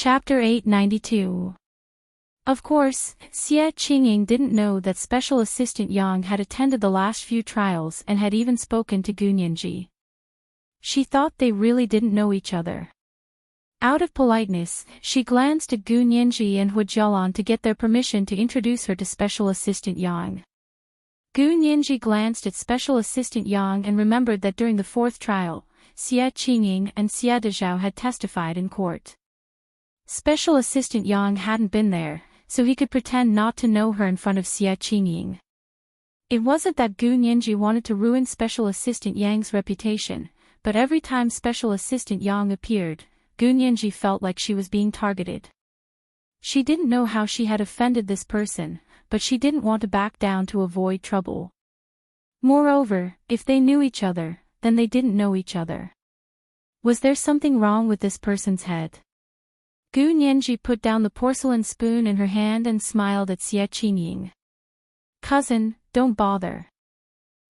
Chapter 892. Of course, Xie Qingying didn't know that Special Assistant Yang had attended the last few trials and had even spoken to Gu Nianji. She thought they really didn't know each other. Out of politeness, she glanced at Gu Nianji and Hu Jialan to get their permission to introduce her to Special Assistant Yang. Gu Nianji glanced at Special Assistant Yang and remembered that during the fourth trial, Xie Qingying and Xie Dezhao had testified in court. Special Assistant Yang hadn't been there, so he could pretend not to know her in front of Xie Qingying. It wasn't that Gu Nianji wanted to ruin Special Assistant Yang's reputation, but every time Special Assistant Yang appeared, Gu Nianji felt like she was being targeted. She didn't know how she had offended this person, but she didn't want to back down to avoid trouble. Moreover, if they knew each other, then they didn't know each other. Was there something wrong with this person's head? Gu Nianji put down the porcelain spoon in her hand and smiled at Xie Qingying. Cousin, don't bother.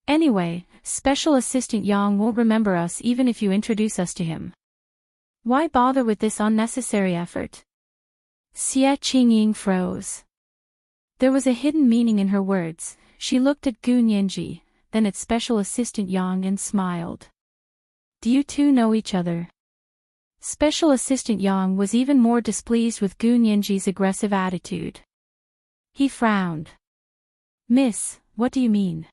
Anyway, Special Assistant Yang won't remember us even if you introduce us to him. Why bother with this unnecessary effort? Xie Qingying froze. There was a hidden meaning in her words. She looked at Gu Nianji, then at Special Assistant Yang and smiled. Do you two know each other? Special Assistant Yang was even more displeased with Gu Nianji's aggressive attitude. He frowned. Miss, what do you mean?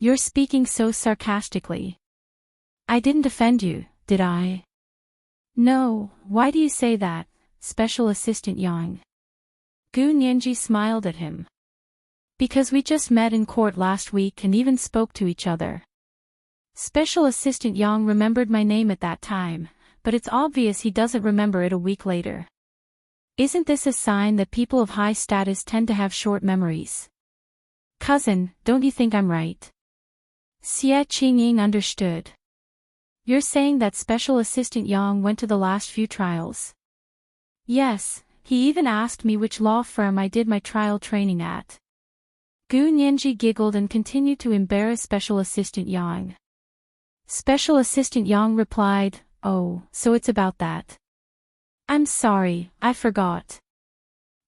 You're speaking so sarcastically. I didn't offend you, did I? No, why do you say that, Special Assistant Yang? Gu Nianji smiled at him. Because we just met in court last week and even spoke to each other. Special Assistant Yang remembered my name at that time, but it's obvious he doesn't remember it a week later. Isn't this a sign that people of high status tend to have short memories? Cousin, don't you think I'm right? Xie Qingying understood. You're saying that Special Assistant Yang went to the last few trials? Yes, he even asked me which law firm I did my trial training at. Gu Nianji giggled and continued to embarrass Special Assistant Yang. Special Assistant Yang replied, Oh, so it's about that. I'm sorry, I forgot.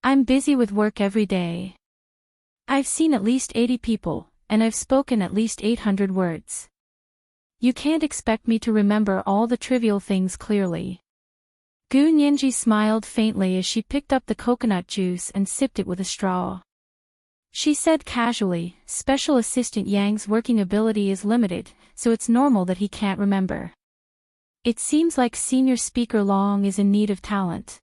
I'm busy with work every day. I've seen at least 80 people, and I've spoken at least 800 words. You can't expect me to remember all the trivial things clearly. Gu Nianji smiled faintly as she picked up the coconut juice and sipped it with a straw. She said casually, Special Assistant Yang's working ability is limited, so it's normal that he can't remember. It seems like Senior Speaker Long is in need of talent.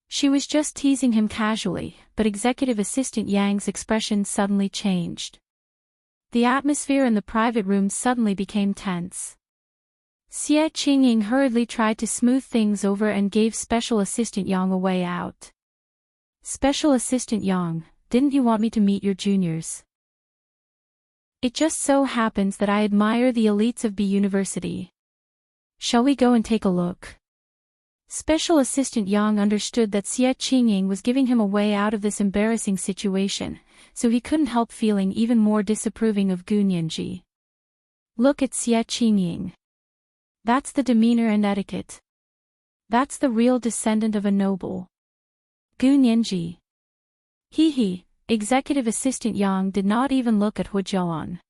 She was just teasing him casually, but Executive Assistant Yang's expression suddenly changed. The atmosphere in the private room suddenly became tense. Xie Qingying hurriedly tried to smooth things over and gave Special Assistant Yang a way out. Special Assistant Yang, didn't you want me to meet your juniors? It just so happens that I admire the elites of B University. Shall we go and take a look? Special Assistant Yang understood that Xie Qingying was giving him a way out of this embarrassing situation, so he couldn't help feeling even more disapproving of Gu Nianji. Look at Xie Qingying. That's the demeanor and etiquette. That's the real descendant of a noble. Gu Nianji. He, Executive Assistant Yang did not even look at Hu Jialan.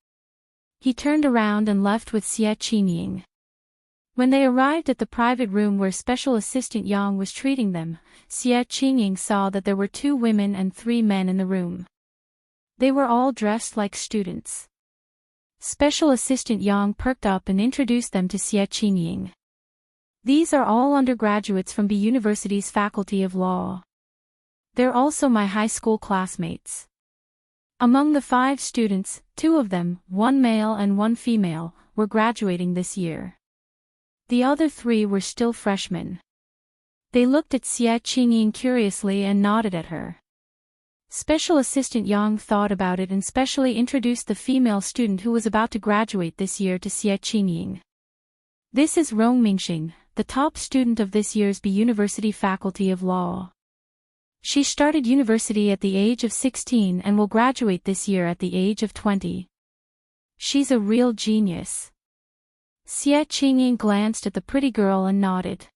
He turned around and left with Xie Qingying. When they arrived at the private room where Special Assistant Yang was treating them, Xie Qingying saw that there were 2 women and 3 men in the room. They were all dressed like students. Special Assistant Yang perked up and introduced them to Xie Qingying. These are all undergraduates from B University's Faculty of Law. They're also my high school classmates. Among the 5 students, 2 of them, 1 male and 1 female, were graduating this year. The other 3 were still freshmen. They looked at Xie Qingying curiously and nodded at her. Special Assistant Yang thought about it and specially introduced the female student who was about to graduate this year to Xie Qingying. This is Rong Mingxing, the top student of this year's B University Faculty of Law. She started university at the age of 16 and will graduate this year at the age of 20. She's a real genius. Xie Qingying glanced at the pretty girl and nodded.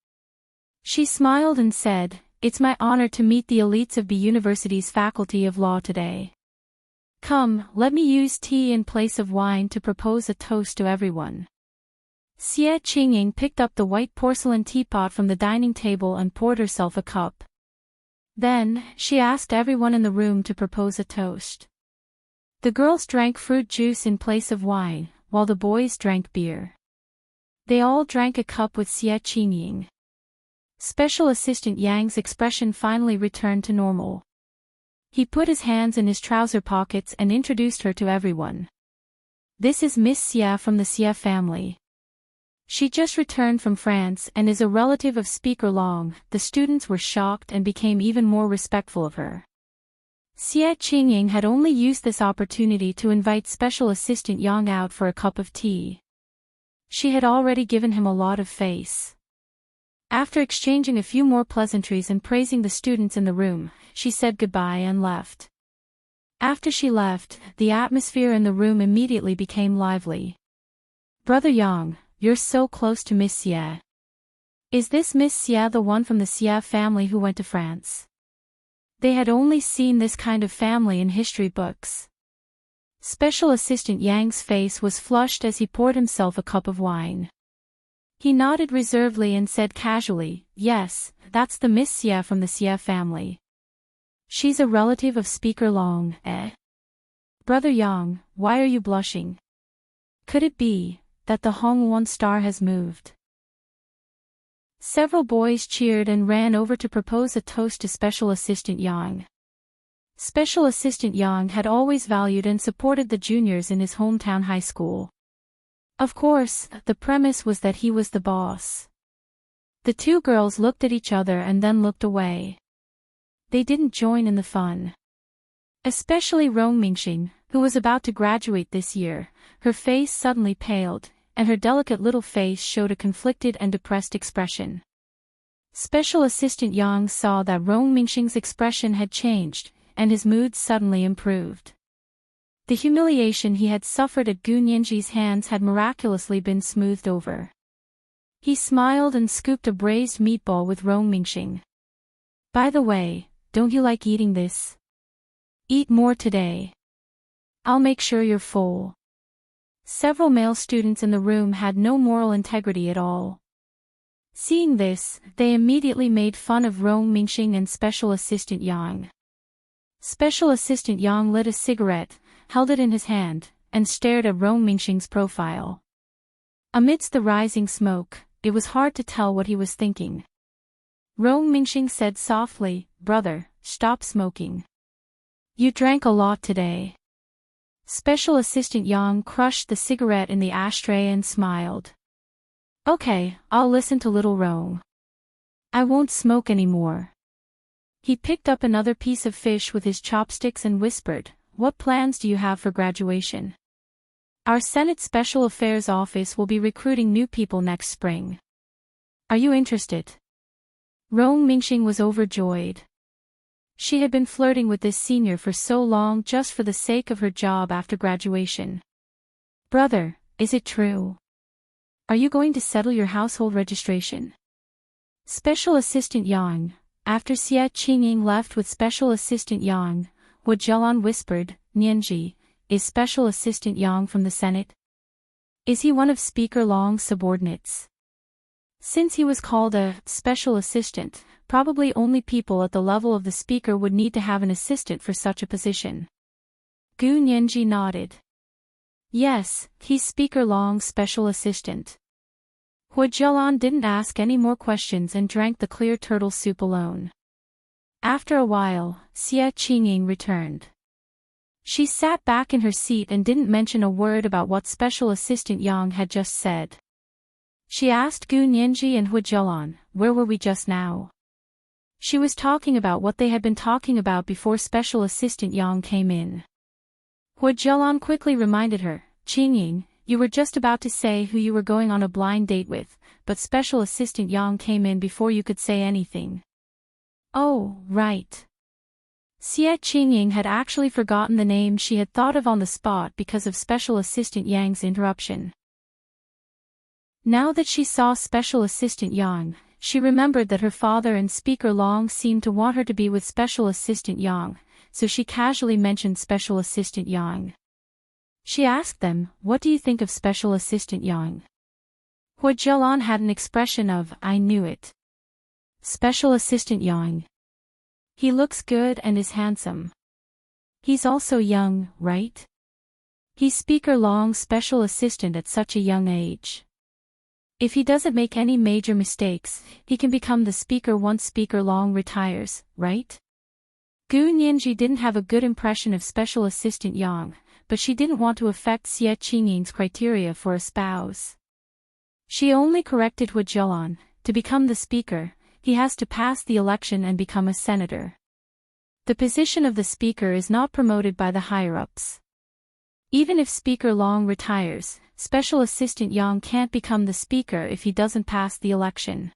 She smiled and said, "It's my honor to meet the elites of B University's Faculty of Law today. Come, let me use tea in place of wine to propose a toast to everyone." Xie Qingying picked up the white porcelain teapot from the dining table and poured herself a cup. Then, she asked everyone in the room to propose a toast. The girls drank fruit juice in place of wine, while the boys drank beer. They all drank a cup with Xie Qingying. Special Assistant Yang's expression finally returned to normal. He put his hands in his trouser pockets and introduced her to everyone. "This is Miss Xie from the Xie family. She just returned from France and is a relative of Speaker Long." The students were shocked and became even more respectful of her. Xie Qingying had only used this opportunity to invite Special Assistant Yang out for a cup of tea. She had already given him a lot of face. After exchanging a few more pleasantries and praising the students in the room, she said goodbye and left. After she left, the atmosphere in the room immediately became lively. "Brother Yang, you're so close to Miss Xie. Is this Miss Xie the one from the Xie family who went to France?" They had only seen this kind of family in history books. Special Assistant Yang's face was flushed as he poured himself a cup of wine. He nodded reservedly and said casually, "Yes, that's the Miss Xie from the Xie family. She's a relative of Speaker Long, eh?" "Brother Yang, why are you blushing? Could it be that the Hongwon star has moved?" Several boys cheered and ran over to propose a toast to Special Assistant Yang. Special Assistant Yang had always valued and supported the juniors in his hometown high school. Of course, the premise was that he was the boss. The two girls looked at each other and then looked away. They didn't join in the fun. Especially Rong Mingxing, who was about to graduate this year. Her face suddenly paled, and her delicate little face showed a conflicted and depressed expression. Special Assistant Yang saw that Rong Mingxing's expression had changed, and his mood suddenly improved. The humiliation he had suffered at Gu Nianji's hands had miraculously been smoothed over. He smiled and scooped a braised meatball with Rong Mingxing. "By the way, don't you like eating this? Eat more today. I'll make sure you're full." Several male students in the room had no moral integrity at all. Seeing this, they immediately made fun of Rong Mingxing and Special Assistant Yang. Special Assistant Yang lit a cigarette, held it in his hand, and stared at Rong Mingxing's profile. Amidst the rising smoke, it was hard to tell what he was thinking. Rong Mingxing said softly, "Brother, stop smoking. You drank a lot today." Special Assistant Yang crushed the cigarette in the ashtray and smiled. "Okay, I'll listen to little Rong. I won't smoke anymore." He picked up another piece of fish with his chopsticks and whispered, "What plans do you have for graduation? Our Senate Special Affairs Office will be recruiting new people next spring. Are you interested?" Rong Mingxing was overjoyed. She had been flirting with this senior for so long just for the sake of her job after graduation. "Brother, is it true? Are you going to settle your household registration?" Special Assistant Yang, after Xie Qingying left with Special Assistant Yang, Wu Zhelan whispered, "Nianji, is Special Assistant Yang from the Senate? Is he one of Speaker Long's subordinates?" Since he was called a special assistant, probably only people at the level of the speaker would need to have an assistant for such a position. Gu Nianji nodded. "Yes, he's Speaker Long's special assistant." Hu Zhelan didn't ask any more questions and drank the clear turtle soup alone. After a while, Xie Qingying returned. She sat back in her seat and didn't mention a word about what Special Assistant Yang had just said. She asked Gu Nianji and Hu Zhelan, "Where were we just now?" She was talking about what they had been talking about before Special Assistant Yang came in. Hu Zhelan quickly reminded her, "Qingying, you were just about to say who you were going on a blind date with, but Special Assistant Yang came in before you could say anything." "Oh, right." Xie Qingying had actually forgotten the name she had thought of on the spot because of Special Assistant Yang's interruption. Now that she saw Special Assistant Yang, She remembered that her father and Speaker Long seemed to want her to be with Special Assistant Yang, so she casually mentioned Special Assistant Yang. She asked them, "What do you think of Special Assistant Yang?" Hua Jialan had an expression of, "I knew it." Special Assistant Yang. He looks good and is handsome. He's also young, right? He's Speaker Long's special assistant at such a young age. If he doesn't make any major mistakes, he can become the speaker once Speaker Long retires, right? Gu Nianji didn't have a good impression of Special Assistant Yang, but she didn't want to affect Xie Qingying's criteria for a spouse. She only corrected Hua Jialan, to become the speaker, he has to pass the election and become a senator. The position of the speaker is not promoted by the higher-ups. Even if Speaker Long retires, Special Assistant Yang can't become the speaker if he doesn't pass the election.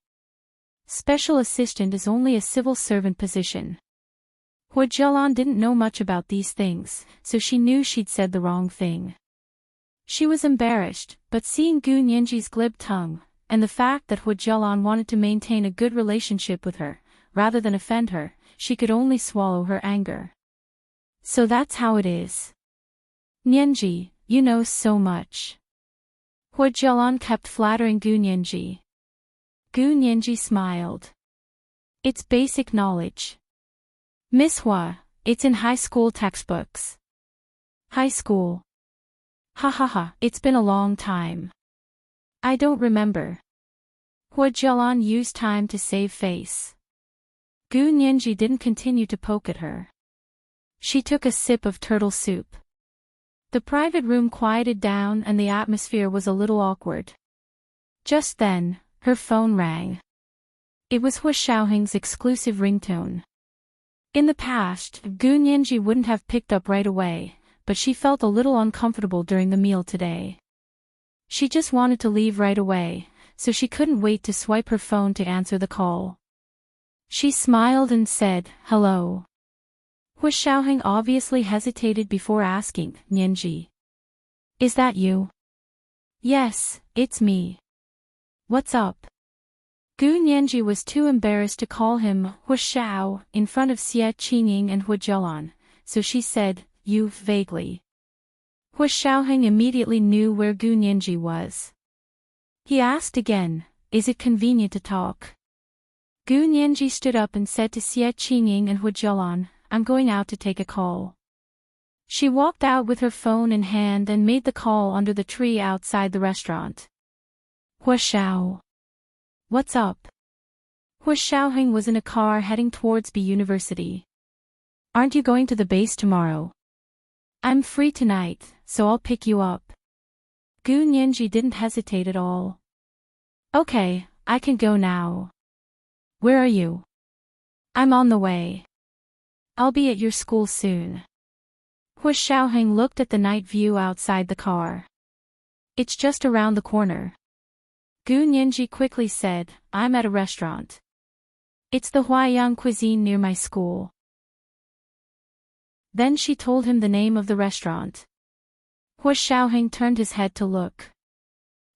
Special assistant is only a civil servant position. Hua Jialan didn't know much about these things, so she knew she'd said the wrong thing. She was embarrassed, but seeing Gu Nianji's glib tongue, and the fact that Hua Jialan wanted to maintain a good relationship with her, rather than offend her, she could only swallow her anger. So that's how it is. Nianji, you know so much. Hua Jialan kept flattering Gu Nianji. Gu Nianji smiled. It's basic knowledge. Miss Hua, it's in high school textbooks. High school. Ha ha ha, it's been a long time. I don't remember. Hua Jialan used time to save face. Gu Nianji didn't continue to poke at her. She took a sip of turtle soup. The private room quieted down and the atmosphere was a little awkward. Just then, her phone rang. It was Hua Xiaoheng's exclusive ringtone. In the past, Gu Nianji wouldn't have picked up right away, but she felt a little uncomfortable during the meal today. She just wanted to leave right away, so she couldn't wait to swipe her phone to answer the call. She smiled and said, "Hello." Hua Xiaoheng obviously hesitated before asking, "Nianji. Is that you?" "Yes, it's me." "What's up?" Gu Nianji was too embarrassed to call him Hua Xiao in front of Xie Qingying and Hua Jialan, so she said, "You," vaguely. Hua Xiaoheng immediately knew where Gu Nianji was. He asked again, "Is it convenient to talk?" Gu Nianji stood up and said to Xie Qingying and Hua Jialan, "I'm going out to take a call." She walked out with her phone in hand and made the call under the tree outside the restaurant. "Hua Xiao. What's up?" Hua Xiaoheng was in a car heading towards B University. "Aren't you going to the base tomorrow?" "I'm free tonight, so I'll pick you up." Gu Nianji didn't hesitate at all. "Okay, I can go now." "Where are you?" "I'm on the way. I'll be at your school soon." Hua Xiaoheng looked at the night view outside the car. "It's just around the corner." Gu Nianji quickly said, "I'm at a restaurant. It's the Huaiyang cuisine near my school." Then she told him the name of the restaurant. Hua Xiaoheng turned his head to look.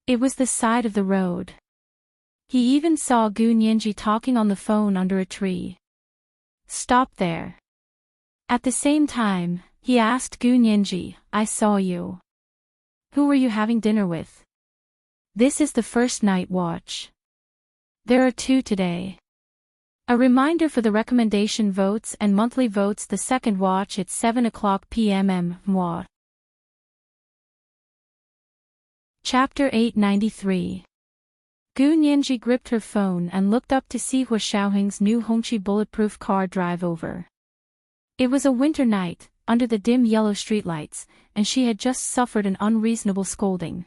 It was the side of the road. He even saw Gu Nianji talking on the phone under a tree. "Stop there." At the same time, he asked Gu Nianji, "I saw you. Who were you having dinner with?" "This is the first night watch. There are 2 today. A reminder for the recommendation votes and monthly votes, the second watch at 7:00 p.m. Moi. Chapter 893. Gu Nianji gripped her phone and looked up to see Hua Xiaoheng's new Hongqi bulletproof car drive over. It was a winter night, under the dim yellow streetlights, and she had just suffered an unreasonable scolding.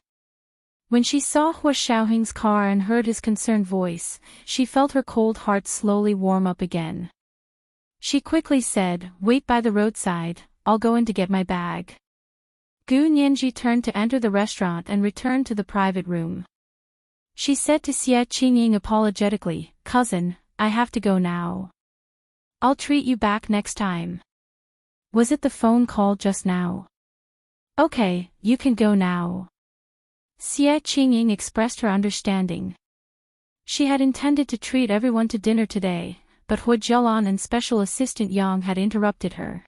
When she saw Hua Xiaoheng's car and heard his concerned voice, she felt her cold heart slowly warm up again. She quickly said, "Wait by the roadside, I'll go in to get my bag." Gu Nianji turned to enter the restaurant and returned to the private room. She said to Xie Qingying apologetically, "Cousin, I have to go now. I'll treat you back next time." "Was it the phone call just now?" "Okay, you can go now." Xie Qingying expressed her understanding. She had intended to treat everyone to dinner today, but Hu Jialan and Special Assistant Yang had interrupted her.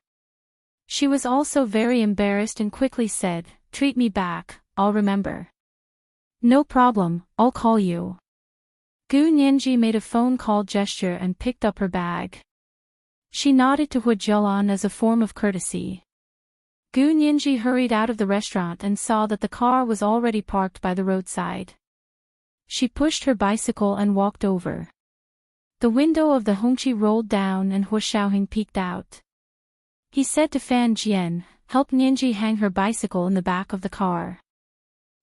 She was also very embarrassed and quickly said, "Treat me back, I'll remember." "No problem, I'll call you." Gu Nianji made a phone call gesture and picked up her bag. She nodded to Hu Jialan as a form of courtesy. Gu Nianji hurried out of the restaurant and saw that the car was already parked by the roadside. She pushed her bicycle and walked over. The window of the Hongqi rolled down and Hu Xiaoheng peeked out. He said to Fan Jian, "Help Nianji hang her bicycle in the back of the car."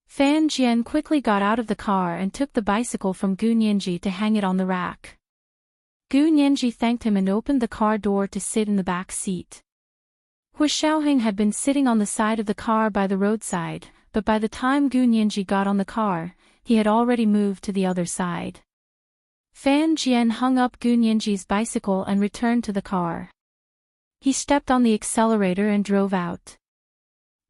Fan Jian quickly got out of the car and took the bicycle from Gu Nianji to hang it on the rack. Gu Nianji thanked him and opened the car door to sit in the back seat. Hu Xiaoheng had been sitting on the side of the car by the roadside, but by the time Gu Nianji got on the car, he had already moved to the other side. Fan Jian hung up Gu Nianji's bicycle and returned to the car. He stepped on the accelerator and drove out.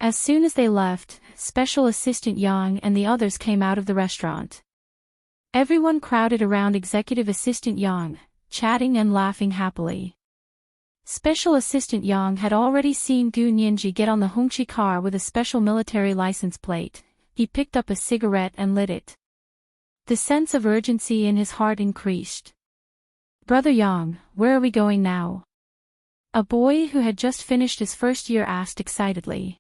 As soon as they left, Special Assistant Yang and the others came out of the restaurant. Everyone crowded around Executive Assistant Yang, chatting and laughing happily. Special Assistant Yang had already seen Gu Nianji get on the Hongqi car with a special military license plate. He picked up a cigarette and lit it. The sense of urgency in his heart increased. "Brother Yang, where are we going now?" A boy who had just finished his first year asked excitedly.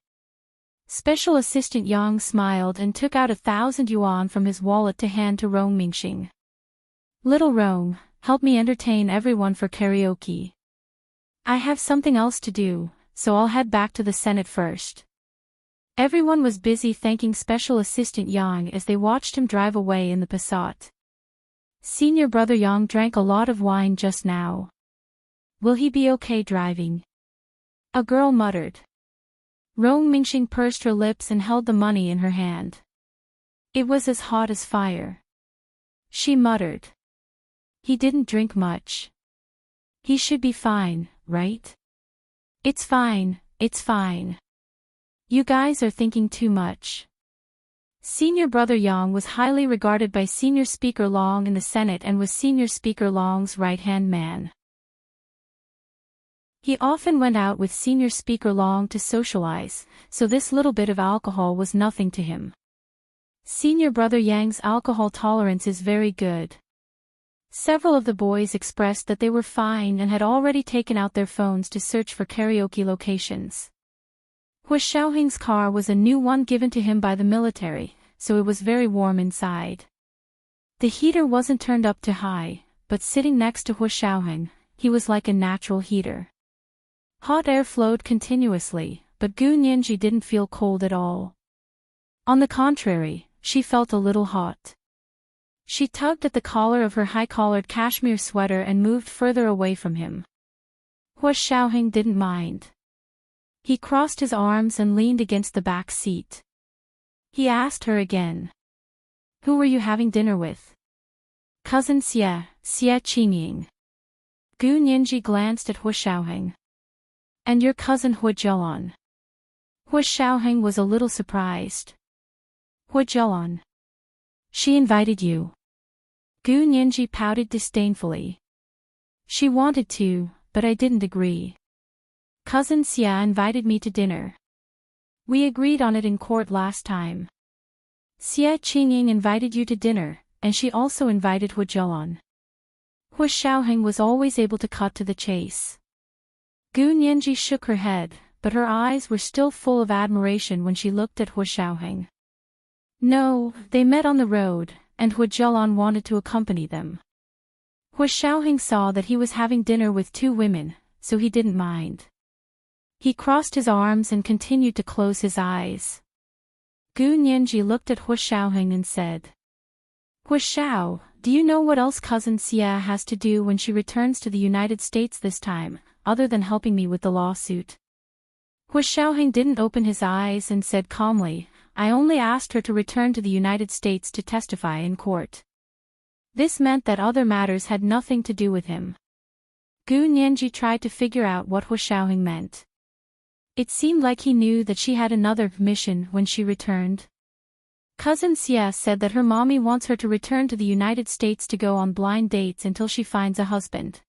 Special Assistant Yang smiled and took out 1,000 yuan from his wallet to hand to Rong Mingxing. "Little Rong, help me entertain everyone for karaoke. I have something else to do, so I'll head back to the Senate first." Everyone was busy thanking Special Assistant Yang as they watched him drive away in the Passat. Senior brother Yang drank a lot of wine just now. Will he be okay driving? A girl muttered. Rong Mingxing pursed her lips and held the money in her hand. It was as hot as fire. She muttered. He didn't drink much. He should be fine, right? It's fine, it's fine. You guys are thinking too much. Senior brother Yang was highly regarded by Senior Speaker Long in the Senate and was Senior Speaker Long's right-hand man. He often went out with Senior Speaker Long to socialize, so this little bit of alcohol was nothing to him. Senior brother Yang's alcohol tolerance is very good. Several of the boys expressed that they were fine and had already taken out their phones to search for karaoke locations. Hu Xiaoheng's car was a new one given to him by the military, so it was very warm inside. The heater wasn't turned up too high, but sitting next to Hu Xiaoheng, he was like a natural heater. Hot air flowed continuously, but Gu Nianji didn't feel cold at all. On the contrary, she felt a little hot. She tugged at the collar of her high-collared cashmere sweater and moved further away from him. Hu Xiaoheng didn't mind. He crossed his arms and leaned against the back seat. He asked her again. Who were you having dinner with? Cousin Xie Qingying. Gu Nianji glanced at Hu Xiaoheng. And your cousin Hu Jialan. Hu Xiaoheng was a little surprised. Hu Jialan. She invited you. Gu Nianji pouted disdainfully. She wanted to, but I didn't agree. Cousin Xia invited me to dinner. We agreed on it in court last time. Xie Qingying invited you to dinner, and she also invited Hu Jialan. Hu Xiaoheng was always able to cut to the chase. Gu Nianji shook her head, but her eyes were still full of admiration when she looked at Hu Xiaoheng. No, they met on the road, and Hu Jialan wanted to accompany them. Hu Xiaoheng saw that he was having dinner with two women, so he didn't mind. He crossed his arms and continued to close his eyes. Gu Nianji looked at Hu Xiaoheng and said, Hu Xiao, do you know what else cousin Xia has to do when she returns to the United States this time, other than helping me with the lawsuit? Hu Xiaoheng didn't open his eyes and said calmly, I only asked her to return to the United States to testify in court. This meant that other matters had nothing to do with him. Gu Nianji tried to figure out what Hu Xiaoheng meant. It seemed like he knew that she had another mission when she returned. Cousin Xie said that her mommy wants her to return to the United States to go on blind dates until she finds a husband.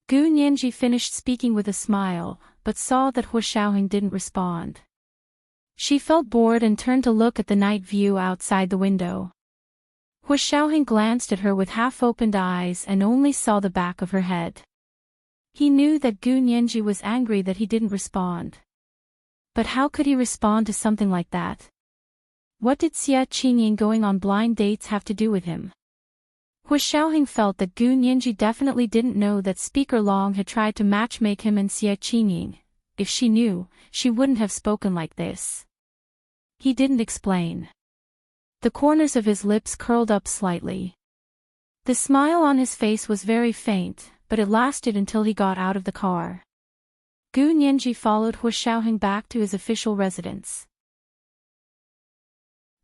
Gu Nianji finished speaking with a smile, but saw that Hu Xiaoheng didn't respond. She felt bored and turned to look at the night view outside the window. Hu Xiaoheng glanced at her with half-opened eyes and only saw the back of her head. He knew that Gu Nianji was angry that he didn't respond. But how could he respond to something like that? What did Xie Qingying going on blind dates have to do with him? Hu Xiaoheng felt that Gu Nianji definitely didn't know that Speaker Long had tried to matchmake him and Xie Qingying. If she knew, she wouldn't have spoken like this. He didn't explain. The corners of his lips curled up slightly. The smile on his face was very faint, but it lasted until he got out of the car. Gu Nianji followed Hu Xiaoheng back to his official residence.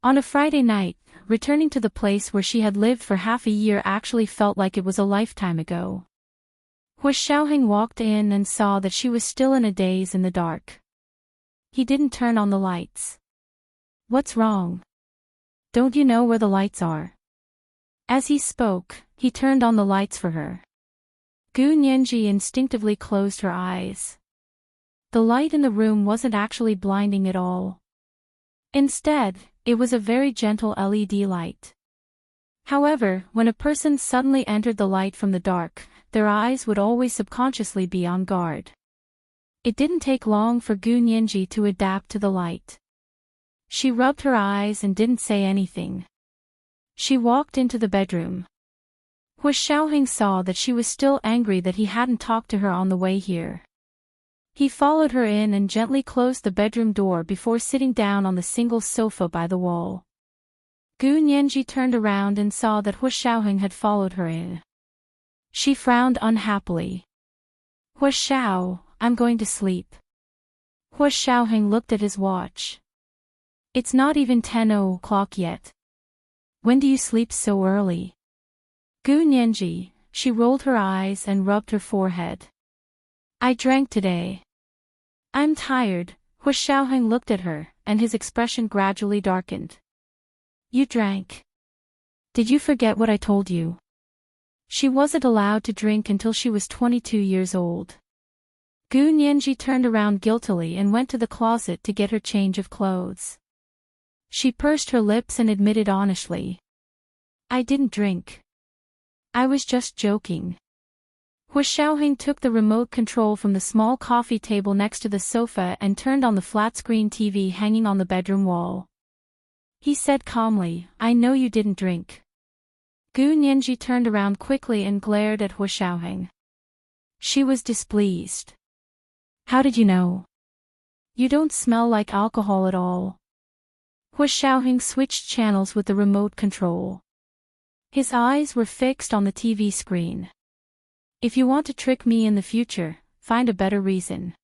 On a Friday night, returning to the place where she had lived for half a year actually felt like it was a lifetime ago. Hu Xiaoheng walked in and saw that she was still in a daze in the dark. He didn't turn on the lights. "What's wrong? Don't you know where the lights are?" As he spoke, he turned on the lights for her. Gu Nianji instinctively closed her eyes. The light in the room wasn't actually blinding at all. Instead, it was a very gentle LED light. However, when a person suddenly entered the light from the dark, their eyes would always subconsciously be on guard. It didn't take long for Gu Nianji to adapt to the light. She rubbed her eyes and didn't say anything. She walked into the bedroom. Hu Xiaoheng saw that she was still angry that he hadn't talked to her on the way here. He followed her in and gently closed the bedroom door before sitting down on the single sofa by the wall. Gu Nianji turned around and saw that Hu Xiaoheng had followed her in. She frowned unhappily. "Hu Xiao, I'm going to sleep." Hu Xiaoheng looked at his watch. "It's not even 10 o'clock yet. When do you sleep so early?" Gu Nianji, she rolled her eyes and rubbed her forehead. "I drank today. I'm tired." Hu Xiaoheng looked at her, and his expression gradually darkened. "You drank? Did you forget what I told you?" She wasn't allowed to drink until she was 22 years old. Gu Nianji turned around guiltily and went to the closet to get her change of clothes. She pursed her lips and admitted honestly. "I didn't drink. I was just joking." Hu Xiaoheng took the remote control from the small coffee table next to the sofa and turned on the flat-screen TV hanging on the bedroom wall. He said calmly, "I know you didn't drink." Gu Nianji turned around quickly and glared at Hu Xiaoheng. She was displeased. "How did you know? You don't smell like alcohol at all." Hu Xiaoheng switched channels with the remote control. His eyes were fixed on the TV screen. "If you want to trick me in the future, find a better reason."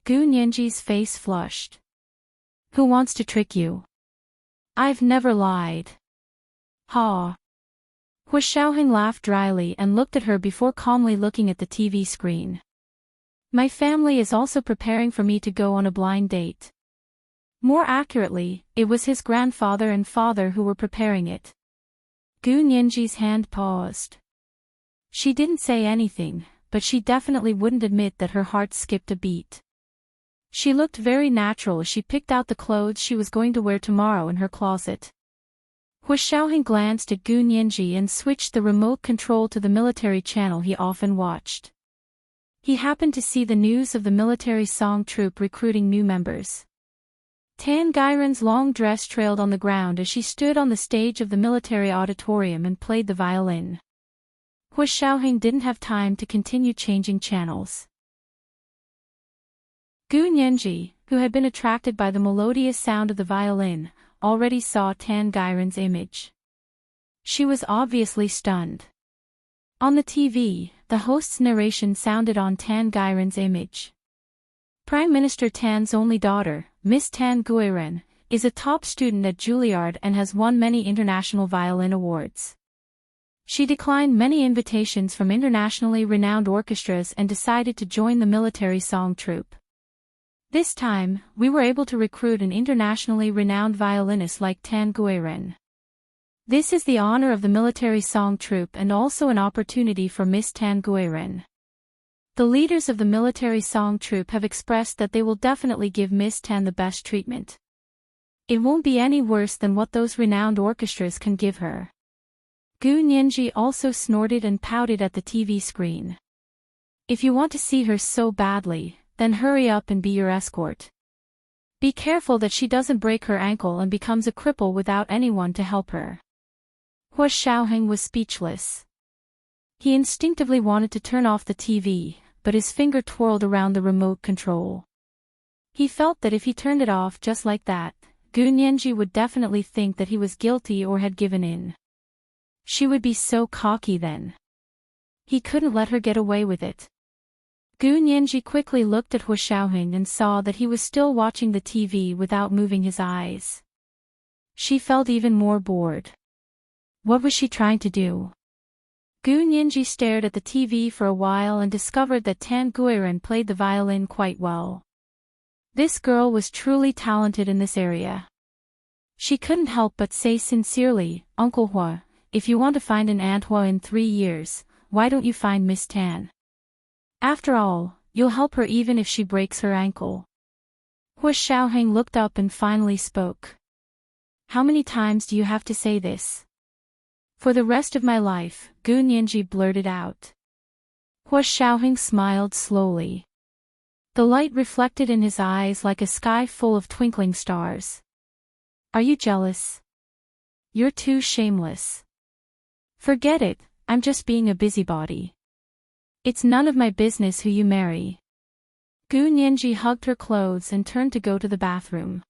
Gu Nianji's face flushed. "Who wants to trick you? I've never lied." "Ha." Hu Xiaoheng laughed dryly and looked at her before calmly looking at the TV screen. "My family is also preparing for me to go on a blind date." More accurately, it was his grandfather and father who were preparing it. Gu Nianji's hand paused. She didn't say anything, but she definitely wouldn't admit that her heart skipped a beat. She looked very natural as she picked out the clothes she was going to wear tomorrow in her closet. Hu Xiaoheng glanced at Gu Nianji and switched the remote control to the military channel he often watched. He happened to see the news of the military song troupe recruiting new members. Tan Gairen's long dress trailed on the ground as she stood on the stage of the military auditorium and played the violin. Hu Xiaoheng didn't have time to continue changing channels. Gu Nianji, who had been attracted by the melodious sound of the violin, already saw Tan Gairen's image. She was obviously stunned. On the TV, the host's narration sounded on Tan Gairen's image. Prime Minister Tan's only daughter, Miss Tan Guiren, is a top student at Juilliard and has won many international violin awards. She declined many invitations from internationally renowned orchestras and decided to join the military song troupe. This time, we were able to recruit an internationally renowned violinist like Tan Guiren. This is the honor of the military song troupe and also an opportunity for Miss Tan Guiren. The leaders of the military song troupe have expressed that they will definitely give Miss Tan the best treatment. It won't be any worse than what those renowned orchestras can give her. Gu Nianji also snorted and pouted at the TV screen. If you want to see her so badly, then hurry up and be your escort. Be careful that she doesn't break her ankle and becomes a cripple without anyone to help her. Hua Xiaoheng was speechless. He instinctively wanted to turn off the TV, but his finger twirled around the remote control. He felt that if he turned it off just like that, Gu Nianji would definitely think that he was guilty or had given in. She would be so cocky then. He couldn't let her get away with it. Gu Nianji quickly looked at Hua Xiaoheng and saw that he was still watching the TV without moving his eyes. She felt even more bored. What was she trying to do? Gu Nianji stared at the TV for a while and discovered that Tan Guiren played the violin quite well. This girl was truly talented in this area. She couldn't help but say sincerely, "Uncle Hua, if you want to find an Aunt Hua in 3 years, why don't you find Miss Tan? After all, you'll help her even if she breaks her ankle." Hua Xiaoheng looked up and finally spoke. "How many times do you have to say this?" "For the rest of my life," Gu Nianji blurted out. Hua Xiaoheng smiled slowly. The light reflected in his eyes like a sky full of twinkling stars. "Are you jealous? You're too shameless. Forget it, I'm just being a busybody. It's none of my business who you marry." Gu Nianji hugged her clothes and turned to go to the bathroom.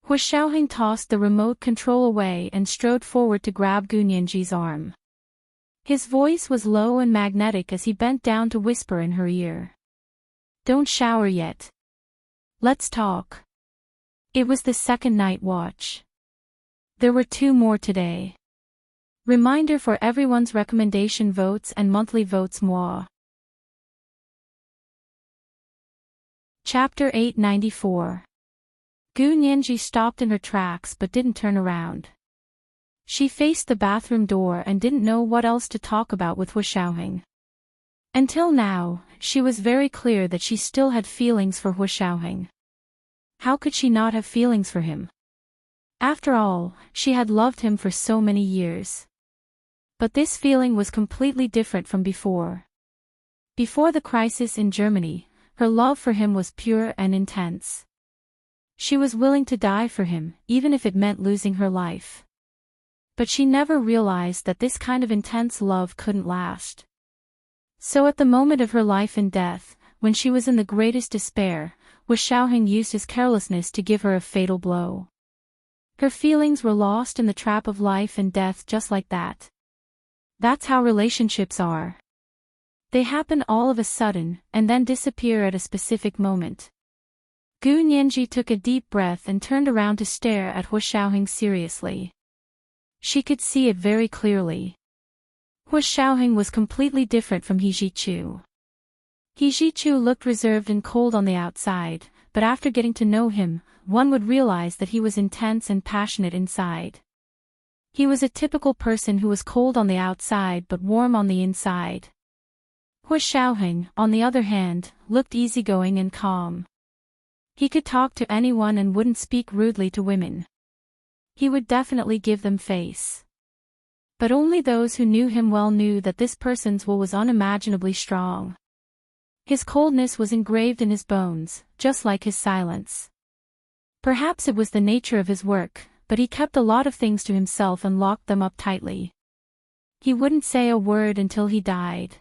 Hua Xiaoheng tossed the remote control away and strode forward to grab Gu Nianji's arm. His voice was low and magnetic as he bent down to whisper in her ear. "Don't shower yet. Let's talk." It was the second night watch. There were 2 more today. Reminder for everyone's recommendation votes and monthly votes moi. Chapter 894. Gu Nianji stopped in her tracks but didn't turn around. She faced the bathroom door and didn't know what else to talk about with Hua Xiaoheng. Until now, she was very clear that she still had feelings for Hua Xiaoheng. How could she not have feelings for him? After all, she had loved him for so many years. But this feeling was completely different from before. Before the crisis in Germany, her love for him was pure and intense. She was willing to die for him, even if it meant losing her life. But she never realized that this kind of intense love couldn't last. So at the moment of her life and death, when she was in the greatest despair, Hua Xiaoheng used his carelessness to give her a fatal blow. Her feelings were lost in the trap of life and death just like that. That's how relationships are. They happen all of a sudden, and then disappear at a specific moment. Gu Nianji took a deep breath and turned around to stare at Hua Xiaoheng seriously. She could see it very clearly. Hua Xiaoheng was completely different from He Zhichu. He Zhichu looked reserved and cold on the outside, but after getting to know him, one would realize that he was intense and passionate inside. He was a typical person who was cold on the outside but warm on the inside. Hua Xiaoheng, on the other hand, looked easygoing and calm. He could talk to anyone and wouldn't speak rudely to women. He would definitely give them face. But only those who knew him well knew that this person's will was unimaginably strong. His coldness was engraved in his bones, just like his silence. Perhaps it was the nature of his work, but he kept a lot of things to himself and locked them up tightly. He wouldn't say a word until he died.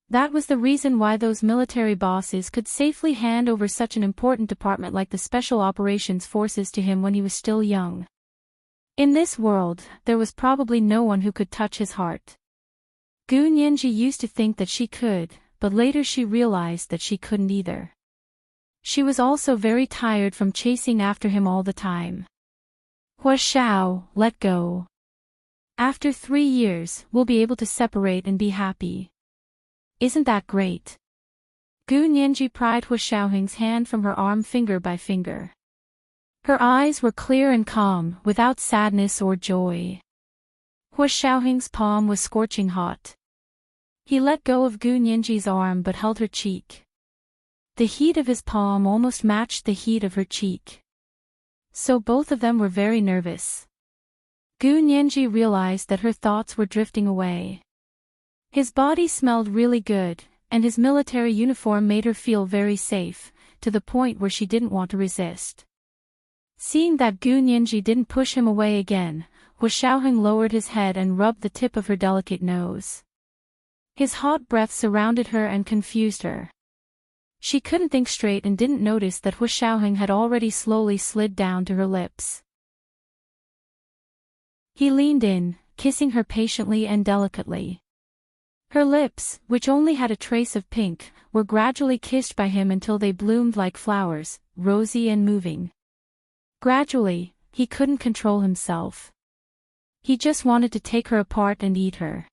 That was the reason why those military bosses could safely hand over such an important department like the Special Operations Forces to him when he was still young. In this world, there was probably no one who could touch his heart. Gu Nianji used to think that she could, but later she realized that she couldn't either. She was also very tired from chasing after him all the time. Hua Xiao, let go. After 3 years, we'll be able to separate and be happy. Isn't that great? Gu Nianji pried Hu Xiaoheng's hand from her arm finger by finger. Her eyes were clear and calm, without sadness or joy. Hu Xiaoheng's palm was scorching hot. He let go of Gu Nianji's arm but held her cheek. The heat of his palm almost matched the heat of her cheek. So both of them were very nervous. Gu Nianji realized that her thoughts were drifting away. His body smelled really good, and his military uniform made her feel very safe, to the point where she didn't want to resist. Seeing that Gu Nianji didn't push him away again, Hu Xiaoheng lowered his head and rubbed the tip of her delicate nose. His hot breath surrounded her and confused her. She couldn't think straight and didn't notice that Hu Xiaoheng had already slowly slid down to her lips. He leaned in, kissing her patiently and delicately. Her lips, which only had a trace of pink, were gradually kissed by him until they bloomed like flowers, rosy and moving. Gradually, he couldn't control himself. He just wanted to take her apart and eat her.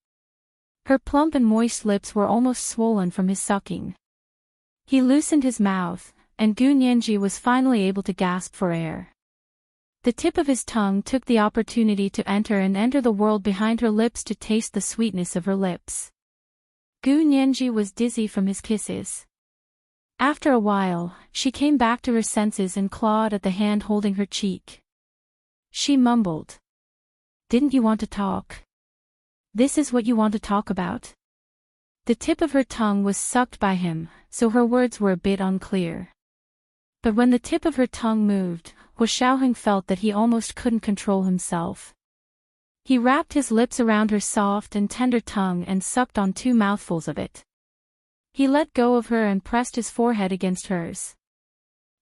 Her plump and moist lips were almost swollen from his sucking. He loosened his mouth, and Gu Nianji was finally able to gasp for air. The tip of his tongue took the opportunity to enter the world behind her lips to taste the sweetness of her lips. Gu Nianji was dizzy from his kisses. After a while, she came back to her senses and clawed at the hand holding her cheek. She mumbled. "Didn't you want to talk? This is what you want to talk about?" The tip of her tongue was sucked by him, so her words were a bit unclear. But when the tip of her tongue moved, Hu Xiaoheng felt that he almost couldn't control himself. He wrapped his lips around her soft and tender tongue and sucked on 2 mouthfuls of it. He let go of her and pressed his forehead against hers.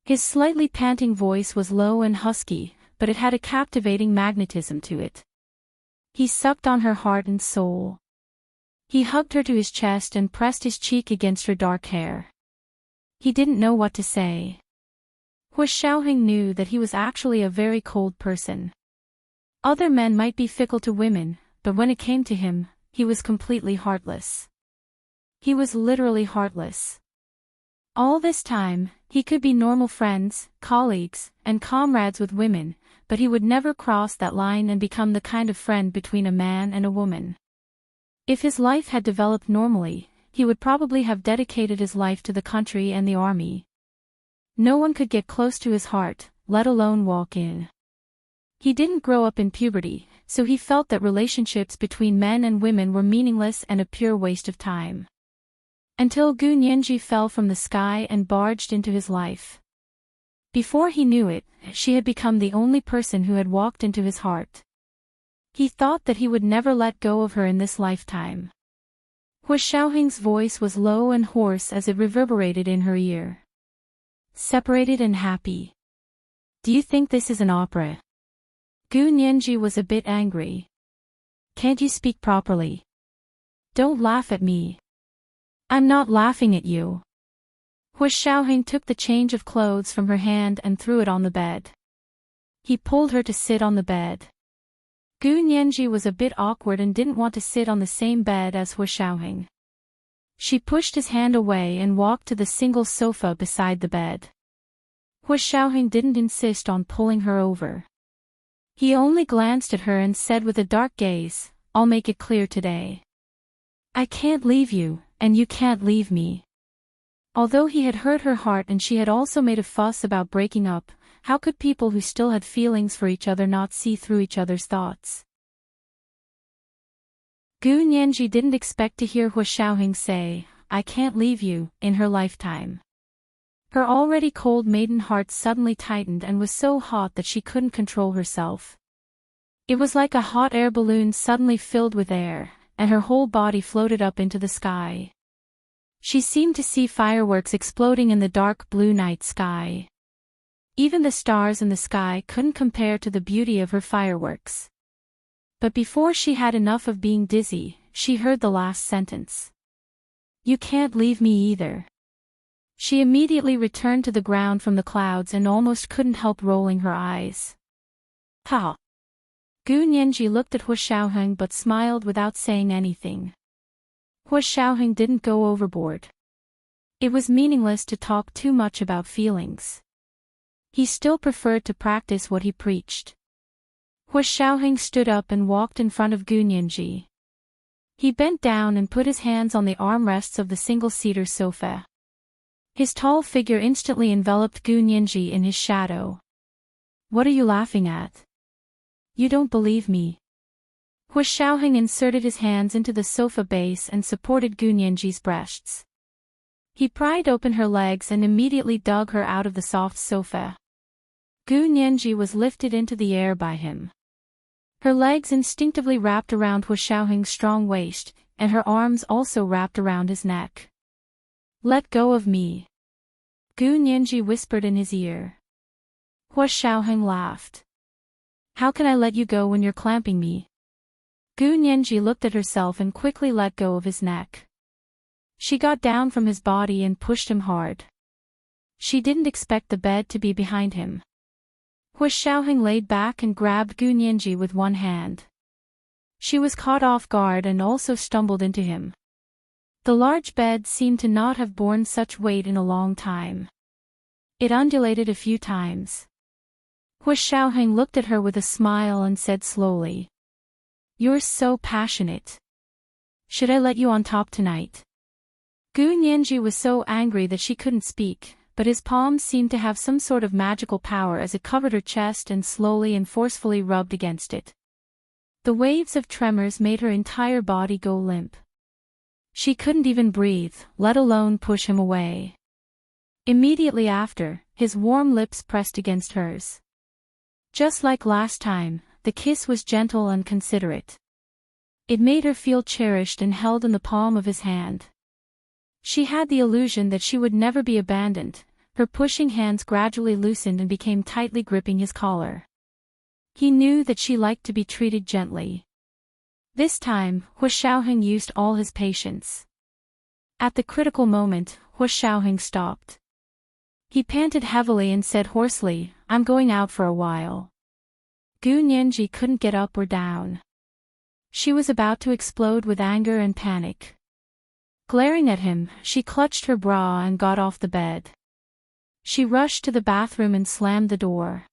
His slightly panting voice was low and husky, but it had a captivating magnetism to it. He sucked on her heart and soul. He hugged her to his chest and pressed his cheek against her dark hair. He didn't know what to say. Hu Xiaoheng knew that he was actually a very cold person. Other men might be fickle to women, but when it came to him, he was completely heartless. He was literally heartless. All this time, he could be normal friends, colleagues, and comrades with women, but he would never cross that line and become the kind of friend between a man and a woman. If his life had developed normally, he would probably have dedicated his life to the country and the army. No one could get close to his heart, let alone walk in. He didn't grow up in puberty, so he felt that relationships between men and women were meaningless and a pure waste of time. Until Gu Nianji fell from the sky and barged into his life. Before he knew it, she had become the only person who had walked into his heart. He thought that he would never let go of her in this lifetime. Hu Xiaoheng's voice was low and hoarse as it reverberated in her ear. "Separated and happy. Do you think this is an opera?" Gu Nianji was a bit angry. "Can't you speak properly? Don't laugh at me." "I'm not laughing at you." Hu Xiaoheng took the change of clothes from her hand and threw it on the bed. He pulled her to sit on the bed. Gu Nianji was a bit awkward and didn't want to sit on the same bed as Hu Xiaoheng. She pushed his hand away and walked to the single sofa beside the bed. Hu Xiaoheng didn't insist on pulling her over. He only glanced at her and said with a dark gaze, "I'll make it clear today. I can't leave you, and you can't leave me." Although he had hurt her heart and she had also made a fuss about breaking up, how could people who still had feelings for each other not see through each other's thoughts? Gu Nianji didn't expect to hear Hu Xiaoheng say, "I can't leave you," in her lifetime. Her already cold maiden heart suddenly tightened and was so hot that she couldn't control herself. It was like a hot air balloon suddenly filled with air, and her whole body floated up into the sky. She seemed to see fireworks exploding in the dark blue night sky. Even the stars in the sky couldn't compare to the beauty of her fireworks. But before she had enough of being dizzy, she heard the last sentence. "You can't leave me either." She immediately returned to the ground from the clouds and almost couldn't help rolling her eyes. "Ha!" Gu Nianji looked at Hu Xiaoheng but smiled without saying anything. Hu Xiaoheng didn't go overboard. It was meaningless to talk too much about feelings. He still preferred to practice what he preached. Hua Xiaoheng stood up and walked in front of Gunyanji. He bent down and put his hands on the armrests of the single-seater sofa. His tall figure instantly enveloped Gunyanji in his shadow. "What are you laughing at? You don't believe me." Hua Xiaoheng inserted his hands into the sofa base and supported Gunyanji's breasts. He pried open her legs and immediately dug her out of the soft sofa. Gunyanji was lifted into the air by him. Her legs instinctively wrapped around Hua Xiaoheng's strong waist, and her arms also wrapped around his neck. "Let go of me," Gunyanji whispered in his ear. Hua Xiaoheng laughed. "How can I let you go when you're clamping me?" Gunyanji looked at herself and quickly let go of his neck. She got down from his body and pushed him hard. She didn't expect the bed to be behind him. Hua Xiaoheng laid back and grabbed Gunyanji with one hand. She was caught off guard and also stumbled into him. The large bed seemed to not have borne such weight in a long time. It undulated a few times. Hua Xiaoheng looked at her with a smile and said slowly, "You're so passionate. Should I let you on top tonight?" Gunyanji was so angry that she couldn't speak, but his palms seemed to have some sort of magical power as it covered her chest and slowly and forcefully rubbed against it. The waves of tremors made her entire body go limp. She couldn't even breathe, let alone push him away. Immediately after, his warm lips pressed against hers. Just like last time, the kiss was gentle and considerate. It made her feel cherished and held in the palm of his hand. She had the illusion that she would never be abandoned. Her pushing hands gradually loosened and became tightly gripping his collar. He knew that she liked to be treated gently. This time, Hua Xiaoheng used all his patience. At the critical moment, Hua Xiaoheng stopped. He panted heavily and said hoarsely, "I'm going out for a while." Gunyanji couldn't get up or down. She was about to explode with anger and panic. Glaring at him, she clutched her bra and got off the bed. She rushed to the bathroom and slammed the door.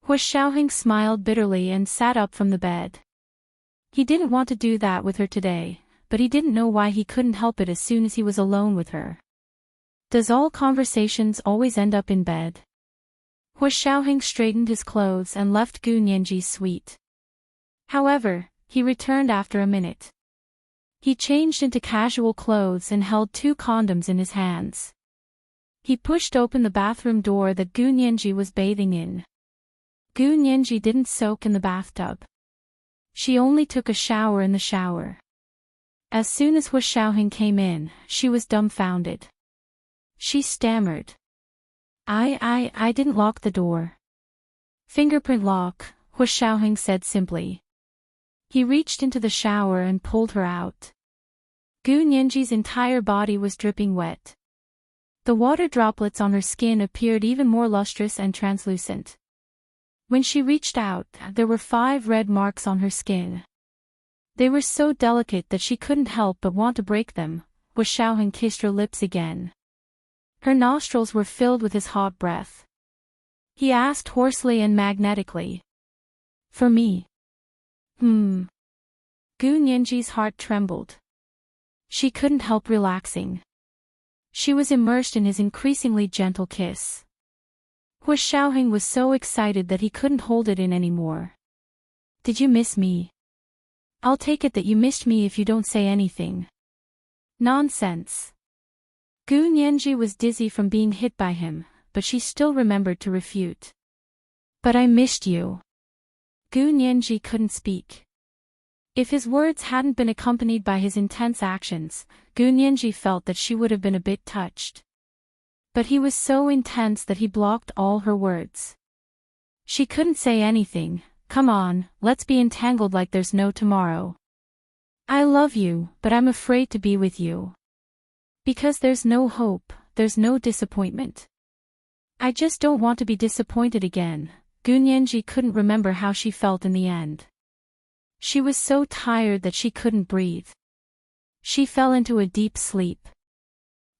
Hua Xiaoheng smiled bitterly and sat up from the bed. He didn't want to do that with her today, but he didn't know why he couldn't help it as soon as he was alone with her. Does all conversations always end up in bed? Hua Xiaoheng straightened his clothes and left Gunyanji's suite. However, he returned after a minute. He changed into casual clothes and held 2 condoms in his hands. He pushed open the bathroom door that Gunyanji was bathing in. Gunyanji didn't soak in the bathtub. She only took a shower in the shower. As soon as Hua Xiaoheng came in, she was dumbfounded. She stammered. I didn't lock the door." "Fingerprint lock," Hua Xiaoheng said simply. He reached into the shower and pulled her out. Gunyanji's entire body was dripping wet. The water droplets on her skin appeared even more lustrous and translucent. When she reached out, there were 5 red marks on her skin. They were so delicate that she couldn't help but want to break them. Hua Xiaoheng kissed her lips again. Her nostrils were filled with his hot breath. He asked hoarsely and magnetically, "For me?" Gunyanji's heart trembled. She couldn't help relaxing. She was immersed in his increasingly gentle kiss. Hua Xiaoheng was so excited that he couldn't hold it in anymore. "Did you miss me?" "I'll take it that you missed me if you don't say anything." "Nonsense." Gunyanji was dizzy from being hit by him, but she still remembered to refute. "But I missed you." Gunyanji couldn't speak. If his words hadn't been accompanied by his intense actions, Gunyanji felt that she would have been a bit touched. But he was so intense that he blocked all her words. She couldn't say anything. "Come on, let's be entangled like there's no tomorrow. I love you, but I'm afraid to be with you. Because there's no hope, there's no disappointment. I just don't want to be disappointed again." Gunyanji couldn't remember how she felt in the end. She was so tired that she couldn't breathe. She fell into a deep sleep.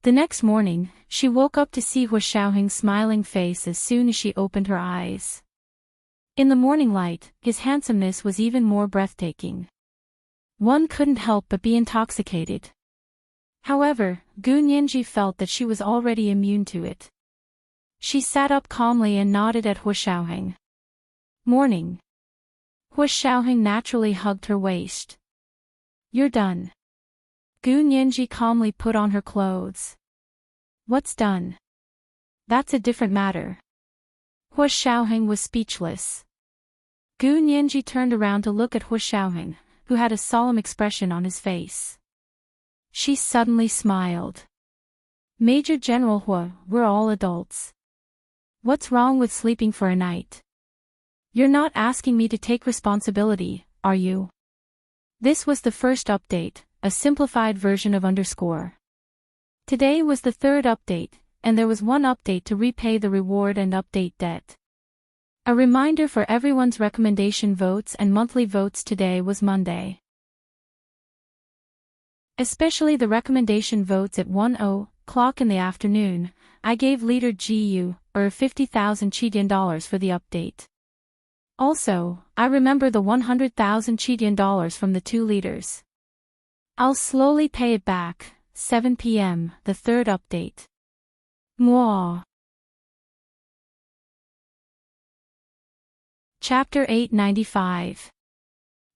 The next morning, she woke up to see Hua Xiaoheng's smiling face as soon as she opened her eyes. In the morning light, his handsomeness was even more breathtaking. One couldn't help but be intoxicated. However, Gu Nianji felt that she was already immune to it. She sat up calmly and nodded at Hua Xiaoheng. Morning. Hua Xiaoheng naturally hugged her waist. You're done. Gu Nianji calmly put on her clothes. What's done? That's a different matter. Hua Xiaoheng was speechless. Gu Nianji turned around to look at Hua Xiaoheng, who had a solemn expression on his face. She suddenly smiled. Major General Hua, we're all adults. What's wrong with sleeping for a night? You're not asking me to take responsibility, are you? This was the first update, a simplified version of underscore. Today was the third update, and there was one update to repay the reward and update debt. A reminder for everyone's recommendation votes and monthly votes today was Monday. Especially the recommendation votes at 1:00 in the afternoon, I gave leader GU, 50,000 Chidian for the update. Also, I remember the 100,000 Chidian from the two leaders. I'll slowly pay it back, 7 p.m., the third update. Mwah. Chapter 895.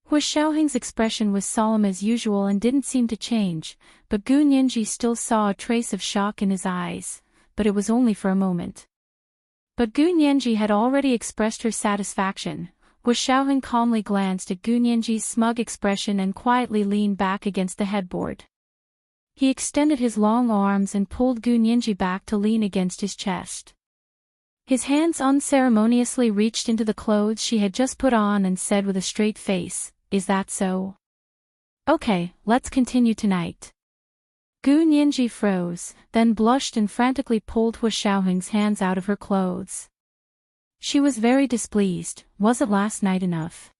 Hua Xiaoheng's expression was solemn as usual and didn't seem to change, but Gu Nianji still saw a trace of shock in his eyes, but it was only for a moment. But Gu Nianji had already expressed her satisfaction. Hua Xiaoheng calmly glanced at Gu Nianji's smug expression and quietly leaned back against the headboard. He extended his long arms and pulled Gu Nianji back to lean against his chest. His hands unceremoniously reached into the clothes she had just put on and said with a straight face, "Is that so? Okay, let's continue tonight." Gu Nianji froze, then blushed and frantically pulled Hua Xiaoheng's hands out of her clothes. She was very displeased. Wasn't last night enough?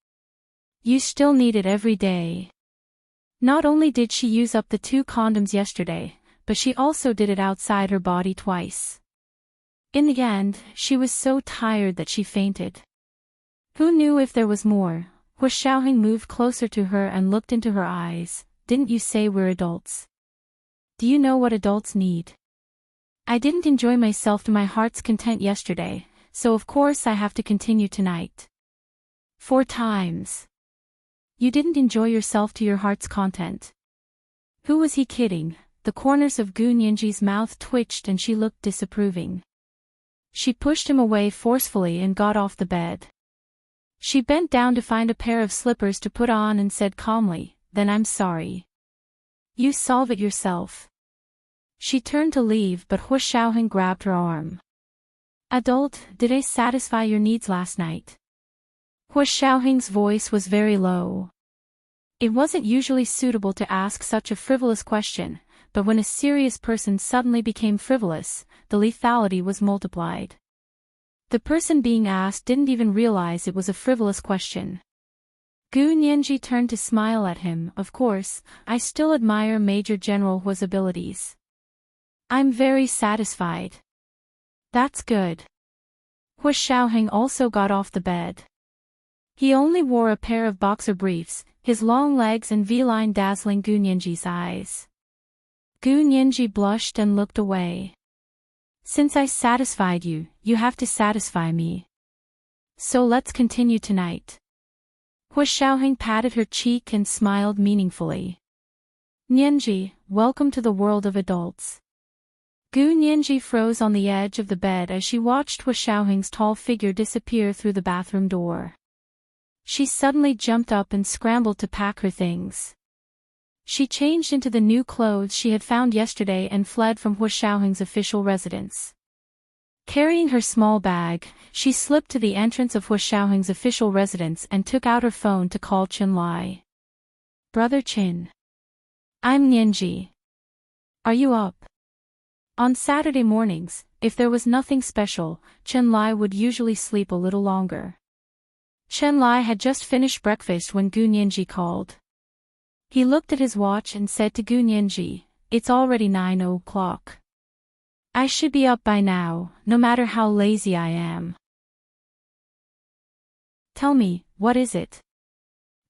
You still need it every day. Not only did she use up the 2 condoms yesterday, but she also did it outside her body twice. In the end, she was so tired that she fainted. Who knew if there was more? Hua Xiaoheng moved closer to her and looked into her eyes. Didn't you say we're adults? Do you know what adults need? I didn't enjoy myself to my heart's content yesterday, so of course I have to continue tonight. 4 times. You didn't enjoy yourself to your heart's content. Who was he kidding? The corners of Gu Nianji's mouth twitched and she looked disapproving. She pushed him away forcefully and got off the bed. She bent down to find a pair of slippers to put on and said calmly, "Then I'm sorry. You solve it yourself." She turned to leave but Hua Xiaoheng grabbed her arm. "Adult, did I satisfy your needs last night?" Hua Xiaoheng's voice was very low. It wasn't usually suitable to ask such a frivolous question, but when a serious person suddenly became frivolous, the lethality was multiplied. The person being asked didn't even realize it was a frivolous question. Gu Nianji turned to smile at him. "Of course, I still admire Major General Hua's abilities. I'm very satisfied." "That's good." Hua Xiaoheng also got off the bed. He only wore a pair of boxer briefs, his long legs and V-line dazzling Gu Nianji's eyes. Gu Nianji blushed and looked away. "Since I satisfied you, you have to satisfy me. So let's continue tonight." Hua Xiaoheng patted her cheek and smiled meaningfully. "Nianji, welcome to the world of adults." Gu Nianji froze on the edge of the bed as she watched Hua Xiaoheng's tall figure disappear through the bathroom door. She suddenly jumped up and scrambled to pack her things. She changed into the new clothes she had found yesterday and fled from Hua Xiaoheng's official residence. Carrying her small bag, she slipped to the entrance of Hua Xiaoheng's official residence and took out her phone to call Chen Lai. "Brother Qin. I'm Nianji. Are you up?" On Saturday mornings, if there was nothing special, Chen Lai would usually sleep a little longer. Chen Lai had just finished breakfast when Gu Nianji called. He looked at his watch and said to Gu Nianji, "It's already 9 o'clock. I should be up by now, no matter how lazy I am." "Tell me, what is it?"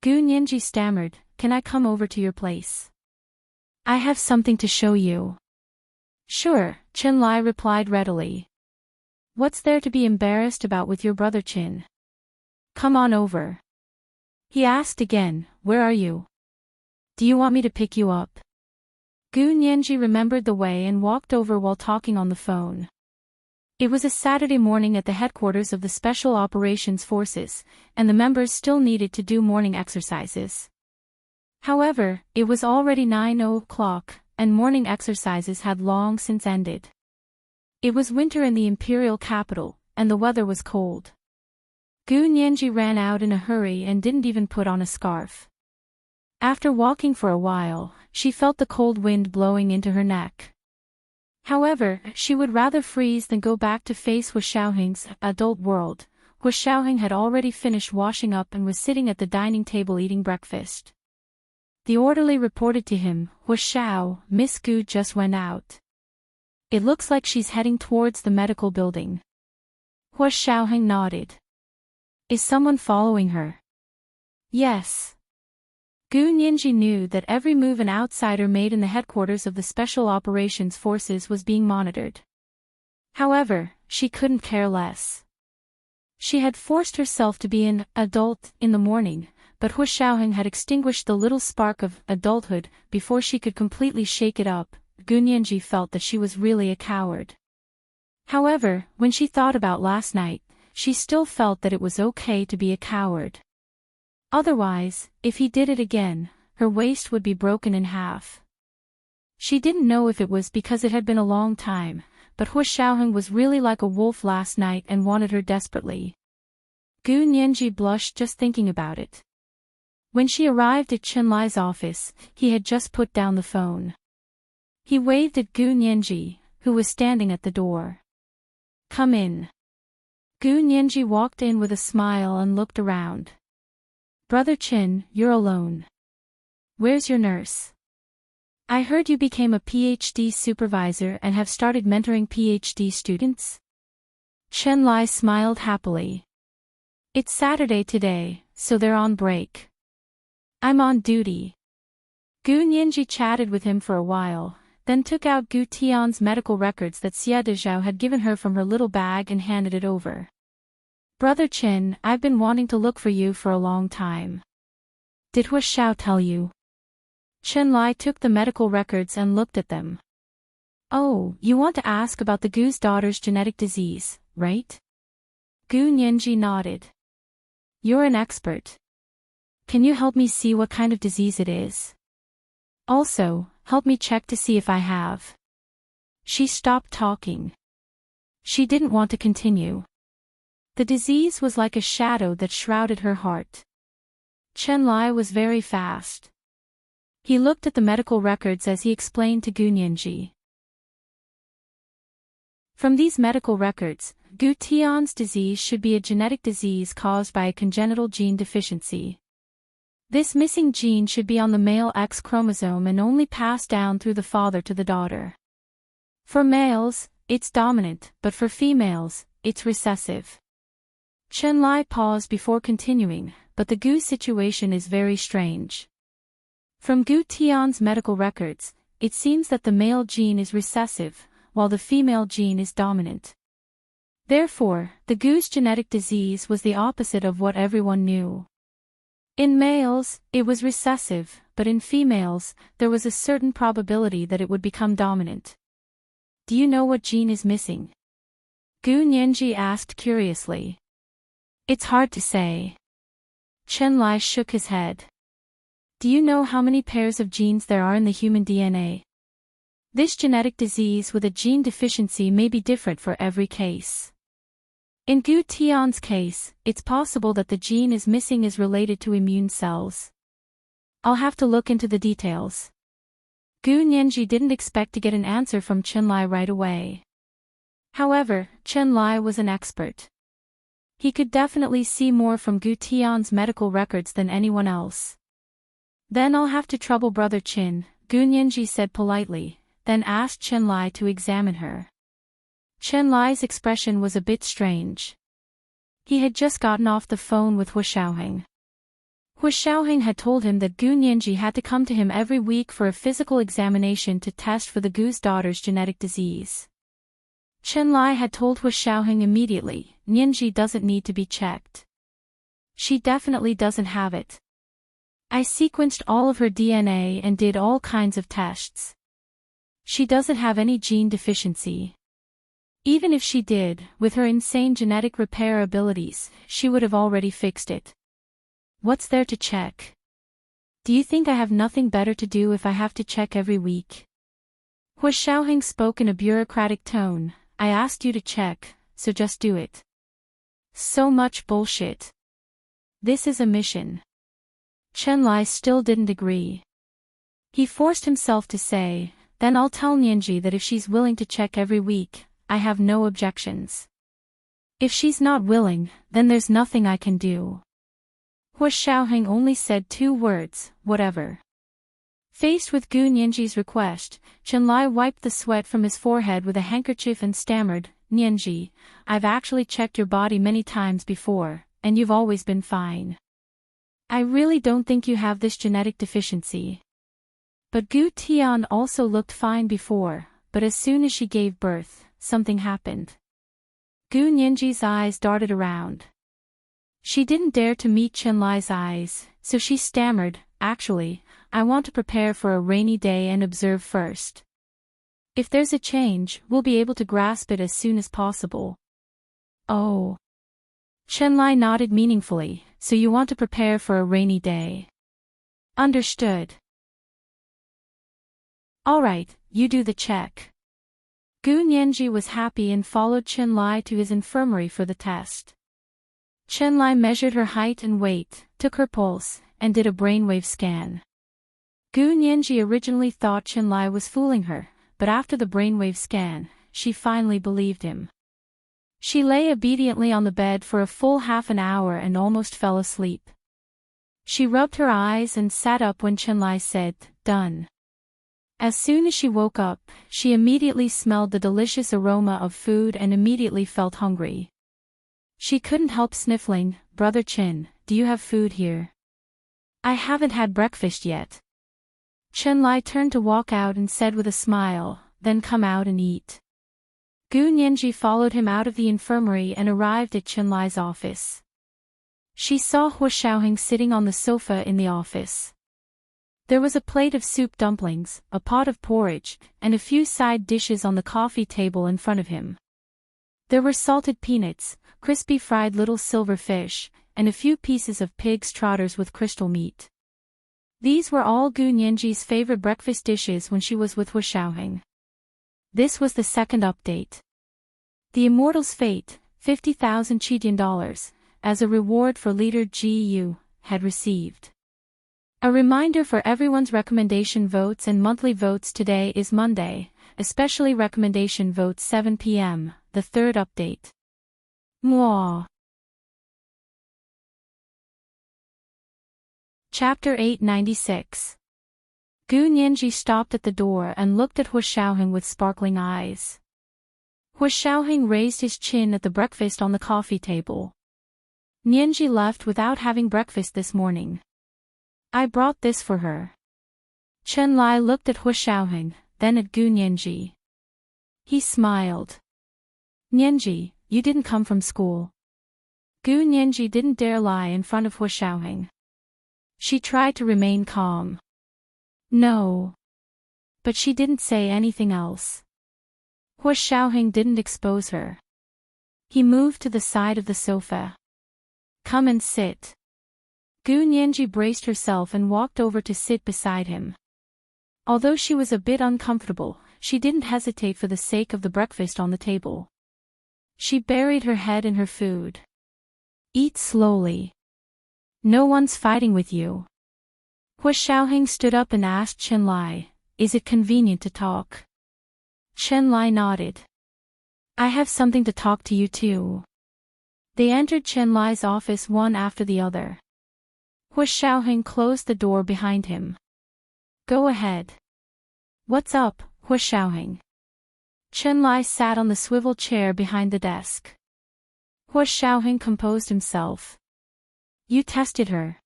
Gu Nianji stammered, "Can I come over to your place? I have something to show you." "Sure," Chen Lai replied readily. "What's there to be embarrassed about with your brother Qin? Come on over." He asked again, "Where are you? Do you want me to pick you up?" Gu Nianji remembered the way and walked over while talking on the phone. It was a Saturday morning at the headquarters of the Special Operations Forces, and the members still needed to do morning exercises. However, it was already 9 o'clock, and morning exercises had long since ended. It was winter in the imperial capital, and the weather was cold. Gu Nianji ran out in a hurry and didn't even put on a scarf. After walking for a while, she felt the cold wind blowing into her neck. However, she would rather freeze than go back to face Hu Xiaoheng's adult world. Hu Xiaoheng had already finished washing up and was sitting at the dining table eating breakfast. The orderly reported to him, "Hu Xiao, Miss Gu just went out. It looks like she's heading towards the medical building." Hu Xiaoheng nodded. "Is someone following her?" "Yes." Gu Nianji knew that every move an outsider made in the headquarters of the Special Operations Forces was being monitored. However, she couldn't care less. She had forced herself to be an adult in the morning, but Hu Xiaoheng had extinguished the little spark of adulthood before she could completely shake it up. Gu Nianji felt that she was really a coward. However, when she thought about last night, she still felt that it was okay to be a coward. Otherwise, if he did it again, her waist would be broken in half. She didn't know if it was because it had been a long time, but Hu Xiaoheng was really like a wolf last night and wanted her desperately. Gu Nianji blushed just thinking about it. When she arrived at Chen Lai's office, he had just put down the phone. He waved at Gu Nianji, who was standing at the door. "Come in." Gu Nianji walked in with a smile and looked around. "Brother Qin, you're alone. Where's your nurse? I heard you became a PhD supervisor and have started mentoring PhD students?" Chen Lai smiled happily. "It's Saturday today, so they're on break. I'm on duty." Gu Nianji chatted with him for a while, then took out Gu Tian's medical records that Xie Dezhao had given her from her little bag and handed it over. "Brother Qin, I've been wanting to look for you for a long time. Did Hu Xiao tell you?" Chen Lai took the medical records and looked at them. "Oh, you want to ask about the Gu's daughter's genetic disease, right?" Gu Nianji nodded. "You're an expert. Can you help me see what kind of disease it is? Also, help me check to see if I have." She stopped talking. She didn't want to continue. The disease was like a shadow that shrouded her heart. Chen Lai was very fast. He looked at the medical records as he explained to Gu Nianji. From these medical records, Gu Tian's disease should be a genetic disease caused by a congenital gene deficiency. This missing gene should be on the male X chromosome and only pass down through the father to the daughter. For males, it's dominant, but for females, it's recessive. Chen Lai paused before continuing, but the Gu situation is very strange. From Gu Tian's medical records, it seems that the male gene is recessive, while the female gene is dominant. Therefore, the Gu's genetic disease was the opposite of what everyone knew. In males, it was recessive, but in females, there was a certain probability that it would become dominant. "Do you know what gene is missing?" Gu Nianji asked curiously. "It's hard to say." Chen Lai shook his head. "Do you know how many pairs of genes there are in the human DNA? This genetic disease with a gene deficiency may be different for every case. In Gu Tian's case, it's possible that the gene is missing is related to immune cells. I'll have to look into the details." Gu Nianji didn't expect to get an answer from Chen Lai right away. However, Chen Lai was an expert. He could definitely see more from Gu Tian's medical records than anyone else. Then I'll have to trouble Brother Chin, Gu Nianji said politely, then asked Chen Lai to examine her. Chen Lai's expression was a bit strange. He had just gotten off the phone with Hu Xiaoheng. Hu Xiaoheng had told him that Gu Nianji had to come to him every week for a physical examination to test for the Gu's daughter's genetic disease. Chen Lai had told Hu Xiaoheng immediately, Nianji doesn't need to be checked. She definitely doesn't have it. I sequenced all of her DNA and did all kinds of tests. She doesn't have any gene deficiency. Even if she did, with her insane genetic repair abilities, she would have already fixed it. What's there to check? Do you think I have nothing better to do if I have to check every week? Hu Xiaoheng spoke in a bureaucratic tone. I asked you to check, so just do it. So much bullshit. This is a mission. Chen Lai still didn't agree. He forced himself to say, then I'll tell Nianji that if she's willing to check every week, I have no objections. If she's not willing, then there's nothing I can do. Hu Xiaoheng only said 2 words, whatever. Faced with Gu Nianji's request, Chen Lai wiped the sweat from his forehead with a handkerchief and stammered, Nianji, I've actually checked your body many times before, and you've always been fine. I really don't think you have this genetic deficiency. But Gu Tian also looked fine before, but as soon as she gave birth, something happened. Gu Nianji's eyes darted around. She didn't dare to meet Chen Lai's eyes, so she stammered, actually, I want to prepare for a rainy day and observe first. If there's a change, we'll be able to grasp it as soon as possible. Oh. Chen Lai nodded meaningfully, so you want to prepare for a rainy day. Understood. Alright, you do the check. Gu Nianji was happy and followed Chen Lai to his infirmary for the test. Chen Lai measured her height and weight, took her pulse, and did a brainwave scan. Gu Nianji originally thought Chen Lai was fooling her, but after the brainwave scan, she finally believed him. She lay obediently on the bed for a full half an hour and almost fell asleep. She rubbed her eyes and sat up when Chen Lai said, done. As soon as she woke up, she immediately smelled the delicious aroma of food and immediately felt hungry. She couldn't help sniffling, Brother Chin, do you have food here? I haven't had breakfast yet. Chen Lai turned to walk out and said with a smile, then come out and eat. Gu Nianji followed him out of the infirmary and arrived at Chen Lai's office. She saw Hu Xiaoheng sitting on the sofa in the office. There was a plate of soup dumplings, a pot of porridge, and a few side dishes on the coffee table in front of him. There were salted peanuts, crispy fried little silver fish, and a few pieces of pig's trotters with crystal meat. These were all Gu Nianji's favorite breakfast dishes when she was with Hu Xiaoheng. This was the second update. The Immortal's Fate, 50,000 Chidian dollars, as a reward for leader GU, had received. A reminder for everyone's recommendation votes and monthly votes today is Monday, especially recommendation votes 7 p.m., the third update. Mwah. Chapter 896. Gu Nianji stopped at the door and looked at Hu Xiaoheng with sparkling eyes. Hu Xiaoheng raised his chin at the breakfast on the coffee table. Nianji left without having breakfast this morning. I brought this for her. Chen Lai looked at Hu Xiaoheng, then at Gu Nianji. He smiled. Nianji, you didn't come from school. Gu Nianji didn't dare lie in front of Hu Xiaoheng. She tried to remain calm. No. But she didn't say anything else. Hu Xiaoheng didn't expose her. He moved to the side of the sofa. Come and sit. Gu Nianji braced herself and walked over to sit beside him. Although she was a bit uncomfortable, she didn't hesitate for the sake of the breakfast on the table. She buried her head in her food. Eat slowly. No one's fighting with you. Hu Xiaoheng stood up and asked Chen Lai, is it convenient to talk? Chen Lai nodded. I have something to talk to you too. They entered Chen Lai's office one after the other. Hu Xiaoheng closed the door behind him. Go ahead. What's up, Hu Xiaoheng? Chen Lai sat on the swivel chair behind the desk. Hu Xiaoheng composed himself. You tested her?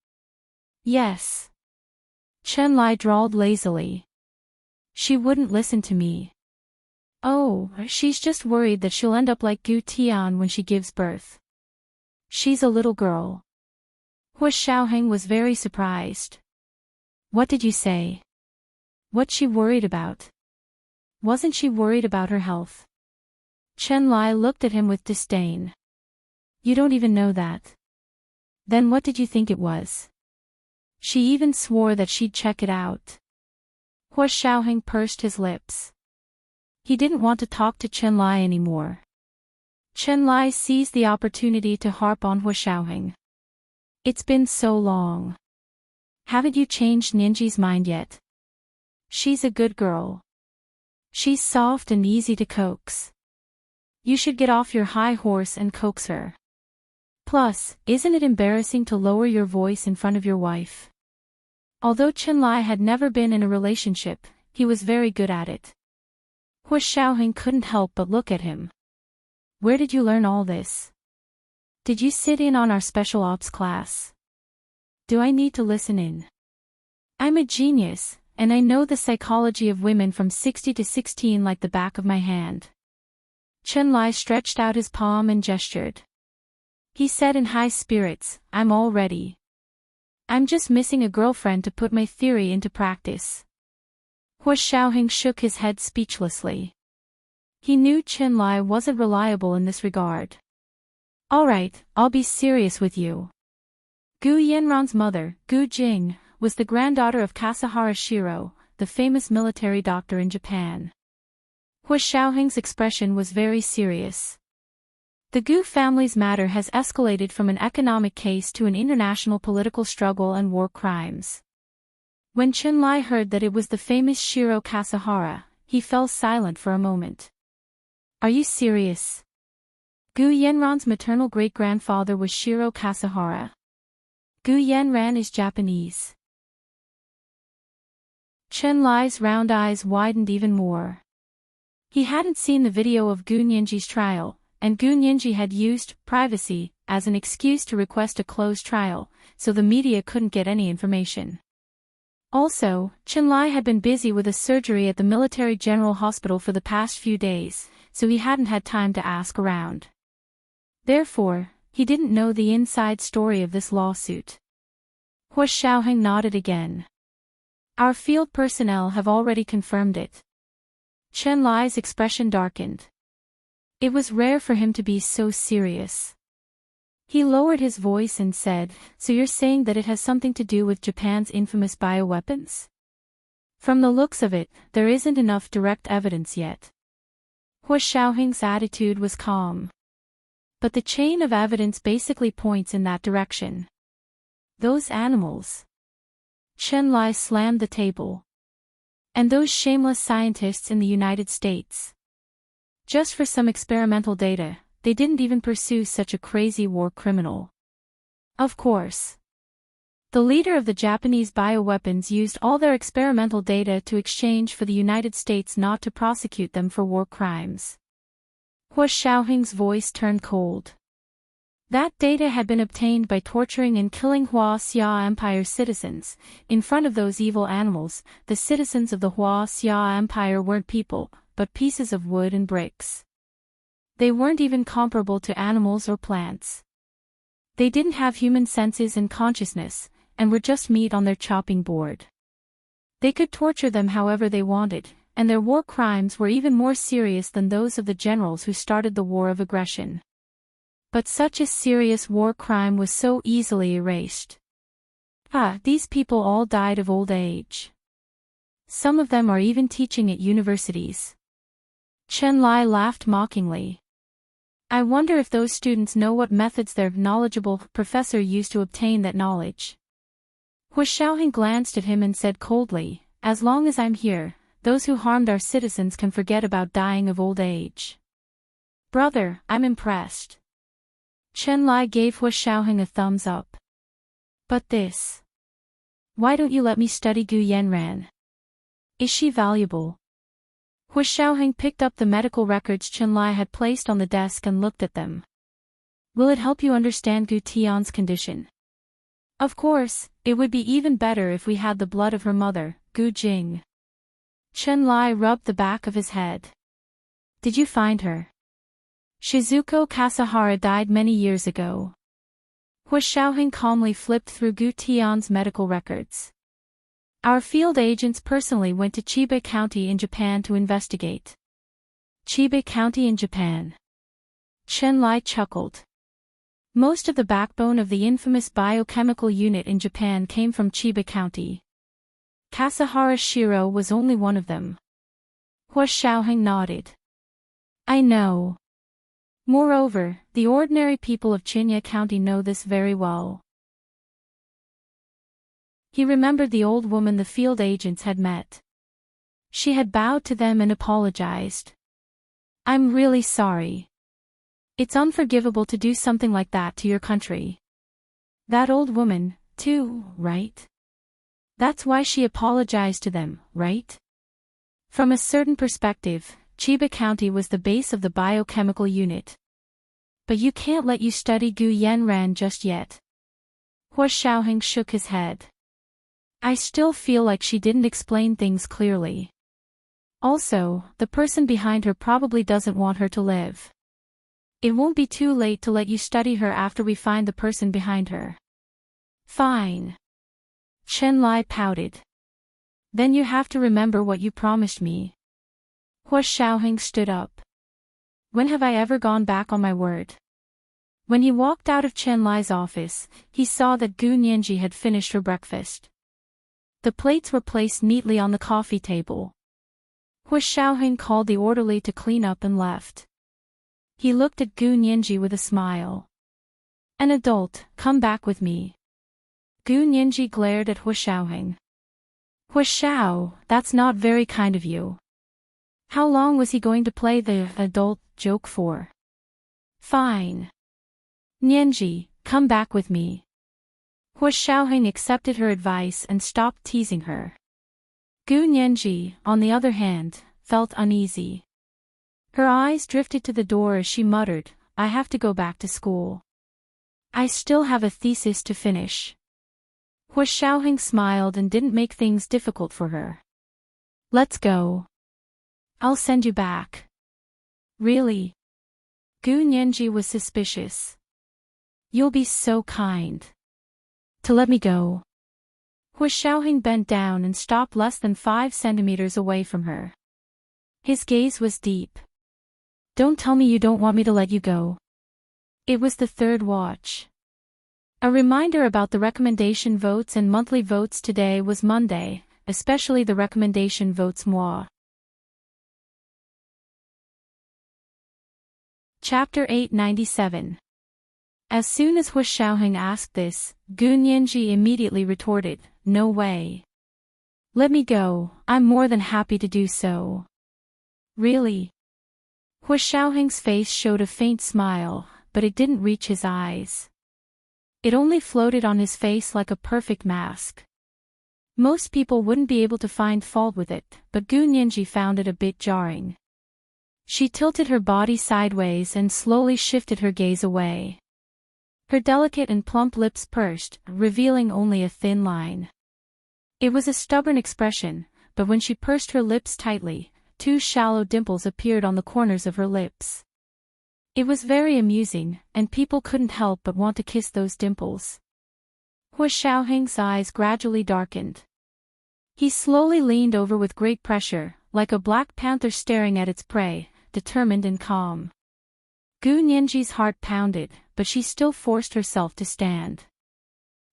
Yes. Chen Lai drawled lazily. She wouldn't listen to me. Oh, she's just worried that she'll end up like Gu Tian when she gives birth. She's a little girl. Hu Xiaoheng was very surprised. What did you say? What's she worried about? Wasn't she worried about her health? Chen Lai looked at him with disdain. You don't even know that. Then what did you think it was? She even swore that she'd check it out. Hu Xiaoheng pursed his lips. He didn't want to talk to Chen Lai anymore. Chen Lai seized the opportunity to harp on Hu Xiaoheng. It's been so long. Haven't you changed Ninji's mind yet? She's a good girl. She's soft and easy to coax. You should get off your high horse and coax her. Plus, isn't it embarrassing to lower your voice in front of your wife? Although Chen Lai had never been in a relationship, he was very good at it. Hu Xiaoheng couldn't help but look at him. Where did you learn all this? Did you sit in on our special ops class? Do I need to listen in? I'm a genius, and I know the psychology of women from 60 to 16 like the back of my hand. Chen Lai stretched out his palm and gestured. He said in high spirits, I'm all ready. I'm just missing a girlfriend to put my theory into practice. Hu Xiaoheng shook his head speechlessly. He knew Chen Lai wasn't reliable in this regard. All right, I'll be serious with you. Gu Yanran's mother, Gu Jing, was the granddaughter of Kasahara Shiro, the famous military doctor in Japan. Hu Xiaoheng's expression was very serious. The Gu family's matter has escalated from an economic case to an international political struggle and war crimes. When Chen Lai heard that it was the famous Shiro Kasahara, he fell silent for a moment. Are you serious? Gu Yanran's maternal great-grandfather was Shiro Kasahara. Gu Yanran is Japanese. Chen Lai's round eyes widened even more. He hadn't seen the video of Gu Ninji's trial, and Gu Ninji had used privacy as an excuse to request a closed trial, so the media couldn't get any information. Also, Chen Lai had been busy with a surgery at the Military General Hospital for the past few days, so he hadn't had time to ask around. Therefore, he didn't know the inside story of this lawsuit. Hu Xiaoheng nodded again. Our field personnel have already confirmed it. Chen Lai's expression darkened. It was rare for him to be so serious. He lowered his voice and said, So you're saying that it has something to do with Japan's infamous bioweapons? From the looks of it, there isn't enough direct evidence yet. Hu Xiaoheng's attitude was calm. But the chain of evidence basically points in that direction. Those animals. Chen Lai slammed the table. And those shameless scientists in the United States. Just for some experimental data, they didn't even pursue such a crazy war criminal. Of course. The leader of the Japanese bioweapons used all their experimental data to exchange for the United States not to prosecute them for war crimes. Hu Xiaoheng's voice turned cold. That data had been obtained by torturing and killing Hua Xia Empire's citizens. In front of those evil animals, the citizens of the Hua Xia Empire weren't people, but pieces of wood and bricks. They weren't even comparable to animals or plants. They didn't have human senses and consciousness, and were just meat on their chopping board. They could torture them however they wanted, and their war crimes were even more serious than those of the generals who started the war of aggression. But such a serious war crime was so easily erased. These people all died of old age. Some of them are even teaching at universities. Chen Lai laughed mockingly. I wonder if those students know what methods their knowledgeable professor used to obtain that knowledge. Hu Xiaoheng glanced at him and said coldly, As long as I'm here, those who harmed our citizens can forget about dying of old age. Brother, I'm impressed. Chen Lai gave Hu Xiaoheng a thumbs up. But this. Why don't you let me study Gu Yanran? Is she valuable? Hu Xiaoheng picked up the medical records Qianlai had placed on the desk and looked at them. Will it help you understand Gu Tian's condition? Of course, it would be even better if we had the blood of her mother, Gu Jing. Qianlai rubbed the back of his head. Did you find her? Shizuko Kasahara died many years ago. Hu Xiaoheng calmly flipped through Gu Tian's medical records. Our field agents personally went to Chiba County in Japan to investigate. Chiba County in Japan. Qianlai chuckled. Most of the backbone of the infamous biochemical unit in Japan came from Chiba County. Kasahara Shiro was only one of them. Hu Xiaoheng nodded. I know. Moreover, the ordinary people of Chinya County know this very well. He remembered the old woman the field agents had met. She had bowed to them and apologized. I'm really sorry. It's unforgivable to do something like that to your country. That old woman, too, right? That's why she apologized to them, right? From a certain perspective, Chiba County was the base of the biochemical unit. But you can't let you study Gu Yanran just yet. Hu Xiaoheng shook his head. I still feel like she didn't explain things clearly. Also, the person behind her probably doesn't want her to live. It won't be too late to let you study her after we find the person behind her. Fine. Qianlai pouted. Then you have to remember what you promised me. Hu Xiaoheng stood up. When have I ever gone back on my word? When he walked out of Qianlai's office, he saw that Gu Nianji had finished her breakfast. The plates were placed neatly on the coffee table. Hu Xiaoheng called the orderly to clean up and left. He looked at Gu Nianji with a smile. An adult, come back with me. Gu Nianji glared at Hu Xiaoheng. Hu Xiao, that's not very kind of you. How long was he going to play the adult joke for? Fine. Nianji, come back with me. Hu Xiaoheng accepted her advice and stopped teasing her. Gu Nianji, on the other hand, felt uneasy. Her eyes drifted to the door as she muttered, I have to go back to school. I still have a thesis to finish. Hu Xiaoheng smiled and didn't make things difficult for her. Let's go. I'll send you back. Really? Gu Nianji was suspicious. You'll be so kind. To let me go. Hu Xiaoheng bent down and stopped less than 5 centimeters away from her. His gaze was deep. Don't tell me you don't want me to let you go. It was the third watch. A reminder about the recommendation votes and monthly votes today was Monday, especially the recommendation votes moi. Chapter 897. As soon as Hu Xiaoheng asked this, Gu Nianji immediately retorted, no way. Let me go, I'm more than happy to do so. Really? Hu Xiaoheng's face showed a faint smile, but it didn't reach his eyes. It only floated on his face like a perfect mask. Most people wouldn't be able to find fault with it, but Gu Nianji found it a bit jarring. She tilted her body sideways and slowly shifted her gaze away. Her delicate and plump lips pursed, revealing only a thin line. It was a stubborn expression, but when she pursed her lips tightly, 2 shallow dimples appeared on the corners of her lips. It was very amusing, and people couldn't help but want to kiss those dimples. Hu Xiaoheng's eyes gradually darkened. He slowly leaned over with great pressure, like a black panther staring at its prey, determined and calm. Gu Nianji's heart pounded, but she still forced herself to stand.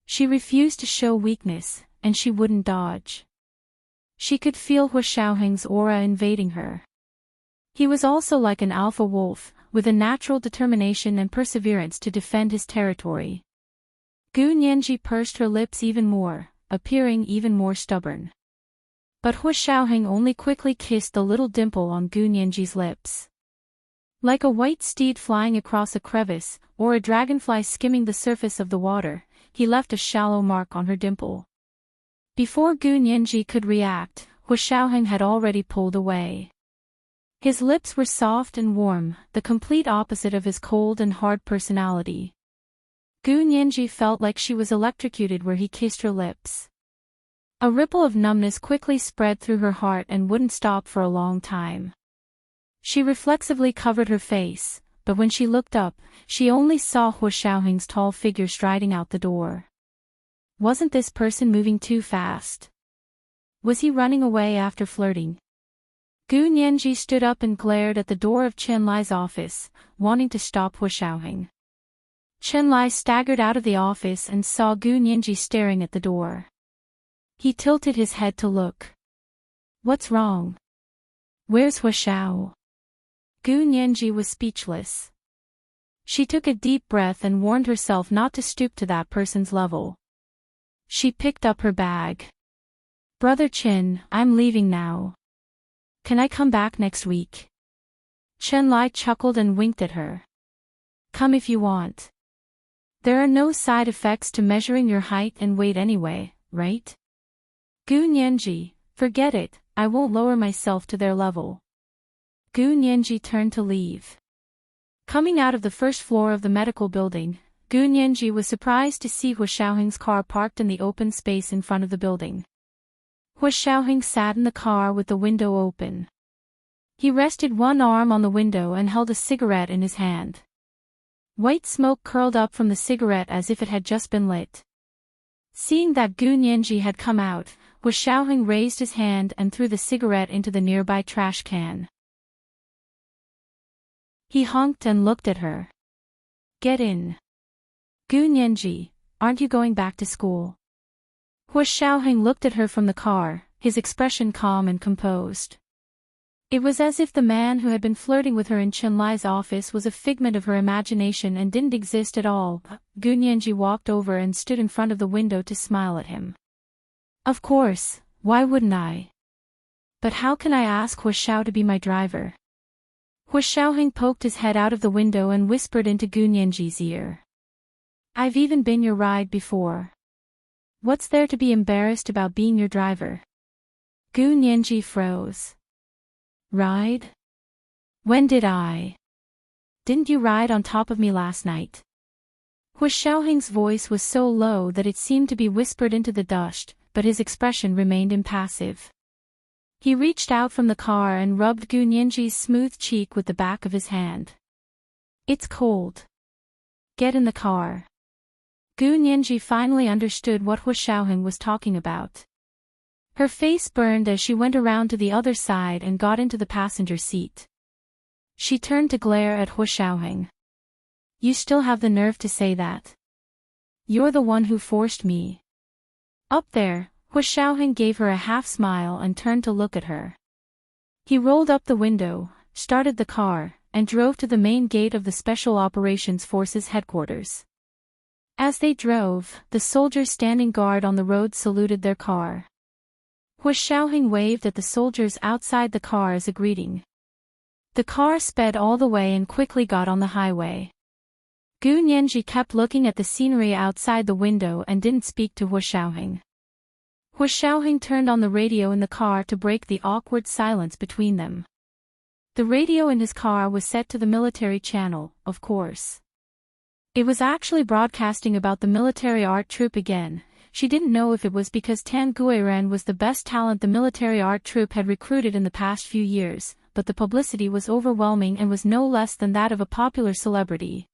She refused to show weakness, and she wouldn't dodge. She could feel Hu Xiaoheng's aura invading her. He was also like an alpha wolf, with a natural determination and perseverance to defend his territory. Gu Nianji pursed her lips even more, appearing even more stubborn. But Hu Xiaoheng only quickly kissed the little dimple on Gu Nianji's lips. Like a white steed flying across a crevice, or a dragonfly skimming the surface of the water, he left a shallow mark on her dimple. Before Gu Nianji could react, Hu Xiaoheng had already pulled away. His lips were soft and warm, the complete opposite of his cold and hard personality. Gu Nianji felt like she was electrocuted where he kissed her lips. A ripple of numbness quickly spread through her heart and wouldn't stop for a long time. She reflexively covered her face, but when she looked up, she only saw Hu Xiaoheng's tall figure striding out the door. Wasn't this person moving too fast? Was he running away after flirting? Gu Nianji stood up and glared at the door of Chen Lai's office, wanting to stop Hu Xiaoheng. Chen Lai staggered out of the office and saw Gu Nianji staring at the door. He tilted his head to look. What's wrong? Where's Hu Xiao? Gu Nianji was speechless. She took a deep breath and warned herself not to stoop to that person's level. She picked up her bag. Brother Chen, I'm leaving now. Can I come back next week? Chen Lai chuckled and winked at her. Come if you want. There are no side effects to measuring your height and weight anyway, right? Gu Nianji, forget it, I won't lower myself to their level. Gu Nianji turned to leave. Coming out of the first floor of the medical building, Gu Nianji was surprised to see Hu Xiaoheng's car parked in the open space in front of the building. Hu Xiaoheng sat in the car with the window open. He rested one arm on the window and held a cigarette in his hand. White smoke curled up from the cigarette as if it had just been lit. Seeing that Gu Nianji had come out, Hu Xiaoheng raised his hand and threw the cigarette into the nearby trash can. He honked and looked at her. Get in. Gu Nianji, aren't you going back to school? Hu Xiaoheng looked at her from the car, his expression calm and composed. It was as if the man who had been flirting with her in Chen Lai's office was a figment of her imagination and didn't exist at all. Gu Nianji walked over and stood in front of the window to smile at him. Of course, why wouldn't I? But how can I ask Hu Xiao to be my driver? Hu Xiaoheng poked his head out of the window and whispered into Gu Nianji's ear. I've even been your ride before. What's there to be embarrassed about being your driver? Gu Nianji froze. Ride? When did I? Didn't you ride on top of me last night? Hu Xiaoheng's voice was so low that it seemed to be whispered into the dust, but his expression remained impassive. He reached out from the car and rubbed Gu Nianji's smooth cheek with the back of his hand. It's cold. Get in the car. Gu Nianji finally understood what Hu Xiaoheng was talking about. Her face burned as she went around to the other side and got into the passenger seat. She turned to glare at Hu Xiaoheng. You still have the nerve to say that? You're the one who forced me. Up there, Hu Xiaoheng gave her a half smile and turned to look at her. He rolled up the window, started the car, and drove to the main gate of the Special Operations Forces headquarters. As they drove, the soldiers standing guard on the road saluted their car. Hu Xiaoheng waved at the soldiers outside the car as a greeting. The car sped all the way and quickly got on the highway. Gu Nianji kept looking at the scenery outside the window and didn't speak to Hu Xiaoheng. Hu Xiaoheng turned on the radio in the car to break the awkward silence between them. The radio in his car was set to the military channel, of course. It was actually broadcasting about the military art troupe again. She didn't know if it was because Tan Guiren was the best talent the military art troupe had recruited in the past few years, but the publicity was overwhelming and was no less than that of a popular celebrity.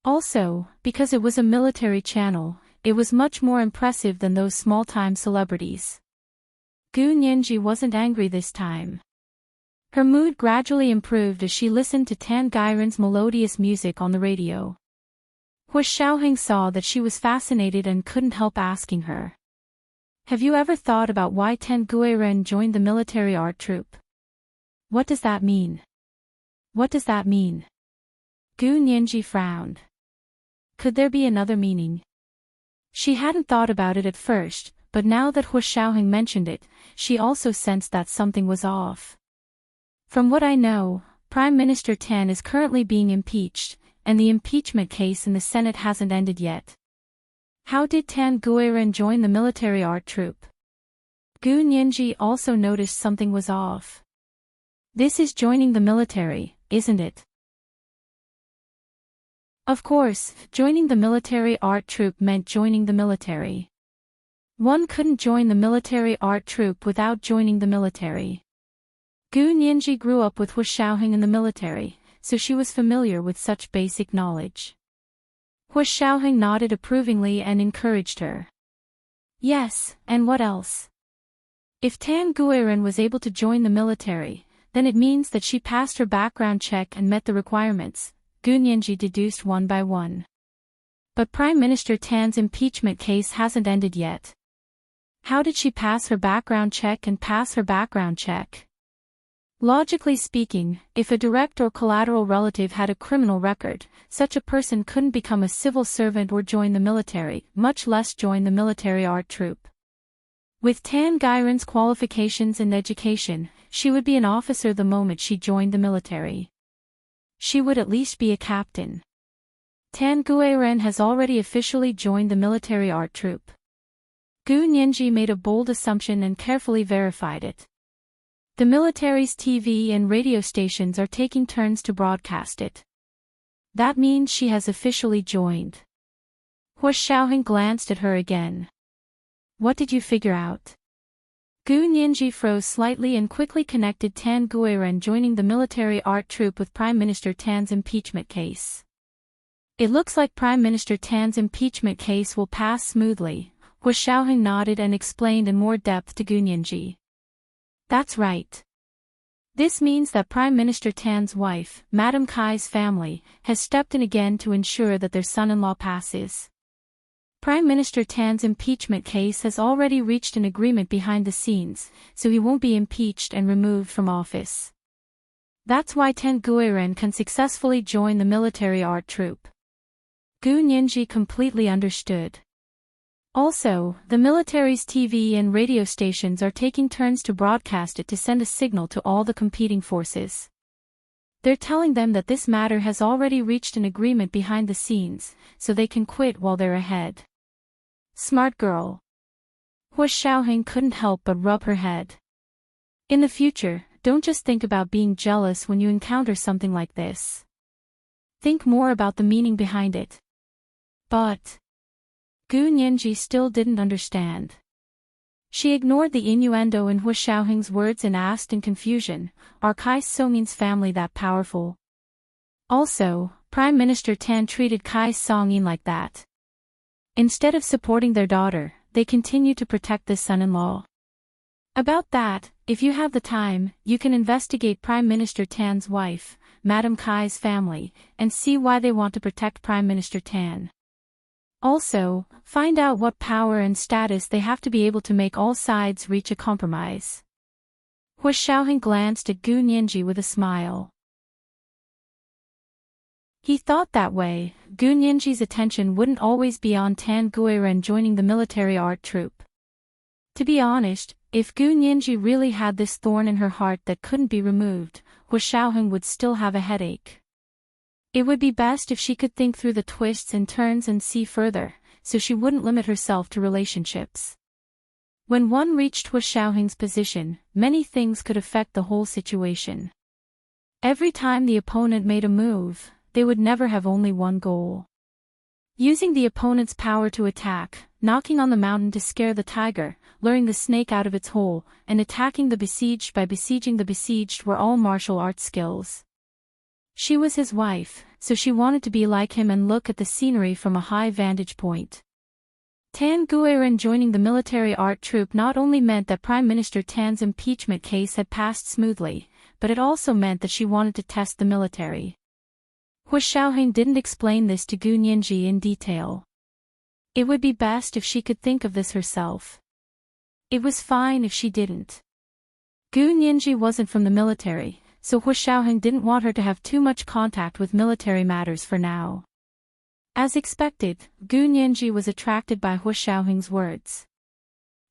Also, because it was a military channel, it was much more impressive than those small-time celebrities. Gu Nianji wasn't angry this time. Her mood gradually improved as she listened to Tan Guiren's melodious music on the radio. Hu Xiaoheng saw that she was fascinated and couldn't help asking her. Have you ever thought about why Tan Guiren joined the military art troupe? What does that mean? What does that mean? Gu Nianji frowned. Could there be another meaning? She hadn't thought about it at first, but now that Hu Xiaoheng mentioned it, she also sensed that something was off. From what I know, Prime Minister Tan is currently being impeached, and the impeachment case in the Senate hasn't ended yet. How did Tan Guiren join the military art troupe? Gu Nianji also noticed something was off. This is joining the military, isn't it? Of course, joining the military art troupe meant joining the military. One couldn't join the military art troupe without joining the military. Gu Nianji grew up with Hu Xiaoheng in the military, so she was familiar with such basic knowledge. Hu Xiaoheng nodded approvingly and encouraged her. Yes, and what else? If Tan Guiren was able to join the military, then it means that she passed her background check and met the requirements, Gu Nianji deduced one by one. But Prime Minister Tan's impeachment case hasn't ended yet. How did she pass her background check and pass her background check? Logically speaking, if a direct or collateral relative had a criminal record, such a person couldn't become a civil servant or join the military, much less join the military art troupe. With Tan Guiren's qualifications and education, she would be an officer the moment she joined the military. She would at least be a captain. Tan Guiren has already officially joined the military art troupe. Gu Nianji made a bold assumption and carefully verified it. The military's TV and radio stations are taking turns to broadcast it. That means she has officially joined. Hu Xiaoheng glanced at her again. What did you figure out? Gu Nianji froze slightly and quickly connected Tan Guiren joining the military art troupe with Prime Minister Tan's impeachment case. It looks like Prime Minister Tan's impeachment case will pass smoothly. Hu Xiaoheng nodded and explained in more depth to Gu Nianji. That's right. This means that Prime Minister Tan's wife, Madame Kai's family, has stepped in again to ensure that their son-in-law passes. Prime Minister Tan's impeachment case has already reached an agreement behind the scenes, so he won't be impeached and removed from office. That's why Tan Guiren can successfully join the military art troupe. Gu Nianji completely understood. Also, the military's TV and radio stations are taking turns to broadcast it to send a signal to all the competing forces. They're telling them that this matter has already reached an agreement behind the scenes, so they can quit while they're ahead. Smart girl. Hu Xiaoheng couldn't help but rub her head. In the future, don't just think about being jealous when you encounter something like this. Think more about the meaning behind it. But Gu Nianji still didn't understand. She ignored the innuendo in Hu Xiaoheng's words and asked in confusion, are Kai Songyin's family that powerful? Also, Prime Minister Tan treated Kai Songyin like that. Instead of supporting their daughter, they continue to protect this son-in-law. About that, if you have the time, you can investigate Prime Minister Tan's wife, Madame Kai's family, and see why they want to protect Prime Minister Tan. Also, find out what power and status they have to be able to make all sides reach a compromise. Hu Xiaoheng glanced at Gu Nianji with a smile. He thought that way, Gu Nianji's attention wouldn't always be on Tan Guiren joining the military art troupe. To be honest, if Gu Nianji really had this thorn in her heart that couldn't be removed, Hu Xiaoheng would still have a headache. It would be best if she could think through the twists and turns and see further, so she wouldn't limit herself to relationships. When one reached Hu Xiaoheng's position, many things could affect the whole situation. Every time the opponent made a move, they would never have only one goal. Using the opponent's power to attack, knocking on the mountain to scare the tiger, luring the snake out of its hole, and attacking the besieged by besieging the besieged were all martial arts skills. She was his wife, so she wanted to be like him and look at the scenery from a high vantage point. Tan Guiren joining the military art troupe not only meant that Prime Minister Tan's impeachment case had passed smoothly, but it also meant that she wanted to test the military. Hu Xiaoheng didn't explain this to Gu Nianji in detail. It would be best if she could think of this herself. It was fine if she didn't. Gu Nianji wasn't from the military, so Hu Xiaoheng didn't want her to have too much contact with military matters for now. As expected, Gu Nianji was attracted by Hu Xiaoheng's words.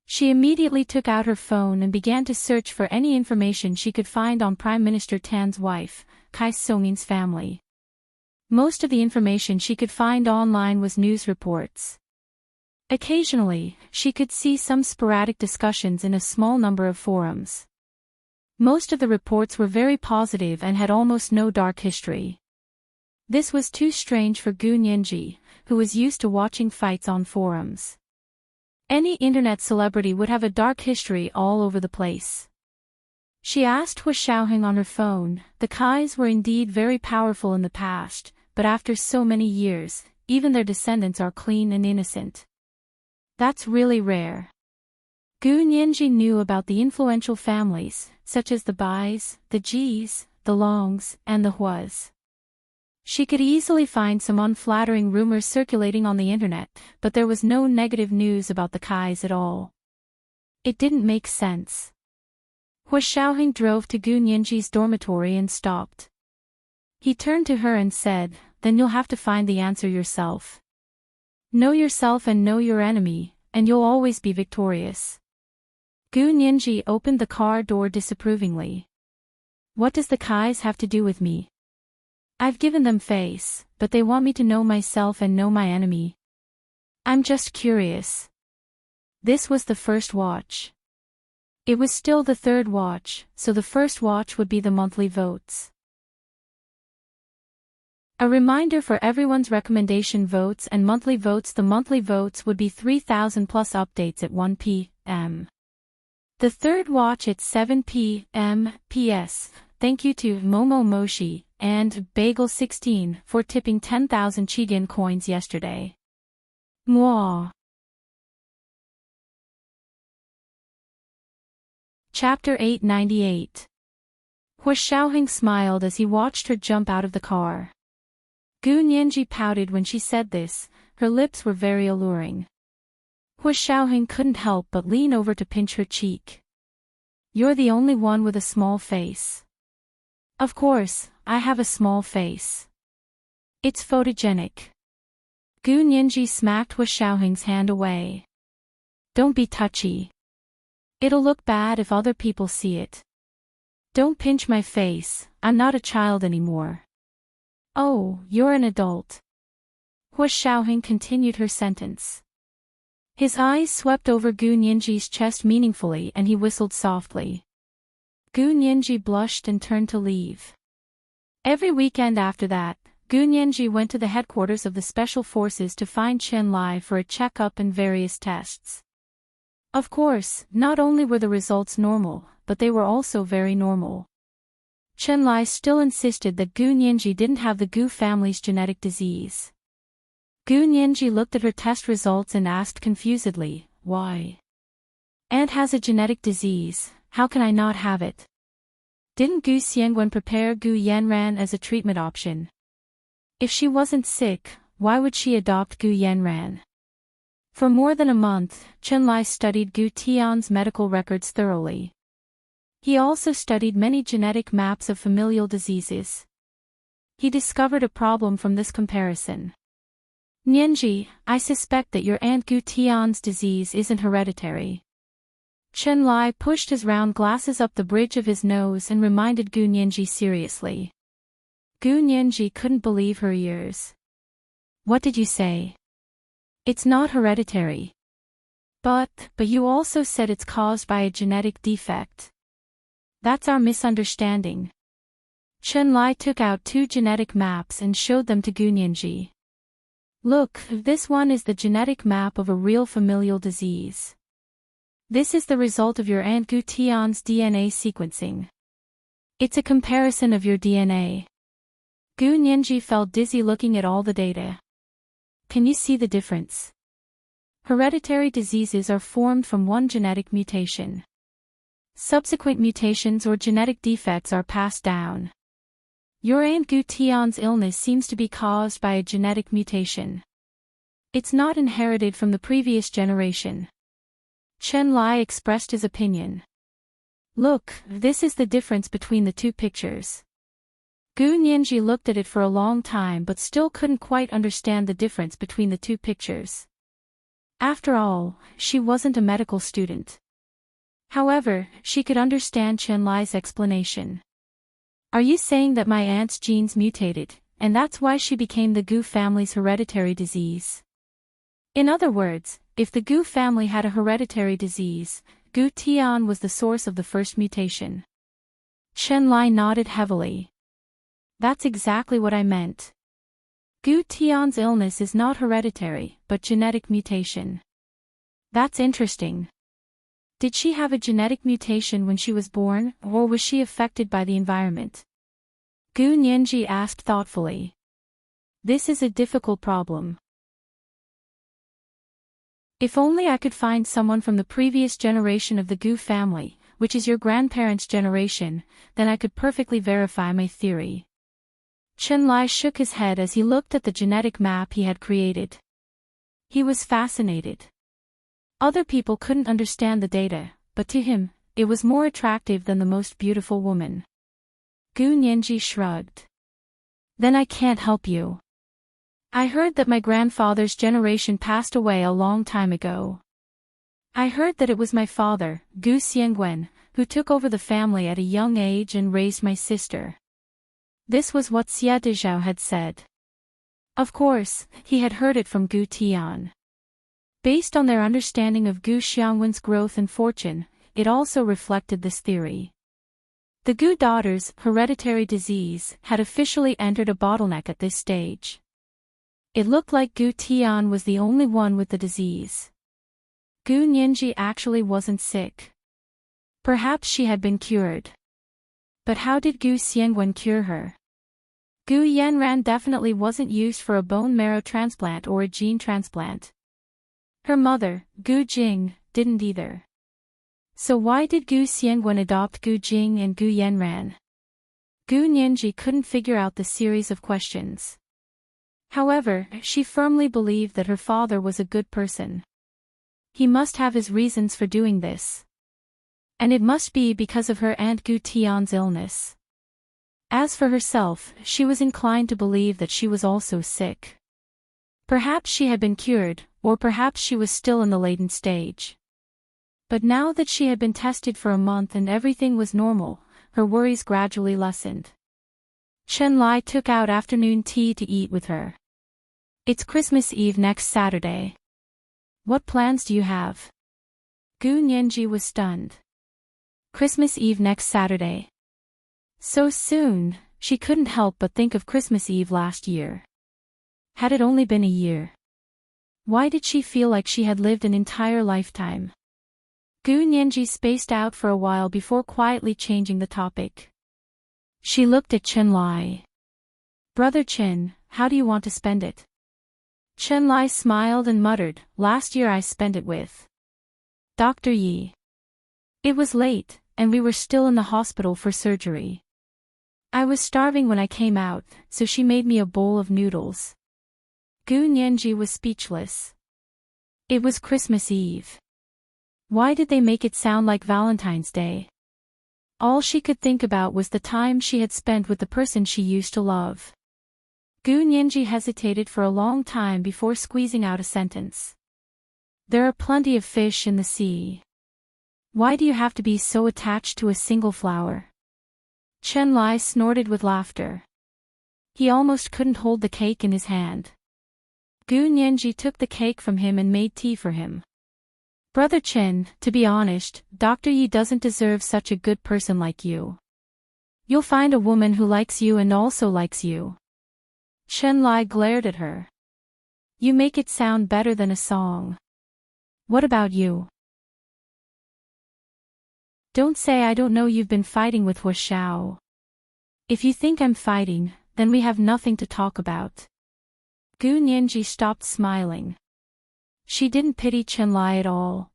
She immediately took out her phone and began to search for any information she could find on Prime Minister Tan's wife, Kai Songyin's family. Most of the information she could find online was news reports. Occasionally, she could see some sporadic discussions in a small number of forums. Most of the reports were very positive and had almost no dark history. This was too strange for Gu Nianji, who was used to watching fights on forums. Any internet celebrity would have a dark history all over the place. She asked Hua Xiaoheng on her phone. The Kais were indeed very powerful in the past, but after so many years, even their descendants are clean and innocent. That's really rare. Gu Nianji knew about the influential families, such as the Bais, the Jis, the Longs, and the Huas. She could easily find some unflattering rumors circulating on the internet, but there was no negative news about the Kais at all. It didn't make sense. Hua Xiaoheng drove to Gu Nianji's dormitory and stopped. He turned to her and said, "Then you'll have to find the answer yourself. Know yourself and know your enemy, and you'll always be victorious." Gu Nianji opened the car door disapprovingly. "What does the Kais have to do with me? I've given them face, but they want me to know myself and know my enemy. I'm just curious." This was the first watch. It was still the third watch, so the first watch would be the monthly votes. A reminder for everyone's recommendation votes and monthly votes. The monthly votes would be 3,000 plus updates at 1 p.m. The third watch at 7 p.m. PS. Thank you to Momo Moshi and Bagel16 for tipping 10,000 Chigen coins yesterday. Mwah. Chapter 898. Hua Xiaoheng smiled as he watched her jump out of the car. Gu Nianji pouted when she said this. Her lips were very alluring. Hua Xiaoheng couldn't help but lean over to pinch her cheek. "You're the only one with a small face." "Of course, I have a small face. It's photogenic." Gu Nianji smacked Hua Xiaoheng's hand away. "Don't be touchy. It'll look bad if other people see it. Don't pinch my face, I'm not a child anymore." "Oh, you're an adult." Hua Xiaoheng continued her sentence. His eyes swept over Gu Nianji's chest meaningfully and he whistled softly. Gu Nianji blushed and turned to leave. Every weekend after that, Gu Nianji went to the headquarters of the Special Forces to find Chen Lai for a checkup and various tests. Of course, not only were the results normal, but they were also very normal. Chen Lai still insisted that Gu Nianji didn't have the Gu family's genetic disease. Gu Nianji looked at her test results and asked confusedly, "Why? Aunt has a genetic disease, how can I not have it? Didn't Gu Xiangwen prepare Gu Yanran as a treatment option? If she wasn't sick, why would she adopt Gu Yanran?" For more than a month, Chen Lai studied Gu Tian's medical records thoroughly. He also studied many genetic maps of familial diseases. He discovered a problem from this comparison. "Nianji, I suspect that your Aunt Gu Tian's disease isn't hereditary." Chen Lai pushed his round glasses up the bridge of his nose and reminded Gu Nianji seriously. Gu Nianji couldn't believe her ears. "What did you say? It's not hereditary. But you also said it's caused by a genetic defect." "That's our misunderstanding." Chen Lai took out 2 genetic maps and showed them to Gu Nianji. "Look, this one is the genetic map of a real familial disease. This is the result of your Aunt Gu Tian's DNA sequencing. It's a comparison of your DNA." Gu Nianji felt dizzy looking at all the data. "Can you see the difference? Hereditary diseases are formed from one genetic mutation. Subsequent mutations or genetic defects are passed down. Your Aunt Gu Tian's illness seems to be caused by a genetic mutation. It's not inherited from the previous generation." Chen Lai expressed his opinion. "Look, this is the difference between the 2 pictures." Gu Nianji looked at it for a long time but still couldn't quite understand the difference between the 2 pictures. After all, she wasn't a medical student. However, she could understand Chen Lai's explanation. "Are you saying that my aunt's genes mutated, and that's why she became the Gu family's hereditary disease? In other words, If the Gu family had a hereditary disease, Gu Tian was the source of the first mutation. Chen Lai nodded heavily. That's exactly what I meant. Gu Tian's illness is not hereditary, but genetic mutation. That's interesting. Did she have a genetic mutation when she was born, or was she affected by the environment? Gu Nianji asked thoughtfully. This is a difficult problem. If only I could find someone from the previous generation of the Gu family, which is your grandparents' generation, then I could perfectly verify my theory. Chen Lai shook his head as he looked at the genetic map he had created. He was fascinated. Other people couldn't understand the data, but to him, it was more attractive than the most beautiful woman. Gu Nianji shrugged. Then I can't help you. I heard that my grandfather's generation passed away a long time ago. I heard that it was my father, Gu Xiangwen, who took over the family at a young age and raised my sister. This was what Xie Dezhao had said. Of course, he had heard it from Gu Tian. Based on their understanding of Gu Xiangwen's growth and fortune, it also reflected this theory. The Gu daughter's hereditary disease had officially entered a bottleneck at this stage. It looked like Gu Tian was the only one with the disease. Gu Nianji actually wasn't sick. Perhaps she had been cured. But how did Gu Xiangwen cure her? Gu Yanran definitely wasn't used for a bone marrow transplant or a gene transplant. Her mother, Gu Jing, didn't either. So why did Gu Xiangwen adopt Gu Jing and Gu Yanran? Gu Nianji couldn't figure out the series of questions. However, she firmly believed that her father was a good person. He must have his reasons for doing this. And it must be because of her aunt Gu Tian's illness. As for herself, she was inclined to believe that she was also sick. Perhaps she had been cured, or perhaps she was still in the latent stage. But now that she had been tested for a month and everything was normal, her worries gradually lessened. Chen Lai took out afternoon tea to eat with her. It's Christmas Eve next Saturday. What plans do you have? Gu Nianji was stunned. Christmas Eve next Saturday. So soon, she couldn't help but think of Christmas Eve last year. Had it only been a year? Why did she feel like she had lived an entire lifetime? Gu Nianji spaced out for a while before quietly changing the topic. She looked at Chen Lai. Brother Chen, how do you want to spend it? Chen Lai smiled and muttered, last year I spent it with Dr. Yi. It was late, and we were still in the hospital for surgery. I was starving when I came out, so she made me a bowl of noodles. Gu Nianji was speechless. It was Christmas Eve. Why did they make it sound like Valentine's Day? All she could think about was the time she had spent with the person she used to love. Gu Nianji hesitated for a long time before squeezing out a sentence. There are plenty of fish in the sea. Why do you have to be so attached to a single flower? Chen Lai snorted with laughter. He almost couldn't hold the cake in his hand. Gu Nianji took the cake from him and made tea for him. Brother Chen, to be honest, Dr. Yi doesn't deserve such a good person like you. You'll find a woman who likes you and also likes you. Chen Lai glared at her. You make it sound better than a song. What about you? Don't say I don't know you've been fighting with Hua Xiao. If you think I'm fighting, then we have nothing to talk about. Gu Nianji stopped smiling. She didn't pity Chen Lai at all.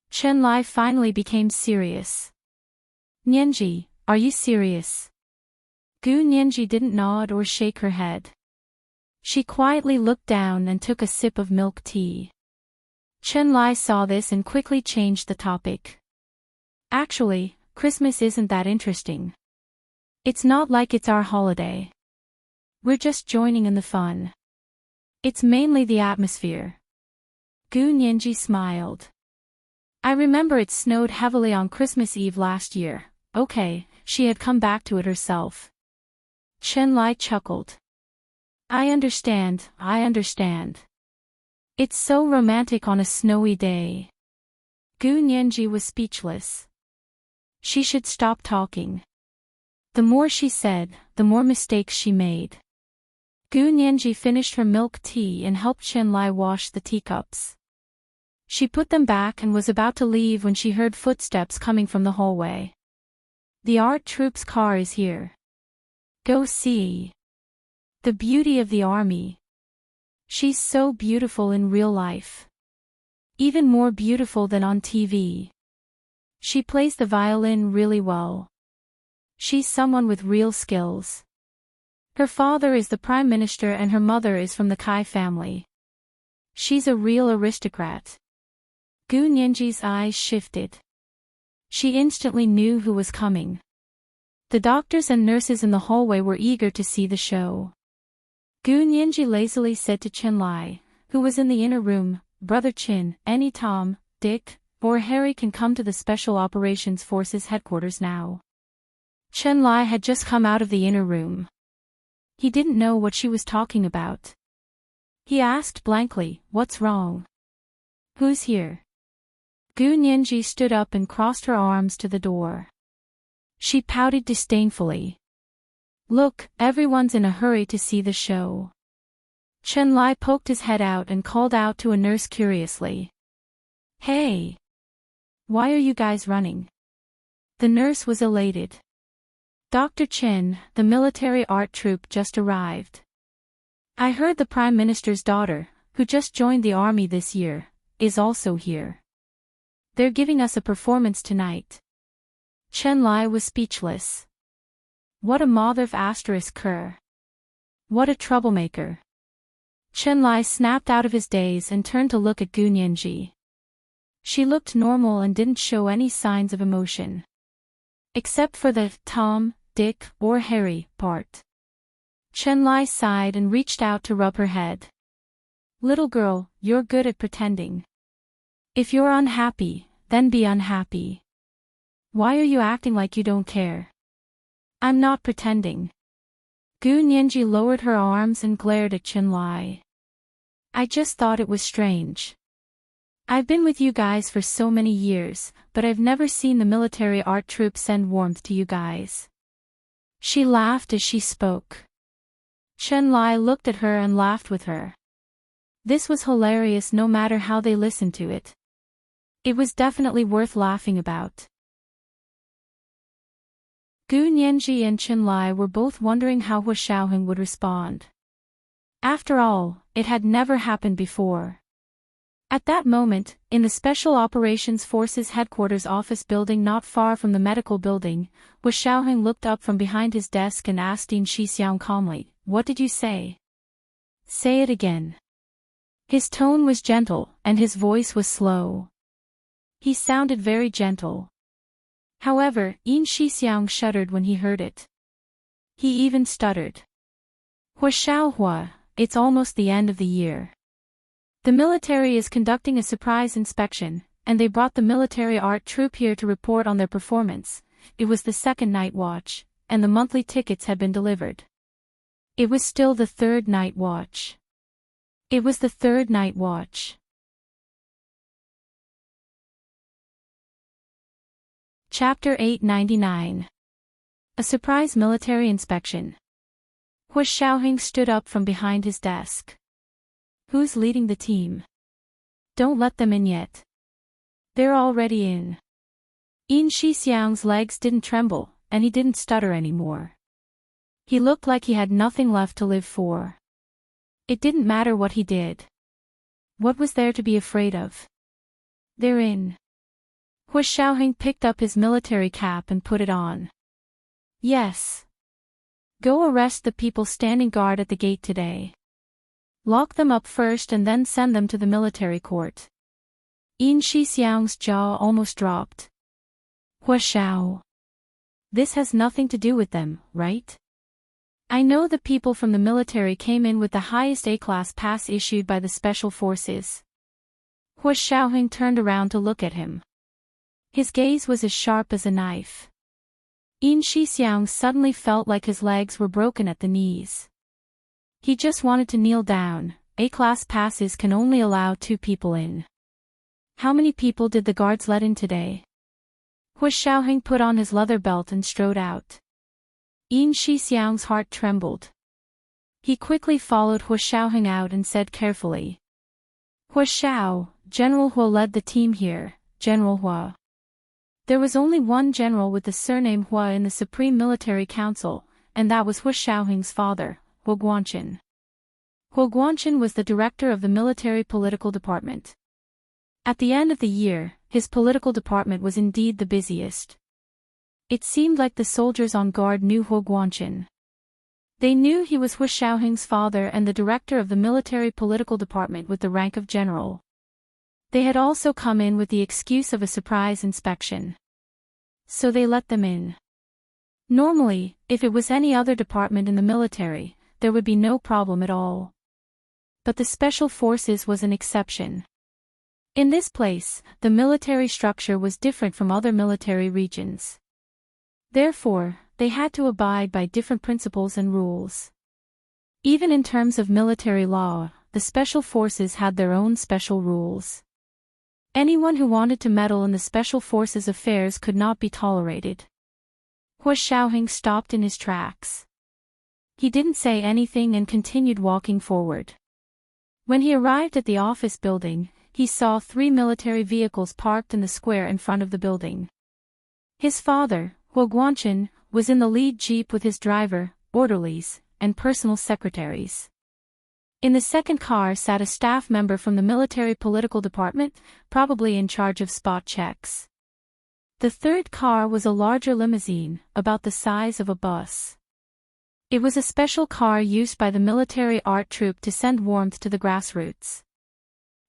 Chen Lai finally became serious. Nianji, are you serious? Gu Nianji didn't nod or shake her head. She quietly looked down and took a sip of milk tea. Chen Lai saw this and quickly changed the topic. Actually, Christmas isn't that interesting. It's not like it's our holiday. We're just joining in the fun. It's mainly the atmosphere. Gu Nianji smiled. I remember it snowed heavily on Christmas Eve last year. Okay, she had come back to it herself. Chen Lai chuckled. I understand. It's so romantic on a snowy day. Gu Nianji was speechless. She should stop talking. The more she said, the more mistakes she made. Gu Nianji finished her milk tea and helped Qianlai wash the teacups. She put them back and was about to leave when she heard footsteps coming from the hallway. The art troupe's car is here. Go see. The beauty of the army. She's so beautiful in real life. Even more beautiful than on TV. She plays the violin really well. She's someone with real skills. Her father is the prime minister and her mother is from the Kai family. She's a real aristocrat. Gu Nianji's eyes shifted. She instantly knew who was coming. The doctors and nurses in the hallway were eager to see the show. Gu Nianji lazily said to Qianlai, who was in the inner room, "Brother Qin, any Tom, Dick, or Harry can come to the Special Operations Forces headquarters now." Qianlai had just come out of the inner room. He didn't know what she was talking about. He asked blankly, "What's wrong? Who's here?" Gu Nianji stood up and crossed her arms to the door. She pouted disdainfully. "Look, everyone's in a hurry to see the show." Qianlai poked his head out and called out to a nurse curiously. "Hey! Why are you guys running?" The nurse was elated. "Dr. Qin, the military art troupe just arrived. I heard the Prime Minister's daughter, who just joined the army this year, is also here. They're giving us a performance tonight." Qianlai was speechless. What a mother of asterisk her. What a troublemaker. Qianlai snapped out of his daze and turned to look at Gu Nianji. She looked normal and didn't show any signs of emotion. Except for the Tom, Dick, or Harry part. Qianlai sighed and reached out to rub her head. "Little girl, you're good at pretending. If you're unhappy, then be unhappy. Why are you acting like you don't care?" "I'm not pretending." Gu Nianji lowered her arms and glared at Qianlai. "I just thought it was strange. I've been with you guys for so many years, but I've never seen the military art troupe send warmth to you guys." She laughed as she spoke. Qianlai looked at her and laughed with her. This was hilarious no matter how they listened to it. It was definitely worth laughing about. Gu Nianji and Qianlai were both wondering how Hua Xiaoheng would respond. After all, it had never happened before. At that moment, in the Special Operations Forces headquarters office building not far from the medical building, Hua Xiaoheng looked up from behind his desk and asked Yin Shixiang calmly, "What did you say? Say it again." His tone was gentle, and his voice was slow. He sounded very gentle. However, Yin Shixiang shuddered when he heard it. He even stuttered. "Hua Xiaohua, it's almost the end of the year. The military is conducting a surprise inspection, and they brought the military art troupe here to report on their performance. It was the second night watch, and the monthly tickets had been delivered. It was still the third night watch. It was the third night watch." Chapter 899. A surprise military inspection. Hua Xiaoheng stood up from behind his desk. "Who's leading the team? Don't let them in yet. They're already in." Yin Shixiang's legs didn't tremble, and he didn't stutter anymore. He looked like he had nothing left to live for. It didn't matter what he did. What was there to be afraid of? "They're in." Hua Xiaoheng picked up his military cap and put it on. "Yes. Go arrest the people standing guard at the gate today. Lock them up first and then send them to the military court." Yin Shixiang's jaw almost dropped. "Hua Xiao. This has nothing to do with them, right? I know the people from the military came in with the highest A-class pass issued by the special forces." Hua Xiaoheng turned around to look at him. His gaze was as sharp as a knife. Yin Shixiang suddenly felt like his legs were broken at the knees. He just wanted to kneel down, A-class passes can only allow 2 people in. How many people did the guards let in today? Hu Xiaoheng put on his leather belt and strode out. Yin Shixiang's heart trembled. He quickly followed Hu Xiaoheng out and said carefully. Hu Xiao, General Hu led the team here, General Hu. There was only one general with the surname Hu in the Supreme Military Council, and that was Hu Xiaoheng's father, Hu Guanchen. Hu Guanchen was the director of the military political department. At the end of the year, his political department was indeed the busiest. It seemed like the soldiers on guard knew Hu Guanchen. They knew he was Hu Xiaoheng's father and the director of the military political department with the rank of general. They had also come in with the excuse of a surprise inspection. So they let them in. Normally, if it was any other department in the military, there would be no problem at all. But the Special Forces was an exception. In this place, the military structure was different from other military regions. Therefore, they had to abide by different principles and rules. Even in terms of military law, the Special Forces had their own special rules. Anyone who wanted to meddle in the Special Forces' affairs could not be tolerated. Hu Xiaoheng stopped in his tracks. He didn't say anything and continued walking forward. When he arrived at the office building, he saw 3 military vehicles parked in the square in front of the building. His father, Hu Guanchen, was in the lead jeep with his driver, orderlies, and personal secretaries. In the second car sat a staff member from the military political department, probably in charge of spot checks. The third car was a larger limousine, about the size of a bus. It was a special car used by the military art troupe to send warmth to the grassroots.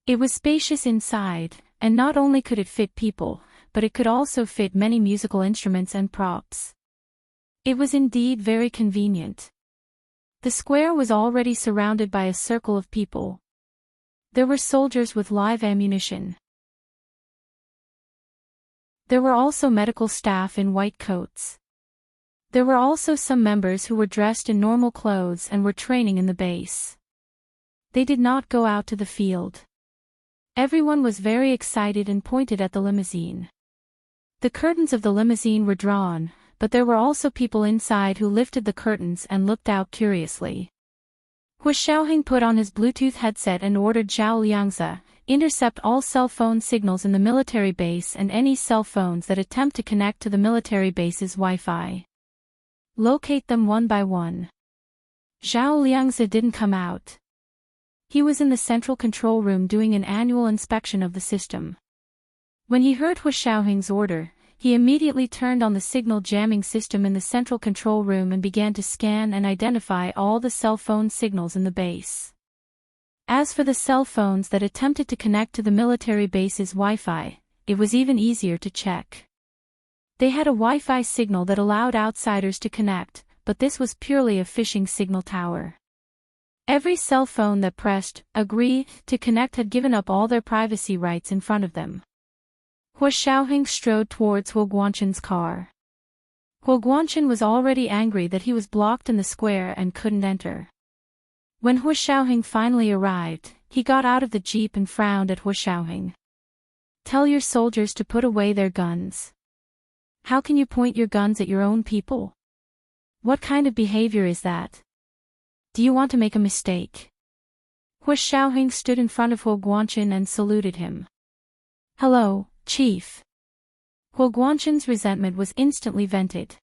It was spacious inside, and not only could it fit people, but it could also fit many musical instruments and props. It was indeed very convenient. The square was already surrounded by a circle of people. There were soldiers with live ammunition. There were also medical staff in white coats. There were also some members who were dressed in normal clothes and were training in the base. They did not go out to the field. Everyone was very excited and pointed at the limousine. The curtains of the limousine were drawn, but there were also people inside who lifted the curtains and looked out curiously. Hu Xiaoheng put on his Bluetooth headset and ordered Zhao Liangzi, intercept all cell phone signals in the military base and any cell phones that attempt to connect to the military base's Wi-Fi. Locate them one by one. Zhao Liangzi didn't come out. He was in the central control room doing an annual inspection of the system. When he heard Hu Xiaoheng's order, he immediately turned on the signal jamming system in the central control room and began to scan and identify all the cell phone signals in the base. As for the cell phones that attempted to connect to the military base's Wi-Fi, it was even easier to check. They had a Wi-Fi signal that allowed outsiders to connect, but this was purely a phishing signal tower. Every cell phone that pressed "agree" to connect had given up all their privacy rights in front of them. Hu Xiaoheng strode towards Hu Guanchen's car. Hu Guanchen was already angry that he was blocked in the square and couldn't enter. When Hu Xiaoheng finally arrived, he got out of the jeep and frowned at Hu Xiaoheng. "Tell your soldiers to put away their guns. How can you point your guns at your own people? What kind of behavior is that? Do you want to make a mistake?" Hu Xiaoheng stood in front of Hu Guanchen and saluted him. "Hello, Chief." Hu Guanchen's resentment was instantly vented.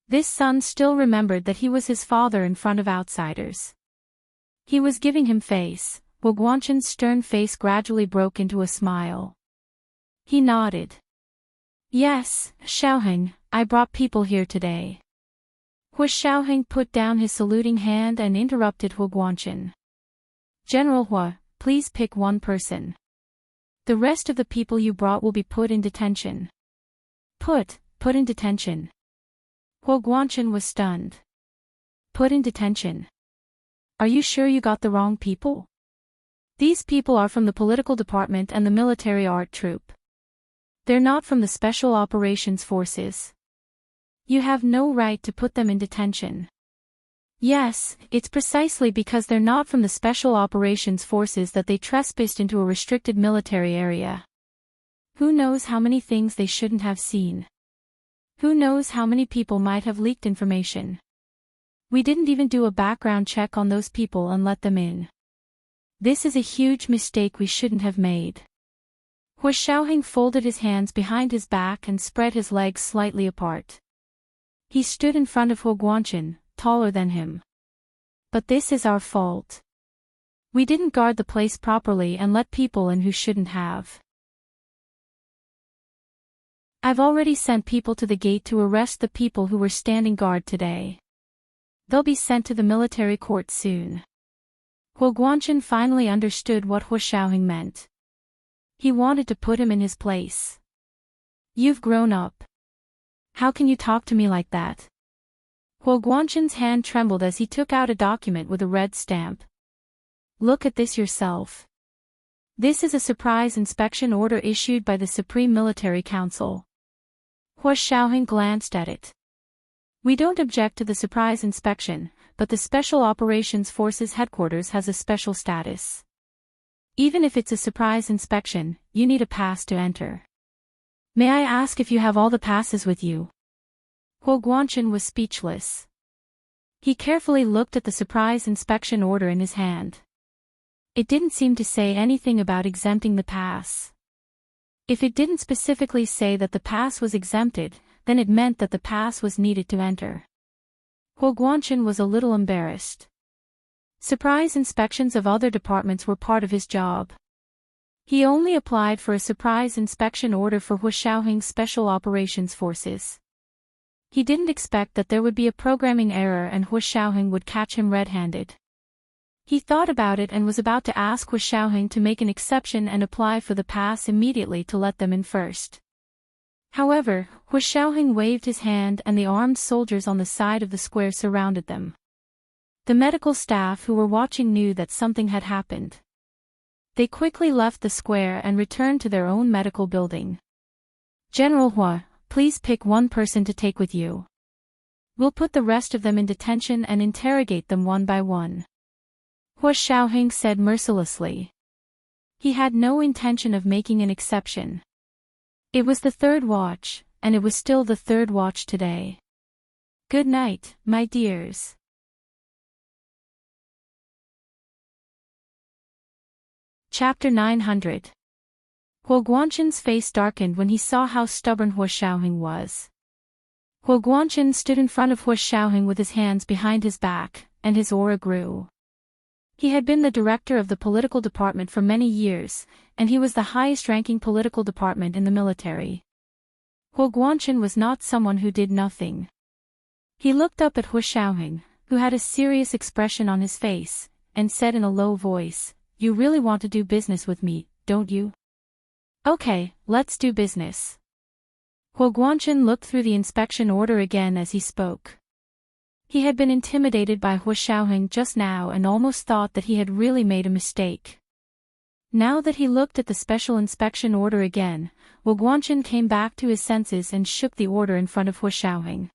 This son still remembered that he was his father in front of outsiders. He was giving him face. Hu Guanchen's stern face gradually broke into a smile. He nodded. "Yes, Xiaoheng, I brought people here today." Hu Xiaoheng put down his saluting hand and interrupted Hu Guanchen. "General Hu, please pick one person. The rest of the people you brought will be put in detention." Put in detention. Hu Guanchen was stunned. "Put in detention? Are you sure you got the wrong people? These people are from the political department and the military art troupe. They're not from the special operations forces. You have no right to put them in detention." Yes, it's precisely because they're not from the Special Operations Forces that they trespassed into a restricted military area. Who knows how many things they shouldn't have seen? Who knows how many people might have leaked information? We didn't even do a background check on those people and let them in. This is a huge mistake we shouldn't have made. Hua Xiaoheng folded his hands behind his back and spread his legs slightly apart. He stood in front of Hua Guanchen, taller than him. But this is our fault. We didn't guard the place properly and let people in who shouldn't have. I've already sent people to the gate to arrest the people who were standing guard today. They'll be sent to the military court soon. Hua Guanchen finally understood what Hua Xiaoheng meant. He wanted to put him in his place. You've grown up. How can you talk to me like that? Hua Guanchen's hand trembled as he took out a document with a red stamp. Look at this yourself. This is a surprise inspection order issued by the Supreme Military Council. Hua Xiaoheng glanced at it. We don't object to the surprise inspection, but the Special Operations Forces headquarters has a special status. Even if it's a surprise inspection, you need a pass to enter. May I ask if you have all the passes with you? Hua Guanchen was speechless. He carefully looked at the surprise inspection order in his hand. It didn't seem to say anything about exempting the pass. If it didn't specifically say that the pass was exempted, then it meant that the pass was needed to enter. Hua Guanchen was a little embarrassed. Surprise inspections of other departments were part of his job. He only applied for a surprise inspection order for Hua Xiaoheng's Special Operations Forces. He didn't expect that there would be a programming error and Hua Xiaoheng would catch him red-handed. He thought about it and was about to ask Hua Xiaoheng to make an exception and apply for the pass immediately to let them in first. However, Hua Xiaoheng waved his hand and the armed soldiers on the side of the square surrounded them. The medical staff who were watching knew that something had happened. They quickly left the square and returned to their own medical building. General Hua, please pick one person to take with you. We'll put the rest of them in detention and interrogate them one by one. Hua Xiaoheng said mercilessly. He had no intention of making an exception. It was the third watch, and it was still the third watch today. Good night, my dears. Chapter 900. Hua Guanchen's face darkened when he saw how stubborn Hua Xiaoheng was. Hua Guanchen stood in front of Hua Xiaoheng with his hands behind his back, and his aura grew. He had been the director of the political department for many years, and he was the highest-ranking political department in the military. Hua Guanchen was not someone who did nothing. He looked up at Hua Xiaoheng, who had a serious expression on his face, and said in a low voice, "You really want to do business with me, don't you?" "Okay, let's do business." Hua Guanchen looked through the inspection order again as he spoke. He had been intimidated by Hua Xiaoheng just now and almost thought that he had really made a mistake. Now that he looked at the special inspection order again, Hua Guanchen came back to his senses and shook the order in front of Hua Xiaoheng.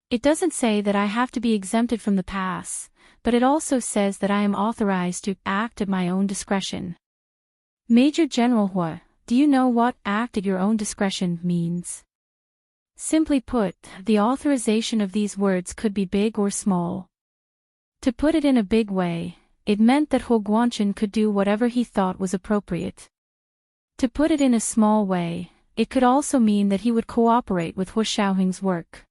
It doesn't say that I have to be exempted from the pass, but it also says that I am authorized to act at my own discretion. Major General Hua, do you know what act at your own discretion means? Simply put, the authorization of these words could be big or small. To put it in a big way, it meant that Hua Guanchen could do whatever he thought was appropriate. To put it in a small way, it could also mean that he would cooperate with Hua Xiaoheng's work.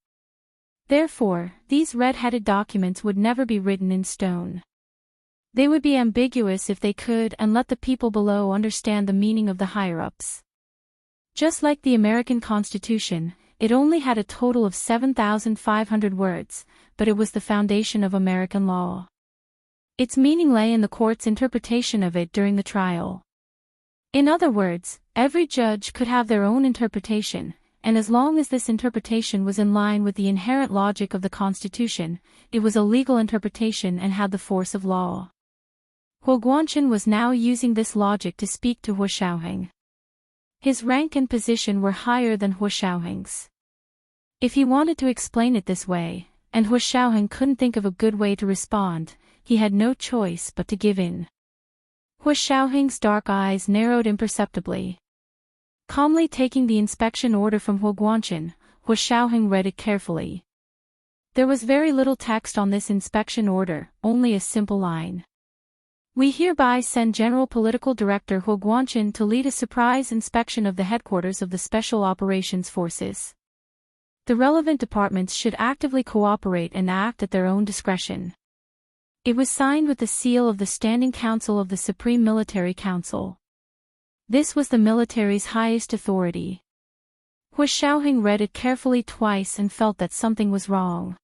Therefore, these red-headed documents would never be written in stone. They would be ambiguous if they could and let the people below understand the meaning of the higher-ups. Just like the American Constitution, it only had a total of 7,500 words, but it was the foundation of American law. Its meaning lay in the court's interpretation of it during the trial. In other words, every judge could have their own interpretation, and as long as this interpretation was in line with the inherent logic of the Constitution, it was a legal interpretation and had the force of law. Hua Guanchen was now using this logic to speak to Hua Xiaoheng. His rank and position were higher than Hua Xiaoheng's. If he wanted to explain it this way, and Hu Xiaoheng couldn't think of a good way to respond. He had no choice but to give in. Hu Xiaoheng's dark eyes narrowed imperceptibly. Calmly taking the inspection order from Hu Guanchen, Hu Xiaoheng read it carefully. There was very little text on this inspection order, only a simple line. We hereby send General Political Director Hu Guanchen to lead a surprise inspection of the headquarters of the Special Operations Forces. The relevant departments should actively cooperate and act at their own discretion. It was signed with the seal of the Standing Council of the Supreme Military Council. This was the military's highest authority. Hu Xiaoheng read it carefully twice and felt that something was wrong.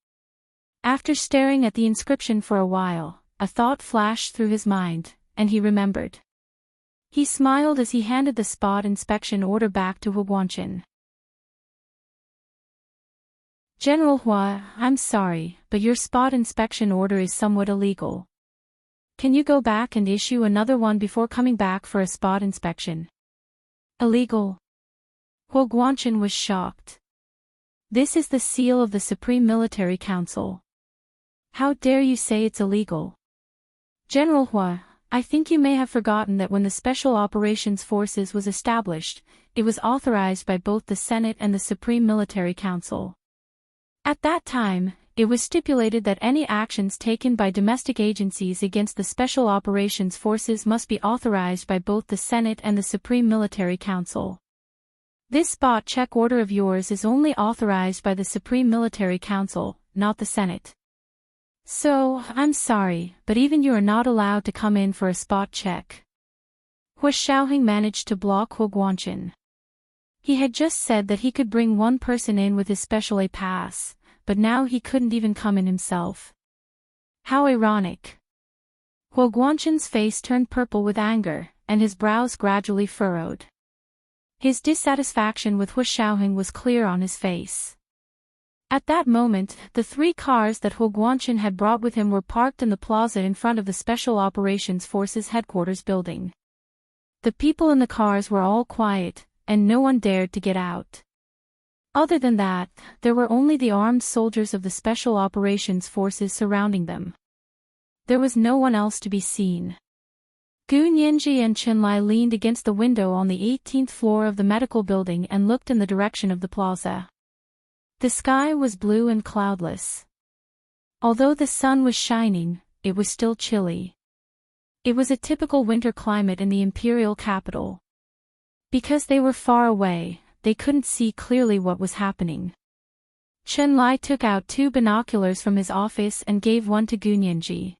After staring at the inscription for a while, a thought flashed through his mind, and he remembered. He smiled as he handed the spot inspection order back to Hu Guanchen. General Hua, I'm sorry, but your spot inspection order is somewhat illegal. Can you go back and issue another one before coming back for a spot inspection? Illegal? Hu Guanchen was shocked. This is the seal of the Supreme Military Council. How dare you say it's illegal? General Hua, I think you may have forgotten that when the Special Operations Forces was established, it was authorized by both the Senate and the Supreme Military Council. At that time, it was stipulated that any actions taken by domestic agencies against the Special Operations Forces must be authorized by both the Senate and the Supreme Military Council. This spot check order of yours is only authorized by the Supreme Military Council, not the Senate. So, I'm sorry, but even you are not allowed to come in for a spot check. Hu Xiaoheng managed to block Hu Guanchen. He had just said that he could bring one person in with his special A pass, but now he couldn't even come in himself. How ironic. Hu Guanchen's face turned purple with anger, and his brows gradually furrowed. His dissatisfaction with Hu Xiaoheng was clear on his face. At that moment, the 3 cars that Hu Guanchen had brought with him were parked in the plaza in front of the Special Operations Forces headquarters building. The people in the cars were all quiet, and no one dared to get out. Other than that, there were only the armed soldiers of the Special Operations Forces surrounding them. There was no one else to be seen. Gu Nianji and Chenlai leaned against the window on the 18th floor of the medical building and looked in the direction of the plaza. The sky was blue and cloudless. Although the sun was shining, it was still chilly. It was a typical winter climate in the imperial capital. Because they were far away, they couldn't see clearly what was happening. Chenlai took out 2 binoculars from his office and gave one to Gu Nianji.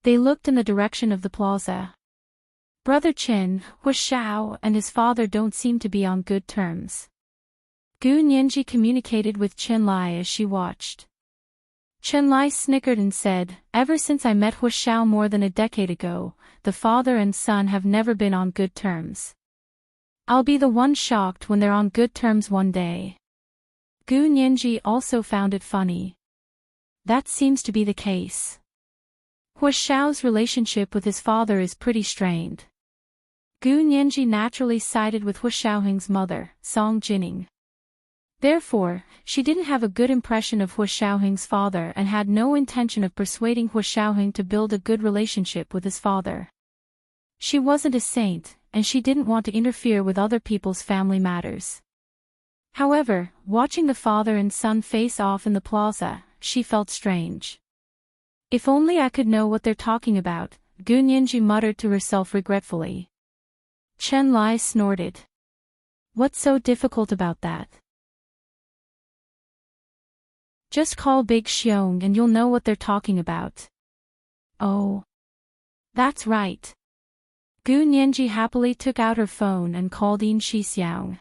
They looked in the direction of the plaza. Brother Chen, Hu Xiao, and his father don't seem to be on good terms. Gu Nianji communicated with Chenlai as she watched. Chenlai snickered and said, "Ever since I met Hu Xiao more than a decade ago, the father and son have never been on good terms. I'll be the one shocked when they're on good terms one day." Gu Nianji also found it funny. That seems to be the case. Hu Xiao's relationship with his father is pretty strained. Gu Nianji naturally sided with Hu Xiaoheng's mother, Song Jining. Therefore, she didn't have a good impression of Hu Xiaoheng's father and had no intention of persuading Hu Xiaoheng to build a good relationship with his father. She wasn't a saint, and she didn't want to interfere with other people's family matters. However, watching the father and son face off in the plaza, she felt strange. If only I could know what they're talking about, Gu Nianji muttered to herself regretfully. Chenlai snorted. What's so difficult about that? Just call Big Xiong and you'll know what they're talking about. Oh. That's right. Gu Nianji happily took out her phone and called Yin Shixiang.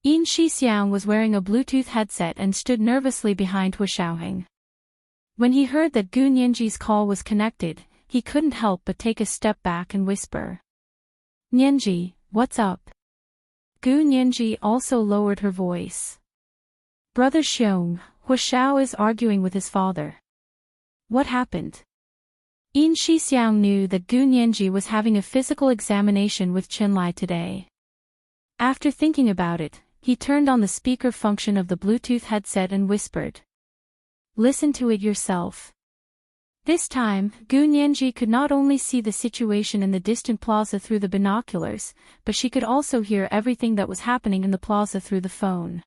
Yin Shixiang was wearing a Bluetooth headset and stood nervously behind Hu Xiaoheng. When he heard that Gu Nianji's call was connected, he couldn't help but take a step back and whisper. Nianji, what's up? Gu Nianji also lowered her voice. Brother Xiong, Hu Xiao is arguing with his father. What happened? Yin Shixiang knew that Gu Nianji was having a physical examination with Chenlai today. After thinking about it, he turned on the speaker function of the Bluetooth headset and whispered. Listen to it yourself. This time, Gu Nianji could not only see the situation in the distant plaza through the binoculars, but she could also hear everything that was happening in the plaza through the phone.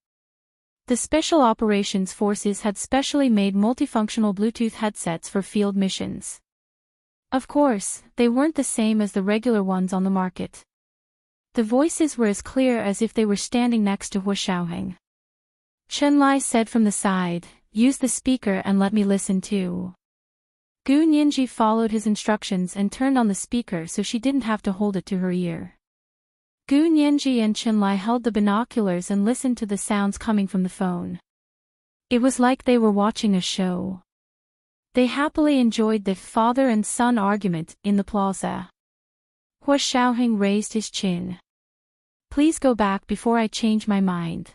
The Special Operations Forces had specially made multifunctional Bluetooth headsets for field missions. Of course, they weren't the same as the regular ones on the market. The voices were as clear as if they were standing next to Hu Xiaoheng. Chen Lai said from the side, "Use the speaker and let me listen too." Gu Nianji followed his instructions and turned on the speaker so she didn't have to hold it to her ear. Gu Nianji and Chen Lai held the binoculars and listened to the sounds coming from the phone. It was like they were watching a show. They happily enjoyed the father and son argument in the plaza. Hu Xiaoheng raised his chin. "Please go back before I change my mind."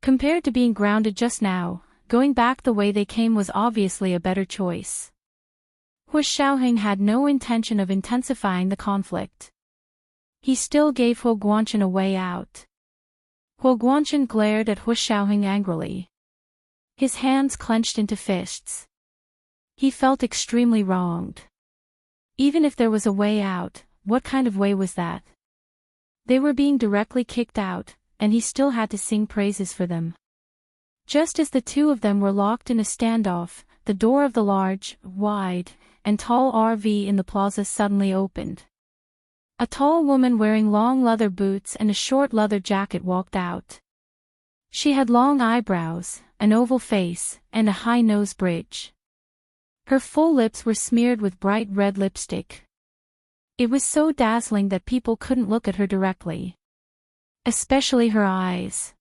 Compared to being grounded just now, going back the way they came was obviously a better choice. Hu Xiaoheng had no intention of intensifying the conflict. He still gave Hu Guanchen a way out. Hu Guanchen glared at Hu Xiaoheng angrily. His hands clenched into fists. He felt extremely wronged. Even if there was a way out, what kind of way was that? They were being directly kicked out, and he still had to sing praises for them. Just as the two of them were locked in a standoff, the door of the large, wide, and tall RV in the plaza suddenly opened. A tall woman wearing long leather boots and a short leather jacket walked out. She had long eyebrows, an oval face, and a high nose bridge. Her full lips were smeared with bright red lipstick. It was so dazzling that people couldn't look at her directly. Especially her eyes.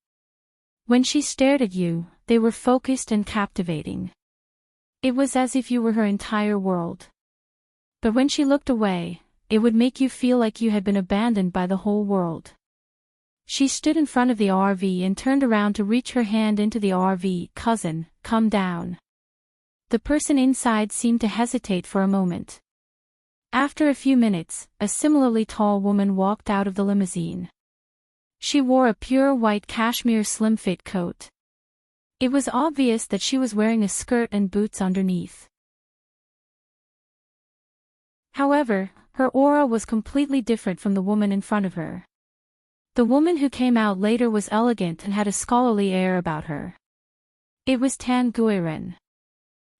When she stared at you, they were focused and captivating. It was as if you were her entire world. But when she looked away, it would make you feel like you had been abandoned by the whole world. She stood in front of the RV and turned around to reach her hand into the RV. "Cousin, come down." The person inside seemed to hesitate for a moment. After a few minutes, a similarly tall woman walked out of the limousine. She wore a pure white cashmere slim-fit coat. It was obvious that she was wearing a skirt and boots underneath. However, her aura was completely different from the woman in front of her. The woman who came out later was elegant and had a scholarly air about her. It was Tan Guiren.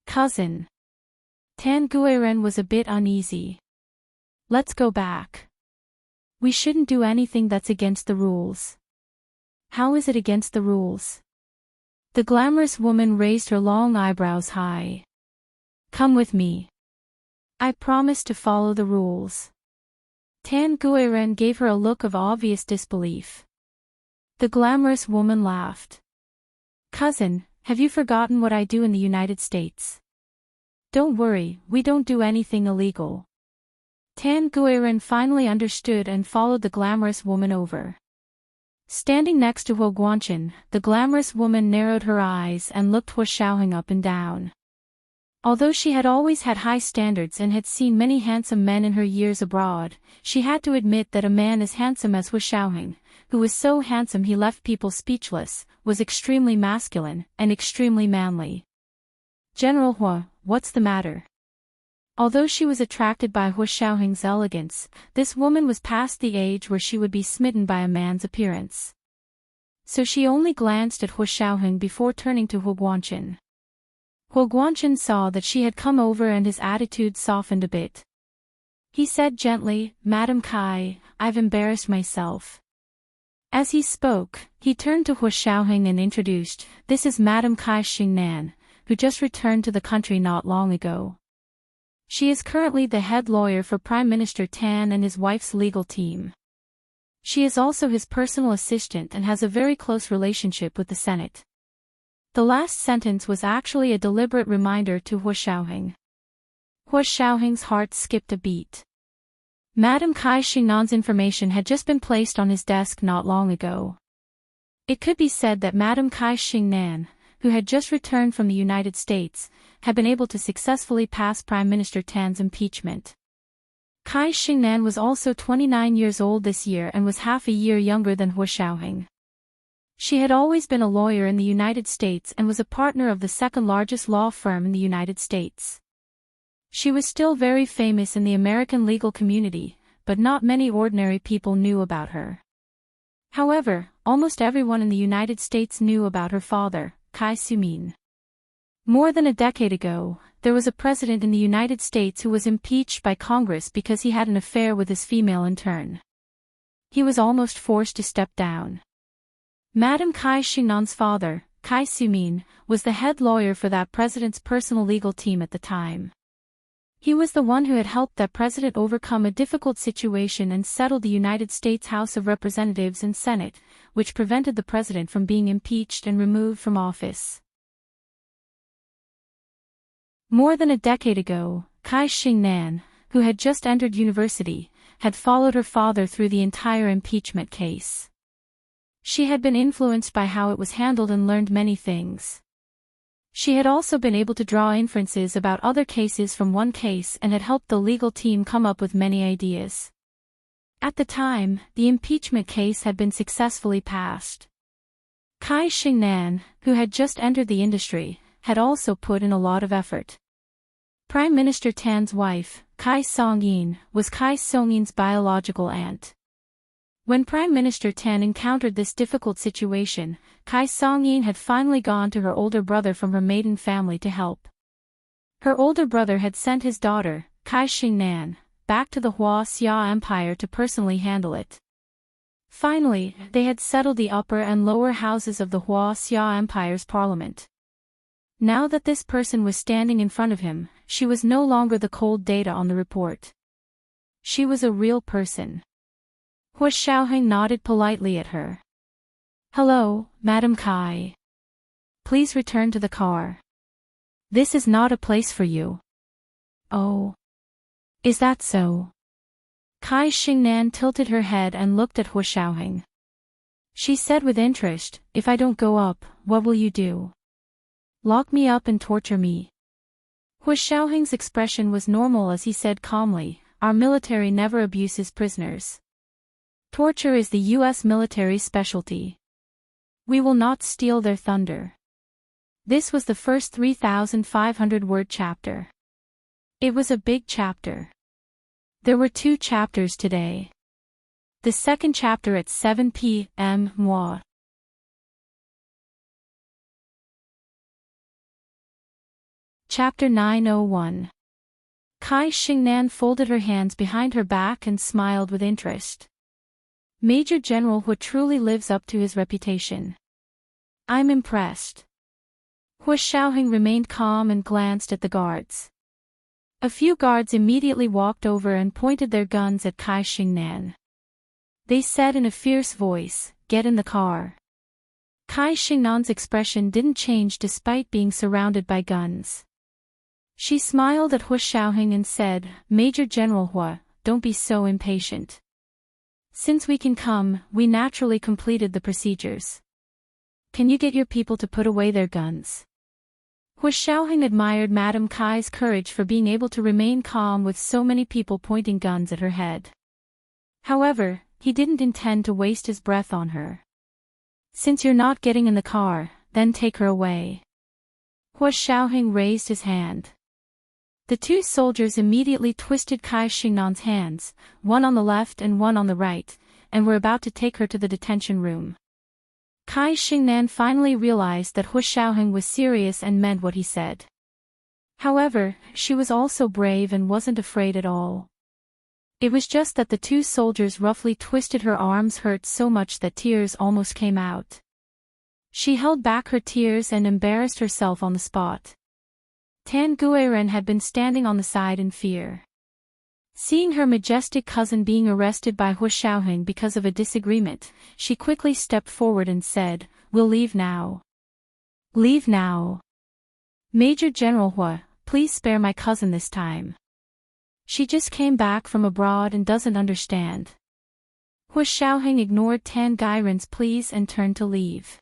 "Cousin." Tan Guiren was a bit uneasy. "Let's go back. We shouldn't do anything that's against the rules." "How is it against the rules?" The glamorous woman raised her long eyebrows high. "Come with me. I promise to follow the rules." Tan Guiren gave her a look of obvious disbelief. The glamorous woman laughed. "Cousin, have you forgotten what I do in the United States?" "Don't worry, we don't do anything illegal." Tan Guiren finally understood and followed the glamorous woman over. Standing next to Hu Guanchen, the glamorous woman narrowed her eyes and looked Hu Xiaoheng up and down. Although she had always had high standards and had seen many handsome men in her years abroad, she had to admit that a man as handsome as Hu Xiaoheng, who was so handsome he left people speechless, was extremely masculine and extremely manly. "General Hu, what's the matter?" Although she was attracted by Hu Xiaoheng's elegance, this woman was past the age where she would be smitten by a man's appearance. So she only glanced at Hu Xiaoheng before turning to Hu Guanchen. Hu Guanchen saw that she had come over and his attitude softened a bit. He said gently, "Madam Kai, I've embarrassed myself." As he spoke, he turned to Hu Xiaoheng and introduced, "This is Madam Kai Xingnan, who just returned to the country not long ago. She is currently the head lawyer for Prime Minister Tan and his wife's legal team. She is also his personal assistant and has a very close relationship with the Senate." The last sentence was actually a deliberate reminder to Hu Xiaoheng. Hu Xiaoheng's heart skipped a beat. Madam Kai Xingnan's information had just been placed on his desk not long ago. It could be said that Madam Kai Xingnan, who had just returned from the United States, had been able to successfully pass Prime Minister Tan's impeachment. Kai Xingnan was also 29 years old this year and was half a year younger than Hu Xiaoheng. She had always been a lawyer in the United States and was a partner of the second-largest law firm in the United States. She was still very famous in the American legal community, but not many ordinary people knew about her. However, almost everyone in the United States knew about her father, Kai Su-min. More than a decade ago, there was a president in the United States who was impeached by Congress because he had an affair with his female intern. He was almost forced to step down. Madam Kai Shing-nan's father, Kai Su-min, was the head lawyer for that president's personal legal team at the time. He was the one who had helped that president overcome a difficult situation and settle the United States House of Representatives and Senate, which prevented the president from being impeached and removed from office. More than a decade ago, Kai Shing-nan, who had just entered university, had followed her father through the entire impeachment case. She had been influenced by how it was handled and learned many things. She had also been able to draw inferences about other cases from one case and had helped the legal team come up with many ideas. At the time, the impeachment case had been successfully passed. Kai Shing-nan, who had just entered the industry, had also put in a lot of effort. Prime Minister Tan's wife, Kai Song-yin, was Kai Song-yin's biological aunt. When Prime Minister Tan encountered this difficult situation, Kai Song-yin had finally gone to her older brother from her maiden family to help. Her older brother had sent his daughter, Kai Shing-nan, back to the Hua Xia Empire to personally handle it. Finally, they had settled the upper and lower houses of the Hua Xia Empire's parliament. Now that this person was standing in front of him, she was no longer the cold data on the report. She was a real person. Hua Xiaoheng nodded politely at her. "Hello, Madam Kai. Please return to the car. This is not a place for you." "Oh. Is that so?" Kai Shing-nan tilted her head and looked at Hua Xiaoheng. She said with interest, "If I don't go up, what will you do? Lock me up and torture me?" Hua Xiaoheng's expression was normal as he said calmly, "Our military never abuses prisoners. Torture is the U.S. military's specialty. We will not steal their thunder." This was the first 3,500-word chapter. It was a big chapter. There were 2 chapters today. The second chapter at 7 p.m. moi. Chapter 901. Kai Shing-nan folded her hands behind her back and smiled with interest. Major General Hua truly lives up to his reputation. I'm impressed. Hua Xiaoheng remained calm and glanced at the guards. A few guards immediately walked over and pointed their guns at Kai Shing-nan. They said in a fierce voice, "Get in the car." Kai Shing-nan's expression didn't change despite being surrounded by guns. She smiled at Hua Xiaoheng and said, "Major General Hua, don't be so impatient. Since we can come, we naturally completed the procedures. Can you get your people to put away their guns?" Hua Xiaoheng admired Madame Kai's courage for being able to remain calm with so many people pointing guns at her head. However, he didn't intend to waste his breath on her. "Since you're not getting in the car, then take her away." Hua Xiaoheng raised his hand. The 2 soldiers immediately twisted Kai Shing-nan's hands, one on the left and one on the right, and were about to take her to the detention room. Kai Shing-nan finally realized that Hua Xiaoheng was serious and meant what he said. However, she was also brave and wasn't afraid at all. It was just that the 2 soldiers roughly twisted her arms hurt so much that tears almost came out. She held back her tears and embarrassed herself on the spot. Tan Guiren had been standing on the side in fear. Seeing her majestic cousin being arrested by Hua Xiaoheng because of a disagreement, she quickly stepped forward and said, "We'll leave now." "Leave now? Major General Hua, please spare my cousin this time. She just came back from abroad and doesn't understand." Hua Xiaoheng ignored Tan Guiren's pleas and turned to leave.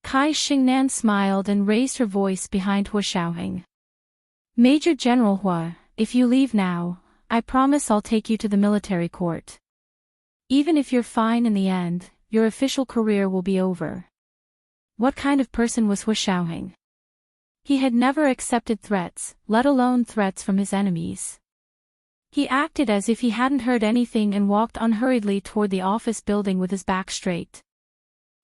Kai Shing-nan smiled and raised her voice behind Hua Xiaoheng. "Major General Hua, if you leave now, I promise I'll take you to the military court. Even if you're fine in the end, your official career will be over. What kind of person was Hu Xiaoheng? He had never accepted threats, let alone threats from his enemies. He acted as if he hadn't heard anything and walked unhurriedly toward the office building with his back straight.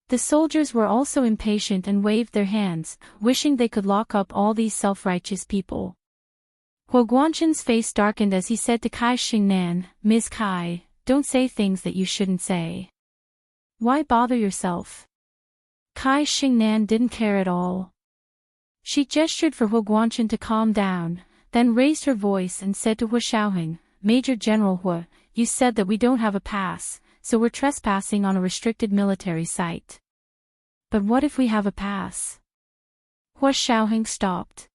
The soldiers were also impatient and waved their hands, wishing they could lock up all these self-righteous people. Huo Guangqin's face darkened as he said to Kai Xingnan, "Ms. Kai, don't say things that you shouldn't say. Why bother yourself?" Kai Xingnan didn't care at all. She gestured for Huo Guangqin to calm down, then raised her voice and said to Hu Xiaoheng, "Major General Hu, you said that we don't have a pass, so we're trespassing on a restricted military site. But what if we have a pass?" Hu Xiaoheng stopped.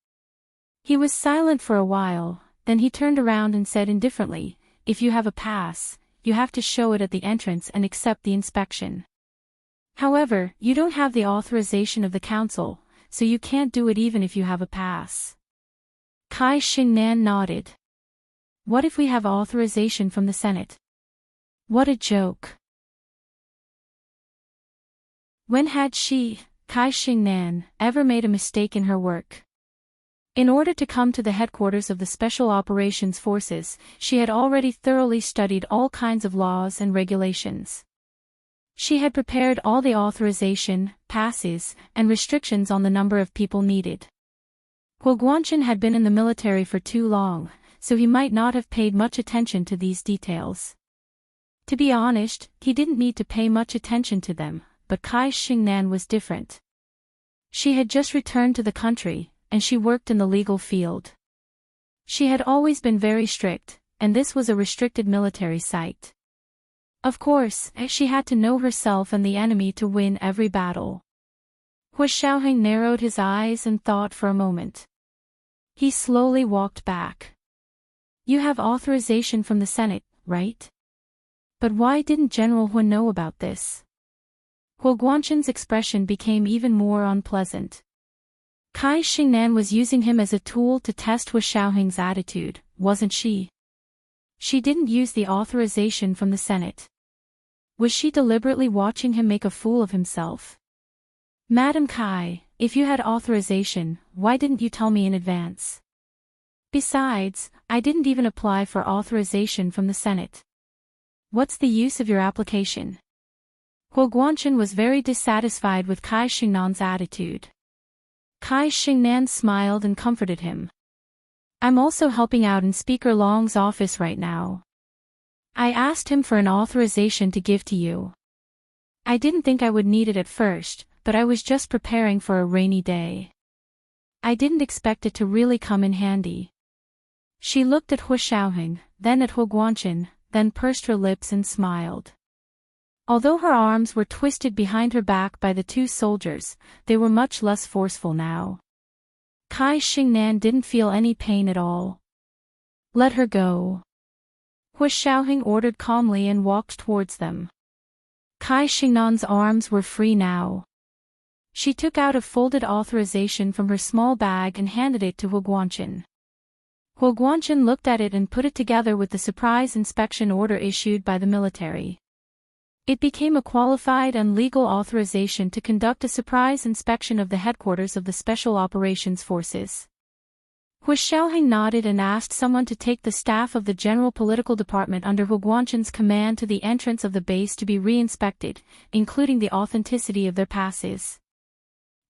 He was silent for a while, then he turned around and said indifferently, "If you have a pass, you have to show it at the entrance and accept the inspection. However, you don't have the authorization of the council, so you can't do it even if you have a pass." Kai Xingnan nodded. "What if we have authorization from the Senate?" What a joke. When had she, Kai Xingnan, ever made a mistake in her work? In order to come to the headquarters of the Special Operations Forces, she had already thoroughly studied all kinds of laws and regulations. She had prepared all the authorization, passes, and restrictions on the number of people needed. Huo Guangqin had been in the military for too long, so he might not have paid much attention to these details. To be honest, he didn't need to pay much attention to them, but Kai Xingnan was different. She had just returned to the country, and she worked in the legal field. She had always been very strict, and this was a restricted military site. Of course, she had to know herself and the enemy to win every battle. Hu Xiaoheng narrowed his eyes and thought for a moment. He slowly walked back. "You have authorization from the Senate, right? But why didn't General Hu know about this?" Huo Guangqin's expression became even more unpleasant. Kai Xingnan was using him as a tool to test Hu Xiaoheng's attitude, wasn't she? She didn't use the authorization from the Senate. Was she deliberately watching him make a fool of himself? "Madam Kai, if you had authorization, why didn't you tell me in advance? Besides, I didn't even apply for authorization from the Senate. What's the use of your application?" Huo Guangqin was very dissatisfied with Kai Xingnan's attitude. Kai Xingnan smiled and comforted him. "I'm also helping out in Speaker Long's office right now. I asked him for an authorization to give to you. I didn't think I would need it at first, but I was just preparing for a rainy day. I didn't expect it to really come in handy." She looked at Hu Xiaoheng, then at Huo Guangqin, then pursed her lips and smiled. Although her arms were twisted behind her back by the two soldiers, they were much less forceful now. Kai Xingnan didn't feel any pain at all. "Let her go." Hu Xiaoheng ordered calmly and walked towards them. Kai Xingnan's arms were free now. She took out a folded authorization from her small bag and handed it to Huo Guangqin. Huo Guangqin looked at it and put it together with the surprise inspection order issued by the military. It became a qualified and legal authorization to conduct a surprise inspection of the headquarters of the Special Operations Forces. Hu Xiaoheng nodded and asked someone to take the staff of the General Political Department under Huo Guangqin's command to the entrance of the base to be re-inspected, including the authenticity of their passes.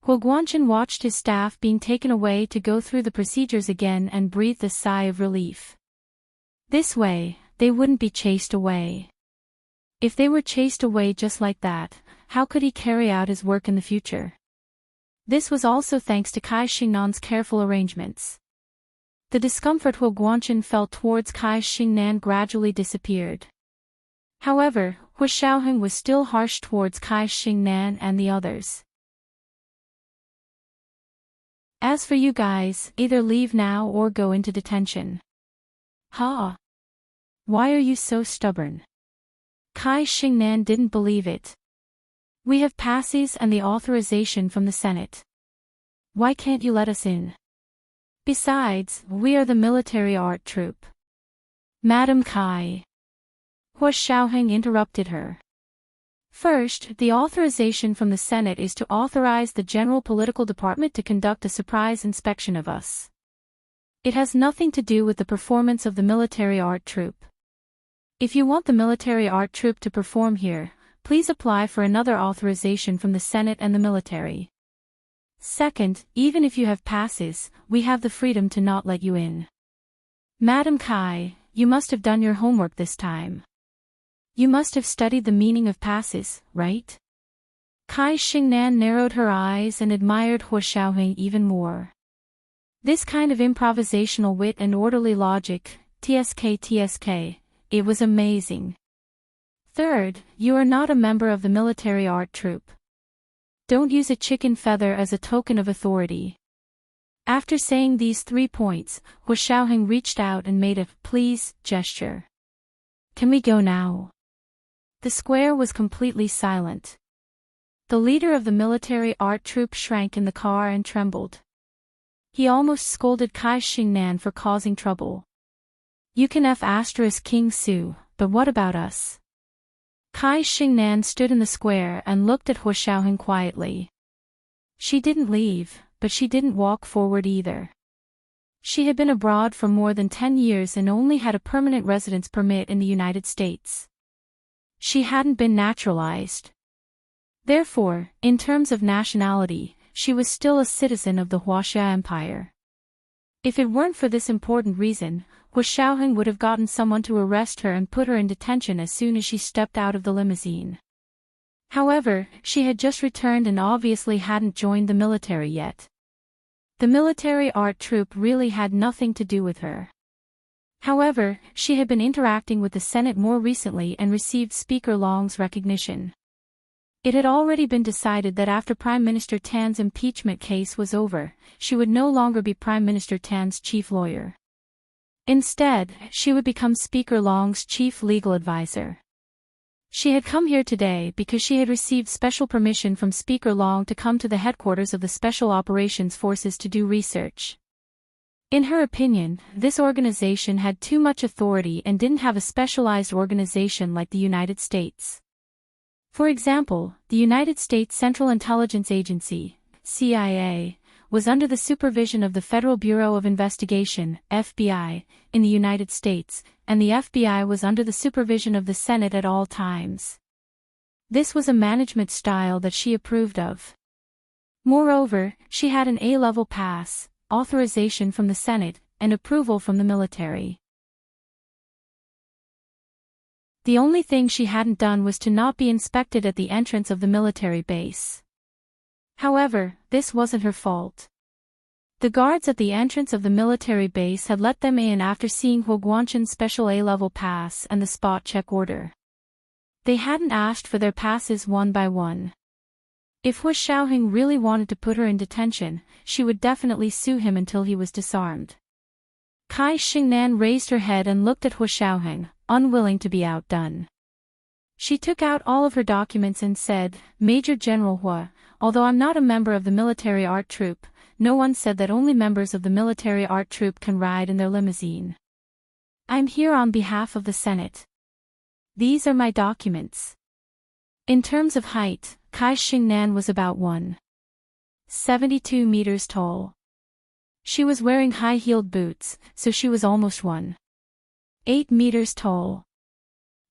Huo Guangqin watched his staff being taken away to go through the procedures again and breathed a sigh of relief. This way, they wouldn't be chased away. If they were chased away just like that, how could he carry out his work in the future? This was also thanks to Kai Xingnan's careful arrangements. The discomfort Huo Guangqin felt towards Kai Xingnan gradually disappeared. However, Hu Xiaoheng was still harsh towards Kai Xingnan and the others. "As for you guys, either leave now or go into detention." "Huh? Why are you so stubborn?" Kai Xingnan didn't believe it. "We have passes and the authorization from the Senate. Why can't you let us in? Besides, we are the military art troupe." "Madam Kai." Hu Xiaoheng interrupted her. First, the authorization from the Senate is to authorize the General Political Department to conduct a surprise inspection of us. It has nothing to do with the performance of the military art troupe. If you want the military art troupe to perform here, please apply for another authorization from the Senate and the military. Second, even if you have passes, we have the freedom to not let you in. Madam Kai, you must have done your homework this time. You must have studied the meaning of passes, right? Kai Xingnan narrowed her eyes and admired Hua Xiaoheng even more. This kind of improvisational wit and orderly logic, TSK, it was amazing. Third, you are not a member of the military art troupe. Don't use a chicken feather as a token of authority. After saying these 3 points, Hua Xiaoheng reached out and made a "please" gesture. Can we go now? The square was completely silent. The leader of the military art troupe shrank in the car and trembled. He almost scolded Kai Xingnan for causing trouble. You can King Su, but what about us? Kai Xingnan stood in the square and looked at Hua Xiaoheng quietly. She didn't leave, but she didn't walk forward either. She had been abroad for more than 10 years and only had a permanent residence permit in the United States. She hadn't been naturalized. Therefore, in terms of nationality, she was still a citizen of the Huaxia Empire. If it weren't for this important reason, Hua Xiaoheng would have gotten someone to arrest her and put her in detention as soon as she stepped out of the limousine. However, she had just returned and obviously hadn't joined the military yet. The military art troupe really had nothing to do with her. However, she had been interacting with the Senate more recently and received Speaker Long's recognition. It had already been decided that after Prime Minister Tan's impeachment case was over, she would no longer be Prime Minister Tan's chief lawyer. Instead, she would become Speaker Long's chief legal advisor. She had come here today because she had received special permission from Speaker Long to come to the headquarters of the Special Operations Forces to do research. In her opinion, this organization had too much authority and didn't have a specialized organization like the United States. For example, the United States Central Intelligence Agency, CIA, was under the supervision of the Federal Bureau of Investigation, FBI, in the United States, and the FBI was under the supervision of the Senate at all times. This was a management style that she approved of. Moreover, she had an A-level pass, authorization from the Senate, and approval from the military. The only thing she hadn't done was to not be inspected at the entrance of the military base. However, this wasn't her fault. The guards at the entrance of the military base had let them in after seeing Hua Guanchen's special A-level pass and the spot check order. They hadn't asked for their passes one by one. If Hua Xiaoheng really wanted to put her in detention, she would definitely sue him until he was disarmed. Kai Xingnan raised her head and looked at Hua Xiaoheng, unwilling to be outdone. She took out all of her documents and said, Major General Hua, although I'm not a member of the military art troupe, no one said that only members of the military art troupe can ride in their limousine. I'm here on behalf of the Senate. These are my documents. In terms of height, Kai Xingnan was about 1.72 meters tall. She was wearing high-heeled boots, so she was almost 1.8 meters tall.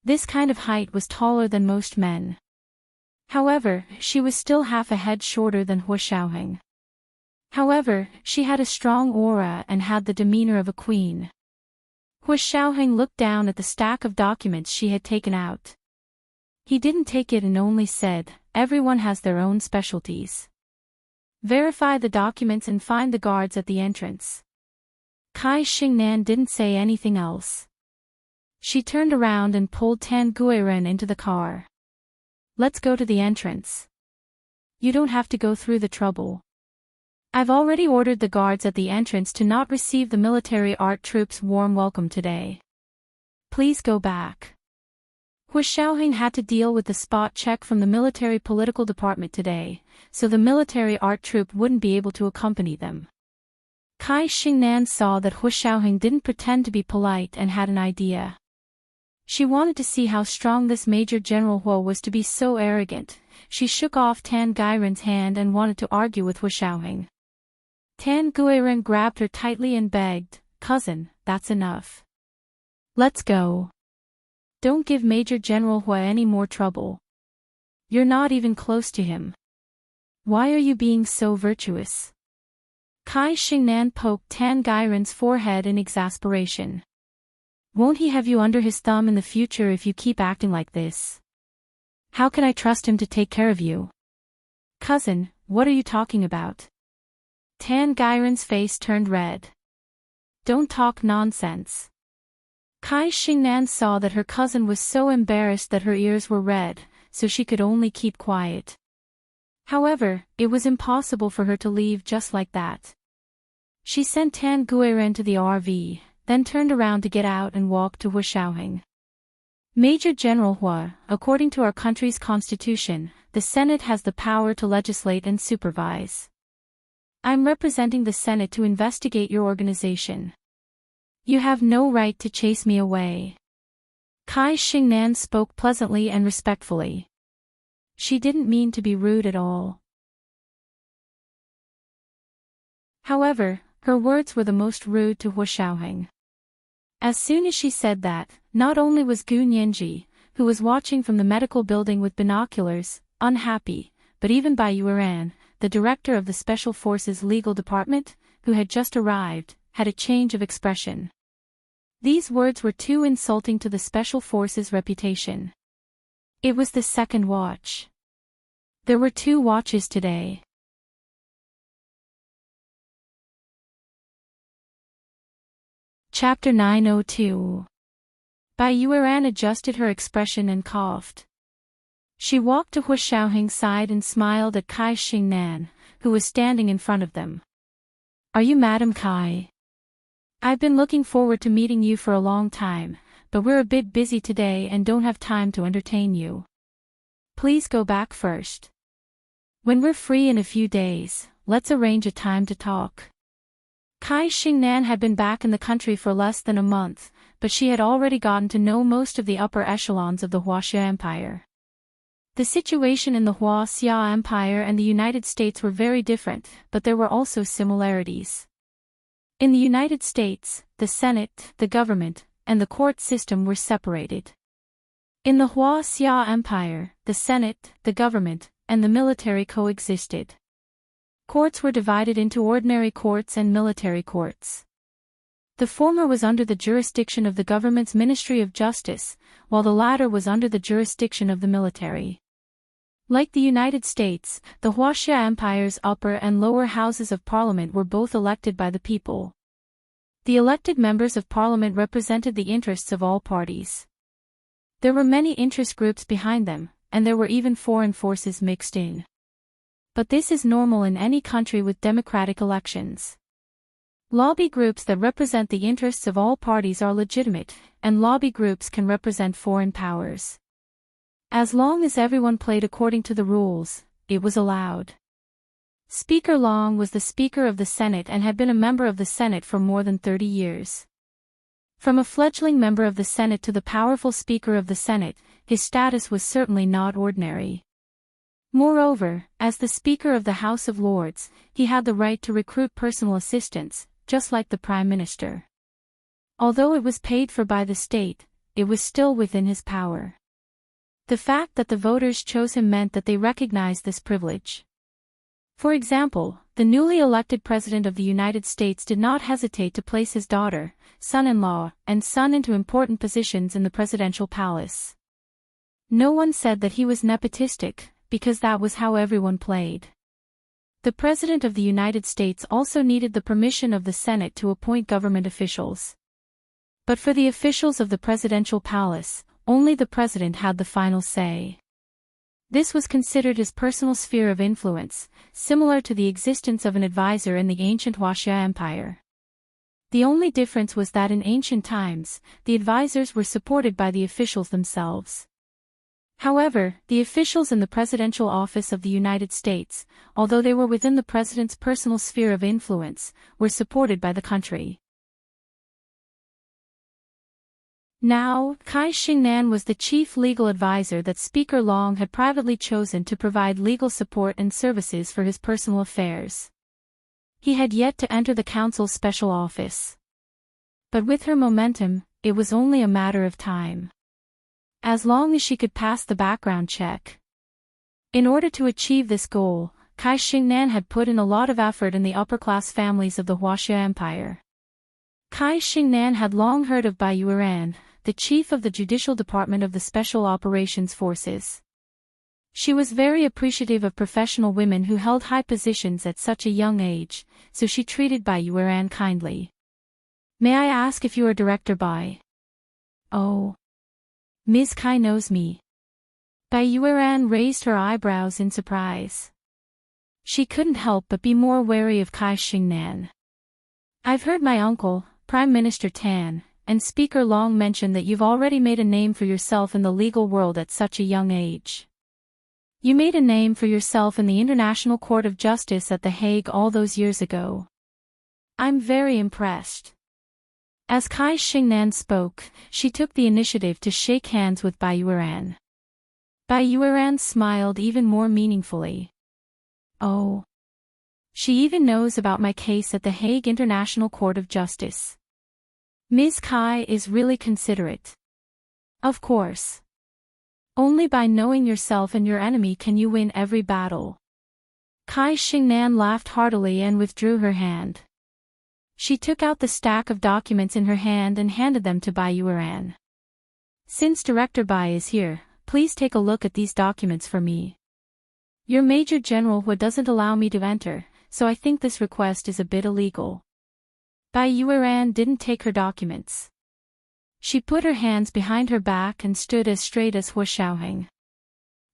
This kind of height was taller than most men. However, she was still half a head shorter than Hua Xiaoheng. However, she had a strong aura and had the demeanor of a queen. Hua Xiaoheng looked down at the stack of documents she had taken out. He didn't take it and only said, everyone has their own specialties. Verify the documents and find the guards at the entrance. Kai Xingnan didn't say anything else. She turned around and pulled Tan Guiren into the car. Let's go to the entrance. You don't have to go through the trouble. I've already ordered the guards at the entrance to not receive the military art troops' warm welcome today. Please go back. Hua Xiaoheng had to deal with the spot check from the military political department today, so the military art troupe wouldn't be able to accompany them. Kai Xingnan saw that Hua Xiaoheng didn't pretend to be polite and had an idea. She wanted to see how strong this Major General Hua was to be so arrogant. She shook off Tan Gairen's hand and wanted to argue with Hua Xiaoheng. Tan Guiren grabbed her tightly and begged, "Cousin, that's enough. Let's go. Don't give Major General Hua any more trouble. You're not even close to him. Why are you being so virtuous?" Kai Xingnan poked Tan Gairen's forehead in exasperation. "Won't he have you under his thumb in the future if you keep acting like this? How can I trust him to take care of you?" "Cousin, what are you talking about?" Tan Gairen's face turned red. "Don't talk nonsense." Kai Xingnan saw that her cousin was so embarrassed that her ears were red, so she could only keep quiet. However, it was impossible for her to leave just like that. She sent Tan Guiren to the RV, then turned around to get out and walk to Hua Xiaoheng. "Major General Hua, according to our country's constitution, the Senate has the power to legislate and supervise. I'm representing the Senate to investigate your organization. You have no right to chase me away." Kai Xingnan spoke pleasantly and respectfully. She didn't mean to be rude at all. However, her words were the most rude to Hua Xiaoheng. As soon as she said that, not only was Gu Nianji, who was watching from the medical building with binoculars, unhappy, but even Bai Yueran, the director of the Special Forces Legal Department, who had just arrived, had a change of expression. These words were too insulting to the Special Forces' reputation. It was the second watch. There were 2 watches today. Chapter 902. Bai Yueran adjusted her expression and coughed. She walked to Hua Xiaoheng's side and smiled at Kai Xingnan, who was standing in front of them. "Are you Madam Kai? I've been looking forward to meeting you for a long time, but we're a bit busy today and don't have time to entertain you. Please go back first. When we're free in a few days, let's arrange a time to talk." Kai Xingnan had been back in the country for less than a month, but she had already gotten to know most of the upper echelons of the Huaxia Empire. The situation in the Huaxia Empire and the United States were very different, but there were also similarities. In the United States, the Senate, the government, and the court system were separated. In the Huaxia Empire, the Senate, the government, and the military coexisted. Courts were divided into ordinary courts and military courts. The former was under the jurisdiction of the government's Ministry of Justice, while the latter was under the jurisdiction of the military. Like the United States, the Huaxia Empire's upper and lower houses of parliament were both elected by the people. The elected members of parliament represented the interests of all parties. There were many interest groups behind them, and there were even foreign forces mixed in. But this is normal in any country with democratic elections. Lobby groups that represent the interests of all parties are legitimate, and lobby groups can represent foreign powers. As long as everyone played according to the rules, it was allowed. Speaker Long was the Speaker of the Senate and had been a member of the Senate for more than 30 years. From a fledgling member of the Senate to the powerful Speaker of the Senate, his status was certainly not ordinary. Moreover, as the Speaker of the House of Lords, he had the right to recruit personal assistants, just like the Prime Minister. Although it was paid for by the state, it was still within his power. The fact that the voters chose him meant that they recognized this privilege. For example, the newly elected President of the United States did not hesitate to place his daughter, son-in-law, and son into important positions in the presidential palace. No one said that he was nepotistic, because that was how everyone played. The President of the United States also needed the permission of the Senate to appoint government officials. But for the officials of the presidential palace, only the President had the final say. This was considered his personal sphere of influence, similar to the existence of an advisor in the ancient Huaxia Empire. The only difference was that in ancient times, the advisors were supported by the officials themselves. However, the officials in the presidential office of the United States, although they were within the president's personal sphere of influence, were supported by the country. Now, Kai Xingnan was the chief legal advisor that Speaker Long had privately chosen to provide legal support and services for his personal affairs. He had yet to enter the council's special office. But with her momentum, it was only a matter of time. As long as she could pass the background check. In order to achieve this goal, Kai Xingnan had put in a lot of effort in the upper-class families of the Huaxia Empire. Kai Xingnan had long heard of Bai Yueran, the chief of the Judicial Department of the Special Operations Forces. She was very appreciative of professional women who held high positions at such a young age, so she treated Bai Yueran kindly. "May I ask if you are Director Bai?" "Oh. Ms. Kai knows me." Bai Yueran raised her eyebrows in surprise. She couldn't help but be more wary of Kai Xingnan. "I've heard my uncle, Prime Minister Tan, and Speaker Long mention that you've already made a name for yourself in the legal world at such a young age. You made a name for yourself in the International Court of Justice at The Hague all those years ago. I'm very impressed." As Kai Xingnan spoke, she took the initiative to shake hands with Bai Yueran. Bai Yueran smiled even more meaningfully. "Oh. She even knows about my case at The Hague International Court of Justice. Ms. Kai is really considerate." "Of course. Only by knowing yourself and your enemy can you win every battle." Kai Xingnan laughed heartily and withdrew her hand. She took out the stack of documents in her hand and handed them to Bai Yueran. "Since Director Bai is here, please take a look at these documents for me. Your Major General doesn't allow me to enter, so I think this request is a bit illegal." Bai Yueran didn't take her documents. She put her hands behind her back and stood as straight as Hua Xiaoheng.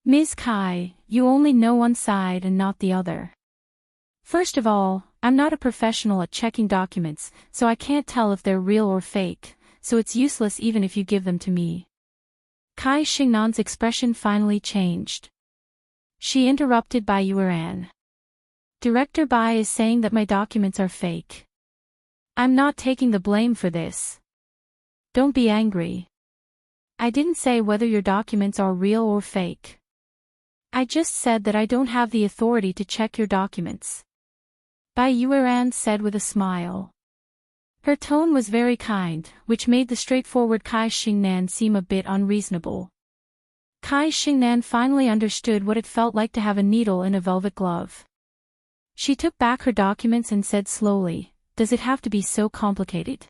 "Ms. Kai, you only know one side and not the other. First of all, I'm not a professional at checking documents, so I can't tell if they're real or fake, so it's useless even if you give them to me." Kai Xingnan's expression finally changed. She interrupted Bai Yueran. "Director Bai is saying that my documents are fake. I'm not taking the blame for this. Don't be angry. I didn't say whether your documents are real or fake. I just said that I don't have the authority to check your documents," Bai Yueran said with a smile. Her tone was very kind, which made the straightforward Kai Xingnan seem a bit unreasonable. Kai Xingnan finally understood what it felt like to have a needle in a velvet glove. She took back her documents and said slowly, "Does it have to be so complicated?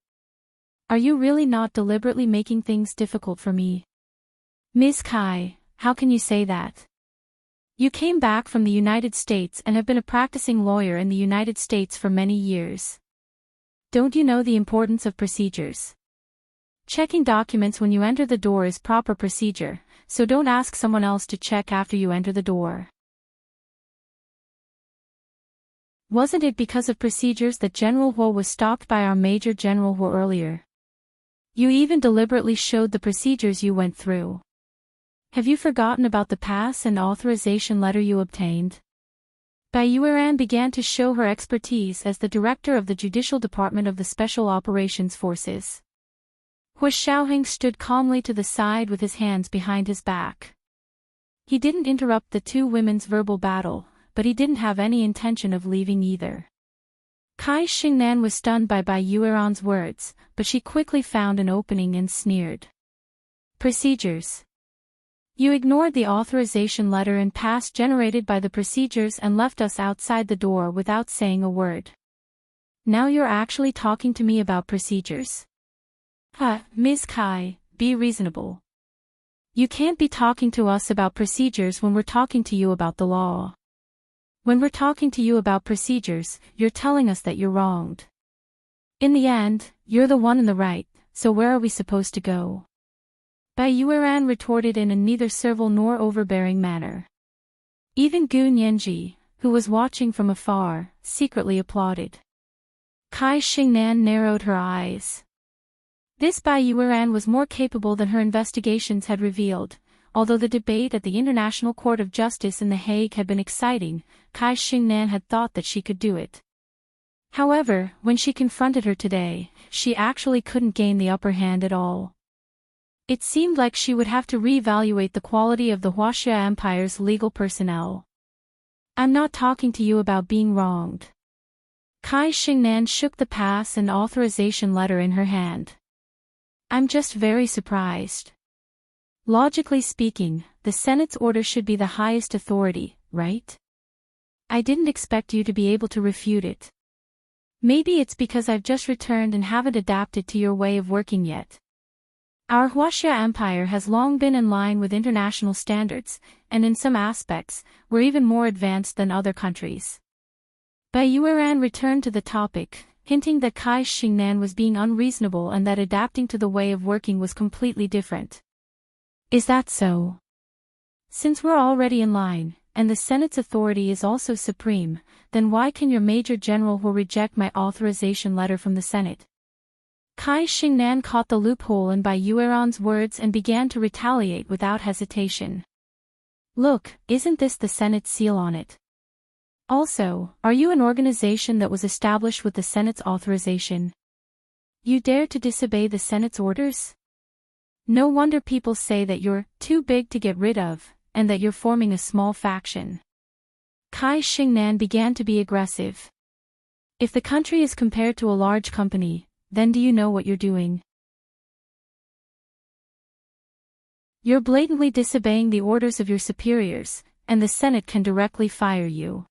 Are you really not deliberately making things difficult for me?" "Ms. Kai, how can you say that? You came back from the United States and have been a practicing lawyer in the United States for many years. Don't you know the importance of procedures? Checking documents when you enter the door is proper procedure, so don't ask someone else to check after you enter the door." "Wasn't it because of procedures that General Huo was stopped by our Major General Huo earlier? You even deliberately showed the procedures you went through. Have you forgotten about the pass and authorization letter you obtained?" Bai Yueran began to show her expertise as the director of the Judicial Department of the Special Operations Forces. Hua Xiaoheng stood calmly to the side with his hands behind his back. He didn't interrupt the two women's verbal battle, but he didn't have any intention of leaving either. Kai Xingnan was stunned by Bai Yueran's words, but she quickly found an opening and sneered. "Procedures. You ignored the authorization letter and pass generated by the procedures and left us outside the door without saying a word. Now you're actually talking to me about procedures? Ms. Kai, be reasonable. You can't be talking to us about procedures when we're talking to you about the law. When we're talking to you about procedures, you're telling us that you're wronged. In the end, you're the one in the right, so where are we supposed to go?" Bai Yueran retorted in a neither servile nor overbearing manner. Even Gu Nianji, who was watching from afar, secretly applauded. Kai Xingnan narrowed her eyes. This Bai Yueran was more capable than her investigations had revealed. Although the debate at the International Court of Justice in The Hague had been exciting, Kai Xingnan had thought that she could do it. However, when she confronted her today, she actually couldn't gain the upper hand at all. It seemed like she would have to reevaluate the quality of the Huaxia Empire's legal personnel. I'm not talking to you about being wronged. Kai Xingnan shook the pass and authorization letter in her hand. I'm just very surprised. Logically speaking, the Senate's order should be the highest authority, right? I didn't expect you to be able to refute it. Maybe it's because I've just returned and haven't adapted to your way of working yet. Our Huaxia Empire has long been in line with international standards, and in some aspects, we're even more advanced than other countries. Bai Yueran returned to the topic, hinting that Kai Xingnan was being unreasonable and that adapting to the way of working was completely different. Is that so? Since we're already in line, and the Senate's authority is also supreme, then why can your Major General will reject my authorization letter from the Senate? Kai Xingnan caught the loophole in Bai Yueran's words and began to retaliate without hesitation. Look, isn't this the Senate's seal on it? Also, are you an organization that was established with the Senate's authorization? You dare to disobey the Senate's orders? No wonder people say that you're too big to get rid of, and that you're forming a small faction. Kai Xingnan began to be aggressive. If the country is compared to a large company, then do you know what you're doing? You're blatantly disobeying the orders of your superiors, and the Senate can directly fire you.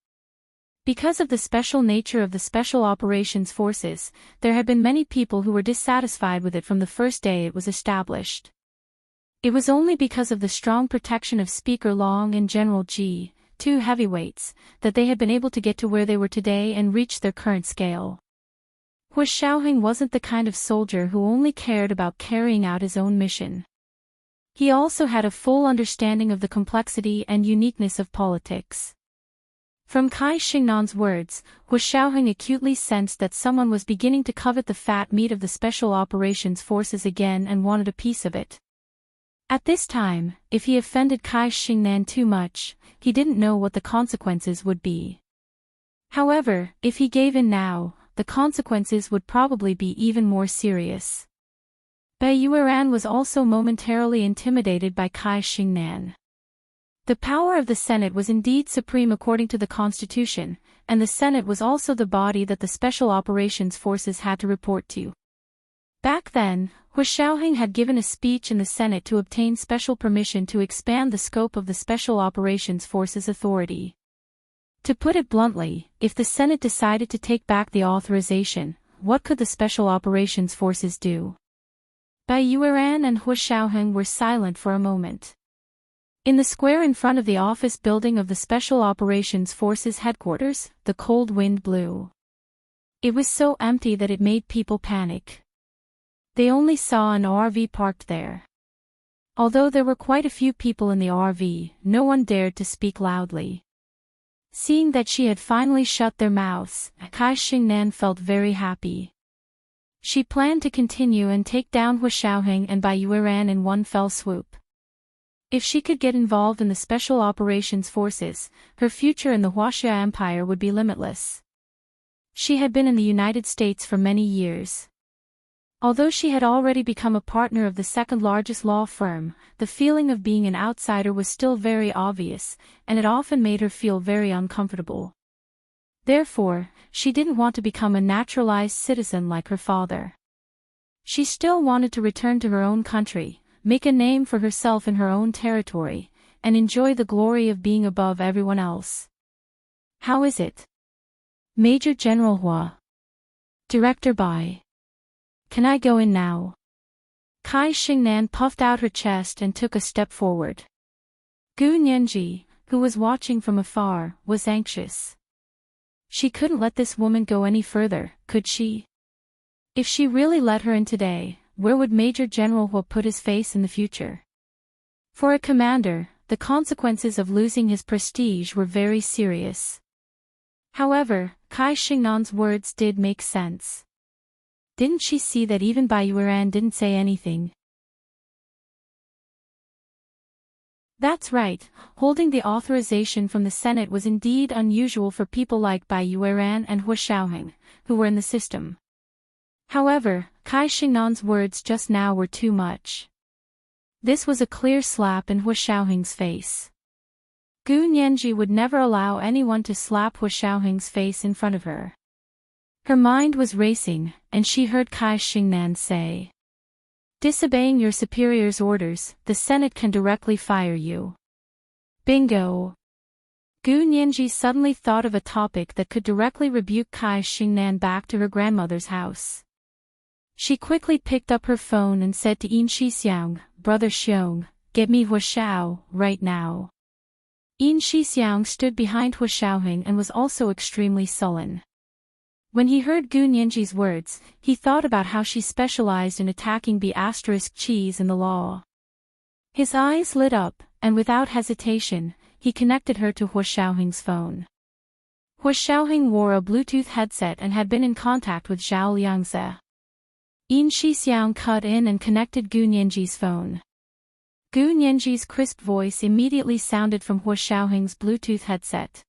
Because of the special nature of the Special Operations Forces, there have been many people who were dissatisfied with it from the first day it was established. It was only because of the strong protection of Speaker Long and General Ji, two heavyweights, that they had been able to get to where they were today and reach their current scale. Hu Xiaoheng wasn't the kind of soldier who only cared about carrying out his own mission. He also had a full understanding of the complexity and uniqueness of politics. From Kai Xingnan's words, Hu Xiaoheng acutely sensed that someone was beginning to covet the fat meat of the Special Operations Forces again and wanted a piece of it. At this time, if he offended Kai Xingnan too much, he didn't know what the consequences would be. However, if he gave in now, the consequences would probably be even more serious. Bai Yueran was also momentarily intimidated by Kai Xingnan. The power of the Senate was indeed supreme according to the Constitution, and the Senate was also the body that the Special Operations Forces had to report to. Back then, Hu Xiaoheng had given a speech in the Senate to obtain special permission to expand the scope of the Special Operations Forces authority. To put it bluntly, if the Senate decided to take back the authorization, what could the Special Operations Forces do? Bai Yueran and Hu Xiaoheng were silent for a moment. In the square in front of the office building of the Special Operations Forces headquarters, the cold wind blew. It was so empty that it made people panic. They only saw an RV parked there. Although there were quite a few people in the RV, no one dared to speak loudly. Seeing that she had finally shut their mouths, Kai Xingnan felt very happy. She planned to continue and take down Hu Xiaoheng and Bai Yueran in one fell swoop. If she could get involved in the Special Operations Forces, her future in the Huaxia Empire would be limitless. She had been in the United States for many years. Although she had already become a partner of the second-largest law firm, the feeling of being an outsider was still very obvious, and it often made her feel very uncomfortable. Therefore, she didn't want to become a naturalized citizen like her father. She still wanted to return to her own country, make a name for herself in her own territory, and enjoy the glory of being above everyone else. How is it? Major General Hua. Director Bai. Can I go in now? Kai Xingnan puffed out her chest and took a step forward. Gu Nianji, who was watching from afar, was anxious. She couldn't let this woman go any further, could she? If she really let her in today, where would Major General Hua put his face in the future? For a commander, the consequences of losing his prestige were very serious. However, Kai Xingnan's words did make sense. Didn't she see that even Bai Yueran didn't say anything? That's right, holding the authorization from the Senate was indeed unusual for people like Bai Yueran and Hu Xiaoheng, who were in the system. However, Kai Xingnan's words just now were too much. This was a clear slap in Hua Xiaoheng's face. Gu Nianji would never allow anyone to slap Hua Xiaoheng's face in front of her. Her mind was racing, and she heard Kai Xingnan say, "Disobeying your superior's orders, the Senate can directly fire you." Bingo! Gu Nianji suddenly thought of a topic that could directly rebuke Kai Xingnan back to her grandmother's house. She quickly picked up her phone and said to Yin Shixiang, "Brother Xiong, get me Hua Xiao, right now." Yin Shixiang stood behind Hua Xiaoheng and was also extremely sullen. When he heard Gu Nianji's words, he thought about how she specialized in attacking B** cheese in the law. His eyes lit up, and without hesitation, he connected her to Hua Xiaoheng's phone. Hua Xiaoheng wore a Bluetooth headset and had been in contact with Zhao Liangze. Yin Shixiang cut in and connected Gu Nianji's phone. Gu Nianji's crisp voice immediately sounded from Hua Xiaoheng's Bluetooth headset.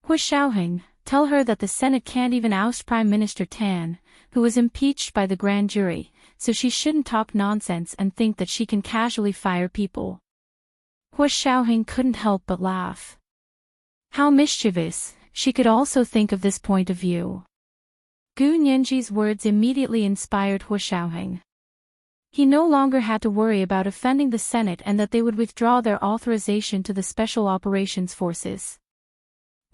"Hua Xiaoheng, tell her that the Senate can't even oust Prime Minister Tan, who was impeached by the grand jury, so she shouldn't talk nonsense and think that she can casually fire people." Hua Xiaoheng couldn't help but laugh. How mischievous, she could also think of this point of view. Gu Nianji's words immediately inspired Hua Xiaoheng. He no longer had to worry about offending the Senate and that they would withdraw their authorization to the Special Operations Forces.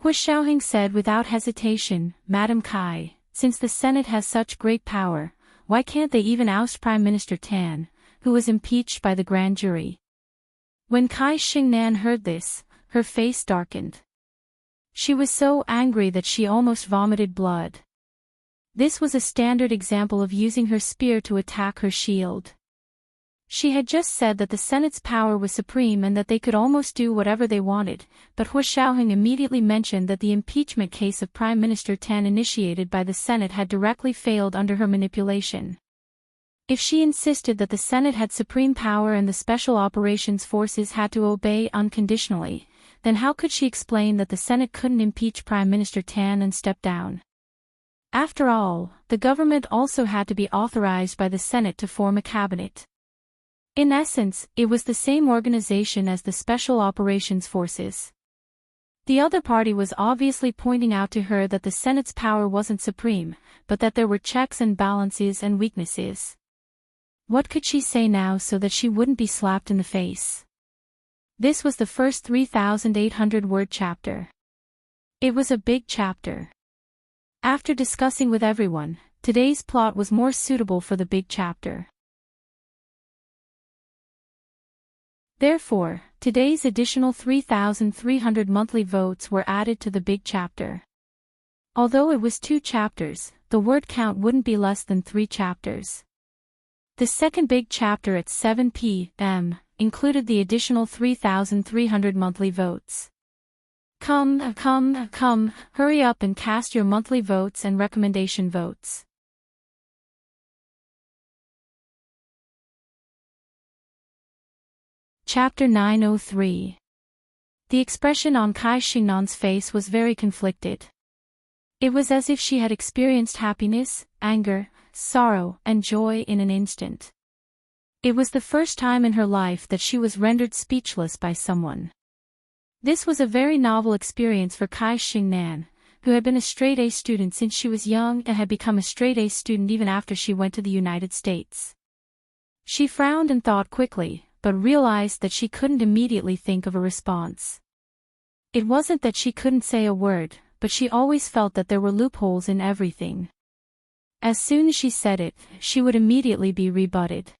Hua Xiaoheng said without hesitation, "Madam Kai, since the Senate has such great power, why can't they even oust Prime Minister Tan, who was impeached by the grand jury?" When Kai Xingnan heard this, her face darkened. She was so angry that she almost vomited blood. This was a standard example of using her spear to attack her shield. She had just said that the Senate's power was supreme and that they could almost do whatever they wanted, but Hua Xiaoheng immediately mentioned that the impeachment case of Prime Minister Tan initiated by the Senate had directly failed under her manipulation. If she insisted that the Senate had supreme power and the Special Operations Forces had to obey unconditionally, then how could she explain that the Senate couldn't impeach Prime Minister Tan and step down? After all, the government also had to be authorized by the Senate to form a cabinet. In essence, it was the same organization as the Special Operations Forces. The other party was obviously pointing out to her that the Senate's power wasn't supreme, but that there were checks and balances and weaknesses. What could she say now so that she wouldn't be slapped in the face? This was the first 3,800-word chapter. It was a big chapter. After discussing with everyone, today's plot was more suitable for the big chapter. Therefore, today's additional 3,300 monthly votes were added to the big chapter. Although it was 2 chapters, the word count wouldn't be less than 3 chapters. The second big chapter at 7 p.m. included the additional 3,300 monthly votes. Come, hurry up and cast your monthly votes and recommendation votes. Chapter 903. The expression on Kai Xingnan's face was very conflicted. It was as if she had experienced happiness, anger, sorrow, and joy in an instant. It was the first time in her life that she was rendered speechless by someone. This was a very novel experience for Kai Xingnan, who had been a straight-A student since she was young and had become a straight-A student even after she went to the United States. She frowned and thought quickly, but realized that she couldn't immediately think of a response. It wasn't that she couldn't say a word, but she always felt that there were loopholes in everything. As soon as she said it, she would immediately be rebutted.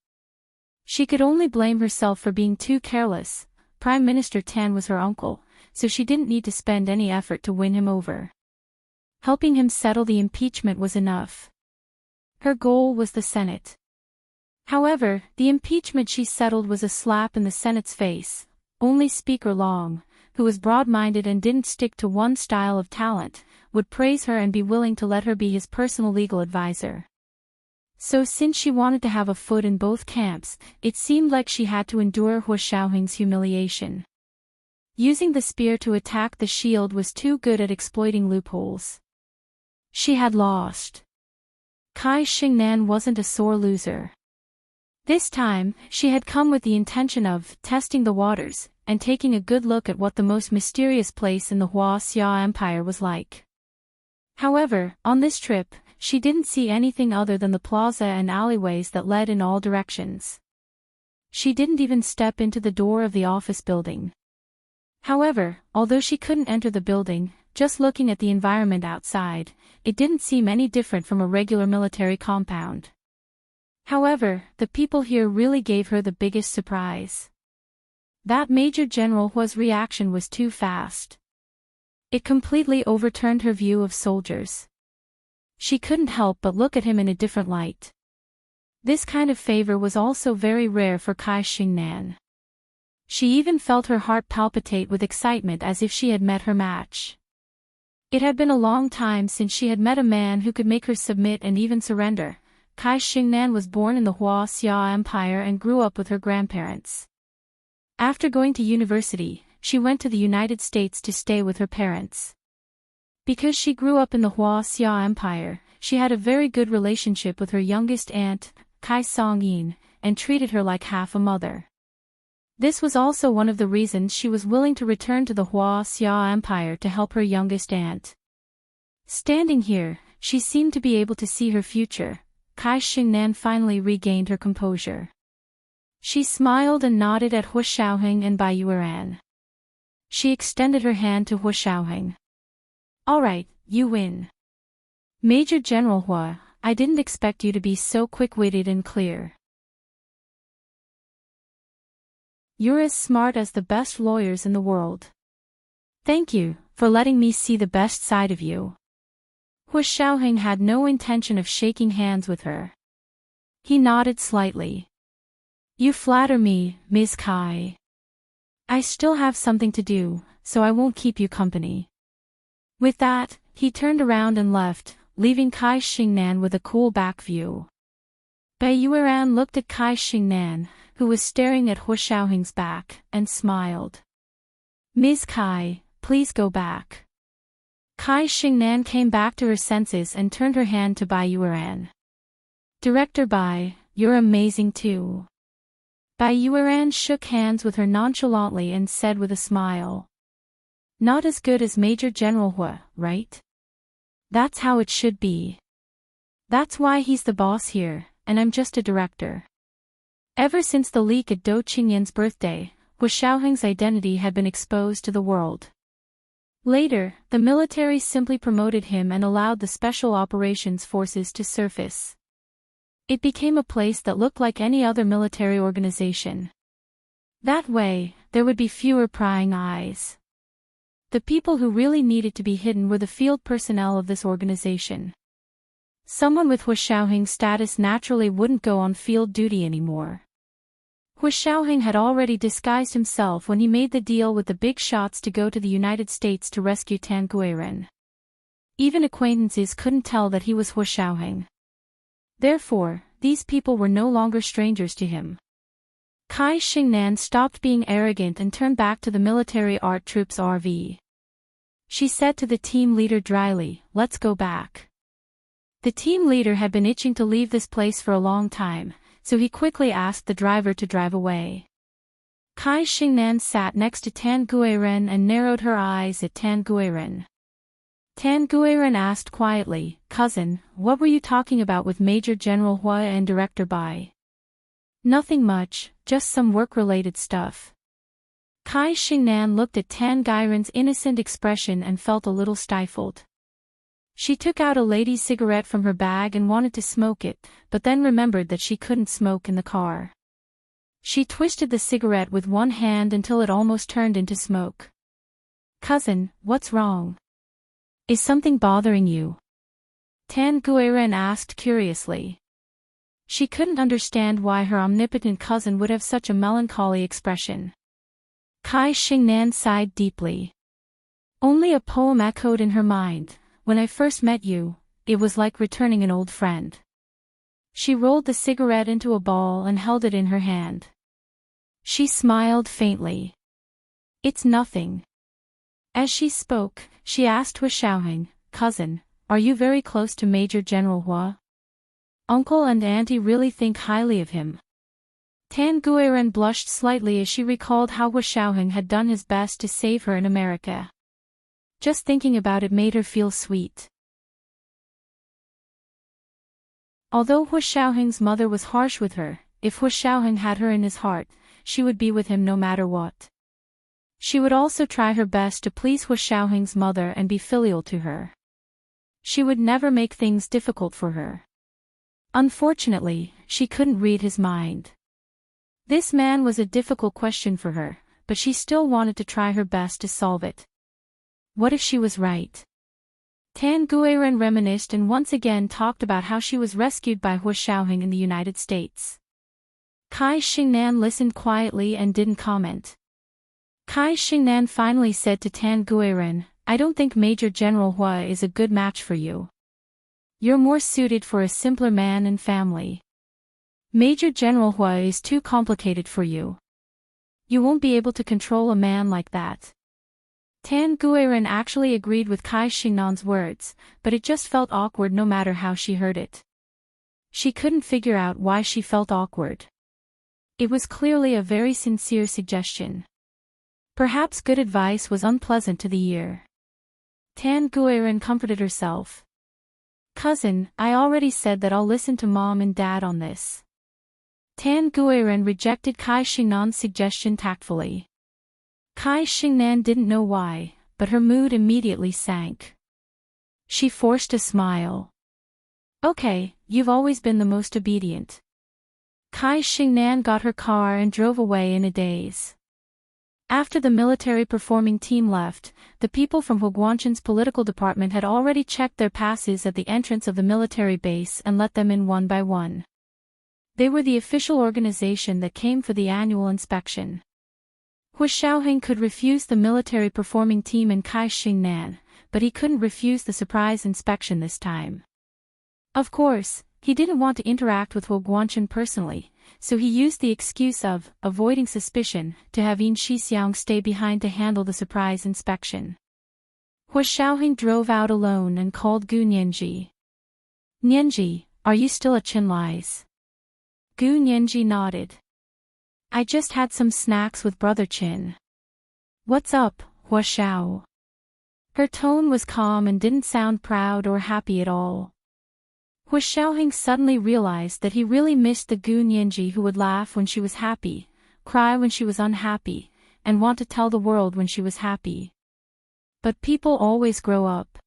She could only blame herself for being too careless. Prime Minister Tan was her uncle, so she didn't need to spend any effort to win him over. Helping him settle the impeachment was enough. Her goal was the Senate. However, the impeachment she settled was a slap in the Senate's face. Only Speaker Long, who was broad-minded and didn't stick to one style of talent, would praise her and be willing to let her be his personal legal advisor. So since she wanted to have a foot in both camps, it seemed like she had to endure Hua Xiaoheng's humiliation. Using the spear to attack the shield was too good at exploiting loopholes. She had lost. Kai Xingnan wasn't a sore loser. This time, she had come with the intention of testing the waters and taking a good look at what the most mysterious place in the Xia Empire was like. However, on this trip, she didn't see anything other than the plaza and alleyways that led in all directions. She didn't even step into the door of the office building. However, although she couldn't enter the building, just looking at the environment outside, it didn't seem any different from a regular military compound. However, the people here really gave her the biggest surprise. That Major General Hua's reaction was too fast. It completely overturned her view of soldiers. She couldn't help but look at him in a different light. This kind of favor was also very rare for Kai Xingnan. She even felt her heart palpitate with excitement as if she had met her match. It had been a long time since she had met a man who could make her submit and even surrender. Kai Xingnan was born in the Xia Empire and grew up with her grandparents. After going to university, she went to the United States to stay with her parents. Because she grew up in the Xia Empire, she had a very good relationship with her youngest aunt, Kai Songyin, and treated her like half a mother. This was also one of the reasons she was willing to return to the Xia Empire to help her youngest aunt. Standing here, she seemed to be able to see her future. Kai Xingnan finally regained her composure. She smiled and nodded at Hu Shaoheng and Bai Yueran. She extended her hand to Hu Shaoheng. "All right, you win. Major General Hua, I didn't expect you to be so quick-witted and clear. You're as smart as the best lawyers in the world. Thank you for letting me see the best side of you." Hu Shaoheng had no intention of shaking hands with her. He nodded slightly. "You flatter me, Ms. Kai. I still have something to do, so I won't keep you company." With that, he turned around and left, leaving Kai Xingnan with a cool back view. Bai Yueran looked at Kai Xingnan, who was staring at Hu Shaoheng's back, and smiled. "Ms. Kai, please go back." Kai Xingnan came back to her senses and turned her hand to Bai Yueran. "Director Bai, you're amazing too." Bai Yueran shook hands with her nonchalantly and said with a smile. "Not as good as Major General Hua, right? That's how it should be. That's why he's the boss here, and I'm just a director." Ever since the leak at Dou Qingyan's birthday, Hu Shaoheng's identity had been exposed to the world. Later, the military simply promoted him and allowed the Special Operations Forces to surface. It became a place that looked like any other military organization. That way, there would be fewer prying eyes. The people who really needed to be hidden were the field personnel of this organization. Someone with Hu Shaoheng's status naturally wouldn't go on field duty anymore. Hu Shaoheng had already disguised himself when he made the deal with the big shots to go to the United States to rescue Tan Guiren. Even acquaintances couldn't tell that he was Hu Shaoheng. Therefore, these people were no longer strangers to him. Kai Xingnan stopped being arrogant and turned back to the military art troops RV. She said to the team leader dryly, "Let's go back." The team leader had been itching to leave this place for a long time, so he quickly asked the driver to drive away. Kai Xingnan sat next to Tan Guiren and narrowed her eyes at Tan Guiren. Tan Guiren asked quietly, "Cousin, what were you talking about with Major General Hua and Director Bai?" "Nothing much, just some work-related stuff." Kai Xingnan looked at Tan Guiren's innocent expression and felt a little stifled. She took out a lady's cigarette from her bag and wanted to smoke it, but then remembered that she couldn't smoke in the car. She twisted the cigarette with one hand until it almost turned into smoke. "Cousin, what's wrong? Is something bothering you?" Tan Guiren asked curiously. She couldn't understand why her omnipotent cousin would have such a melancholy expression. Kai Xingnan sighed deeply. Only a poem echoed in her mind. "When I first met you, it was like returning an old friend." She rolled the cigarette into a ball and held it in her hand. She smiled faintly. "It's nothing." As she spoke, she asked Hu Shaoheng, "Cousin, are you very close to Major General Hua? Uncle and Auntie really think highly of him." Tan Guiran blushed slightly as she recalled how Hua Xiaoheng had done his best to save her in America. Just thinking about it made her feel sweet. Although Hua Xiaoheng's mother was harsh with her, if Hua Xiaoheng had her in his heart, she would be with him no matter what. She would also try her best to please Hua Xiaoheng's mother and be filial to her. She would never make things difficult for her. Unfortunately, she couldn't read his mind. This man was a difficult question for her, but she still wanted to try her best to solve it. What if she was right? Tan Guiran reminisced and once again talked about how she was rescued by Hua Xiaoheng in the United States. Kai Xingnan listened quietly and didn't comment. Kai Xingnan finally said to Tan Guiran, "I don't think Major General Hua is a good match for you. You're more suited for a simpler man and family. Major General Hua is too complicated for you. You won't be able to control a man like that." Tan Guiran actually agreed with Kai Xingnan's words, but it just felt awkward no matter how she heard it. She couldn't figure out why she felt awkward. It was clearly a very sincere suggestion. Perhaps good advice was unpleasant to the ear. Tan Guiran comforted herself. "Cousin, I already said that I'll listen to Mom and Dad on this." Tan Guiran rejected Kai Xingnan's suggestion tactfully. Kai Xingnan didn't know why, but her mood immediately sank. She forced a smile. "Okay, you've always been the most obedient." Kai Xingnan got her car and drove away in a daze. After the military performing team left, the people from Huguanchen's political department had already checked their passes at the entrance of the military base and let them in one by one. They were the official organization that came for the annual inspection. Hua Xiaoheng could refuse the military performing team and Kai Xingnan, but he couldn't refuse the surprise inspection this time. Of course, he didn't want to interact with Huguanchen personally, so he used the excuse of avoiding suspicion to have Yin Shixiang stay behind to handle the surprise inspection. Hua Xiaoheng drove out alone and called Gu Nianji. "Nianji, are you still at Qinlai's?" Gu Nianji nodded. "I just had some snacks with Brother Qin." "What's up, Hua Xiao?" Her tone was calm and didn't sound proud or happy at all. Hua Xiaoheng suddenly realized that he really missed the Gu Nianji who would laugh when she was happy, cry when she was unhappy, and want to tell the world when she was happy. But people always grow up.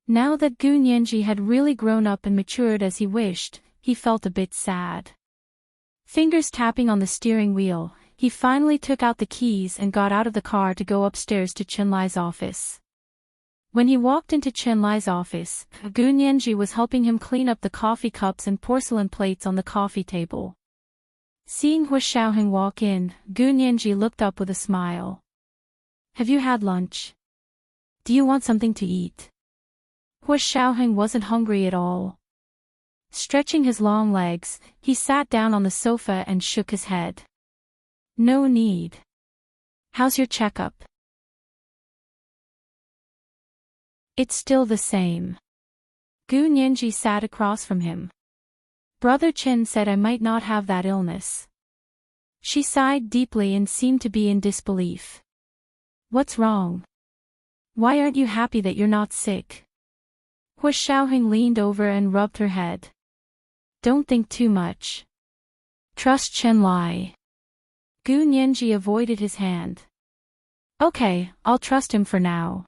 Now that Gu Nianji had really grown up and matured as he wished, he felt a bit sad. Fingers tapping on the steering wheel, he finally took out the keys and got out of the car to go upstairs to Qinlai's office. When he walked into Qinlai's office, Gu Nianji was helping him clean up the coffee cups and porcelain plates on the coffee table. Seeing Hua Xiaoheng walk in, Gu Nianji looked up with a smile. "Have you had lunch? Do you want something to eat?" Hua Xiaoheng wasn't hungry at all. Stretching his long legs, he sat down on the sofa and shook his head. "No need. How's your checkup?" "It's still the same." Gu Nianji sat across from him. "Brother Qin said I might not have that illness." She sighed deeply and seemed to be in disbelief. "What's wrong? Why aren't you happy that you're not sick?" Hua Xiaoheng leaned over and rubbed her head. "Don't think too much. Trust Qinlai." Gu Nianji avoided his hand. "Okay, I'll trust him for now."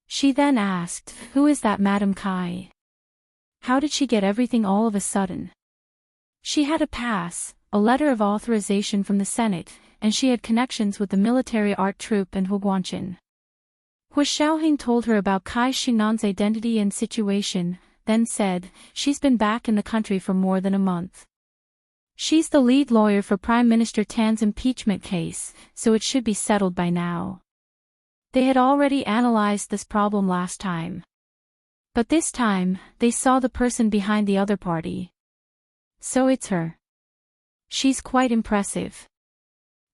She then asked, "Who is that Madame Kai? How did she get everything all of a sudden?" She had a pass, a letter of authorization from the Senate, and she had connections with the military art troupe and Huguanchin. Hua Xiaoheng told her about Kai Xingnan's identity and situation, then said, "She's been back in the country for more than a month. She's the lead lawyer for Prime Minister Tan's impeachment case, so it should be settled by now." They had already analyzed this problem last time. But this time, they saw the person behind the other party. So it's her. She's quite impressive.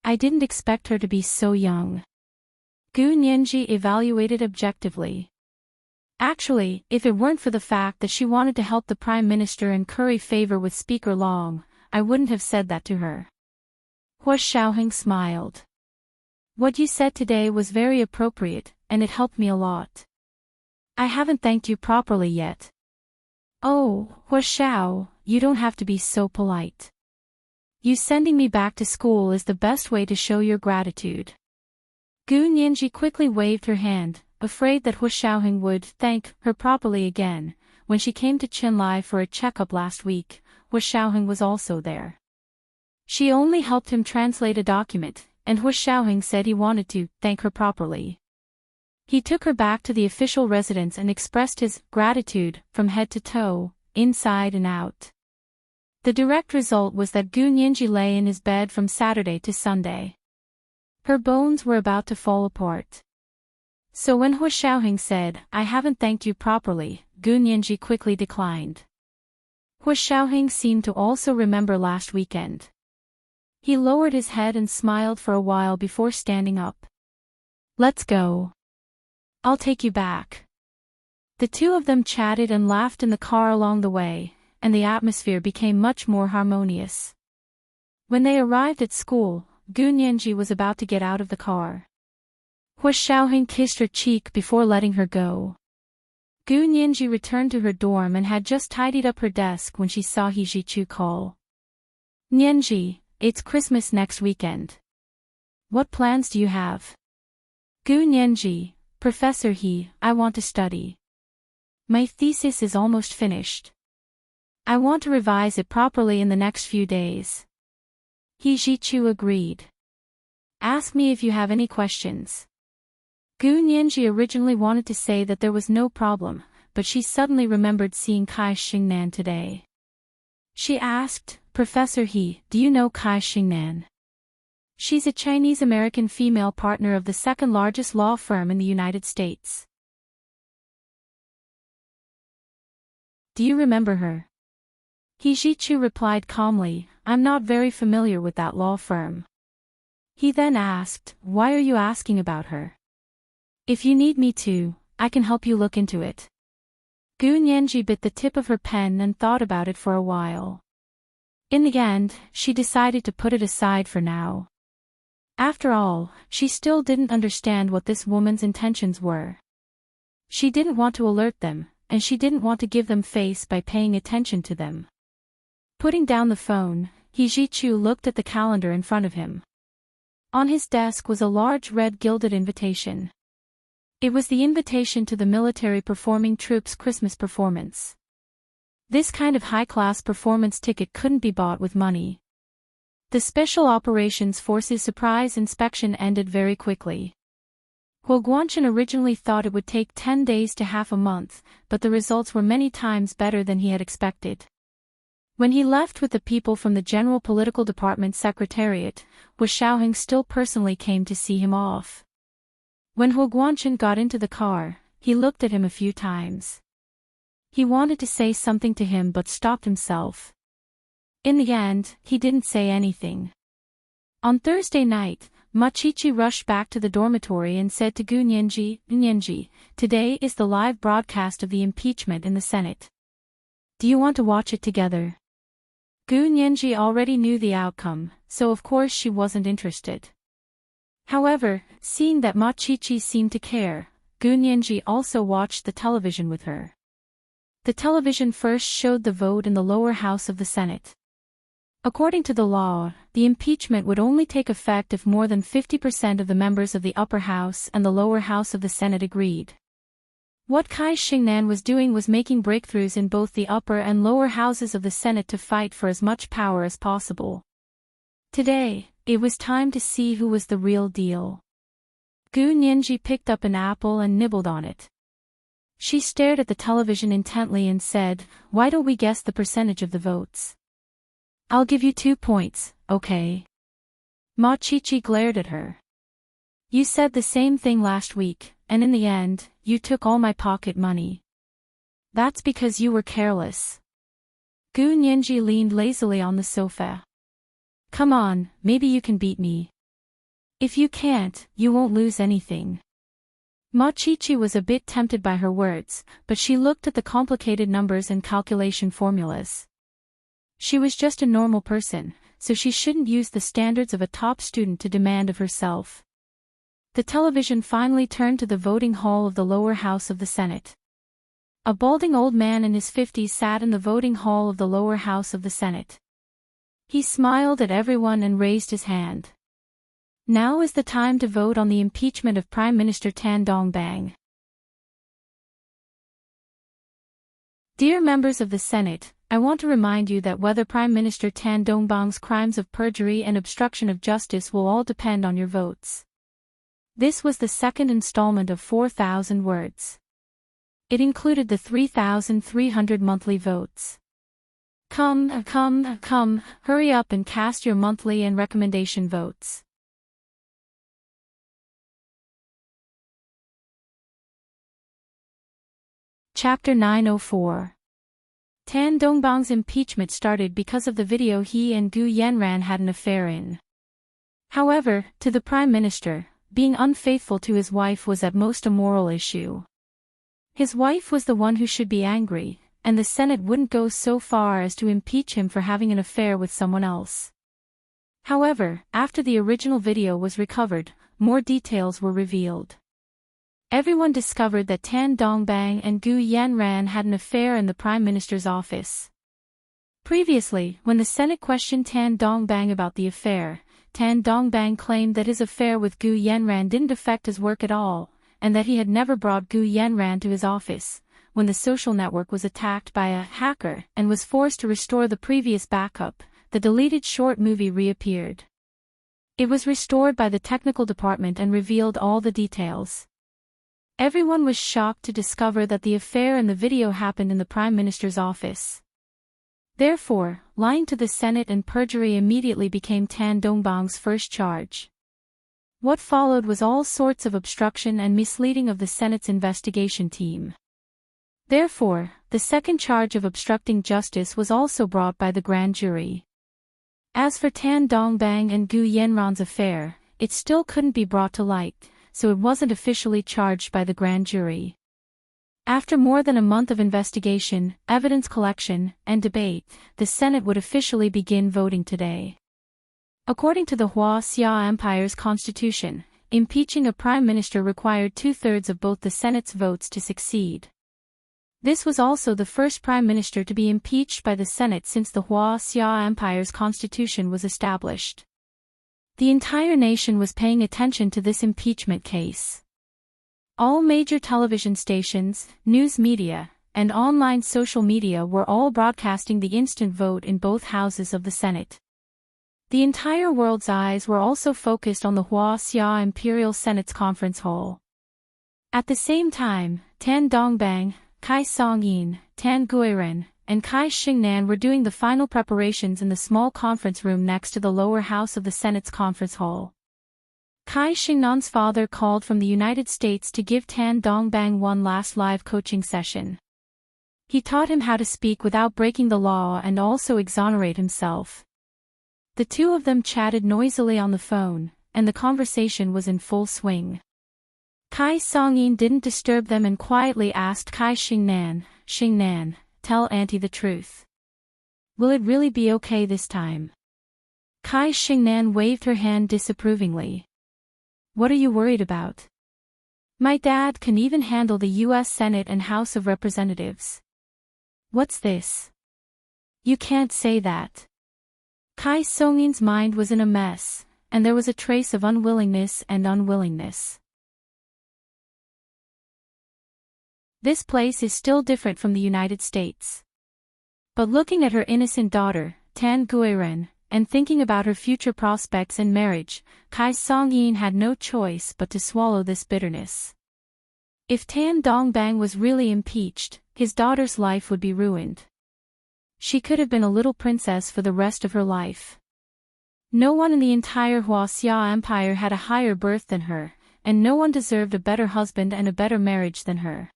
I didn't expect her to be so young. Gu Nianji evaluated objectively. Actually, if it weren't for the fact that she wanted to help the Prime Minister and curry favor with Speaker Long, I wouldn't have said that to her. Hua Xiaoheng smiled. What you said today was very appropriate, and it helped me a lot. I haven't thanked you properly yet. Oh, Hua Xiao, you don't have to be so polite. You sending me back to school is the best way to show your gratitude. Gu Nianji quickly waved her hand, afraid that Hua Xiaoheng would thank her properly again. When she came to Qinlai for a checkup last week, Hua Xiaoheng was also there. She only helped him translate a document, and Hua Xiaoheng said he wanted to thank her properly. He took her back to the official residence and expressed his gratitude from head to toe, inside and out. The direct result was that Gu Nianji lay in his bed from Saturday to Sunday. Her bones were about to fall apart. So when Hua Xiaoheng said, "I haven't thanked you properly," Gu Nianji quickly declined. Hua Xiaoheng seemed to also remember last weekend. He lowered his head and smiled for a while before standing up. "Let's go. I'll take you back." The two of them chatted and laughed in the car along the way, and the atmosphere became much more harmonious. When they arrived at school, Gu Nianji was about to get out of the car. Hua Xiaoheng kissed her cheek before letting her go. Gu Nianji returned to her dorm and had just tidied up her desk when she saw He Zhichu call. "Nianji, it's Christmas next weekend. What plans do you have?" "Gu Nianji, Professor He, I want to study. My thesis is almost finished. I want to revise it properly in the next few days." He Zhichu agreed. "Ask me if you have any questions." Gu Nianji originally wanted to say that there was no problem, but she suddenly remembered seeing Kai Xingnan today. She asked, "Professor He, do you know Kai Xingnan?" She's a Chinese-American female partner of the second largest law firm in the United States. "Do you remember her?" He Zhichu replied calmly, "I'm not very familiar with that law firm." He then asked, "Why are you asking about her?" "If you need me to, I can help you look into it." Gu Nianji bit the tip of her pen and thought about it for a while. In the end, she decided to put it aside for now. After all, she still didn't understand what this woman's intentions were. She didn't want to alert them, and she didn't want to give them face by paying attention to them. Putting down the phone, He Zhichu looked at the calendar in front of him. On his desk was a large red gilded invitation. It was the invitation to the military performing troops' Christmas performance. This kind of high-class performance ticket couldn't be bought with money. The Special Operations Force's surprise inspection ended very quickly. Huo Guanchen originally thought it would take 10 days to half a month, but the results were many times better than he had expected. When he left with the people from the General Political Department Secretariat, Hua Xiaoheng still personally came to see him off. When Huo Guanchen got into the car, he looked at him a few times. He wanted to say something to him but stopped himself. In the end, he didn't say anything. On Thursday night, Ma Qiqi rushed back to the dormitory and said to Gu Nianji, "Nianji, today is the live broadcast of the impeachment in the Senate. Do you want to watch it together?" Gu Nianji already knew the outcome, so of course she wasn't interested. However, seeing that Ma Qiqi seemed to care, Gu Nianji also watched the television with her. The television first showed the vote in the lower house of the Senate. According to the law, the impeachment would only take effect if more than 50% of the members of the upper house and the lower house of the Senate agreed. What Kai Xingnan was doing was making breakthroughs in both the upper and lower houses of the Senate to fight for as much power as possible. Today, it was time to see who was the real deal. Gu Nianji picked up an apple and nibbled on it. She stared at the television intently and said, "Why don't we guess the percentage of the votes?" "I'll give you 2 points, okay?" Ma Qiqi glared at her. "You said the same thing last week, and in the end, you took all my pocket money. That's because you were careless." Gu Nianji leaned lazily on the sofa. "Come on, maybe you can beat me. If you can't, you won't lose anything." Ma Qiqi was a bit tempted by her words, but she looked at the complicated numbers and calculation formulas. She was just a normal person, so she shouldn't use the standards of a top student to demand of herself. The television finally turned to the voting hall of the lower house of the Senate. A balding old man in his 50s sat in the voting hall of the lower house of the Senate. He smiled at everyone and raised his hand. Now is the time to vote on the impeachment of Prime Minister Tan Dong-bang. Dear members of the Senate, I want to remind you that whether Prime Minister Tan Dong-bang's crimes of perjury and obstruction of justice will all depend on your votes. This was the second installment of 4,000 words. It included the 3,300 monthly votes. Come, hurry up and cast your monthly and recommendation votes. Chapter 904. Tan Dong-bang's impeachment started because of the video he and Gu Yanran had an affair in. However, to the Prime Minister, being unfaithful to his wife was at most a moral issue. His wife was the one who should be angry, and the Senate wouldn't go so far as to impeach him for having an affair with someone else. However, after the original video was recovered, more details were revealed. Everyone discovered that Tan Dong-bang and Gu Yanran had an affair in the Prime Minister's office. Previously, when the Senate questioned Tan Dong-bang about the affair, Tan Dong-bang claimed that his affair with Gu Yanran didn't affect his work at all, and that he had never brought Gu Yanran to his office. When the social network was attacked by a hacker and was forced to restore the previous backup, the deleted short movie reappeared. It was restored by the technical department and revealed all the details. Everyone was shocked to discover that the affair in the video happened in the Prime Minister's office. Therefore, lying to the Senate and perjury immediately became Tan Dong-bang's first charge. What followed was all sorts of obstruction and misleading of the Senate's investigation team. Therefore, the second charge of obstructing justice was also brought by the grand jury. As for Tan Dong-bang and Gu Yanran's affair, it still couldn't be brought to light, so it wasn't officially charged by the grand jury. After more than a month of investigation, evidence collection, and debate, the Senate would officially begin voting today. According to the Xia Empire's constitution, impeaching a prime minister required 2/3 of both the Senate's votes to succeed. This was also the first prime minister to be impeached by the Senate since the Xia Empire's constitution was established. The entire nation was paying attention to this impeachment case. All major television stations, news media, and online social media were all broadcasting the instant vote in both houses of the Senate. The entire world's eyes were also focused on the Xia Imperial Senate's conference hall. At the same time, Tan Dong-bang, Kai Song-yin, Tan Guiren, and Kai Xingnan were doing the final preparations in the small conference room next to the lower house of the Senate's conference hall. Kai Xingnan's father called from the United States to give Tan Dong-bang one last live coaching session. He taught him how to speak without breaking the law and also exonerate himself. The two of them chatted noisily on the phone, and the conversation was in full swing. Kai Song-yin didn't disturb them and quietly asked Kai Xingnan, "Xingnan, tell Auntie the truth. Will it really be okay this time?" Kai Xingnan waved her hand disapprovingly. "What are you worried about? My dad can even handle the U.S. Senate and House of Representatives." "What's this? You can't say that." Kai Song-yin's mind was in a mess, and there was a trace of unwillingness. This place is still different from the United States. But looking at her innocent daughter, Tan Guiren, and thinking about her future prospects and marriage, Kai Song-yin had no choice but to swallow this bitterness. If Tan Dong-bang was really impeached, his daughter's life would be ruined. She could have been a little princess for the rest of her life. No one in the entire Xia Empire had a higher birth than her, and no one deserved a better husband and a better marriage than her.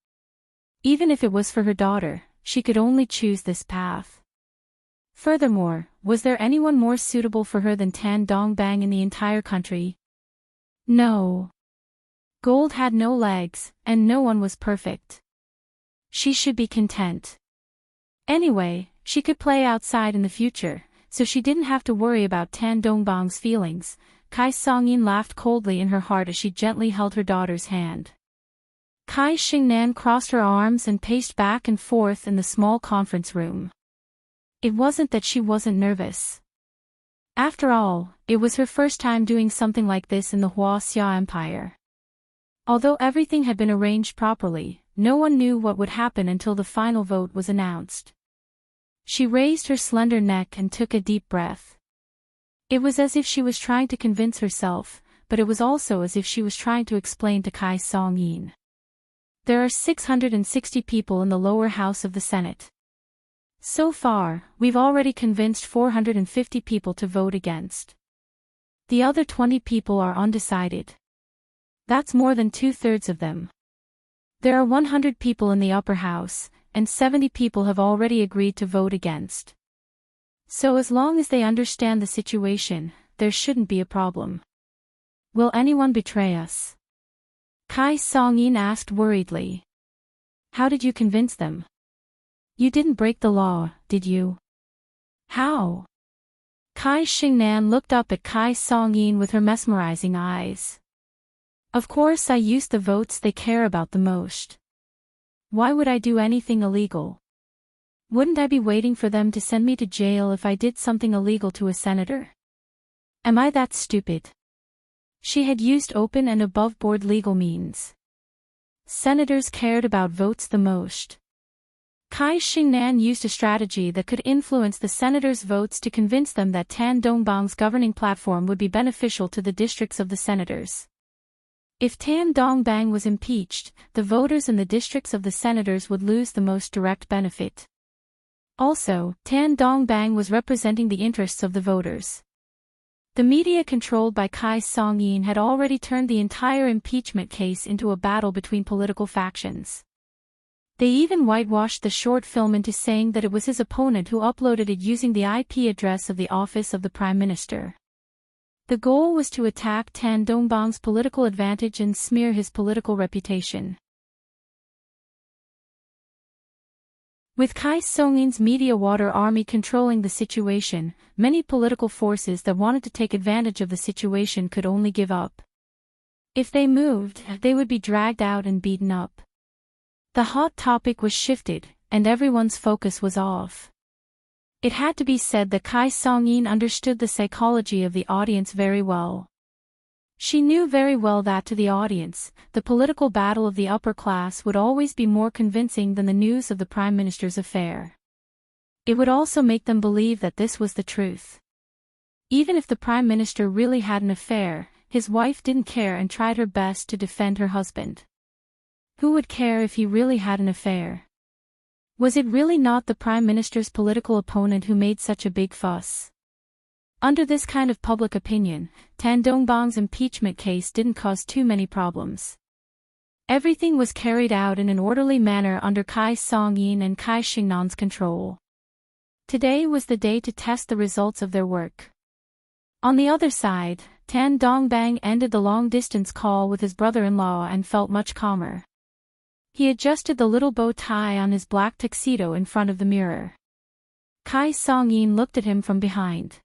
Even if it was for her daughter, she could only choose this path. Furthermore, was there anyone more suitable for her than Tan Dong-bang in the entire country? No. Gold had no legs, and no one was perfect. She should be content. Anyway, she could play outside in the future, so she didn't have to worry about Tan Dongbang's feelings. Kai Songyin laughed coldly in her heart as she gently held her daughter's hand. Kai Xingnan crossed her arms and paced back and forth in the small conference room. It wasn't that she wasn't nervous. After all, it was her first time doing something like this in the Huaxia Empire. Although everything had been arranged properly, no one knew what would happen until the final vote was announced. She raised her slender neck and took a deep breath. It was as if she was trying to convince herself, but it was also as if she was trying to explain to Kai Songyin. There are 660 people in the lower house of the Senate. So far, we've already convinced 450 people to vote against. The other 20 people are undecided. That's more than 2/3 of them. There are 100 people in the upper house, and 70 people have already agreed to vote against. So as long as they understand the situation, there shouldn't be a problem. Will anyone betray us? Kai Songyin asked worriedly. How did you convince them? You didn't break the law, did you? How? Kai Xingnan looked up at Kai Songyin with her mesmerizing eyes. Of course I used the votes they care about the most. Why would I do anything illegal? Wouldn't I be waiting for them to send me to jail if I did something illegal to a senator? Am I that stupid? She had used open and above-board legal means. Senators cared about votes the most. Kai Xingnan used a strategy that could influence the senators' votes to convince them that Tan Dongbang's governing platform would be beneficial to the districts of the senators. If Tan Dongbang was impeached, the voters in the districts of the senators would lose the most direct benefit. Also, Tan Dongbang was representing the interests of the voters. The media controlled by Kai Songyin had already turned the entire impeachment case into a battle between political factions. They even whitewashed the short film into saying that it was his opponent who uploaded it using the IP address of the office of the Prime Minister. The goal was to attack Tan Dongbang's political advantage and smear his political reputation. With Kai Songyin's media water army controlling the situation, many political forces that wanted to take advantage of the situation could only give up. If they moved, they would be dragged out and beaten up. The hot topic was shifted, and everyone's focus was off. It had to be said that Kai Songyin understood the psychology of the audience very well. She knew very well that to the audience, the political battle of the upper class would always be more convincing than the news of the Prime Minister's affair. It would also make them believe that this was the truth. Even if the Prime Minister really had an affair, his wife didn't care and tried her best to defend her husband. Who would care if he really had an affair? Was it really not the Prime Minister's political opponent who made such a big fuss? Under this kind of public opinion, Tan Dongbang's impeachment case didn't cause too many problems. Everything was carried out in an orderly manner under Kai Songyin and Kai Xingnan's control. Today was the day to test the results of their work. On the other side, Tan Dongbang ended the long-distance call with his brother-in-law and felt much calmer. He adjusted the little bow tie on his black tuxedo in front of the mirror. Kai Songyin looked at him from behind.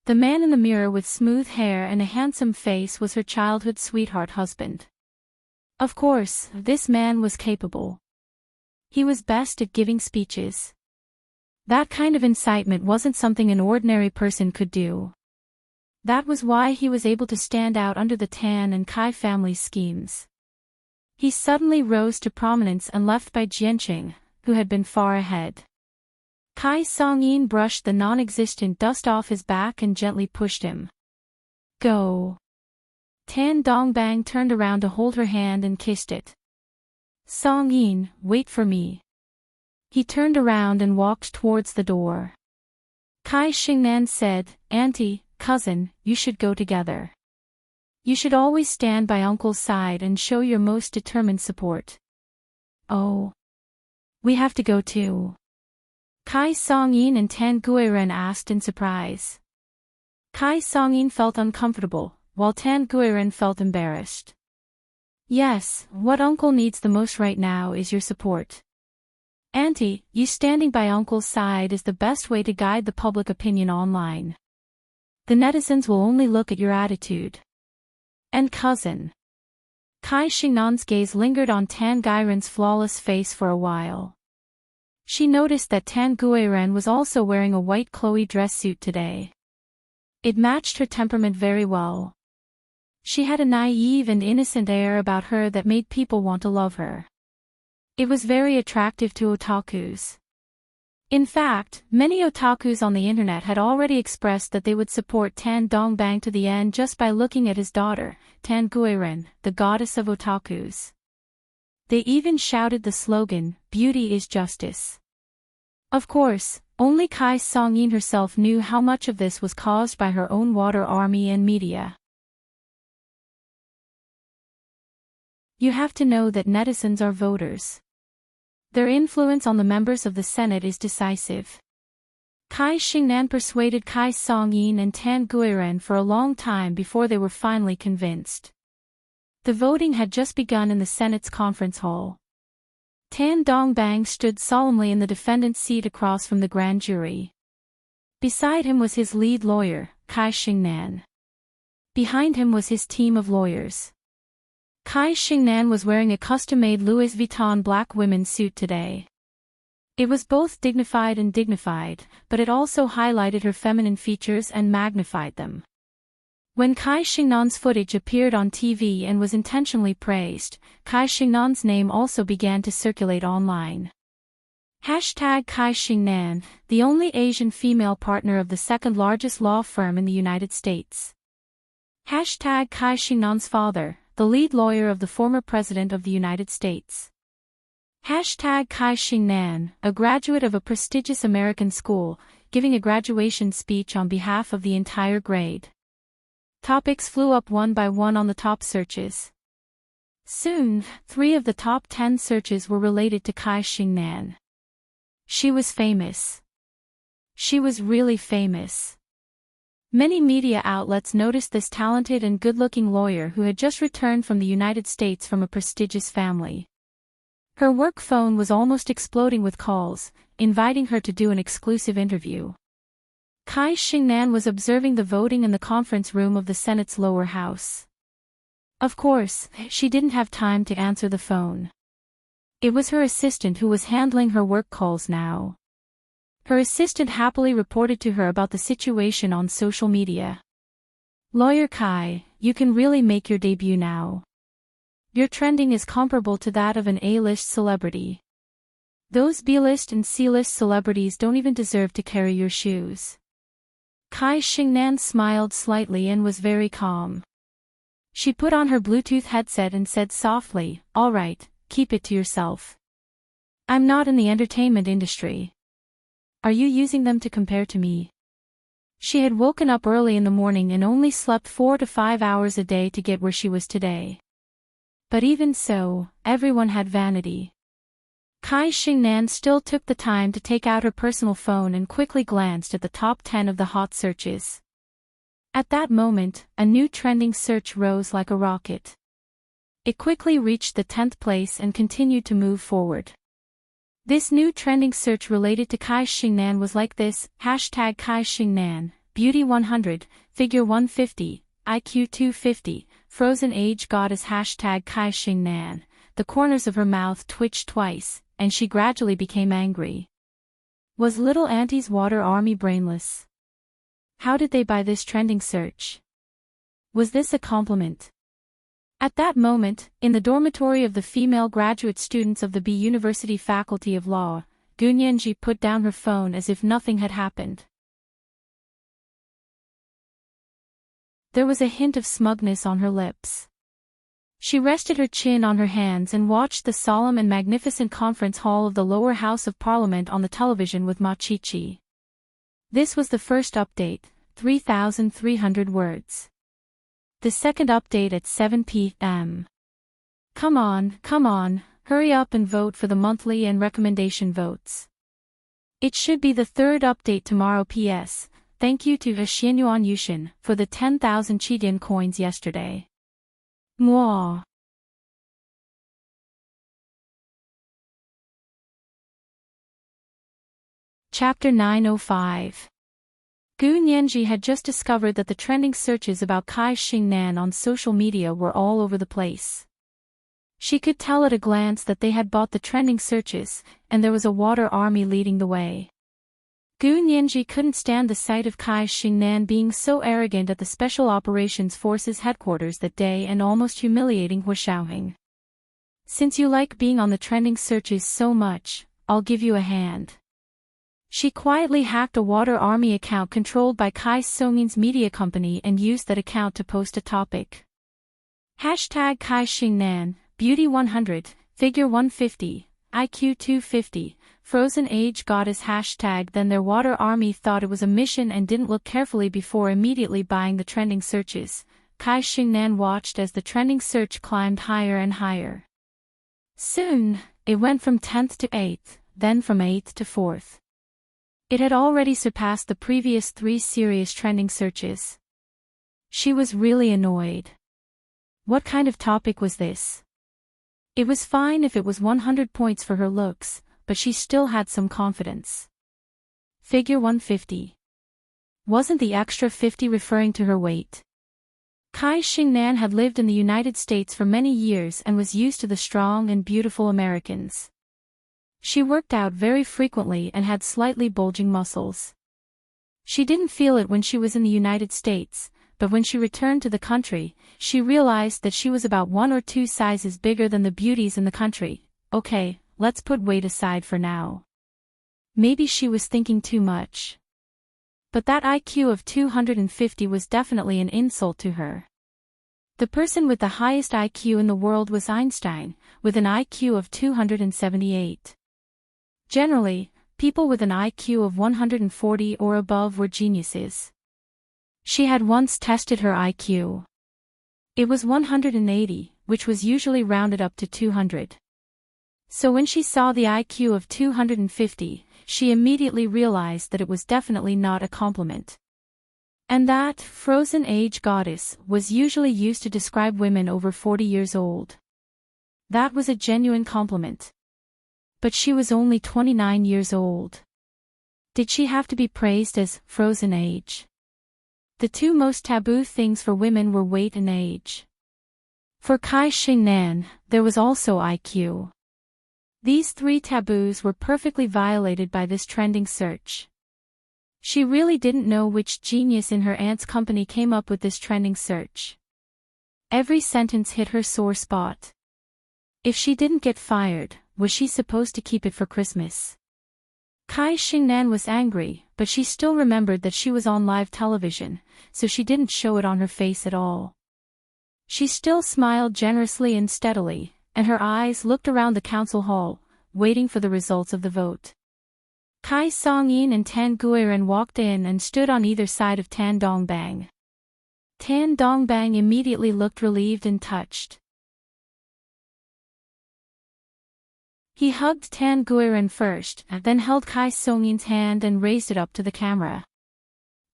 The man in the mirror with smooth hair and a handsome face was her childhood sweetheart husband. Of course, this man was capable. He was best at giving speeches. That kind of incitement wasn't something an ordinary person could do. That was why he was able to stand out under the Tan and Kai family's schemes. He suddenly rose to prominence and left by Jianqing, who had been far ahead. Kai Songyin brushed the non-existent dust off his back and gently pushed him. Go. Tan Dongbang turned around to hold her hand and kissed it. Songyin, wait for me. He turned around and walked towards the door. Kai Xingnan said, Auntie, cousin, you should go together. You should always stand by uncle's side and show your most determined support. Oh. We have to go too. Kai Songyin and Tan Guiren asked in surprise. Kai Songyin felt uncomfortable, while Tan Guiren felt embarrassed. Yes, what uncle needs the most right now is your support. Auntie, you standing by Uncle's side is the best way to guide the public opinion online. The netizens will only look at your attitude. And cousin. Kai Xingnan's gaze lingered on Tan Guiren's flawless face for a while. She noticed that Tan Guiren was also wearing a white Chloe dress suit today. It matched her temperament very well. She had a naive and innocent air about her that made people want to love her. It was very attractive to otakus. In fact, many otakus on the internet had already expressed that they would support Tan Dongbang to the end just by looking at his daughter, Tan Guiren, the goddess of otakus. They even shouted the slogan, "Beauty is justice." Of course, only Kai Song-yin herself knew how much of this was caused by her own water army and media. You have to know that netizens are voters. Their influence on the members of the Senate is decisive. Kai Xingnan persuaded Kai Song-yin and Tan Guiren for a long time before they were finally convinced. The voting had just begun in the Senate's conference hall. Tan Dongbang stood solemnly in the defendant's seat across from the grand jury. Beside him was his lead lawyer, Kai Xingnan. Behind him was his team of lawyers. Kai Xingnan was wearing a custom-made Louis Vuitton black women's suit today. It was both dignified and dignified, but it also highlighted her feminine features and magnified them. When Kai Xingnan's footage appeared on TV and was intentionally praised, Kai Xingnan's name also began to circulate online. Hashtag Kai Xingnan, the only Asian female partner of the second-largest law firm in the United States. Hashtag Kai Xingnan's father, the lead lawyer of the former President of the United States. Hashtag Kai Xingnan, a graduate of a prestigious American school, giving a graduation speech on behalf of the entire grade. Topics flew up one by one on the top searches. Soon, 3 of the top 10 searches were related to Kai Xingnan. She was famous. She was really famous. Many media outlets noticed this talented and good-looking lawyer who had just returned from the United States from a prestigious family. Her work phone was almost exploding with calls, inviting her to do an exclusive interview. Kai Xingnan was observing the voting in the conference room of the Senate's lower house. Of course, she didn't have time to answer the phone. It was her assistant who was handling her work calls now. Her assistant happily reported to her about the situation on social media. "Lawyer Kai, you can really make your debut now. Your trending is comparable to that of an A-list celebrity. Those B-list and C-list celebrities don't even deserve to carry your shoes." Kai Xingnan smiled slightly and was very calm. She put on her Bluetooth headset and said softly, "All right, keep it to yourself. I'm not in the entertainment industry. Are you using them to compare to me?" She had woken up early in the morning and only slept 4 to 5 hours a day to get where she was today. But even so, everyone had vanity. Kai Xingnan still took the time to take out her personal phone and quickly glanced at the top 10 of the hot searches. At that moment, a new trending search rose like a rocket. It quickly reached the 10th place and continued to move forward. This new trending search related to Kai Xingnan was like this: hashtag Kai Xingnan, beauty 100, figure 150, IQ 250, frozen age goddess. Hashtag Kai Xingnan. The corners of her mouth twitched twice, and she gradually became angry. Was little Auntie's water army brainless? How did they buy this trending search? Was this a compliment? At that moment, in the dormitory of the female graduate students of the B University Faculty of Law, Gunyanji put down her phone as if nothing had happened. There was a hint of smugness on her lips. She rested her chin on her hands and watched the solemn and magnificent conference hall of the lower house of parliament on the television with Ma Chi-chi. This was the first update, 3,300 words. The second update at 7 p.m. Come on, hurry up and vote for the monthly and recommendation votes. It should be the third update tomorrow. P.S. Thank you to Xianyuan Yushin for the 10,000 Chidian coins yesterday. Mwah. Chapter 905. Gu Nianji had just discovered that the trending searches about Kai Xingnan on social media were all over the place. She could tell at a glance that they had bought the trending searches, and there was a water army leading the way. Gu Nianji couldn't stand the sight of Kai Xingnan being so arrogant at the Special Operations Forces headquarters that day and almost humiliating Hu Xiaoheng. Since you like being on the trending searches so much, I'll give you a hand. She quietly hacked a water army account controlled by Kai Songyin's media company and used that account to post a topic. Hashtag Kai Xingnan, Beauty 100, Figure 150, IQ 250, Frozen Age Goddess hashtag. Then their water army thought it was a mission and didn't look carefully before immediately buying the trending searches. Kai Xingnan watched as the trending search climbed higher and higher. Soon, it went from 10th to 8th, then from 8th to 4th. It had already surpassed the previous 3 serious trending searches. She was really annoyed. What kind of topic was this? It was fine if it was 100 points for her looks, but she still had some confidence. Figure 150. Wasn't the extra 50 referring to her weight? Kai Xingnan had lived in the United States for many years and was used to the strong and beautiful Americans. She worked out very frequently and had slightly bulging muscles. She didn't feel it when she was in the United States, but when she returned to the country, she realized that she was about 1 or 2 sizes bigger than the beauties in the country. Okay, let's put weight aside for now. Maybe she was thinking too much. But that IQ of 250 was definitely an insult to her. The person with the highest IQ in the world was Einstein, with an IQ of 278. Generally, people with an IQ of 140 or above were geniuses. She had once tested her IQ. It was 180, which was usually rounded up to 200. So when she saw the IQ of 250, she immediately realized that it was definitely not a compliment. And that frozen age goddess was usually used to describe women over 40 years old. That was a genuine compliment. But she was only 29 years old. Did she have to be praised as frozen age? The 2 most taboo things for women were weight and age. For Kai Xingnan, there was also IQ. These 3 taboos were perfectly violated by this trending search. She really didn't know which genius in her aunt's company came up with this trending search. Every sentence hit her sore spot. If she didn't get fired, was she supposed to keep it for Christmas? Kai Xingnan was angry, but she still remembered that she was on live television, so she didn't show it on her face at all. She still smiled generously and steadily, and her eyes looked around the council hall, waiting for the results of the vote. Kai Songyin and Tan Guiren walked in and stood on either side of Tan Dongbang. Tan Dongbang immediately looked relieved and touched. He hugged Tan Guiren first, then held Kai Songyin's hand and raised it up to the camera.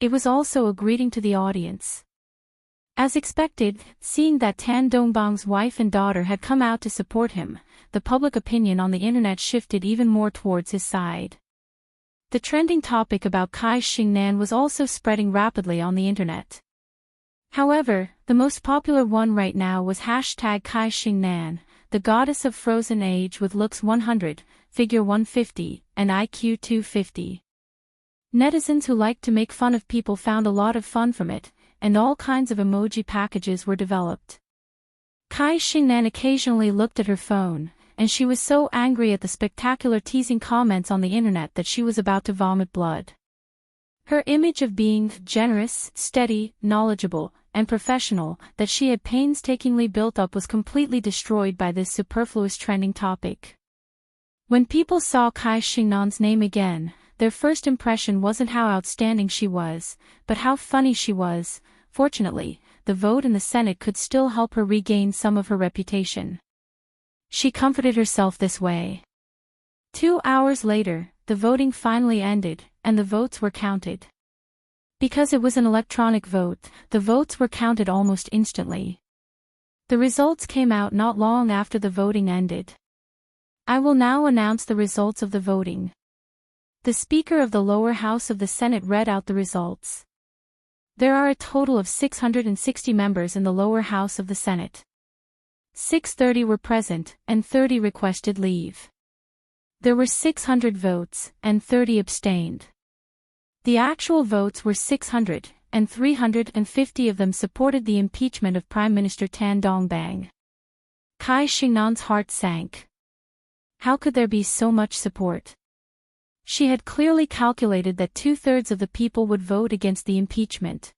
It was also a greeting to the audience. As expected, seeing that Tan Dongbang's wife and daughter had come out to support him, the public opinion on the internet shifted even more towards his side. The trending topic about Kai Xingnan was also spreading rapidly on the internet. However, the most popular one right now was hashtag Kai Xingnan, the goddess of frozen age with looks 100, figure 150, and IQ 250. Netizens who liked to make fun of people found a lot of fun from it, and all kinds of emoji packages were developed. Kai Xingnan occasionally looked at her phone, and she was so angry at the spectacular teasing comments on the internet that she was about to vomit blood. Her image of being generous, steady, knowledgeable, and professional that she had painstakingly built up was completely destroyed by this superfluous trending topic. When people saw Kai Xingnan's name again, their first impression wasn't how outstanding she was, but how funny she was. Fortunately, the vote in the Senate could still help her regain some of her reputation. She comforted herself this way. 2 hours later, the voting finally ended, and the votes were counted. Because it was an electronic vote, the votes were counted almost instantly. The results came out not long after the voting ended. I will now announce the results of the voting. The Speaker of the lower house of the Senate read out the results. There are a total of 660 members in the lower house of the Senate. 630 were present, and 30 requested leave. There were 600 votes, and 30 abstained. The actual votes were 600, and 350 of them supported the impeachment of Prime Minister Tan Dongbang. Kai Xingnan's heart sank. How could there be so much support? She had clearly calculated that 2/3 of the people would vote against the impeachment.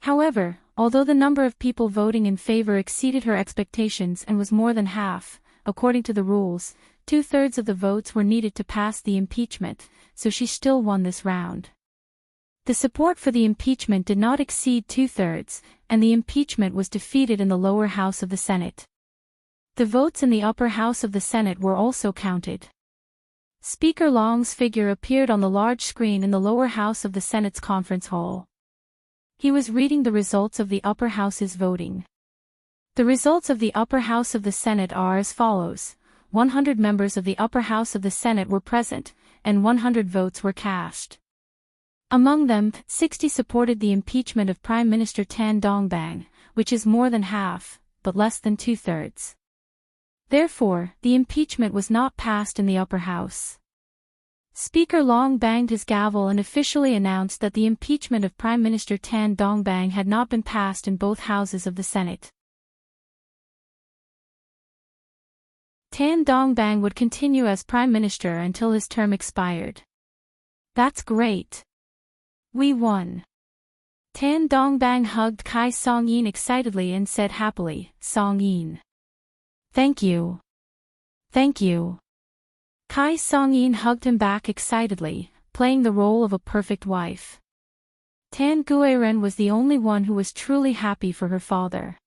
However, although the number of people voting in favor exceeded her expectations and was more than half, according to the rules, 2/3 of the votes were needed to pass the impeachment, so she still won this round. The support for the impeachment did not exceed 2/3, and the impeachment was defeated in the lower house of the Senate. The votes in the upper house of the Senate were also counted. Speaker Long's figure appeared on the large screen in the lower house of the Senate's conference hall. He was reading the results of the upper house's voting. The results of the upper house of the Senate are as follows: 100 members of the upper house of the Senate were present, and 100 votes were cast. Among them, 60 supported the impeachment of Prime Minister Tan Dongbang, which is more than half, but less than 2/3. Therefore, the impeachment was not passed in the upper house. Speaker Long banged his gavel and officially announced that the impeachment of Prime Minister Tan Dongbang had not been passed in both houses of the Senate. Tan Dongbang would continue as Prime Minister until his term expired. That's great. We won. Tan Dongbang hugged Kai Song-yin excitedly and said happily, "Song-yin. Thank you. Thank you." Kai Song-yin hugged him back excitedly, playing the role of a perfect wife. Tan Guiren was the only one who was truly happy for her father.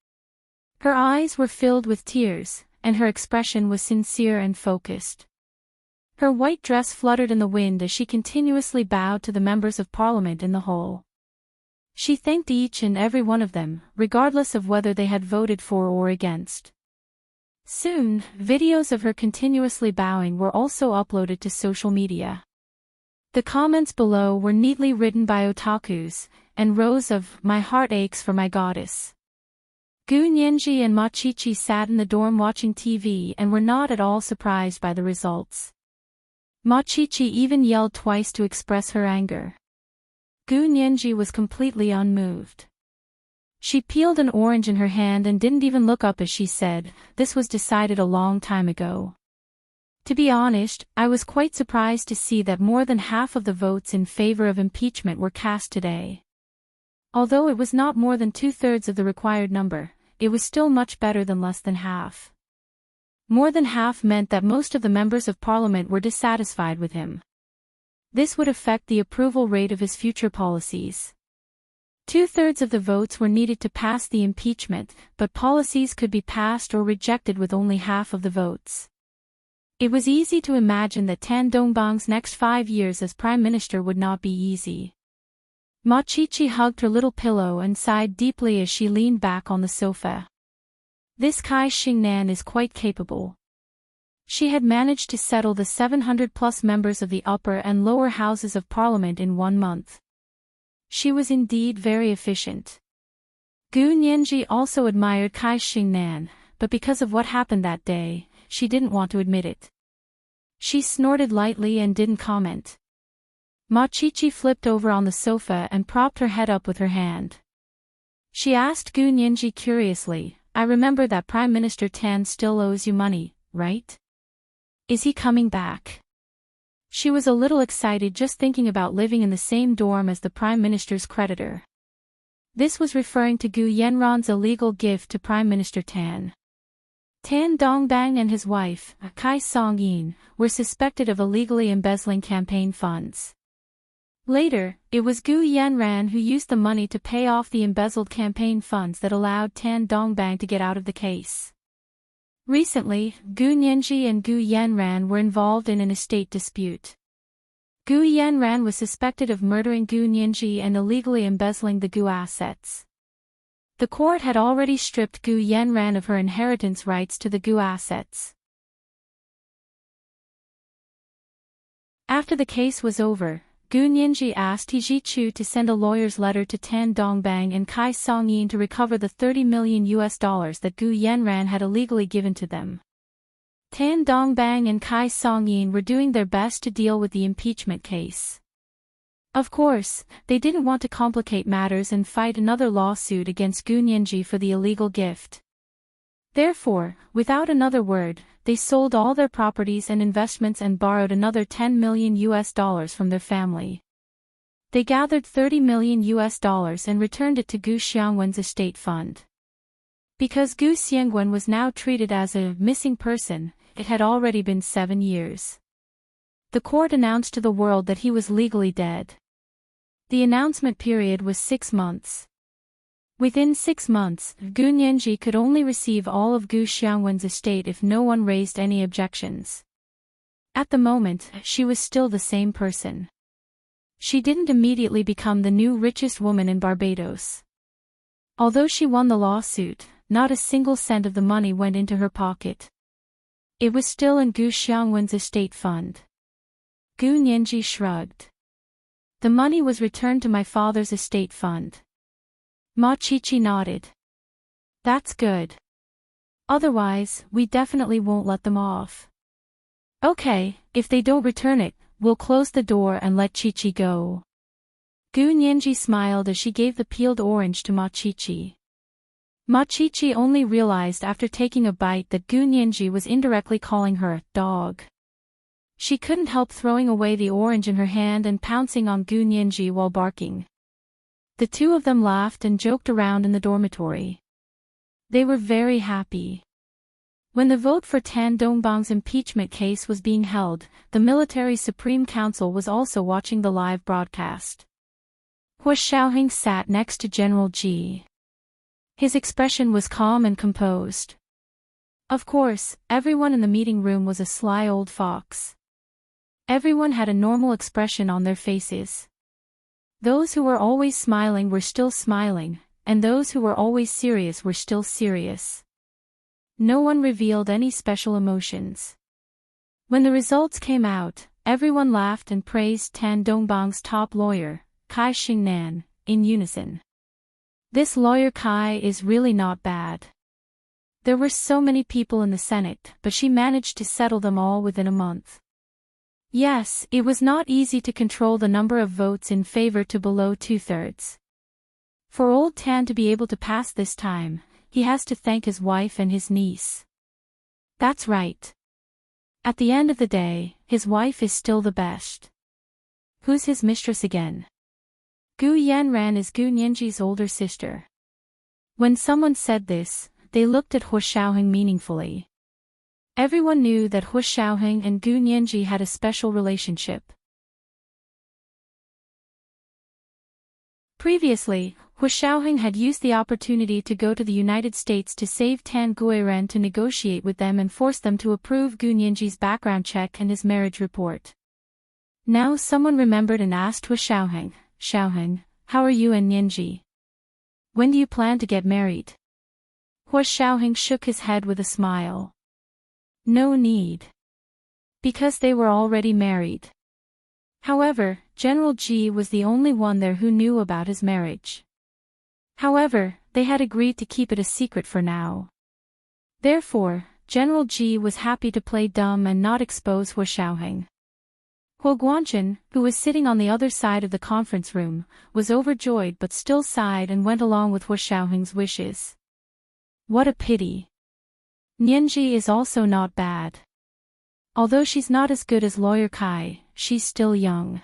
Her eyes were filled with tears, and her expression was sincere and focused. Her white dress fluttered in the wind as she continuously bowed to the members of parliament in the hall. She thanked each and every one of them, regardless of whether they had voted for or against. Soon, videos of her continuously bowing were also uploaded to social media. The comments below were neatly written by otakus, and rows of "My heart aches for my goddess." Gu Nianji and Ma Chichi sat in the dorm watching TV and were not at all surprised by the results. Ma Chichi even yelled twice to express her anger. Gu Nianji was completely unmoved. She peeled an orange in her hand and didn't even look up as she said, "This was decided a long time ago." To be honest, I was quite surprised to see that more than half of the votes in favor of impeachment were cast today. Although it was not more than 2/3 of the required number, it was still much better than less than half. More than half meant that most of the members of parliament were dissatisfied with him. This would affect the approval rate of his future policies. 2/3 of the votes were needed to pass the impeachment, but policies could be passed or rejected with only half of the votes. It was easy to imagine that Tan Dongbang's next 5 years as prime minister would not be easy. Ma Chichi hugged her little pillow and sighed deeply as she leaned back on the sofa. This Kai Xingnan is quite capable. She had managed to settle the 700+ members of the upper and lower houses of parliament in 1 month. She was indeed very efficient. Gu Nianji also admired Kai Xingnan, but because of what happened that day, she didn't want to admit it. She snorted lightly and didn't comment. Ma Chichi flipped over on the sofa and propped her head up with her hand. She asked Gu Nianji curiously, "I remember that Prime Minister Tan still owes you money, right? Is he coming back?" She was a little excited just thinking about living in the same dorm as the Prime Minister's creditor. This was referring to Gu Yanran's illegal gift to Prime Minister Tan. Tan Dongbang and his wife, Kai Song-yin, were suspected of illegally embezzling campaign funds. Later, it was Gu Yanran who used the money to pay off the embezzled campaign funds that allowed Tan Dongbang to get out of the case. Recently, Gu Nianji and Gu Yanran were involved in an estate dispute. Gu Yanran was suspected of murdering Gu Nianji and illegally embezzling the Gu assets. The court had already stripped Gu Yanran of her inheritance rights to the Gu assets. After the case was over, Gu Nianji asked He Ji-chu to send a lawyer's letter to Tan Dongbang and Kai Song-yin to recover the $30 million that Gu Yanran had illegally given to them. Tan Dongbang and Kai Song-yin were doing their best to deal with the impeachment case. Of course, they didn't want to complicate matters and fight another lawsuit against Gu Nianji for the illegal gift. Therefore, without another word, they sold all their properties and investments and borrowed another $10 million from their family. They gathered $30 million and returned it to Gu Xiangwen's estate fund. Because Gu Xiangwen was now treated as a missing person, it had already been 7 years. The court announced to the world that he was legally dead. The announcement period was 6 months. Within 6 months, Gu Nianji could only receive all of Gu Xiangwen's estate if no one raised any objections. At the moment, she was still the same person. She didn't immediately become the new richest woman in Barbados. Although she won the lawsuit, not a single cent of the money went into her pocket. It was still in Gu Xiangwen's estate fund. Gu Nianji shrugged. The money was returned to my father's estate fund. Ma Qiqi nodded. That's good. Otherwise, we definitely won't let them off. Okay, if they don't return it, we'll close the door and let Qiqi go. Gu Nianji smiled as she gave the peeled orange to Ma Qiqi. Ma Qiqi only realized after taking a bite that Gu Nianji was indirectly calling her a dog. She couldn't help throwing away the orange in her hand and pouncing on Gu Nianji while barking. The two of them laughed and joked around in the dormitory. They were very happy. When the vote for Tan Dongbang's impeachment case was being held, the Military Supreme Council was also watching the live broadcast. Hua Xiaoheng sat next to General Ji. His expression was calm and composed. Of course, everyone in the meeting room was a sly old fox. Everyone had a normal expression on their faces. Those who were always smiling were still smiling, and those who were always serious were still serious. No one revealed any special emotions. When the results came out, everyone laughed and praised Tan Dongbang's top lawyer, Kai Xingnan, in unison. This lawyer Kai is really not bad. There were so many people in the Senate, but she managed to settle them all within a month. Yes, it was not easy to control the number of votes in favor to below 2/3. For old Tan to be able to pass this time, he has to thank his wife and his niece. That's right. At the end of the day, his wife is still the best. Who's his mistress again? Gu Yanran is Gu Nianji's older sister. When someone said this, they looked at Hua Xiaoheng meaningfully. Everyone knew that Hua Xiaoheng and Gu Nianji had a special relationship. Previously, Hua Xiaoheng had used the opportunity to go to the United States to save Tan Guiren to negotiate with them and force them to approve Gu Nianji's background check and his marriage report. Now someone remembered and asked Hua Xiaoheng, "Xiaoheng, how are you and Nianji? When do you plan to get married?" Hua Xiaoheng shook his head with a smile. No need. Because they were already married. However, General Ji was the only one there who knew about his marriage. However, they had agreed to keep it a secret for now. Therefore, General Ji was happy to play dumb and not expose Hua Xiaoheng. Hua Guanchen, who was sitting on the other side of the conference room, was overjoyed but still sighed and went along with Hua Xiaoheng's wishes. What a pity. Nianji is also not bad. Although she's not as good as Lawyer Kai, she's still young.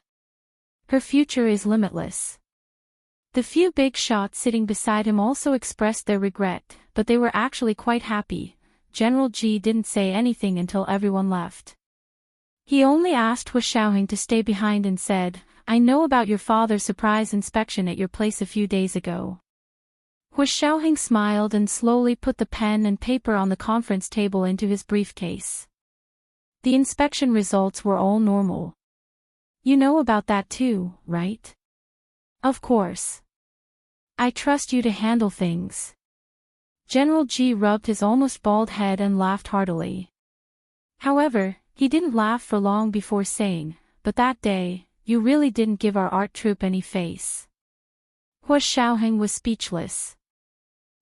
Her future is limitless. The few big shots sitting beside him also expressed their regret, but they were actually quite happy. General Ji didn't say anything until everyone left. He only asked Hua Xiaoheng to stay behind and said, "I know about your father's surprise inspection at your place a few days ago." Hua Xiaoheng smiled and slowly put the pen and paper on the conference table into his briefcase. The inspection results were all normal. You know about that too, right? Of course. I trust you to handle things. General Ji rubbed his almost bald head and laughed heartily. However, he didn't laugh for long before saying, but that day, you really didn't give our art troupe any face. Hua Xiaoheng was speechless.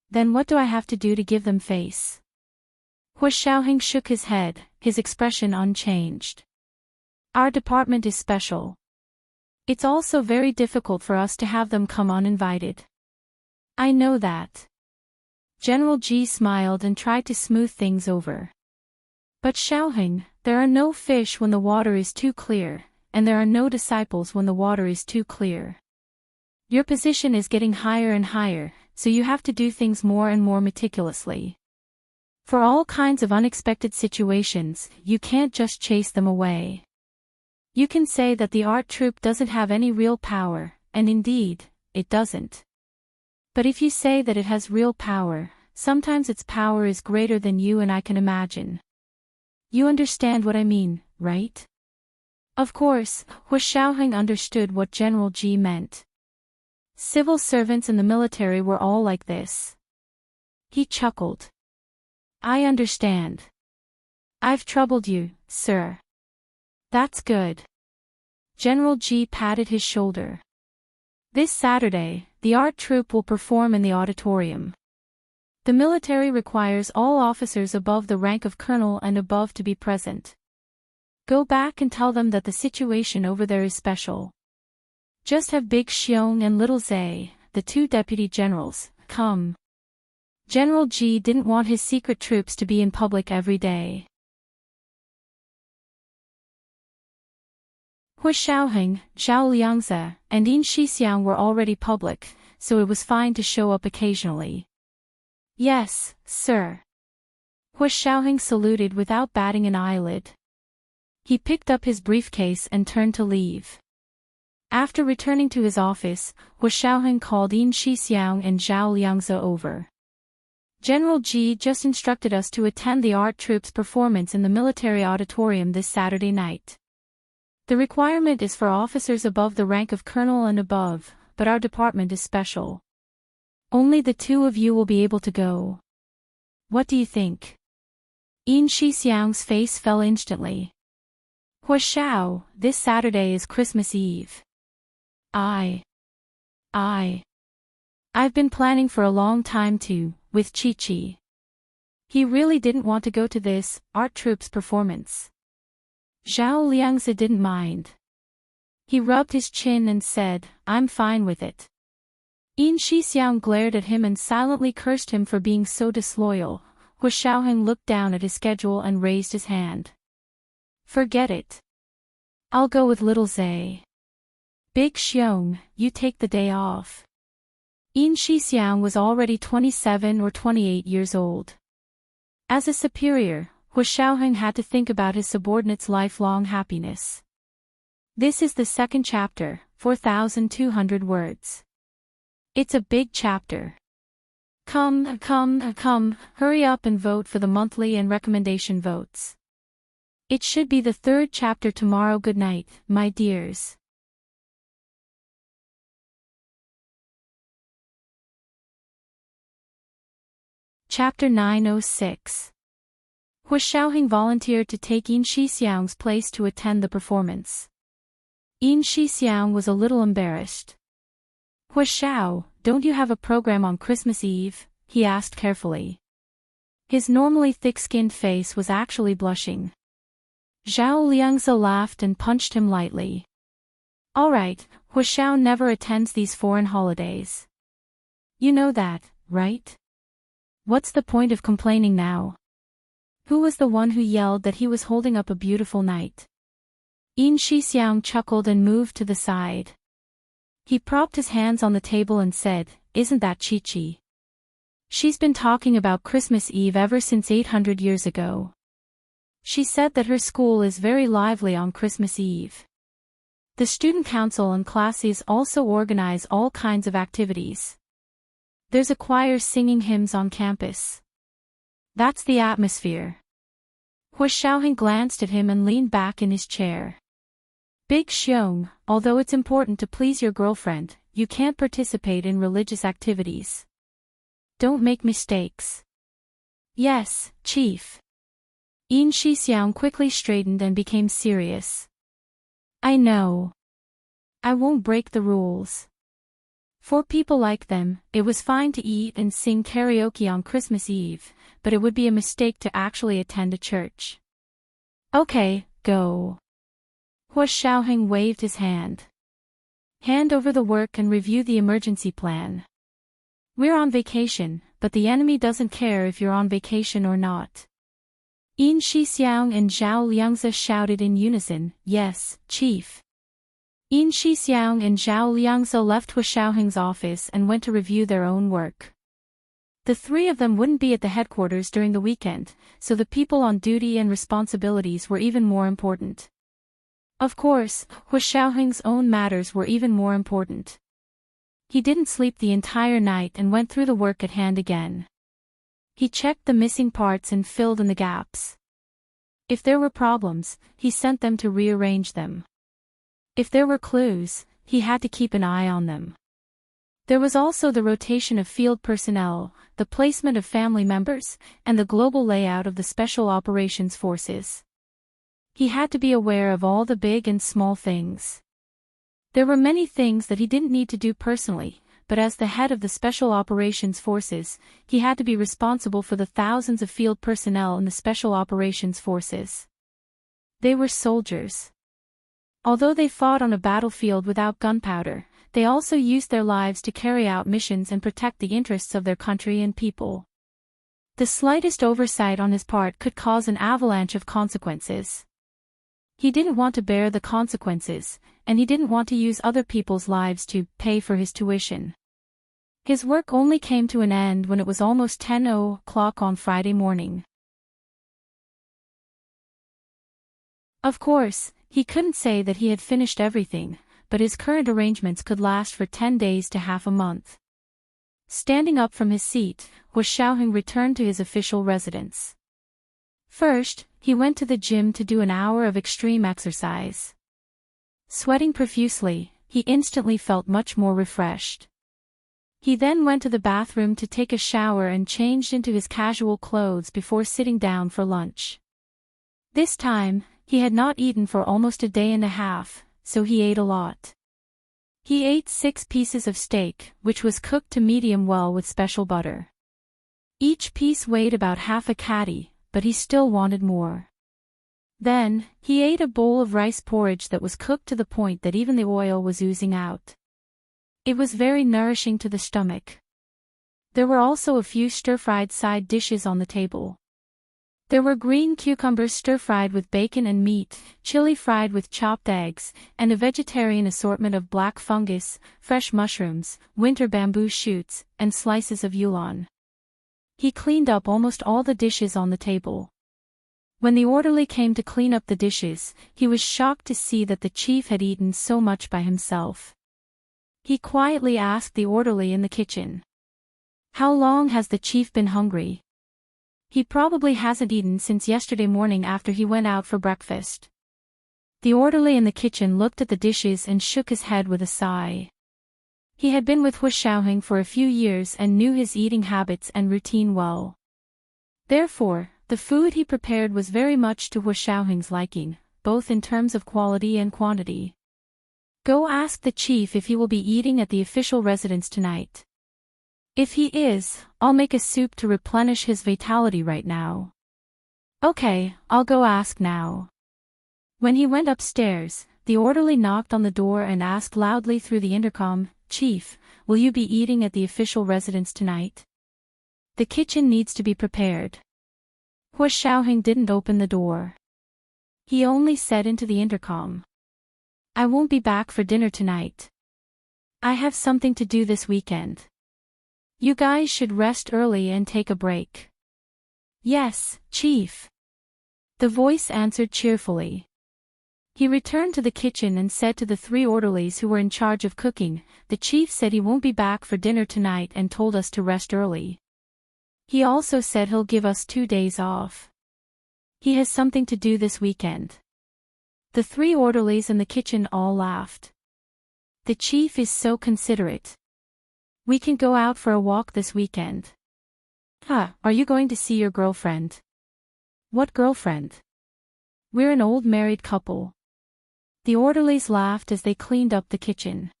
Then what do I have to do to give them face? Hua Xiaoheng shook his head, his expression unchanged. Our department is special. It's also very difficult for us to have them come uninvited. I know that. General Ji smiled and tried to smooth things over. But Xiaoheng, there are no fish when the water is too clear, and there are no disciples when the water is too clear. Your position is getting higher and higher, so you have to do things more and more meticulously. For all kinds of unexpected situations, you can't just chase them away. You can say that the art troupe doesn't have any real power, and indeed, it doesn't. But if you say that it has real power, sometimes its power is greater than you and I can imagine. You understand what I mean, right? Of course, Hua Xiaoheng understood what General Ji meant. Civil servants in the military were all like this. He chuckled. I understand. I've troubled you, sir. That's good. General Ji patted his shoulder. This Saturday, the art troupe will perform in the auditorium. The military requires all officers above the rank of colonel and above to be present. Go back and tell them that the situation over there is special. Just have Big Xiong and Little Zhe, the two deputy generals, come. General Ji didn't want his secret troops to be in public every day. Hua Xiaoheng, Zhao Liangze, and Yin Shixiang were already public, so it was fine to show up occasionally. Yes, sir. Hua Xiaoheng saluted without batting an eyelid. He picked up his briefcase and turned to leave. After returning to his office, Hua Xiaoheng called Yin Shixiang and Zhao Liangze over. General Ji just instructed us to attend the art troupe's performance in the military auditorium this Saturday night. The requirement is for officers above the rank of colonel and above, but our department is special. Only the two of you will be able to go. What do you think? Yin Shixiang's face fell instantly. Hua Xiao, this Saturday is Christmas Eve. I've been planning for a long time too, with Chi-Chi. He really didn't want to go to this art troupe's performance. Zhao Liangze didn't mind. He rubbed his chin and said, I'm fine with it. Yin Shixiang glared at him and silently cursed him for being so disloyal. Hua Xiaoheng looked down at his schedule and raised his hand. Forget it. I'll go with Little Zhe. Big Xiong, you take the day off. Yin Shixiang was already 27 or 28 years old. As a superior, Hua Xiaoheng had to think about his subordinates' lifelong happiness. This is the second chapter, 4,200 words. It's a big chapter. Come, hurry up and vote for the monthly and recommendation votes. It should be the third chapter tomorrow. Good night, my dears. Chapter 906. Hua Xiaoheng volunteered to take Yin Shixiang's place to attend the performance. Yin Shixiang was a little embarrassed. Hua Xiao, don't you have a program on Christmas Eve? He asked carefully. His normally thick-skinned face was actually blushing. Zhao Liangze laughed and punched him lightly. All right, Hua Xiao never attends these foreign holidays. You know that, right? What's the point of complaining now? Who was the one who yelled that he was holding up a beautiful night? Yin Shixiang chuckled and moved to the side. He propped his hands on the table and said, Isn't that Chi-Chi? She's been talking about Christmas Eve ever since 800 years ago. She said that her school is very lively on Christmas Eve. The student council and classes also organize all kinds of activities. There's a choir singing hymns on campus. That's the atmosphere. Hua Xiaoheng glanced at him and leaned back in his chair. Big Xiong, although it's important to please your girlfriend, you can't participate in religious activities. Don't make mistakes. Yes, Chief. Yin Shixiang quickly straightened and became serious. I know. I won't break the rules. For people like them, it was fine to eat and sing karaoke on Christmas Eve, but it would be a mistake to actually attend a church. Okay, go. Hua Xiaoheng waved his hand. Hand over the work and review the emergency plan. We're on vacation, but the enemy doesn't care if you're on vacation or not. Yin Shixiang and Zhao Liangzi shouted in unison, yes, Chief. Yin Shixiang and Zhao Liangzi left Hua Xiaoheng's office and went to review their own work. The three of them wouldn't be at the headquarters during the weekend, so the people on duty and responsibilities were even more important. Of course, Hua Xiaoheng's own matters were even more important. He didn't sleep the entire night and went through the work at hand again. He checked the missing parts and filled in the gaps. If there were problems, he sent them to rearrange them. If there were clues, he had to keep an eye on them. There was also the rotation of field personnel, the placement of family members, and the global layout of the Special Operations Forces. He had to be aware of all the big and small things. There were many things that he didn't need to do personally, but as the head of the Special Operations Forces, he had to be responsible for the thousands of field personnel in the Special Operations Forces. They were soldiers. Although they fought on a battlefield without gunpowder, they also used their lives to carry out missions and protect the interests of their country and people. The slightest oversight on his part could cause an avalanche of consequences. He didn't want to bear the consequences, and he didn't want to use other people's lives to pay for his tuition. His work only came to an end when it was almost 10 o'clock on Friday morning. Of course, he couldn't say that he had finished everything, but his current arrangements could last for 10 days to half a month. Standing up from his seat, Hua Xiaoheng returned to his official residence. First, he went to the gym to do an hour of extreme exercise. Sweating profusely, he instantly felt much more refreshed. He then went to the bathroom to take a shower and changed into his casual clothes before sitting down for lunch. This time, he had not eaten for almost a day and a half, so he ate a lot. He ate 6 pieces of steak, which was cooked to medium well with special butter. Each piece weighed about half a catty, but he still wanted more. Then, he ate a bowl of rice porridge that was cooked to the point that even the oil was oozing out. It was very nourishing to the stomach. There were also a few stir-fried side dishes on the table. There were green cucumbers stir-fried with bacon and meat, chili fried with chopped eggs, and a vegetarian assortment of black fungus, fresh mushrooms, winter bamboo shoots, and slices of yulan. He cleaned up almost all the dishes on the table. When the orderly came to clean up the dishes, he was shocked to see that the chief had eaten so much by himself. He quietly asked the orderly in the kitchen, "How long has the chief been hungry?" "He probably hasn't eaten since yesterday morning after he went out for breakfast." The orderly in the kitchen looked at the dishes and shook his head with a sigh. He had been with Hua Xiaoheng for a few years and knew his eating habits and routine well. Therefore, the food he prepared was very much to Hua Xiaoheng's liking, both in terms of quality and quantity. "Go ask the chief if he will be eating at the official residence tonight. If he is, I'll make a soup to replenish his vitality right now." "Okay, I'll go ask now." When he went upstairs, the orderly knocked on the door and asked loudly through the intercom, "Chief, will you be eating at the official residence tonight? The kitchen needs to be prepared." Hua Xiaoheng didn't open the door. He only said into the intercom, "I won't be back for dinner tonight. I have something to do this weekend. You guys should rest early and take a break." "Yes, Chief." The voice answered cheerfully. He returned to the kitchen and said to the 3 orderlies who were in charge of cooking, "The chief said he won't be back for dinner tonight and told us to rest early. He also said he'll give us 2 days off. He has something to do this weekend." The 3 orderlies in the kitchen all laughed. "The chief is so considerate. We can go out for a walk this weekend." Are you going to see your girlfriend?" "What girlfriend? We're an old married couple." The orderlies laughed as they cleaned up the kitchen.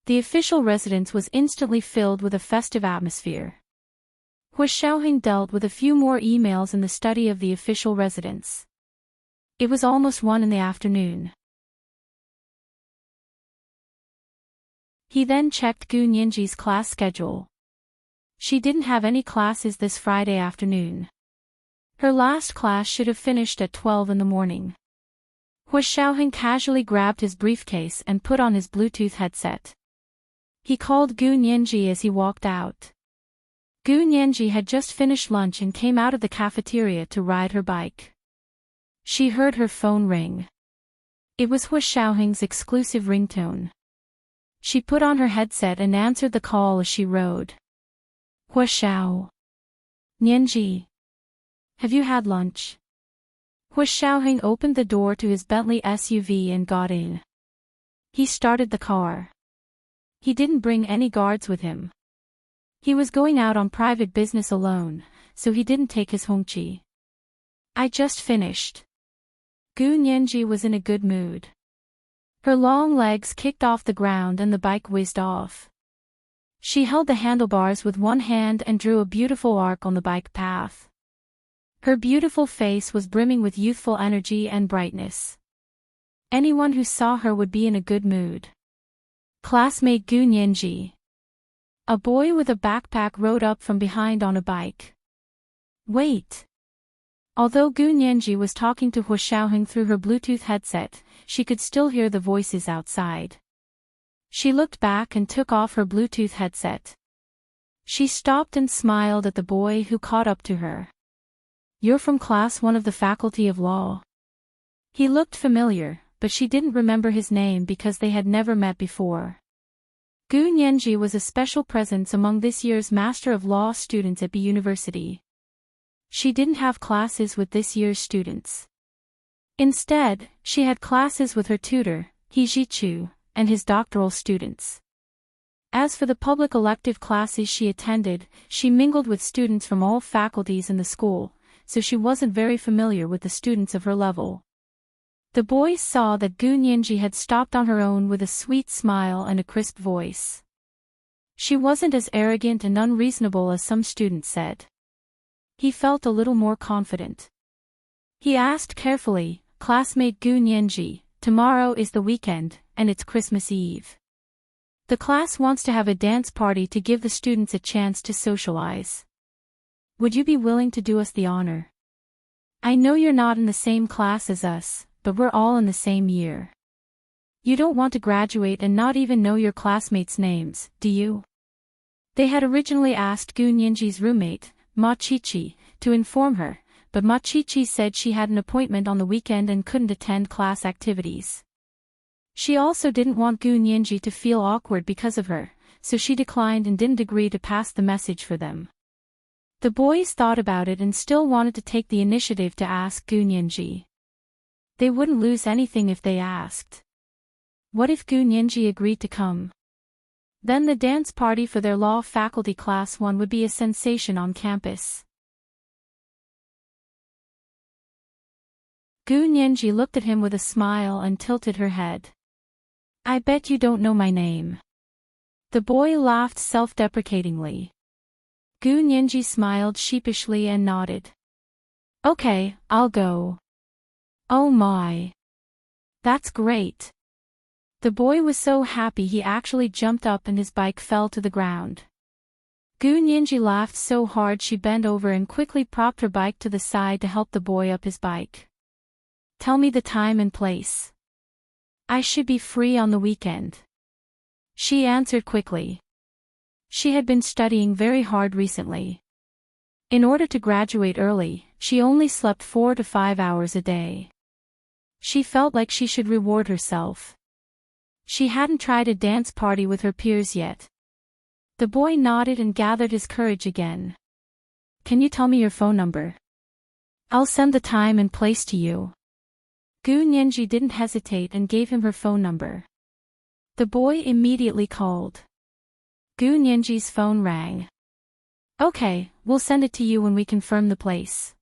The official residence was instantly filled with a festive atmosphere. Hu Xiaoheng dealt with a few more emails in the study of the official residence. It was almost 1 in the afternoon. He then checked Gu Nianji's class schedule. She didn't have any classes this Friday afternoon. Her last class should have finished at 12 in the morning. Hu Xiaoheng casually grabbed his briefcase and put on his Bluetooth headset. He called Gu Nianji as he walked out. Gu Nianji had just finished lunch and came out of the cafeteria to ride her bike. She heard her phone ring. It was Hu Xiaoheng's exclusive ringtone. She put on her headset and answered the call as she rode. Hu Xiao. Nianji. Have you had lunch? Hu Xiaoheng opened the door to his Bentley SUV and got in. He started the car. He didn't bring any guards with him. He was going out on private business alone, so he didn't take his hongqi. I just finished. Gu Nianji was in a good mood. Her long legs kicked off the ground and the bike whizzed off. She held the handlebars with one hand and drew a beautiful arc on the bike path. Her beautiful face was brimming with youthful energy and brightness. Anyone who saw her would be in a good mood. Classmate Gu Nianji. A boy with a backpack rode up from behind on a bike. Wait. Although Gu Nianji was talking to Hu Xiaoheng through her Bluetooth headset, she could still hear the voices outside. She looked back and took off her Bluetooth headset. She stopped and smiled at the boy who caught up to her. You're from class 1 of the Faculty of Law. He looked familiar, but she didn't remember his name because they had never met before. Gu Nianji was a special presence among this year's Master of Law students at B University. She didn't have classes with this year's students. Instead, she had classes with her tutor, He Zhichu, and his doctoral students. As for the public elective classes she attended, she mingled with students from all faculties in the school, so she wasn't very familiar with the students of her level. The boys saw that Gu Nianji had stopped on her own with a sweet smile and a crisp voice. She wasn't as arrogant and unreasonable as some students said. He felt a little more confident. He asked carefully, Classmate Gu Nianji, tomorrow is the weekend, and it's Christmas Eve. The class wants to have a dance party to give the students a chance to socialize. Would you be willing to do us the honor? I know you're not in the same class as us, but we're all in the same year. You don't want to graduate and not even know your classmates' names, do you? They had originally asked Gu Nianji's roommate, Ma Qiqi, to inform her, but Ma Qiqi said she had an appointment on the weekend and couldn't attend class activities. She also didn't want Gu Nianji to feel awkward because of her, so she declined and didn't agree to pass the message for them. The boys thought about it and still wanted to take the initiative to ask Gu Nianji. They wouldn't lose anything if they asked. What if Gu Nianji agreed to come? Then the dance party for their law faculty class 1 would be a sensation on campus. Gu Nianji looked at him with a smile and tilted her head. I bet you don't know my name. The boy laughed self-deprecatingly. Gu Nianji smiled sheepishly and nodded. Okay, I'll go. Oh my. That's great. The boy was so happy he actually jumped up and his bike fell to the ground. Gu Nianji laughed so hard she bent over and quickly propped her bike to the side to help the boy up his bike. Tell me the time and place. I should be free on the weekend. She answered quickly. She had been studying very hard recently. In order to graduate early, she only slept 4 to 5 hours a day. She felt like she should reward herself. She hadn't tried a dance party with her peers yet. The boy nodded and gathered his courage again. Can you tell me your phone number? I'll send the time and place to you. Gu Nianji didn't hesitate and gave him her phone number. The boy immediately called. Gu Nianji's phone rang. Okay, we'll send it to you when we confirm the place.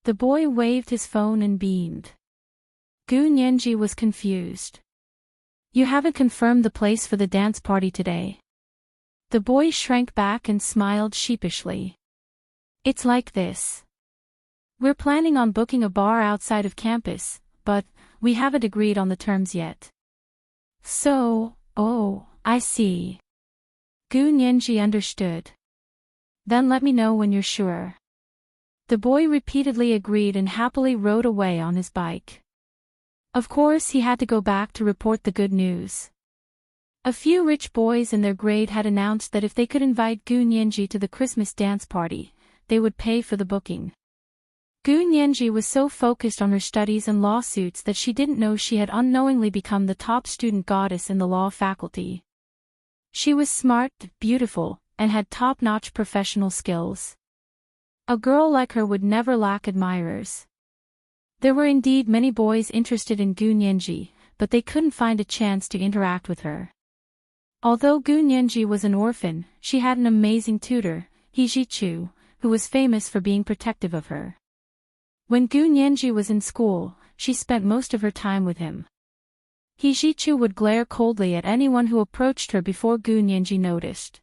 The boy waved his phone and beamed. Gu Nianji was confused. You haven't confirmed the place for the dance party today. The boy shrank back and smiled sheepishly. It's like this. We're planning on booking a bar outside of campus, but we haven't agreed on the terms yet. So, oh, I see. Gu Nianji understood. Then let me know when you're sure. The boy repeatedly agreed and happily rode away on his bike. Of course he had to go back to report the good news. A few rich boys in their grade had announced that if they could invite Gu Nianji to the Christmas dance party, they would pay for the booking. Gu Nianji was so focused on her studies and lawsuits that she didn't know she had unknowingly become the top student goddess in the law faculty. She was smart, beautiful, and had top-notch professional skills. A girl like her would never lack admirers. There were indeed many boys interested in Gu Nianji, but they couldn't find a chance to interact with her. Although Gu Nianji was an orphan, she had an amazing tutor, He Zhichu, who was famous for being protective of her. When Gu Nianji was in school, she spent most of her time with him. He Zhichu would glare coldly at anyone who approached her before Gu Nianji noticed.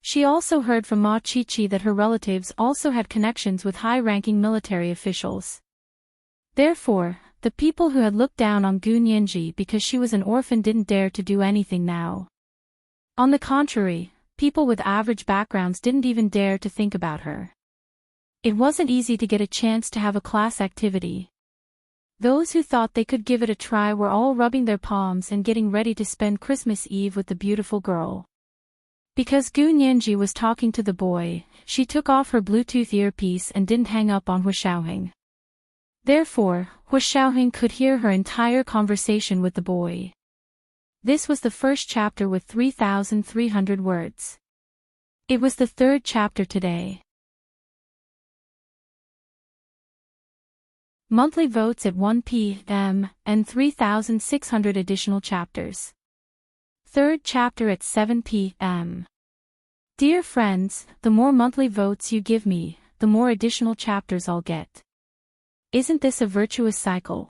She also heard from Ma Qiqi that her relatives also had connections with high-ranking military officials. Therefore, the people who had looked down on Gu Nianji because she was an orphan didn't dare to do anything now. On the contrary, people with average backgrounds didn't even dare to think about her. It wasn't easy to get a chance to have a class activity. Those who thought they could give it a try were all rubbing their palms and getting ready to spend Christmas Eve with the beautiful girl. Because Gu Nianji was talking to the boy, she took off her Bluetooth earpiece and didn't hang up on Hu Xiaoheng. Therefore, Hu Xiaoheng could hear her entire conversation with the boy. This was the first chapter with 3,300 words. It was the third chapter today. Monthly votes at 1 p.m. and 3,600 additional chapters. Third chapter at 7 p.m. Dear friends, the more monthly votes you give me, the more additional chapters I'll get. Isn't this a virtuous cycle?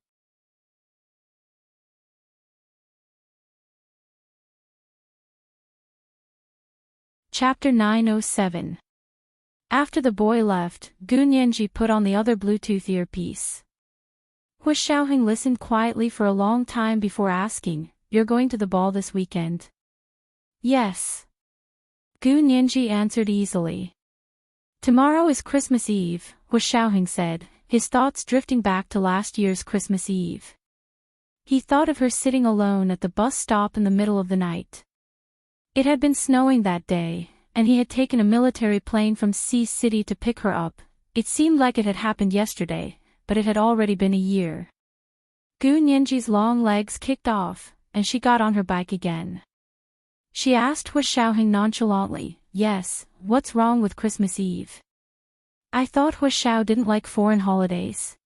Chapter 907. After the boy left, Gu Nianji put on the other Bluetooth earpiece. Hu Xiaoheng listened quietly for a long time before asking, "You're going to the ball this weekend?" "Yes." Gu Nianji answered easily. "Tomorrow is Christmas Eve," Hu Xiaoheng said, his thoughts drifting back to last year's Christmas Eve. He thought of her sitting alone at the bus stop in the middle of the night. It had been snowing that day, and he had taken a military plane from Sea City to pick her up. It seemed like it had happened yesterday, but it had already been a year. Gu Nianji's long legs kicked off, and she got on her bike again. She asked Hu Xiaoheng nonchalantly, "Yes, what's wrong with Christmas Eve?" "I thought Hu Xiao didn't like foreign holidays."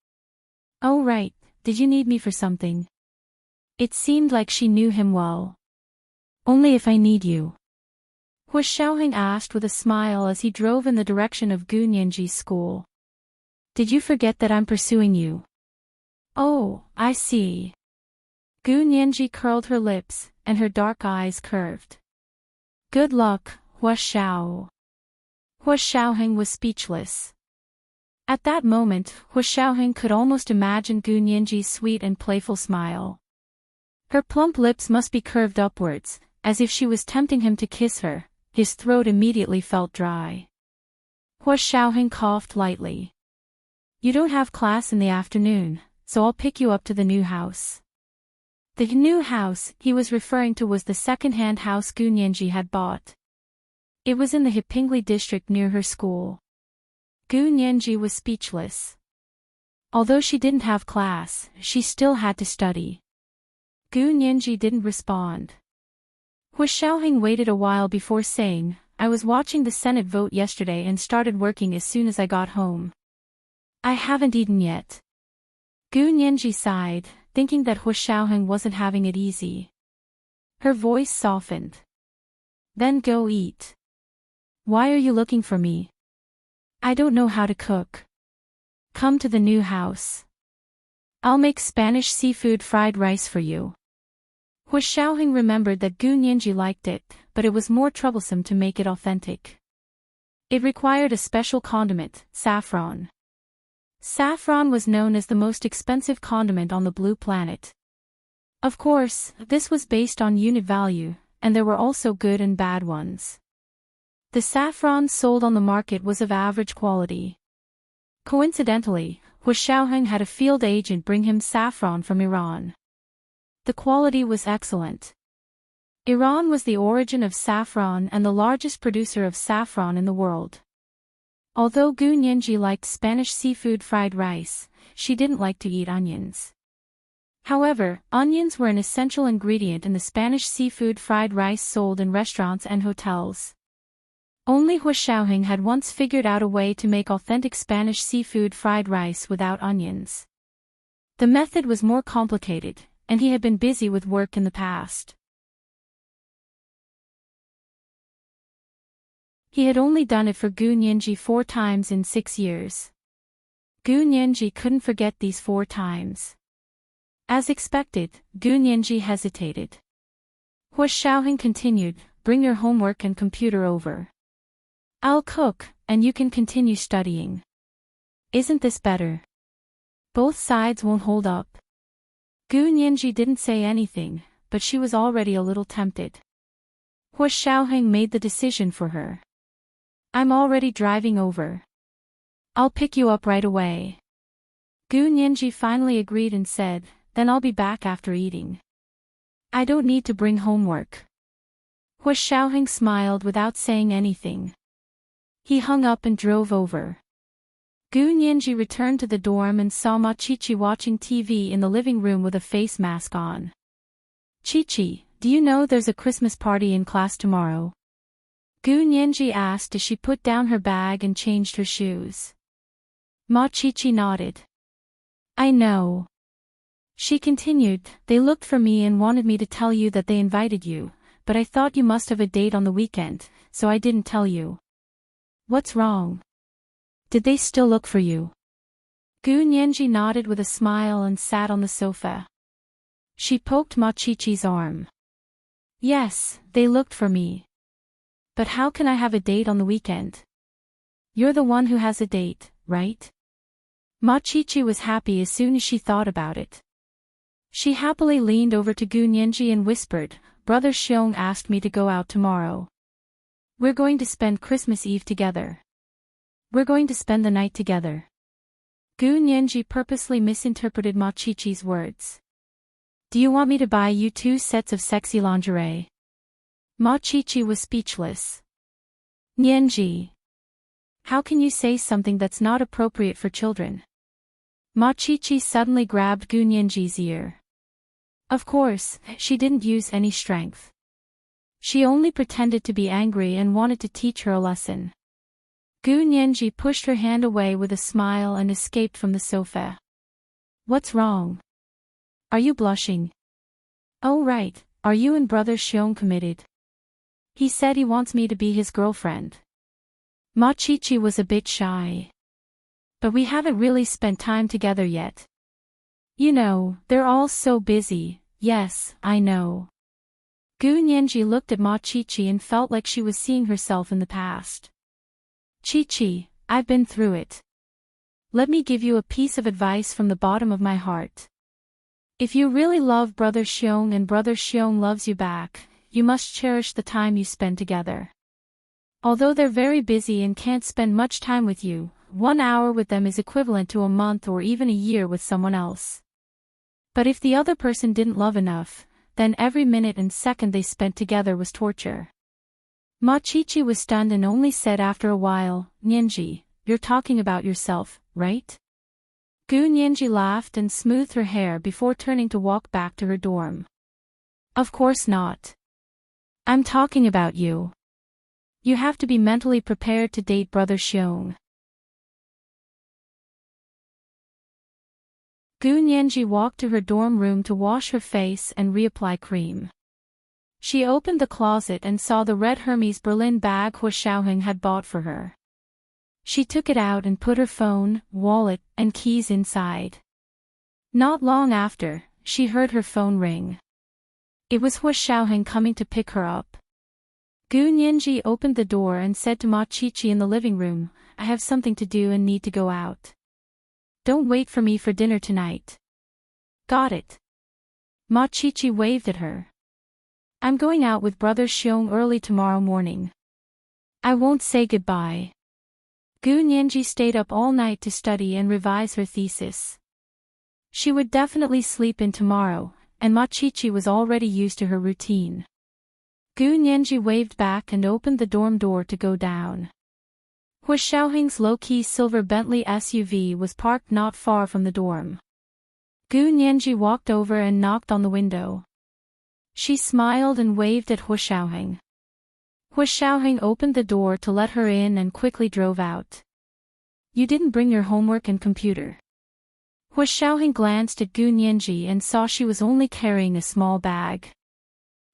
"Oh right, did you need me for something?" It seemed like she knew him well. "Only if I need you." Hu Xiaoheng asked with a smile as he drove in the direction of Gu Nianji's school. "Did you forget that I'm pursuing you?" "Oh, I see." Gu Nianji curled her lips, and her dark eyes curved. "Good luck, Hu Xiao." Hu Xiaoheng was speechless. At that moment, Hu Xiaoheng could almost imagine Gu Nianji's sweet and playful smile. Her plump lips must be curved upwards, as if she was tempting him to kiss her. His throat immediately felt dry. Hu Xiaoheng coughed lightly. "You don't have class in the afternoon, so I'll pick you up to the new house." The new house he was referring to was the second-hand house Gu Nianji had bought. It was in the Hepingli district near her school. Gu Nianji was speechless. Although she didn't have class, she still had to study. Gu Nianji didn't respond. Hu Xiaoheng waited a while before saying, "I was watching the Senate vote yesterday and started working as soon as I got home. I haven't eaten yet." Gu Nianji sighed, thinking that Hu Xiaoheng wasn't having it easy. Her voice softened. "Then go eat. Why are you looking for me?" "I don't know how to cook." "Come to the new house." I'll make Spanish seafood fried rice for you. Hu Xiaoheng remembered that Gu Nianji liked it, but it was more troublesome to make it authentic. It required a special condiment, saffron. Saffron was known as the most expensive condiment on the blue planet. Of course, this was based on unit value, and there were also good and bad ones. The saffron sold on the market was of average quality. Coincidentally, Hu Xiaoheng had a field agent bring him saffron from Iran. The quality was excellent. Iran was the origin of saffron and the largest producer of saffron in the world. Although Gu Nianji liked Spanish seafood fried rice, she didn't like to eat onions. However, onions were an essential ingredient in the Spanish seafood fried rice sold in restaurants and hotels. Only Hu Xiaoheng had once figured out a way to make authentic Spanish seafood fried rice without onions. The method was more complicated, and he had been busy with work in the past. He had only done it for Gu Nianji 4 times in 6 years. Gu Nianji couldn't forget these 4 times. As expected, Gu Nianji hesitated. Hu Xiaoheng continued, "Bring your homework and computer over. I'll cook, and you can continue studying. Isn't this better? Both sides won't hold up." Gu Nianji didn't say anything, but she was already a little tempted. Hu Xiaoheng made the decision for her. "I'm already driving over. I'll pick you up right away." Gu Nianji finally agreed and said, "Then I'll be back after eating. I don't need to bring homework." Hu Xiaoheng smiled without saying anything. He hung up and drove over. Gu Nianji returned to the dorm and saw Ma Qiqi watching TV in the living room with a face mask on. "Qiqi, do you know there's a Christmas party in class tomorrow?" Gu Nianji asked as she put down her bag and changed her shoes. Ma Qiqi nodded. "I know." She continued, "They looked for me and wanted me to tell you that they invited you, but I thought you must have a date on the weekend, so I didn't tell you. What's wrong? Did they still look for you?" Gu Nianji nodded with a smile and sat on the sofa. She poked Ma Qiqi's arm. "Yes, they looked for me. But how can I have a date on the weekend? You're the one who has a date, right?" Ma Qiqi was happy as soon as she thought about it. She happily leaned over to Gu Nianji and whispered, "Brother Xiong asked me to go out tomorrow. We're going to spend Christmas Eve together. We're going to spend the night together." Gu Nianji purposely misinterpreted Ma Qiqi's words. "Do you want me to buy you 2 sets of sexy lingerie?" Ma Qiqi was speechless. "Nianji, how can you say something that's not appropriate for children?" Ma Qiqi suddenly grabbed Gu Nianji's ear. Of course, she didn't use any strength. She only pretended to be angry and wanted to teach her a lesson. Gu Nianji pushed her hand away with a smile and escaped from the sofa. "What's wrong? Are you blushing? Oh right, are you and Brother Xiong committed? He said he wants me to be his girlfriend." Ma Qiqi was a bit shy. "But we haven't really spent time together yet. You know, they're all so busy." "Yes, I know." Gu Nianji looked at Ma Qiqi and felt like she was seeing herself in the past. "Qiqi, I've been through it. Let me give you a piece of advice from the bottom of my heart. If you really love Brother Xiong and Brother Xiong loves you back, you must cherish the time you spend together. Although they're very busy and can't spend much time with you, 1 hour with them is equivalent to a month or even a year with someone else. But if the other person didn't love enough, then every minute and second they spent together was torture." Ma Qiqi was stunned and only said after a while, "Nianji, you're talking about yourself, right?" Gu Nianji laughed and smoothed her hair before turning to walk back to her dorm. "Of course not. I'm talking about you. You have to be mentally prepared to date Brother Xiong." Gu Nianji walked to her dorm room to wash her face and reapply cream. She opened the closet and saw the red Hermes Berlin bag Hu Xiaoheng had bought for her. She took it out and put her phone, wallet, and keys inside. Not long after, she heard her phone ring. It was Hu Xiaoheng coming to pick her up. Gu Nianji opened the door and said to Ma Qiqi in the living room, "I have something to do and need to go out. Don't wait for me for dinner tonight." "Got it." Ma Qiqi waved at her. "I'm going out with Brother Xiong early tomorrow morning. I won't say goodbye." Gu Nianji stayed up all night to study and revise her thesis. She would definitely sleep in tomorrow, and Ma Qiqi was already used to her routine. Gu Nianji waved back and opened the dorm door to go down. Hu Xiaoheng's low-key silver Bentley SUV was parked not far from the dorm. Gu Nianji walked over and knocked on the window. She smiled and waved at Hu Xiaoheng. Hu Xiaoheng opened the door to let her in and quickly drove out. "You didn't bring your homework and computer." Hu Xiaoheng glanced at Gu Nianji and saw she was only carrying a small bag.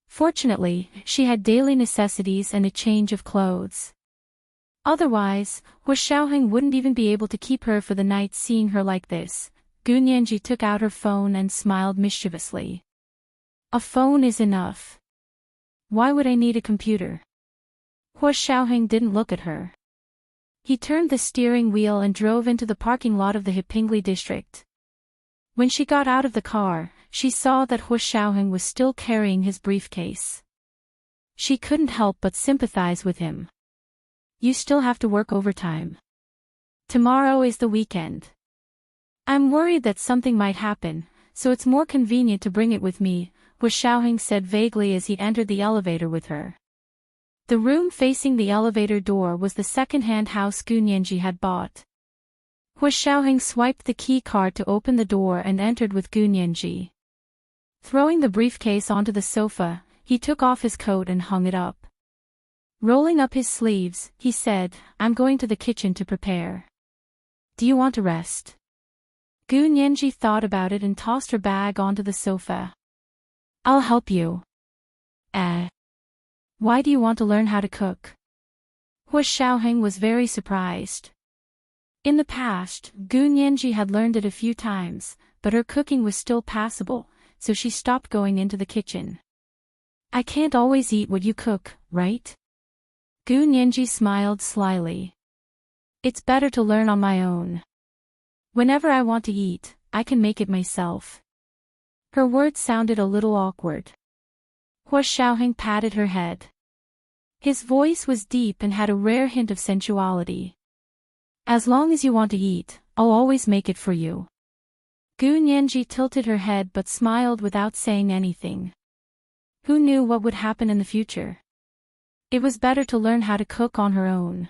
Fortunately, she had daily necessities and a change of clothes. Otherwise, Hu Xiaoheng wouldn't even be able to keep her for the night. Seeing her like this, Gu Nianji took out her phone and smiled mischievously. "A phone is enough. Why would I need a computer?" Hu Xiaoheng didn't look at her. He turned the steering wheel and drove into the parking lot of the Hepingli district. When she got out of the car, she saw that Hu Xiaoheng was still carrying his briefcase. She couldn't help but sympathize with him. "You still have to work overtime. Tomorrow is the weekend. I'm worried that something might happen, so it's more convenient to bring it with me," Hu Xiaoheng said vaguely as he entered the elevator with her. The room facing the elevator door was the second-hand house Gu Nianji had bought. Hu Xiaoheng swiped the key card to open the door and entered with Gu Nianji. Throwing the briefcase onto the sofa, he took off his coat and hung it up. Rolling up his sleeves, he said, "I'm going to the kitchen to prepare. Do you want to rest?" Gu Nianji thought about it and tossed her bag onto the sofa. "I'll help you." Why do you want to learn how to cook?" Hu Xiaoheng was very surprised. In the past, Gu Nianji had learned it a few times, but her cooking was still passable, so she stopped going into the kitchen. "I can't always eat what you cook, right?" Gu Nianji smiled slyly. "It's better to learn on my own. Whenever I want to eat, I can make it myself." Her words sounded a little awkward. Hu Xiaoheng patted her head. His voice was deep and had a rare hint of sensuality. "As long as you want to eat, I'll always make it for you." Gu Nianji tilted her head but smiled without saying anything. Who knew what would happen in the future? It was better to learn how to cook on her own.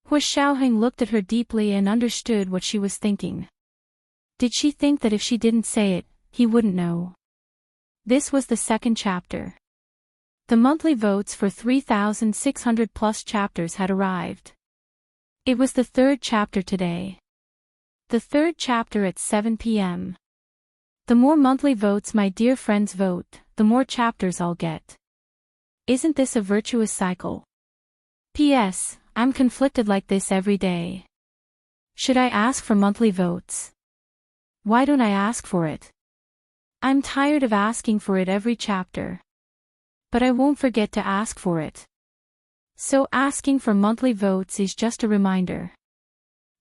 Hu Xiaoheng looked at her deeply and understood what she was thinking. Did she think that if she didn't say it, he wouldn't know? This was the second chapter. The monthly votes for 3,600 plus chapters had arrived. It was the third chapter today. The third chapter at 7 p.m. The more monthly votes my dear friends vote, the more chapters I'll get. Isn't this a virtuous cycle? P.S. I'm conflicted like this every day. Should I ask for monthly votes? Why don't I ask for it? I'm tired of asking for it every chapter. But I won't forget to ask for it. So asking for monthly votes is just a reminder.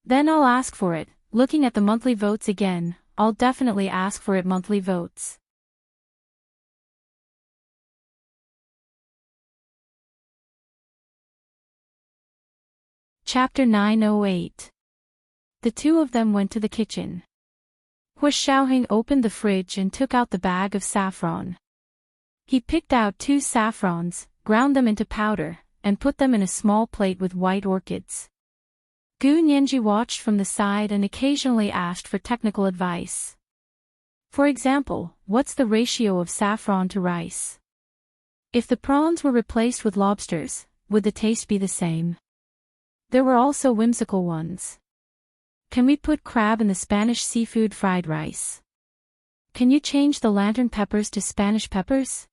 Then I'll ask for it. Looking at the monthly votes again, I'll definitely ask for it monthly votes. Chapter 908. The two of them went to the kitchen. Hu Xiaoheng opened the fridge and took out the bag of saffron. He picked out 2 saffrons, ground them into powder, and put them in a small plate with white orchids. Gu Nianji watched from the side and occasionally asked for technical advice. For example, what's the ratio of saffron to rice? If the prawns were replaced with lobsters, would the taste be the same? There were also whimsical ones. Can we put crab in the Spanish seafood fried rice? Can you change the lantern peppers to Spanish peppers?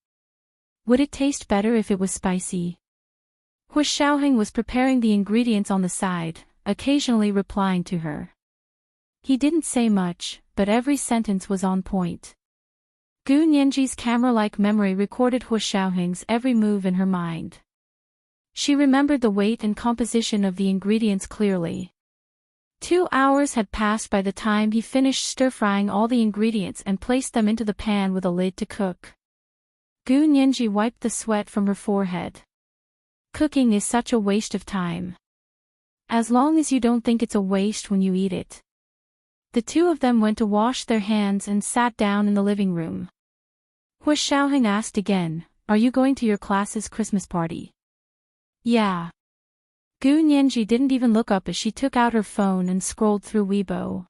Would it taste better if it was spicy? Hu Xiaoheng was preparing the ingredients on the side, occasionally replying to her. He didn't say much, but every sentence was on point. Gu Nianji's camera-like memory recorded Hu Xiaoheng's every move in her mind. She remembered the weight and composition of the ingredients clearly. 2 hours had passed by the time he finished stir-frying all the ingredients and placed them into the pan with a lid to cook. Gu Nianji wiped the sweat from her forehead. Cooking is such a waste of time. As long as you don't think it's a waste when you eat it. The two of them went to wash their hands and sat down in the living room. Hu Xiaoheng asked again, "Are you going to your class's Christmas party?" "Yeah." Gu Nianji didn't even look up as she took out her phone and scrolled through Weibo.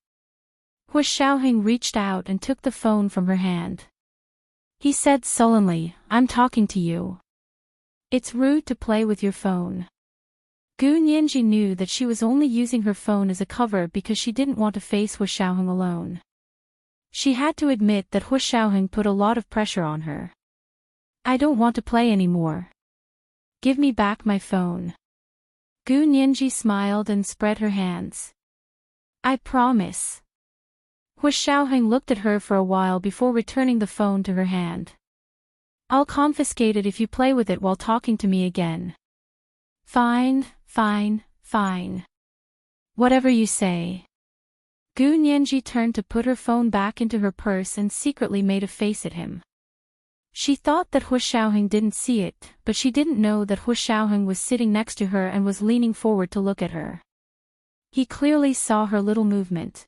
Hu Xiaoheng reached out and took the phone from her hand. He said sullenly, "I'm talking to you. It's rude to play with your phone." Gu Nianji knew that she was only using her phone as a cover because she didn't want to face Hu Xiaoheng alone. She had to admit that Hu Xiaoheng put a lot of pressure on her. "I don't want to play anymore. Give me back my phone." Gu Nianji smiled and spread her hands. "I promise." Hu Xiaoheng looked at her for a while before returning the phone to her hand. "I'll confiscate it if you play with it while talking to me again." Fine. Whatever you say." Gu Nianji turned to put her phone back into her purse and secretly made a face at him. She thought that Hu Xiaoheng didn't see it, but she didn't know that Hu Xiaoheng was sitting next to her and was leaning forward to look at her. He clearly saw her little movement.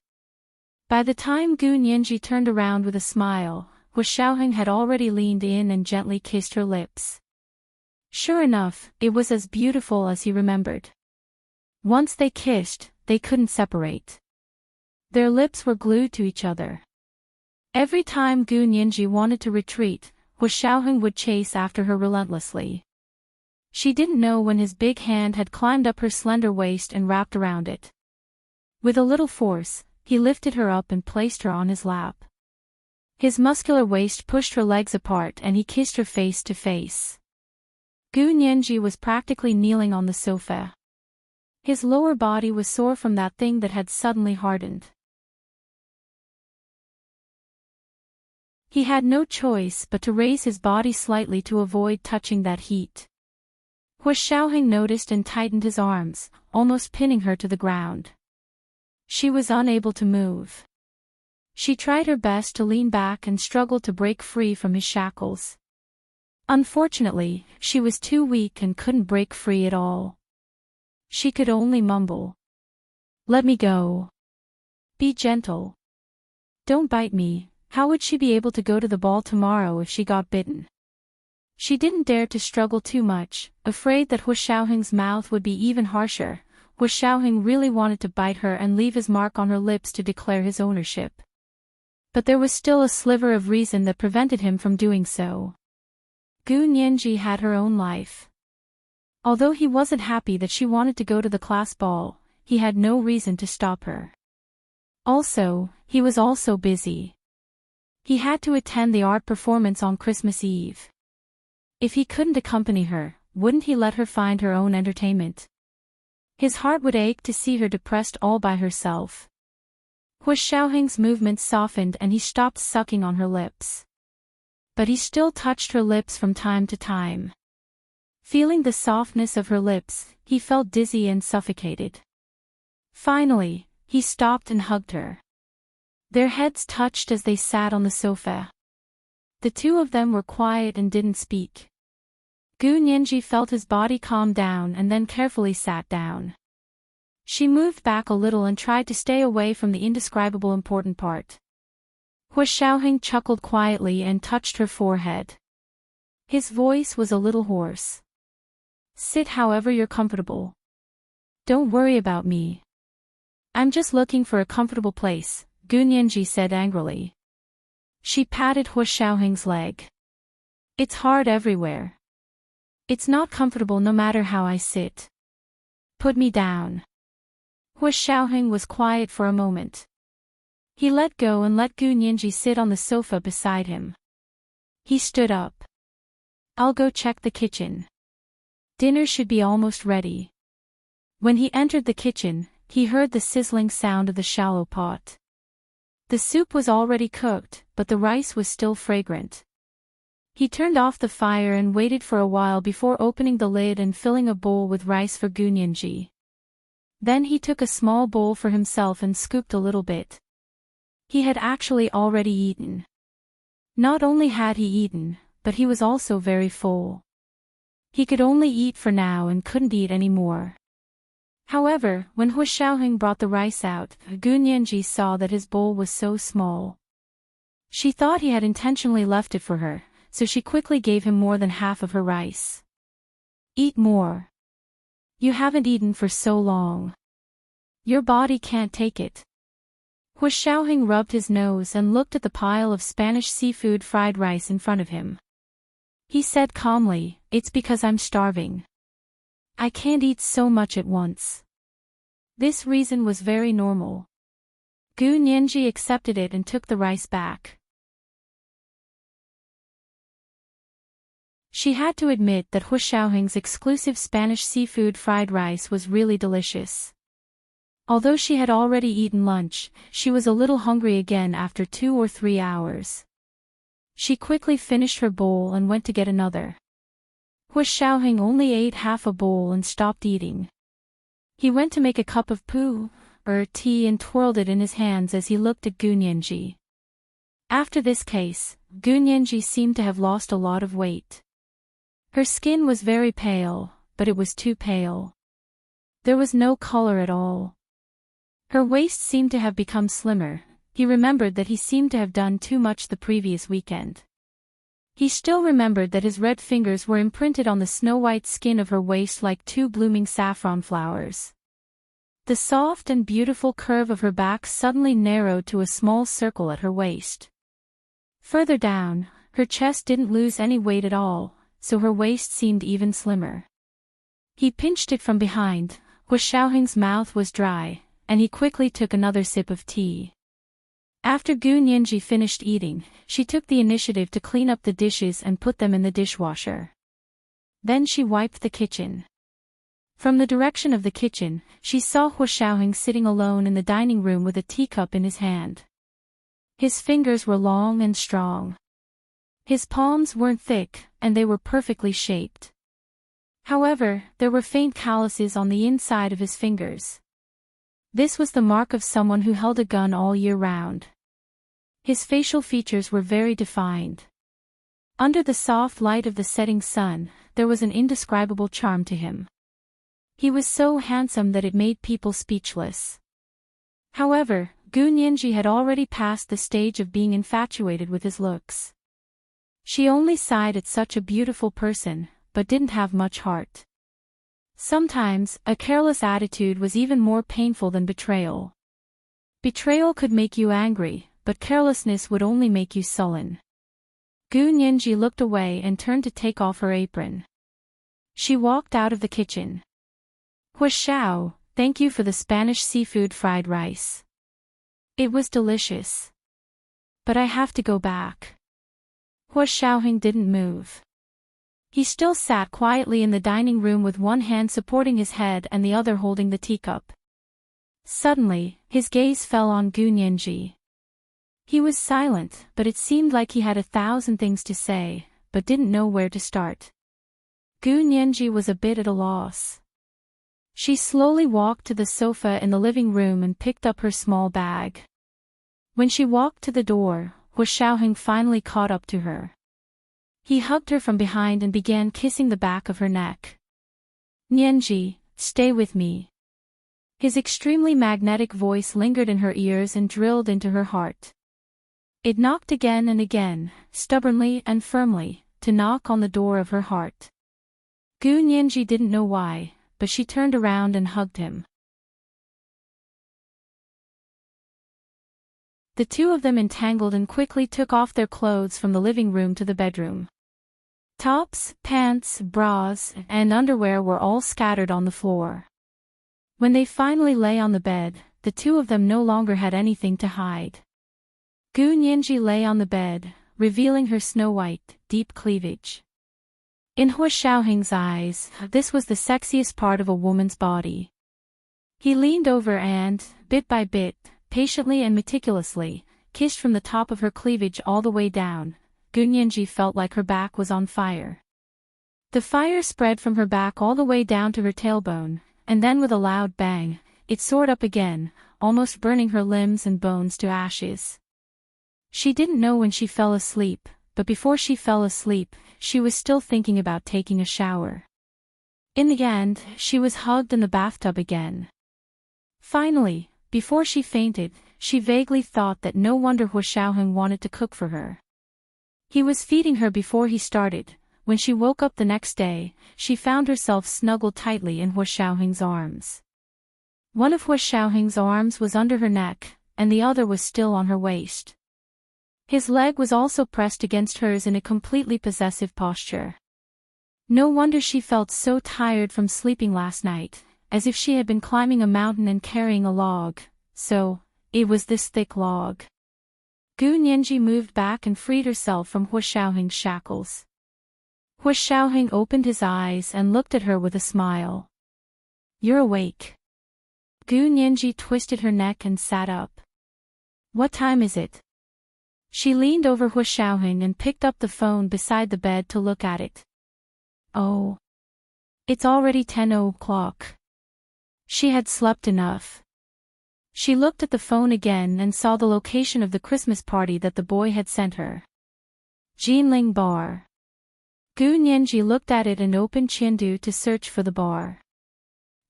By the time Gu Nianji turned around with a smile, Hu Xiaoheng had already leaned in and gently kissed her lips. Sure enough, it was as beautiful as he remembered. Once they kissed, they couldn't separate. Their lips were glued to each other. Every time Gu Nianji wanted to retreat, Hu Xiaoheng would chase after her relentlessly. She didn't know when his big hand had climbed up her slender waist and wrapped around it. With a little force, he lifted her up and placed her on his lap. His muscular waist pushed her legs apart and he kissed her face to face. Gu Nianji was practically kneeling on the sofa. His lower body was sore from that thing that had suddenly hardened. He had no choice but to raise his body slightly to avoid touching that heat. Hu Xiaoheng noticed and tightened his arms, almost pinning her to the ground. She was unable to move. She tried her best to lean back and struggled to break free from his shackles. Unfortunately, she was too weak and couldn't break free at all. She could only mumble, "Let me go. Be gentle. Don't bite me." How would she be able to go to the ball tomorrow if she got bitten? She didn't dare to struggle too much, afraid that Hu Xiaoheng's mouth would be even harsher. Hu Xiaoheng really wanted to bite her and leave his mark on her lips to declare his ownership. But there was still a sliver of reason that prevented him from doing so. Gu Nianji had her own life. Although he wasn't happy that she wanted to go to the class ball, he had no reason to stop her. Also, he was also busy. He had to attend the art performance on Christmas Eve. If he couldn't accompany her, wouldn't he let her find her own entertainment? His heart would ache to see her depressed all by herself. Hu Xiaoheng's movements softened and he stopped sucking on her lips. But he still touched her lips from time to time. Feeling the softness of her lips, he felt dizzy and suffocated. Finally, he stopped and hugged her. Their heads touched as they sat on the sofa. The two of them were quiet and didn't speak. Gu Nianji felt his body calm down and then carefully sat down. She moved back a little and tried to stay away from the indescribable important part. Hu Xiaoheng chuckled quietly and touched her forehead. His voice was a little hoarse. "Sit however you're comfortable. Don't worry about me. I'm just looking for a comfortable place," Gu Nianji said angrily. She patted Hu Xiaoheng's leg. "It's hard everywhere. It's not comfortable no matter how I sit. Put me down." Hu Xiaoheng was quiet for a moment. He let go and let Gu Nianji sit on the sofa beside him. He stood up. "I'll go check the kitchen. Dinner should be almost ready." When he entered the kitchen, he heard the sizzling sound of the shallow pot. The soup was already cooked, but the rice was still fragrant. He turned off the fire and waited for a while before opening the lid and filling a bowl with rice for Gunyanji. Then he took a small bowl for himself and scooped a little bit. He had actually already eaten. Not only had he eaten, but he was also very full. He could only eat for now and couldn't eat any more. However, when Hu Xiaoheng brought the rice out, Gunyanji saw that his bowl was so small. She thought he had intentionally left it for her, so she quickly gave him more than half of her rice. Eat more. You haven't eaten for so long. Your body can't take it. Hu Xiaoheng rubbed his nose and looked at the pile of Spanish seafood fried rice in front of him. He said calmly, "It's because I'm starving. I can't eat so much at once." This reason was very normal. Gu Nianji accepted it and took the rice back. She had to admit that Hu Xiaoheng's exclusive Spanish seafood fried rice was really delicious. Although she had already eaten lunch, she was a little hungry again after 2 or 3 hours. She quickly finished her bowl and went to get another. Hu Xiaoheng only ate half a bowl and stopped eating. He went to make a cup of tea and twirled it in his hands as he looked at Gunyanji. After this case, Gunyanji seemed to have lost a lot of weight. Her skin was very pale, but it was too pale. There was no color at all. Her waist seemed to have become slimmer. He remembered that he seemed to have done too much the previous weekend. He still remembered that his red fingers were imprinted on the snow-white skin of her waist like 2 blooming saffron flowers. The soft and beautiful curve of her back suddenly narrowed to a small circle at her waist. Further down, her chest didn't lose any weight at all, so her waist seemed even slimmer. He pinched it from behind. Hu Xiaoheng's mouth was dry, and he quickly took another sip of tea. After Gu Nianji finished eating, she took the initiative to clean up the dishes and put them in the dishwasher. Then she wiped the kitchen. From the direction of the kitchen, she saw Hu Xiaoheng sitting alone in the dining room with a teacup in his hand. His fingers were long and strong. His palms weren't thick, and they were perfectly shaped. However, there were faint calluses on the inside of his fingers. This was the mark of someone who held a gun all year round. His facial features were very defined. Under the soft light of the setting sun, there was an indescribable charm to him. He was so handsome that it made people speechless. However, Gu Nianji had already passed the stage of being infatuated with his looks. She only sighed at such a beautiful person, but didn't have much heart. Sometimes, a careless attitude was even more painful than betrayal. Betrayal could make you angry, but carelessness would only make you sullen. Gu Nianji looked away and turned to take off her apron. She walked out of the kitchen. Hu Xiao, thank you for the Spanish seafood fried rice. It was delicious. But I have to go back. Hu Xiaoheng didn't move. He still sat quietly in the dining room with one hand supporting his head and the other holding the teacup. Suddenly, his gaze fell on Gu Nianji. He was silent, but it seemed like he had 1,000 things to say, but didn't know where to start. Gu Nianji was a bit at a loss. She slowly walked to the sofa in the living room and picked up her small bag. When she walked to the door, Hu Xiaoheng finally caught up to her. He hugged her from behind and began kissing the back of her neck. Nianji, stay with me. His extremely magnetic voice lingered in her ears and drilled into her heart. It knocked again and again, stubbornly and firmly, to knock on the door of her heart. Gu Nianji didn't know why, but she turned around and hugged him. The two of them entangled and quickly took off their clothes from the living room to the bedroom. Tops, pants, bras, and underwear were all scattered on the floor. When they finally lay on the bed, the two of them no longer had anything to hide. Gu Nianji lay on the bed, revealing her snow-white, deep cleavage. In Hu Xiaoheng's eyes, this was the sexiest part of a woman's body. He leaned over and, bit by bit, patiently and meticulously, kissed from the top of her cleavage all the way down. Gunyanji felt like her back was on fire. The fire spread from her back all the way down to her tailbone, and then with a loud bang, it soared up again, almost burning her limbs and bones to ashes. She didn't know when she fell asleep, but before she fell asleep, she was still thinking about taking a shower. In the end, she was hugged in the bathtub again. Finally, before she fainted, she vaguely thought that no wonder Hua Xiaoheng wanted to cook for her. He was feeding her before he started. When she woke up the next day, she found herself snuggled tightly in Hua Xiaoheng's arms. One of Hua Xiaoheng's arms was under her neck, and the other was still on her waist. His leg was also pressed against hers in a completely possessive posture. No wonder she felt so tired from sleeping last night, as if she had been climbing a mountain and carrying a log, so, it was this thick log. Gu Nianji moved back and freed herself from Hua Xiaoheng's shackles. Hua Xiaoheng opened his eyes and looked at her with a smile. "You're awake." Gu Nianji twisted her neck and sat up. "What time is it?" She leaned over Hua Xiaoheng and picked up the phone beside the bed to look at it. "Oh. It's already 10 o'clock." She had slept enough. She looked at the phone again and saw the location of the Christmas party that the boy had sent her. Jinling Bar. Gu Nianji looked at it and opened Qiandu to search for the bar.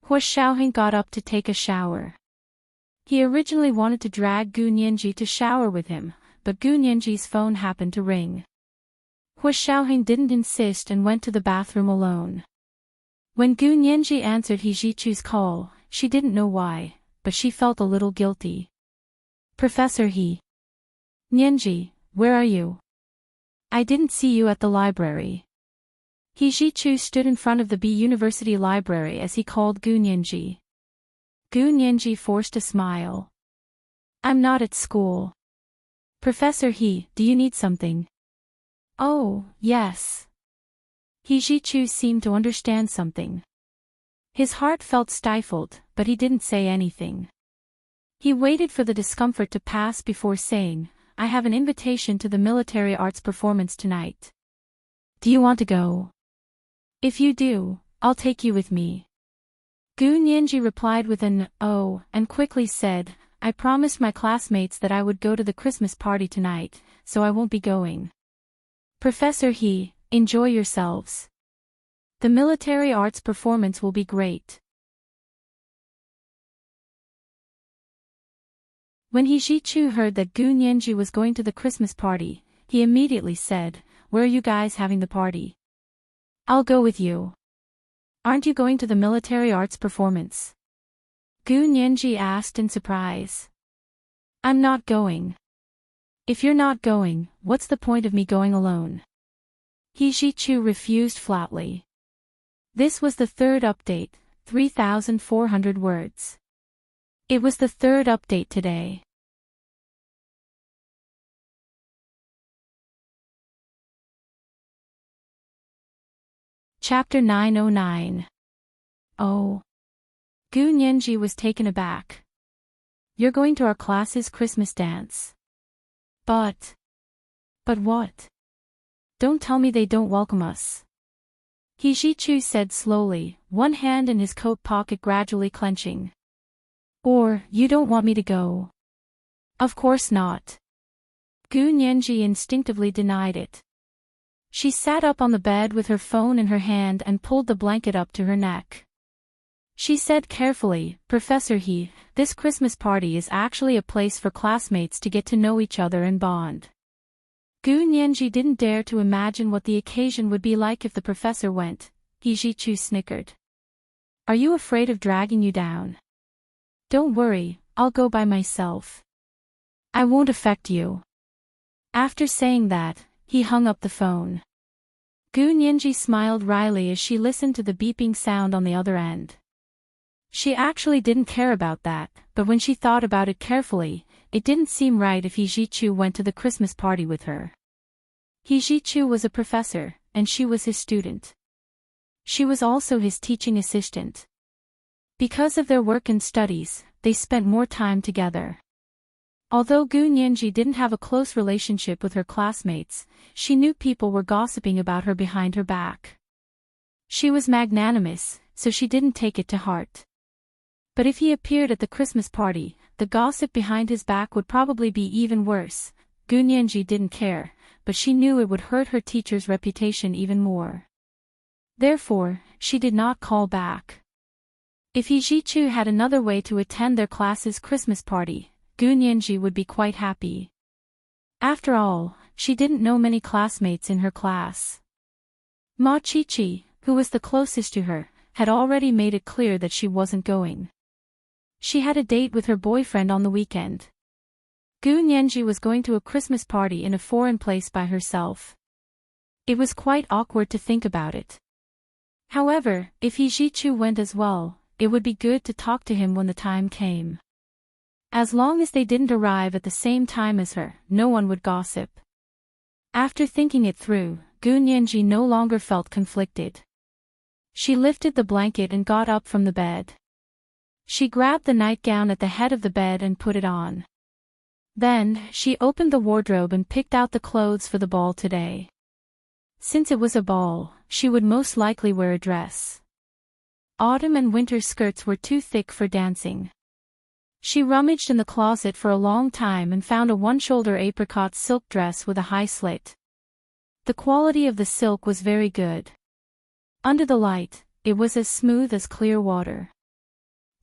Hua Xiaoheng got up to take a shower. He originally wanted to drag Gu Nianji to shower with him, but Gu Nianji's phone happened to ring. Hua Xiaoheng didn't insist and went to the bathroom alone. When Gu Nianji answered He Zichu's call, she didn't know why, but she felt a little guilty. "Professor He. Nianji, where are you? I didn't see you at the library." He Zichu stood in front of the B University library as he called Gu Nianji. Gu Nianji forced a smile. "I'm not at school." "Professor He, do you need something?" "Oh, yes." He Zichu seemed to understand something. His heart felt stifled, but he didn't say anything. He waited for the discomfort to pass before saying, "I have an invitation to the military arts performance tonight. Do you want to go? If you do, I'll take you with me." Gu Nianji replied with an "oh," and quickly said, "I promised my classmates that I would go to the Christmas party tonight, so I won't be going." "Professor He, enjoy yourselves. The military arts performance will be great." When He Zichu heard that Gu Nianji was going to the Christmas party, he immediately said, "Where are you guys having the party?" "I'll go with you." "Aren't you going to the military arts performance?" Gu Nianji asked in surprise. "I'm not going." "If you're not going, what's the point of me going alone?" He Zichu refused flatly. This was the third update, 3,400 words. It was the third update today. Chapter 909. Oh. Gu Nianji was taken aback. "You're going to our class's Christmas dance." But what? Don't tell me they don't welcome us." He Zichu said slowly, one hand in his coat pocket gradually clenching. "Or, you don't want me to go?" "Of course not." Gu Nianji instinctively denied it. She sat up on the bed with her phone in her hand and pulled the blanket up to her neck. She said carefully, "Professor He, this Christmas party is actually a place for classmates to get to know each other and bond." Gu Nianji didn't dare to imagine what the occasion would be like if the professor went. He Zichu snickered. "Are you afraid of dragging you down?" "Don't worry, I'll go by myself. I won't affect you." After saying that, he hung up the phone. Gu Nianji smiled wryly as she listened to the beeping sound on the other end. She actually didn't care about that, but when she thought about it carefully, it didn't seem right if He Zichu went to the Christmas party with her. He Zichu was a professor, and she was his student. She was also his teaching assistant. Because of their work and studies, they spent more time together. Although Gu Nianji didn't have a close relationship with her classmates, she knew people were gossiping about her behind her back. She was magnanimous, so she didn't take it to heart. But if he appeared at the Christmas party, the gossip behind his back would probably be even worse. Gu Nianji didn't care, but she knew it would hurt her teacher's reputation even more. Therefore, she did not call back. If He Jichu had another way to attend their class's Christmas party, Gu Nianji would be quite happy. After all, she didn't know many classmates in her class. Ma Qiqi, who was the closest to her, had already made it clear that she wasn't going. She had a date with her boyfriend on the weekend. Gu Nianji was going to a Christmas party in a foreign place by herself. It was quite awkward to think about it. However, if He Jichu went as well, it would be good to talk to him when the time came. As long as they didn't arrive at the same time as her, no one would gossip. After thinking it through, Gu Nianji no longer felt conflicted. She lifted the blanket and got up from the bed. She grabbed the nightgown at the head of the bed and put it on. Then, she opened the wardrobe and picked out the clothes for the ball today. Since it was a ball, she would most likely wear a dress. Autumn and winter skirts were too thick for dancing. She rummaged in the closet for a long time and found a one-shoulder apricot silk dress with a high slit. The quality of the silk was very good. Under the light, it was as smooth as clear water.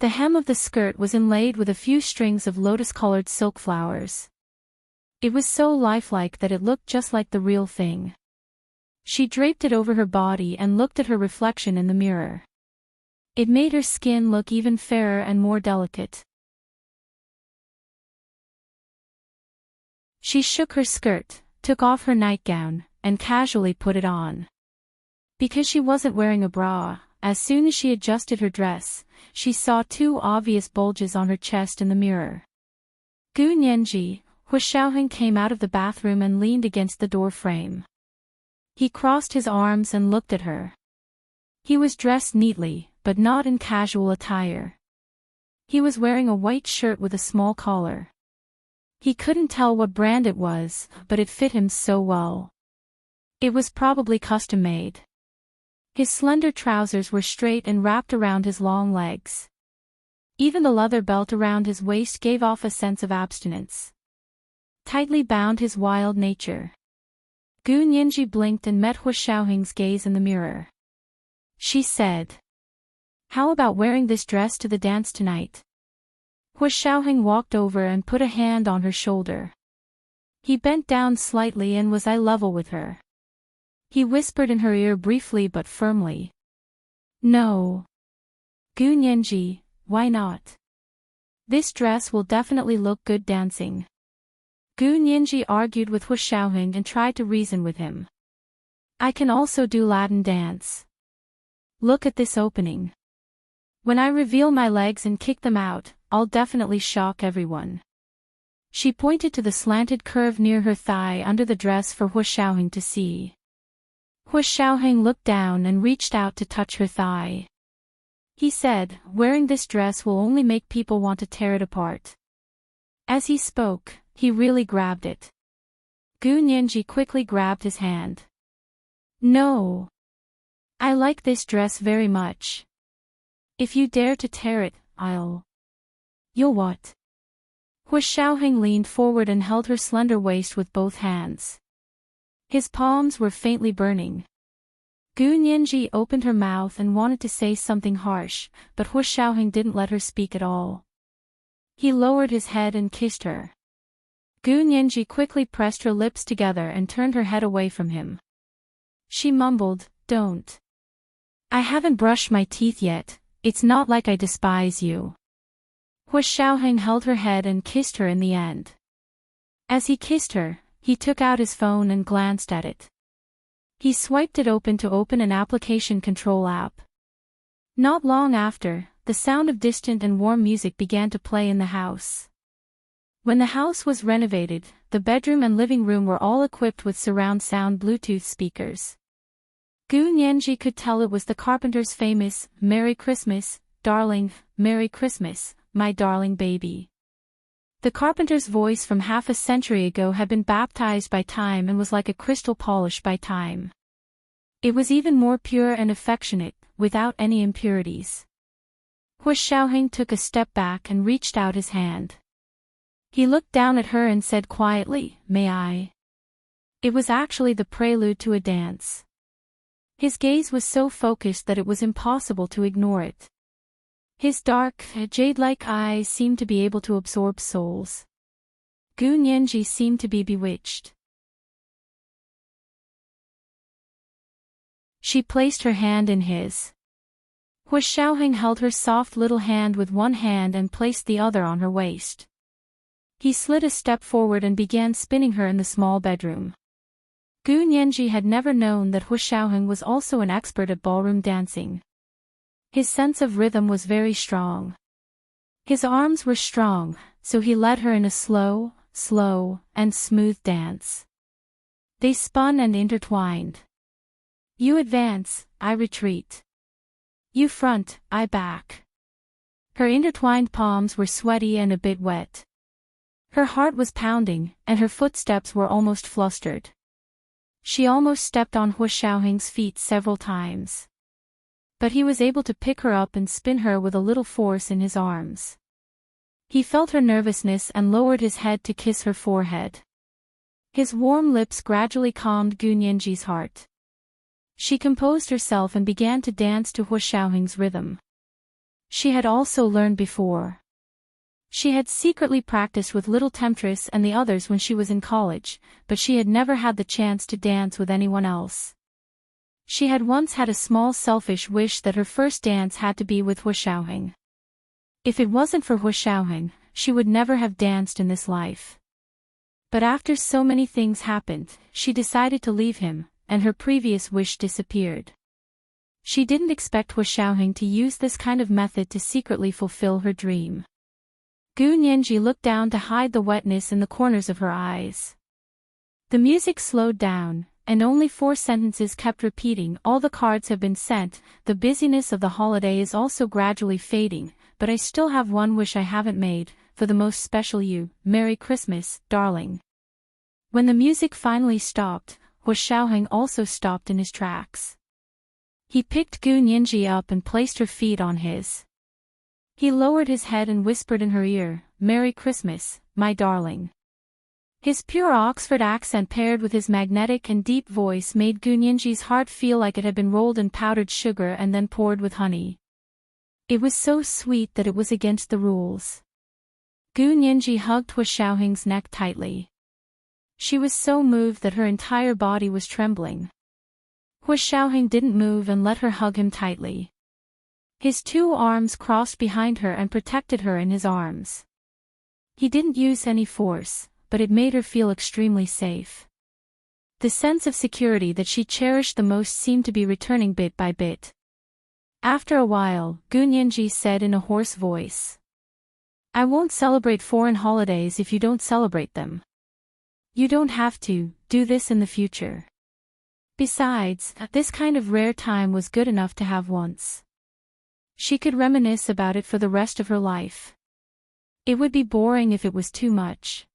The hem of the skirt was inlaid with a few strings of lotus-colored silk flowers. It was so lifelike that it looked just like the real thing. She draped it over her body and looked at her reflection in the mirror. It made her skin look even fairer and more delicate. She shook her skirt, took off her nightgown, and casually put it on. Because she wasn't wearing a bra, as soon as she adjusted her dress, she saw two obvious bulges on her chest in the mirror. Gu Nianji, Hu Xiaoheng came out of the bathroom and leaned against the door frame. He crossed his arms and looked at her. He was dressed neatly, but not in casual attire. He was wearing a white shirt with a small collar. He couldn't tell what brand it was, but it fit him so well. It was probably custom-made. His slender trousers were straight and wrapped around his long legs. Even the leather belt around his waist gave off a sense of abstinence. Tightly bound his wild nature. Gu Nianji blinked and met Hu Xiaoheng's gaze in the mirror. She said, "How about wearing this dress to the dance tonight?" Hu Xiaoheng walked over and put a hand on her shoulder. He bent down slightly and was eye level with her. He whispered in her ear briefly but firmly. "No. Gu Nianji, why not? This dress will definitely look good dancing." Gu Nianji argued with Hu Xiaoheng and tried to reason with him. "I can also do Latin dance. Look at this opening. When I reveal my legs and kick them out, I'll definitely shock everyone." She pointed to the slanted curve near her thigh under the dress for Hu Xiaoheng to see. Hu Xiaoheng looked down and reached out to touch her thigh. He said, "Wearing this dress will only make people want to tear it apart." As he spoke, he really grabbed it. Gu Nianji quickly grabbed his hand. "No. I like this dress very much. If you dare to tear it, You'll what?" Hu Xiaoheng leaned forward and held her slender waist with both hands. His palms were faintly burning. Gu Nianji opened her mouth and wanted to say something harsh, but Hu Xiaoheng didn't let her speak at all. He lowered his head and kissed her. Gu Nianji quickly pressed her lips together and turned her head away from him. She mumbled, "Don't. I haven't brushed my teeth yet, it's not like I despise you." Hu Xiaoheng held her head and kissed her in the end. As he kissed her, he took out his phone and glanced at it. He swiped it open to open an application control app. Not long after, the sound of distant and warm music began to play in the house. When the house was renovated, the bedroom and living room were all equipped with surround sound Bluetooth speakers. Gu Nianji could tell it was the carpenter's famous "Merry Christmas" darling, Merry Christmas, my darling baby." The carpenter's voice from half a century ago had been baptized by time and was like a crystal polished by time. It was even more pure and affectionate, without any impurities. Hu Xiaoheng took a step back and reached out his hand. He looked down at her and said quietly, "May I?" It was actually the prelude to a dance. His gaze was so focused that it was impossible to ignore it. His dark, jade-like eyes seemed to be able to absorb souls. Gu Nianji seemed to be bewitched. She placed her hand in his. Hu Xiaoheng held her soft little hand with one hand and placed the other on her waist. He slid a step forward and began spinning her in the small bedroom. Gu Nianji had never known that Hu Xiaoheng was also an expert at ballroom dancing. His sense of rhythm was very strong. His arms were strong, so he led her in a slow, and smooth dance. They spun and intertwined. You advance, I retreat. You front, I back. Her intertwined palms were sweaty and a bit wet. Her heart was pounding, and her footsteps were almost flustered. She almost stepped on Hu Xiaoheng's feet several times. But he was able to pick her up and spin her with a little force in his arms. He felt her nervousness and lowered his head to kiss her forehead. His warm lips gradually calmed Gu Nianji's heart. She composed herself and began to dance to Hu Xiaoheng's rhythm. She had also learned before. She had secretly practiced with Little Temptress and the others when she was in college, but she had never had the chance to dance with anyone else. She had once had a small selfish wish that her first dance had to be with Hu Xiaoheng. If it wasn't for Hu Xiaoheng, she would never have danced in this life. But after so many things happened, she decided to leave him, and her previous wish disappeared. She didn't expect Hu Xiaoheng to use this kind of method to secretly fulfill her dream. Gu Nianji looked down to hide the wetness in the corners of her eyes. The music slowed down, and only 4 sentences kept repeating. All the cards have been sent, the busyness of the holiday is also gradually fading, but I still have one wish I haven't made, for the most special you, Merry Christmas, darling. When the music finally stopped, Hu Xiaoheng also stopped in his tracks. He picked Gu Nianji up and placed her feet on his. He lowered his head and whispered in her ear, "Merry Christmas, my darling." His pure Oxford accent paired with his magnetic and deep voice made Gu Nianji's heart feel like it had been rolled in powdered sugar and then poured with honey. It was so sweet that it was against the rules. Gu Nianji hugged Hu Xiaoheng's neck tightly. She was so moved that her entire body was trembling. Hu Xiaoheng didn't move and let her hug him tightly. His 2 arms crossed behind her and protected her in his arms. He didn't use any force, but it made her feel extremely safe. The sense of security that she cherished the most seemed to be returning bit by bit. After a while, Gu Nianji said in a hoarse voice, "I won't celebrate foreign holidays if you don't celebrate them. You don't have to do this in the future. Besides, this kind of rare time was good enough to have once. She could reminisce about it for the rest of her life. It would be boring if it was too much."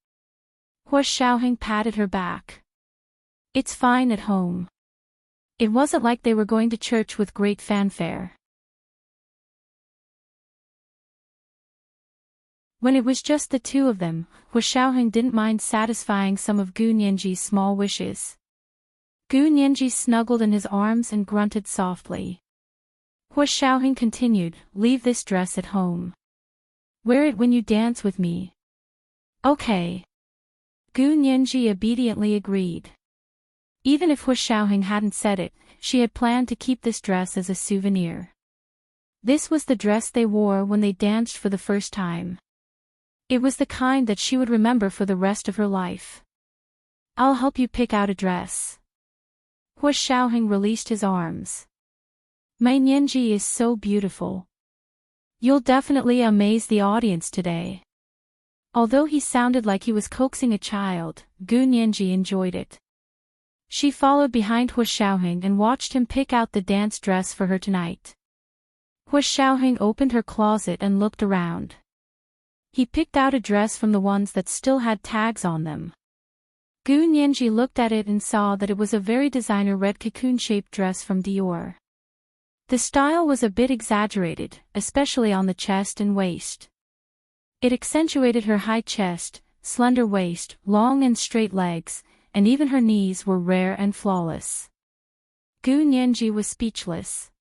Hu Xiaoheng patted her back. "It's fine at home. It wasn't like they were going to church with great fanfare." When it was just the 2 of them, Hu Xiaoheng didn't mind satisfying some of Gu Nianji's small wishes. Gu Nianji snuggled in his arms and grunted softly. Hu Xiaoheng continued, "Leave this dress at home. Wear it when you dance with me." "Okay." Gu Nianji obediently agreed. Even if Hu Xiaoheng hadn't said it, she had planned to keep this dress as a souvenir. This was the dress they wore when they danced for the first time. It was the kind that she would remember for the rest of her life. "I'll help you pick out a dress." Hu Xiaoheng released his arms. "My Nianji is so beautiful. You'll definitely amaze the audience today." Although he sounded like he was coaxing a child, Gu Nianji enjoyed it. She followed behind Hu Xiaoheng and watched him pick out the dance dress for her tonight. Hu Xiaoheng opened her closet and looked around. He picked out a dress from the ones that still had tags on them. Gu Nianji looked at it and saw that it was a very designer red cocoon-shaped dress from Dior. The style was a bit exaggerated, especially on the chest and waist. It accentuated her high chest, slender waist, long and straight legs, and even her knees were rare and flawless. Gu Nianji was speechless.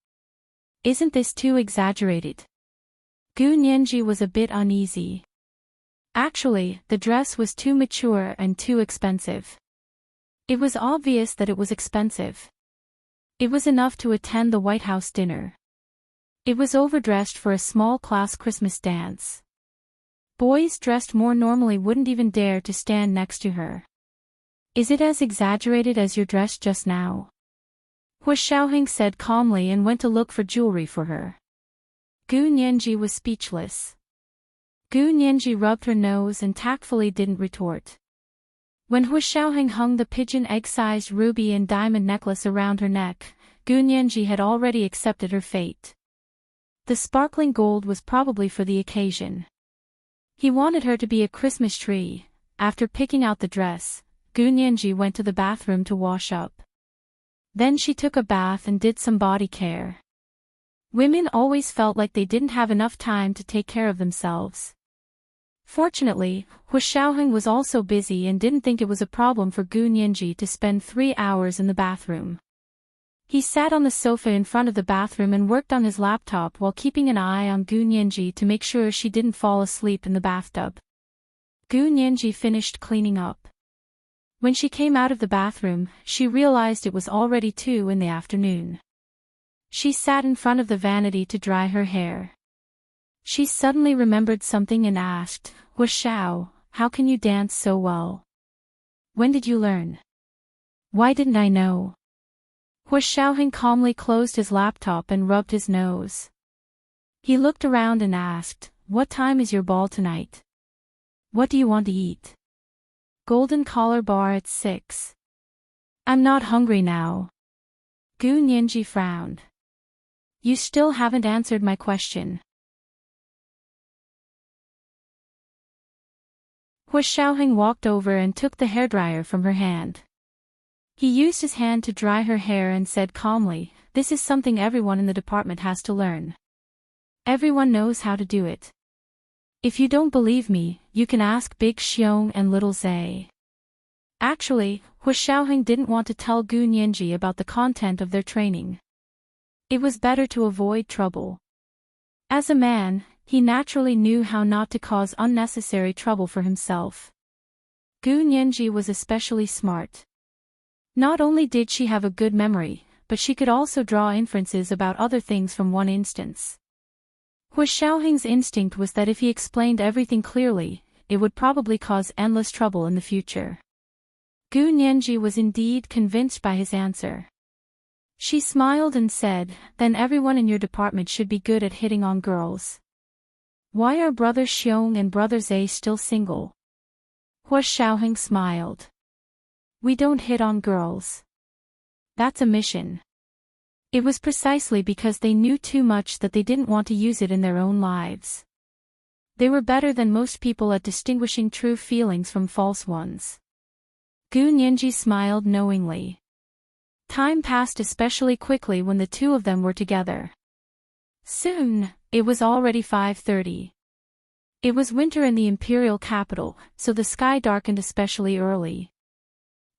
Isn't this too exaggerated? Gu Nianji was a bit uneasy. Actually, the dress was too mature and too expensive. It was obvious that it was expensive. It was enough to attend the White House dinner. It was overdressed for a small class Christmas dance. Boys dressed more normally wouldn't even dare to stand next to her. Is it as exaggerated as your dress just now? Hu Xiaoheng said calmly and went to look for jewelry for her. Gu Nianji was speechless. Gu Nianji rubbed her nose and tactfully didn't retort. When Hu Xiaoheng hung the pigeon egg-sized ruby and diamond necklace around her neck, Gu Nianji had already accepted her fate. The sparkling gold was probably for the occasion. He wanted her to be a Christmas tree. After picking out the dress, Gu Nianji went to the bathroom to wash up. Then she took a bath and did some body care. Women always felt like they didn't have enough time to take care of themselves. Fortunately, Hu Xiaoheng was also busy and didn't think it was a problem for Gu Nianji to spend 3 hours in the bathroom. He sat on the sofa in front of the bathroom and worked on his laptop while keeping an eye on Gu Nianji to make sure she didn't fall asleep in the bathtub. Gu Nianji finished cleaning up. When she came out of the bathroom, she realized it was already 2 in the afternoon. She sat in front of the vanity to dry her hair. She suddenly remembered something and asked, Hu Xiao, how can you dance so well? When did you learn? Why didn't I know? Hu Xiaoheng calmly closed his laptop and rubbed his nose. He looked around and asked, what time is your ball tonight? What do you want to eat? Golden collar bar at 6. I'm not hungry now. Gu Nianji frowned. You still haven't answered my question. Hu Xiaoheng walked over and took the hairdryer from her hand. He used his hand to dry her hair and said calmly, this is something everyone in the department has to learn. Everyone knows how to do it. If you don't believe me, you can ask Big Xiong and Little Zay. Actually, Hu Xiaoheng didn't want to tell Gu Nianji about the content of their training. It was better to avoid trouble. As a man, he naturally knew how not to cause unnecessary trouble for himself. Gu Nianji was especially smart. Not only did she have a good memory, but she could also draw inferences about other things from one instance. Hu Xiaoheng's instinct was that if he explained everything clearly, it would probably cause endless trouble in the future. Gu Nianji was indeed convinced by his answer. She smiled and said, then everyone in your department should be good at hitting on girls. Why are Brother Xiong and Brother Zay still single? Hu Xiaoheng smiled. We don't hit on girls. That's a mission. It was precisely because they knew too much that they didn't want to use it in their own lives. They were better than most people at distinguishing true feelings from false ones. Gu Nianji smiled knowingly. Time passed especially quickly when the two of them were together. Soon, it was already 5:30. It was winter in the imperial capital, so the sky darkened especially early.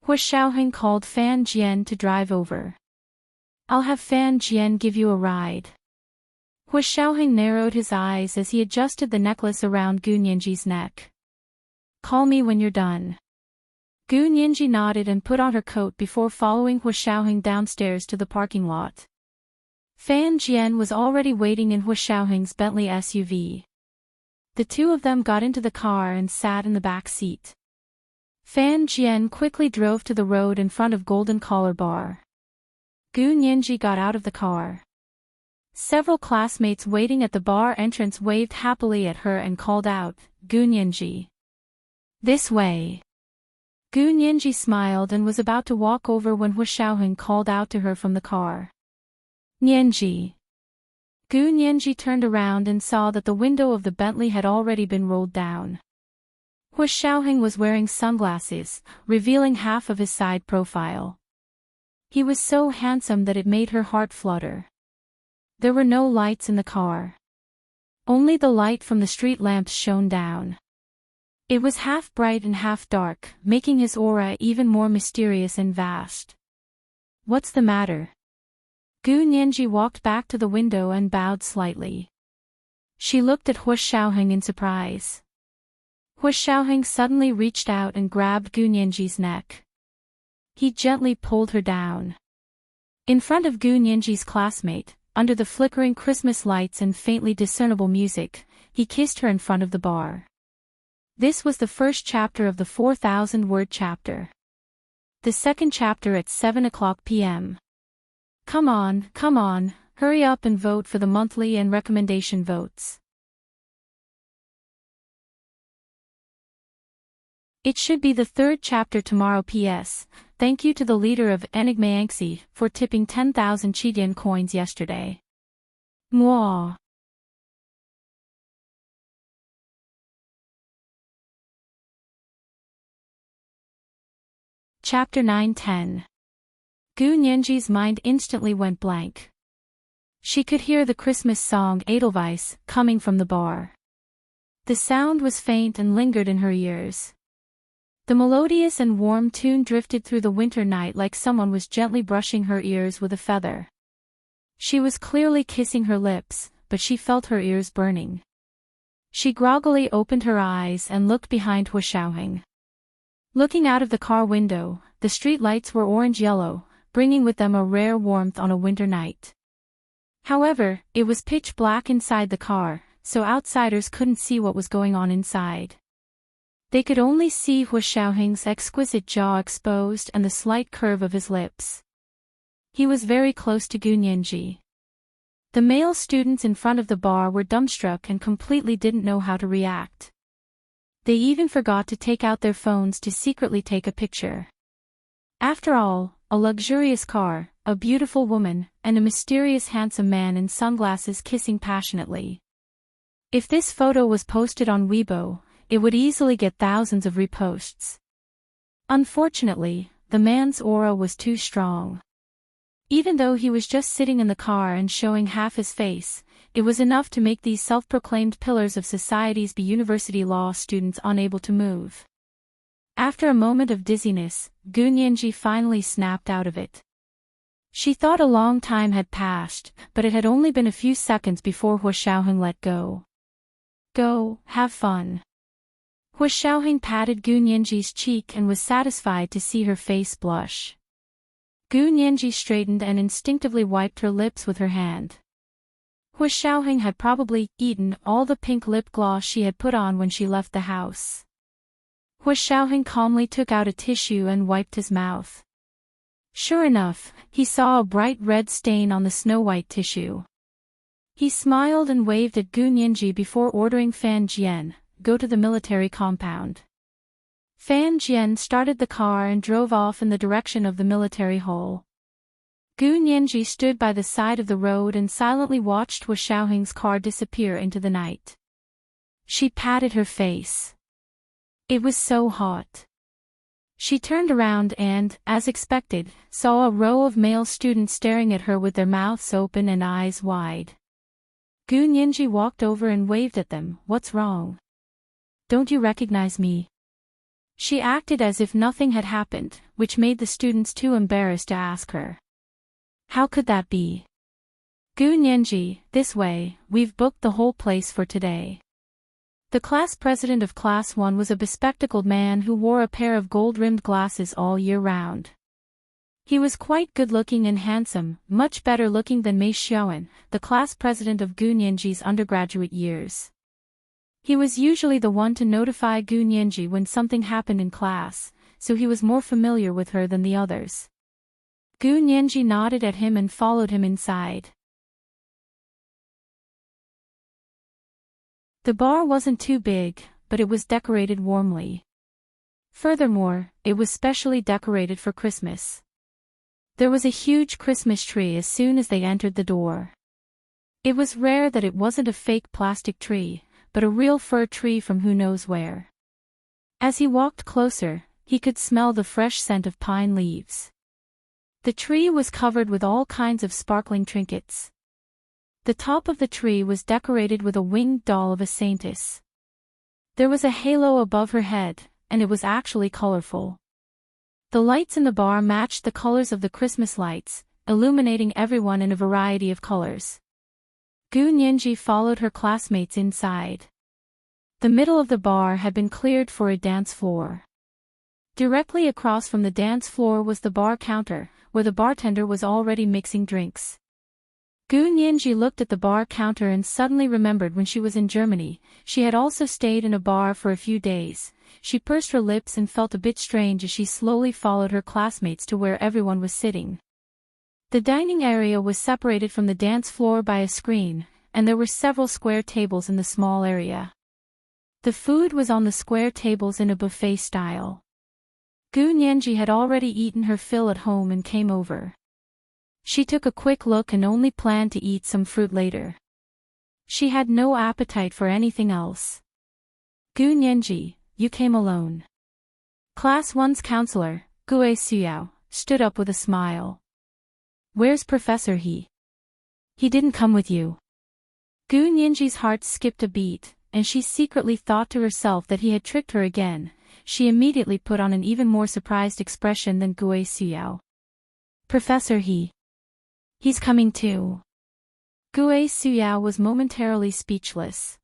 Hu Xiaoheng called Fan Jian to drive over. I'll have Fan Jian give you a ride. Hu Xiaoheng narrowed his eyes as he adjusted the necklace around Gu Nianji's neck. Call me when you're done. Gu Nianji nodded and put on her coat before following Hu Xiaoheng downstairs to the parking lot. Fan Jian was already waiting in Hu Xiaoheng's Bentley SUV. The two of them got into the car and sat in the back seat. Fan Jian quickly drove to the road in front of Golden Collar Bar. Gu Nianji got out of the car. Several classmates waiting at the bar entrance waved happily at her and called out, Gu Nianji. This way. Gu Nianji smiled and was about to walk over when Hu Xiaoheng called out to her from the car. Nianji. Gu Nianji turned around and saw that the window of the Bentley had already been rolled down. Hu Xiaoheng was wearing sunglasses, revealing half of his side profile. He was so handsome that it made her heart flutter. There were no lights in the car. Only the light from the street lamps shone down. It was half bright and half dark, making his aura even more mysterious and vast. "What's the matter?" Gu Nianji walked back to the window and bowed slightly. She looked at Hu Xiaoheng in surprise. Hu Xiaoheng suddenly reached out and grabbed Gu Nianji's neck. He gently pulled her down. In front of Gu Nianji's classmate, under the flickering Christmas lights and faintly discernible music, he kissed her in front of the bar. This was the first chapter of the 4,000-word chapter. The second chapter at 7 p.m. Come on, hurry up and vote for the monthly and recommendation votes. It should be the third chapter tomorrow. P.S. Thank you to the leader of Enigma for tipping 10,000 Chidian coins yesterday. Mwah. Chapter 9-10. Gu Nianji's mind instantly went blank. She could hear the Christmas song Edelweiss coming from the bar. The sound was faint and lingered in her ears. The melodious and warm tune drifted through the winter night like someone was gently brushing her ears with a feather. She was clearly kissing her lips, but she felt her ears burning. She groggily opened her eyes and looked behind Hu Xiaoheng. Looking out of the car window, the street lights were orange-yellow, bringing with them a rare warmth on a winter night. However, it was pitch black inside the car, so outsiders couldn't see what was going on inside. They could only see Hu Xiaoheng's exquisite jaw exposed and the slight curve of his lips. He was very close to Gu Nianji. The male students in front of the bar were dumbstruck and completely didn't know how to react. They even forgot to take out their phones to secretly take a picture. After all, a luxurious car, a beautiful woman, and a mysterious handsome man in sunglasses kissing passionately. If this photo was posted on Weibo, it would easily get thousands of reposts. Unfortunately, the man's aura was too strong. Even though he was just sitting in the car and showing half his face, it was enough to make these self-proclaimed pillars of society's university law students unable to move. After a moment of dizziness, Gu Nianji finally snapped out of it. She thought a long time had passed, but it had only been a few seconds before Hu Xiaoheng let go. "Go, have fun." Hu Xiaoheng patted Gu Nianji's cheek and was satisfied to see her face blush. Gu Nianji straightened and instinctively wiped her lips with her hand. Hu Xiaoheng had probably eaten all the pink lip gloss she had put on when she left the house. Hu Xiaoheng calmly took out a tissue and wiped his mouth. Sure enough, he saw a bright red stain on the snow-white tissue. He smiled and waved at Gu Nianji before ordering Fan Jian, "Go to the military compound." Fan Jian started the car and drove off in the direction of the military hall. Gu Nianji stood by the side of the road and silently watched Hu Xiaoheng's car disappear into the night. She patted her face. It was so hot. She turned around and, as expected, saw a row of male students staring at her with their mouths open and eyes wide. Gu Nianji walked over and waved at them. "What's wrong? Don't you recognize me?" She acted as if nothing had happened, which made the students too embarrassed to ask her. "How could that be?" "Gu Nianji, this way, we've booked the whole place for today." The class president of Class 1 was a bespectacled man who wore a pair of gold-rimmed glasses all year round. He was quite good-looking and handsome, much better looking than Mei Xiaoan, the class president of Gu Nianji's undergraduate years. He was usually the one to notify Gu Nianji when something happened in class, so he was more familiar with her than the others. Gu Nianji nodded at him and followed him inside. The bar wasn't too big, but it was decorated warmly. Furthermore, it was specially decorated for Christmas. There was a huge Christmas tree as soon as they entered the door. It was rare that it wasn't a fake plastic tree, but a real fir tree from who knows where. As he walked closer, he could smell the fresh scent of pine leaves. The tree was covered with all kinds of sparkling trinkets. The top of the tree was decorated with a winged doll of a saintess. There was a halo above her head, and it was actually colorful. The lights in the bar matched the colors of the Christmas lights, illuminating everyone in a variety of colors. Gu Nianji followed her classmates inside. The middle of the bar had been cleared for a dance floor. Directly across from the dance floor was the bar counter, where the bartender was already mixing drinks. Gu Nianji looked at the bar counter and suddenly remembered when she was in Germany, she had also stayed in a bar for a few days. She pursed her lips and felt a bit strange as she slowly followed her classmates to where everyone was sitting. The dining area was separated from the dance floor by a screen, and there were several square tables in the small area. The food was on the square tables in a buffet style. Gu Nianji had already eaten her fill at home and came over. She took a quick look and only planned to eat some fruit later. She had no appetite for anything else. Gu Nianji, you came alone. Class 1's counselor, Gue Suyao, stood up with a smile. Where's Professor He? He didn't come with you. Gu Nianji's heart skipped a beat, and she secretly thought to herself that he had tricked her again. She immediately put on an even more surprised expression than Gue Suyao. Professor He. He's coming too. Gue Suyao was momentarily speechless.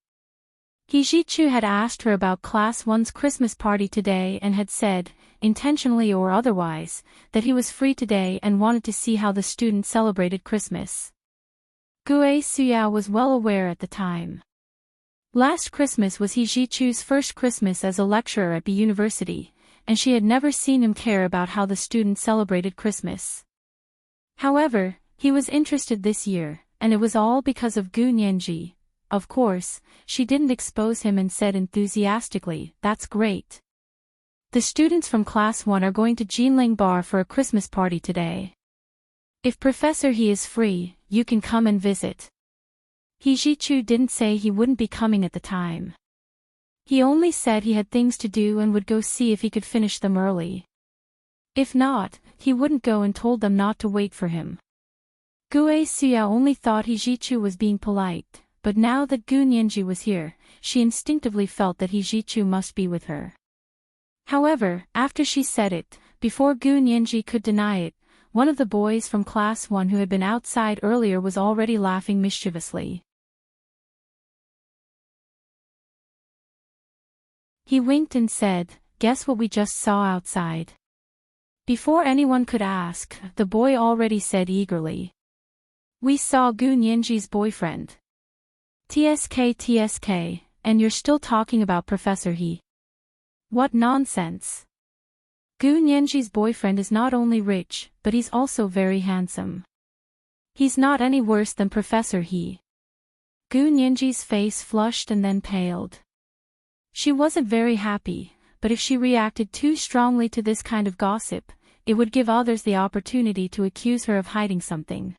He Jichu had asked her about Class 1's Christmas party today and had said, intentionally or otherwise, that he was free today and wanted to see how the students celebrated Christmas. Gue Suyao was well aware at the time. Last Christmas was He Jichu's first Christmas as a lecturer at the university, and she had never seen him care about how the students celebrated Christmas. However, he was interested this year, and it was all because of Gu Nianji. Of course, she didn't expose him and said enthusiastically, "That's great. The students from Class 1 are going to Jinling Bar for a Christmas party today. If Professor He is free, you can come and visit." He Jichu didn't say he wouldn't be coming at the time. He only said he had things to do and would go see if he could finish them early. If not, he wouldn't go and told them not to wait for him. Gue Suyao only thought He Jichu was being polite, but now that Gu Nianji was here, she instinctively felt that He Jichu must be with her. However, after she said it, before Gu Nianji could deny it, one of the boys from Class 1 who had been outside earlier was already laughing mischievously. He winked and said, "Guess what we just saw outside?" Before anyone could ask, the boy already said eagerly. "We saw Gu Nianji's boyfriend." TSK, and you're still talking about Professor He. What nonsense. Gu Nianji's boyfriend is not only rich, but he's also very handsome. He's not any worse than Professor He. Gu Nianji's face flushed and then paled. She wasn't very happy, but if she reacted too strongly to this kind of gossip, it would give others the opportunity to accuse her of hiding something.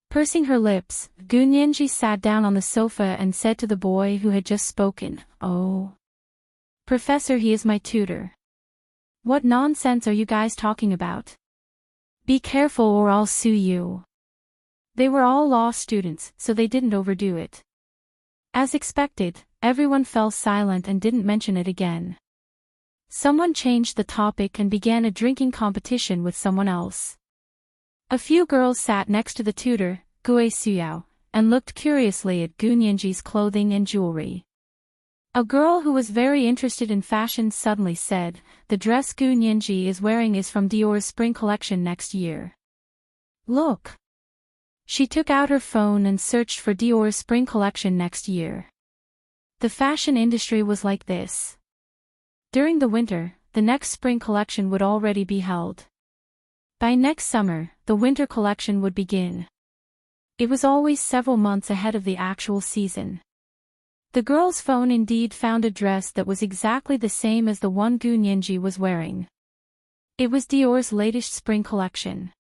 Pursing her lips, Gu Nianji sat down on the sofa and said to the boy who had just spoken, "Oh. Professor He is my tutor. What nonsense are you guys talking about? Be careful or I'll sue you." They were all law students, so they didn't overdo it. As expected, everyone fell silent and didn't mention it again. Someone changed the topic and began a drinking competition with someone else. A few girls sat next to the tutor, Gue Suyao, and looked curiously at Gu Nianji's clothing and jewelry. A girl who was very interested in fashion suddenly said, "The dress Gu Nianji is wearing is from Dior's spring collection next year. Look." She took out her phone and searched for Dior's spring collection next year. The fashion industry was like this. During the winter, the next spring collection would already be held. By next summer, the winter collection would begin. It was always several months ahead of the actual season. The girl's phone indeed found a dress that was exactly the same as the one Gu Nianji was wearing. It was Dior's latest spring collection.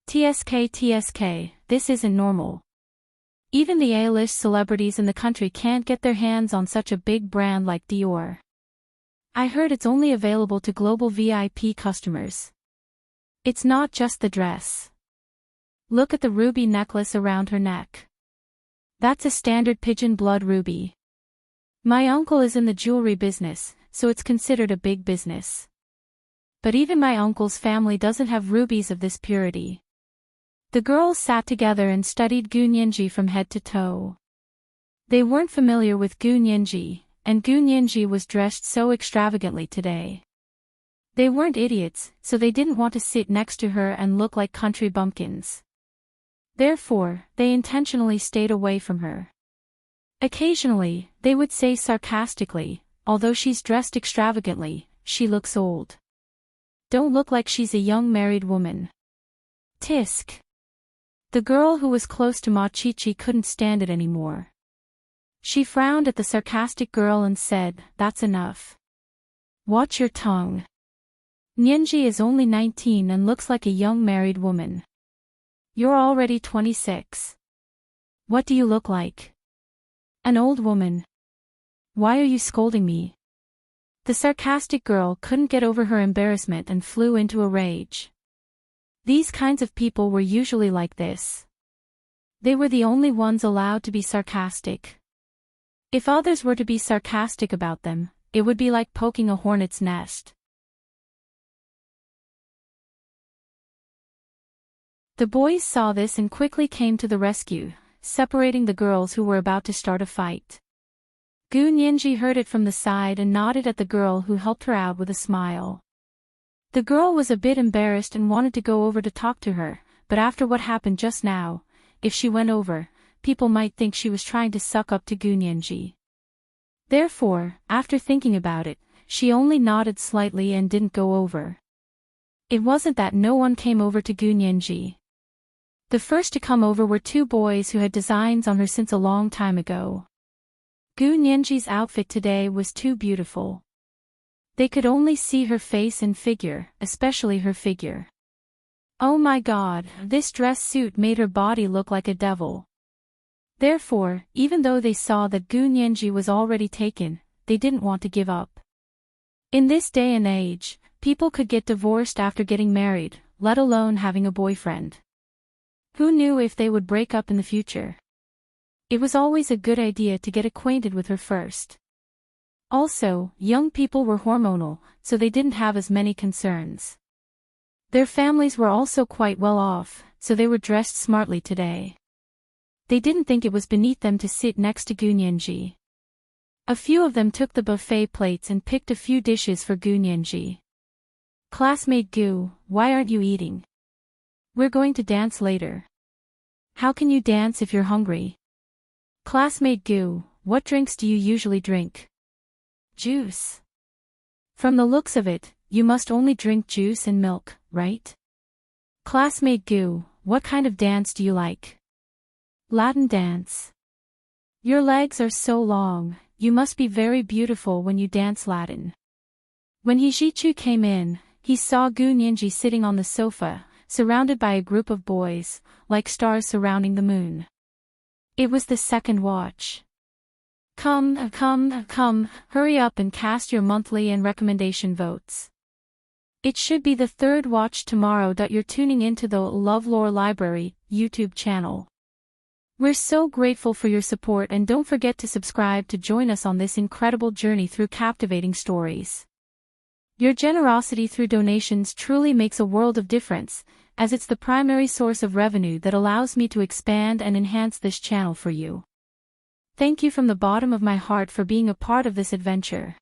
TSK, this isn't normal. Even the A-list celebrities in the country can't get their hands on such a big brand like Dior. I heard it's only available to global VIP customers. It's not just the dress. Look at the ruby necklace around her neck. That's a standard pigeon blood ruby. My uncle is in the jewelry business, so it's considered a big business. But even my uncle's family doesn't have rubies of this purity. The girls sat together and studied Gu Nianji from head to toe. They weren't familiar with Gu Nianji, and Gu Nianji was dressed so extravagantly today. They weren't idiots, so they didn't want to sit next to her and look like country bumpkins. Therefore, they intentionally stayed away from her. Occasionally, they would say sarcastically, although she's dressed extravagantly, she looks old. Don't look like she's a young married woman. Tisk. The girl who was close to Ma Chichi couldn't stand it anymore. She frowned at the sarcastic girl and said, "That's enough. Watch your tongue. Nianji is only 19 and looks like a young married woman. You're already 26. What do you look like? An old woman. Why are you scolding me?" The sarcastic girl couldn't get over her embarrassment and flew into a rage. These kinds of people were usually like this. They were the only ones allowed to be sarcastic. If others were to be sarcastic about them, it would be like poking a hornet's nest. The boys saw this and quickly came to the rescue, separating the girls who were about to start a fight. Gu Nianji heard it from the side and nodded at the girl who helped her out with a smile. The girl was a bit embarrassed and wanted to go over to talk to her, but after what happened just now, if she went over, people might think she was trying to suck up to Gu Nianji. Therefore, after thinking about it, she only nodded slightly and didn't go over. It wasn't that no one came over to Gu Nianji. The first to come over were two boys who had designs on her since a long time ago. Gu Nianji's outfit today was too beautiful. They could only see her face and figure, especially her figure. Oh my god, this dress suit made her body look like a devil. Therefore, even though they saw that Gu Nianji was already taken, they didn't want to give up. In this day and age, people could get divorced after getting married, let alone having a boyfriend. Who knew if they would break up in the future? It was always a good idea to get acquainted with her first. Also, young people were hormonal, so they didn't have as many concerns. Their families were also quite well off, so they were dressed smartly today. They didn't think it was beneath them to sit next to Gu Nianji. A few of them took the buffet plates and picked a few dishes for Gu Nianji. "Classmate Gu, why aren't you eating? We're going to dance later." "How can you dance if you're hungry?" "Classmate Gu, what drinks do you usually drink?" "Juice." "From the looks of it, you must only drink juice and milk, right?" "Classmate Gu, what kind of dance do you like?" "Latin dance." "Your legs are so long, you must be very beautiful when you dance Latin." When Hijichu came in, he saw Gu Nianji sitting on the sofa, surrounded by a group of boys, like stars surrounding the moon. It was the second watch. Come, hurry up and cast your monthly and recommendation votes. It should be the third watch tomorrow. You're tuning into the LoveLore Library YouTube channel. We're so grateful for your support, and don't forget to subscribe to join us on this incredible journey through captivating stories. Your generosity through donations truly makes a world of difference, as it's the primary source of revenue that allows me to expand and enhance this channel for you. Thank you from the bottom of my heart for being a part of this adventure.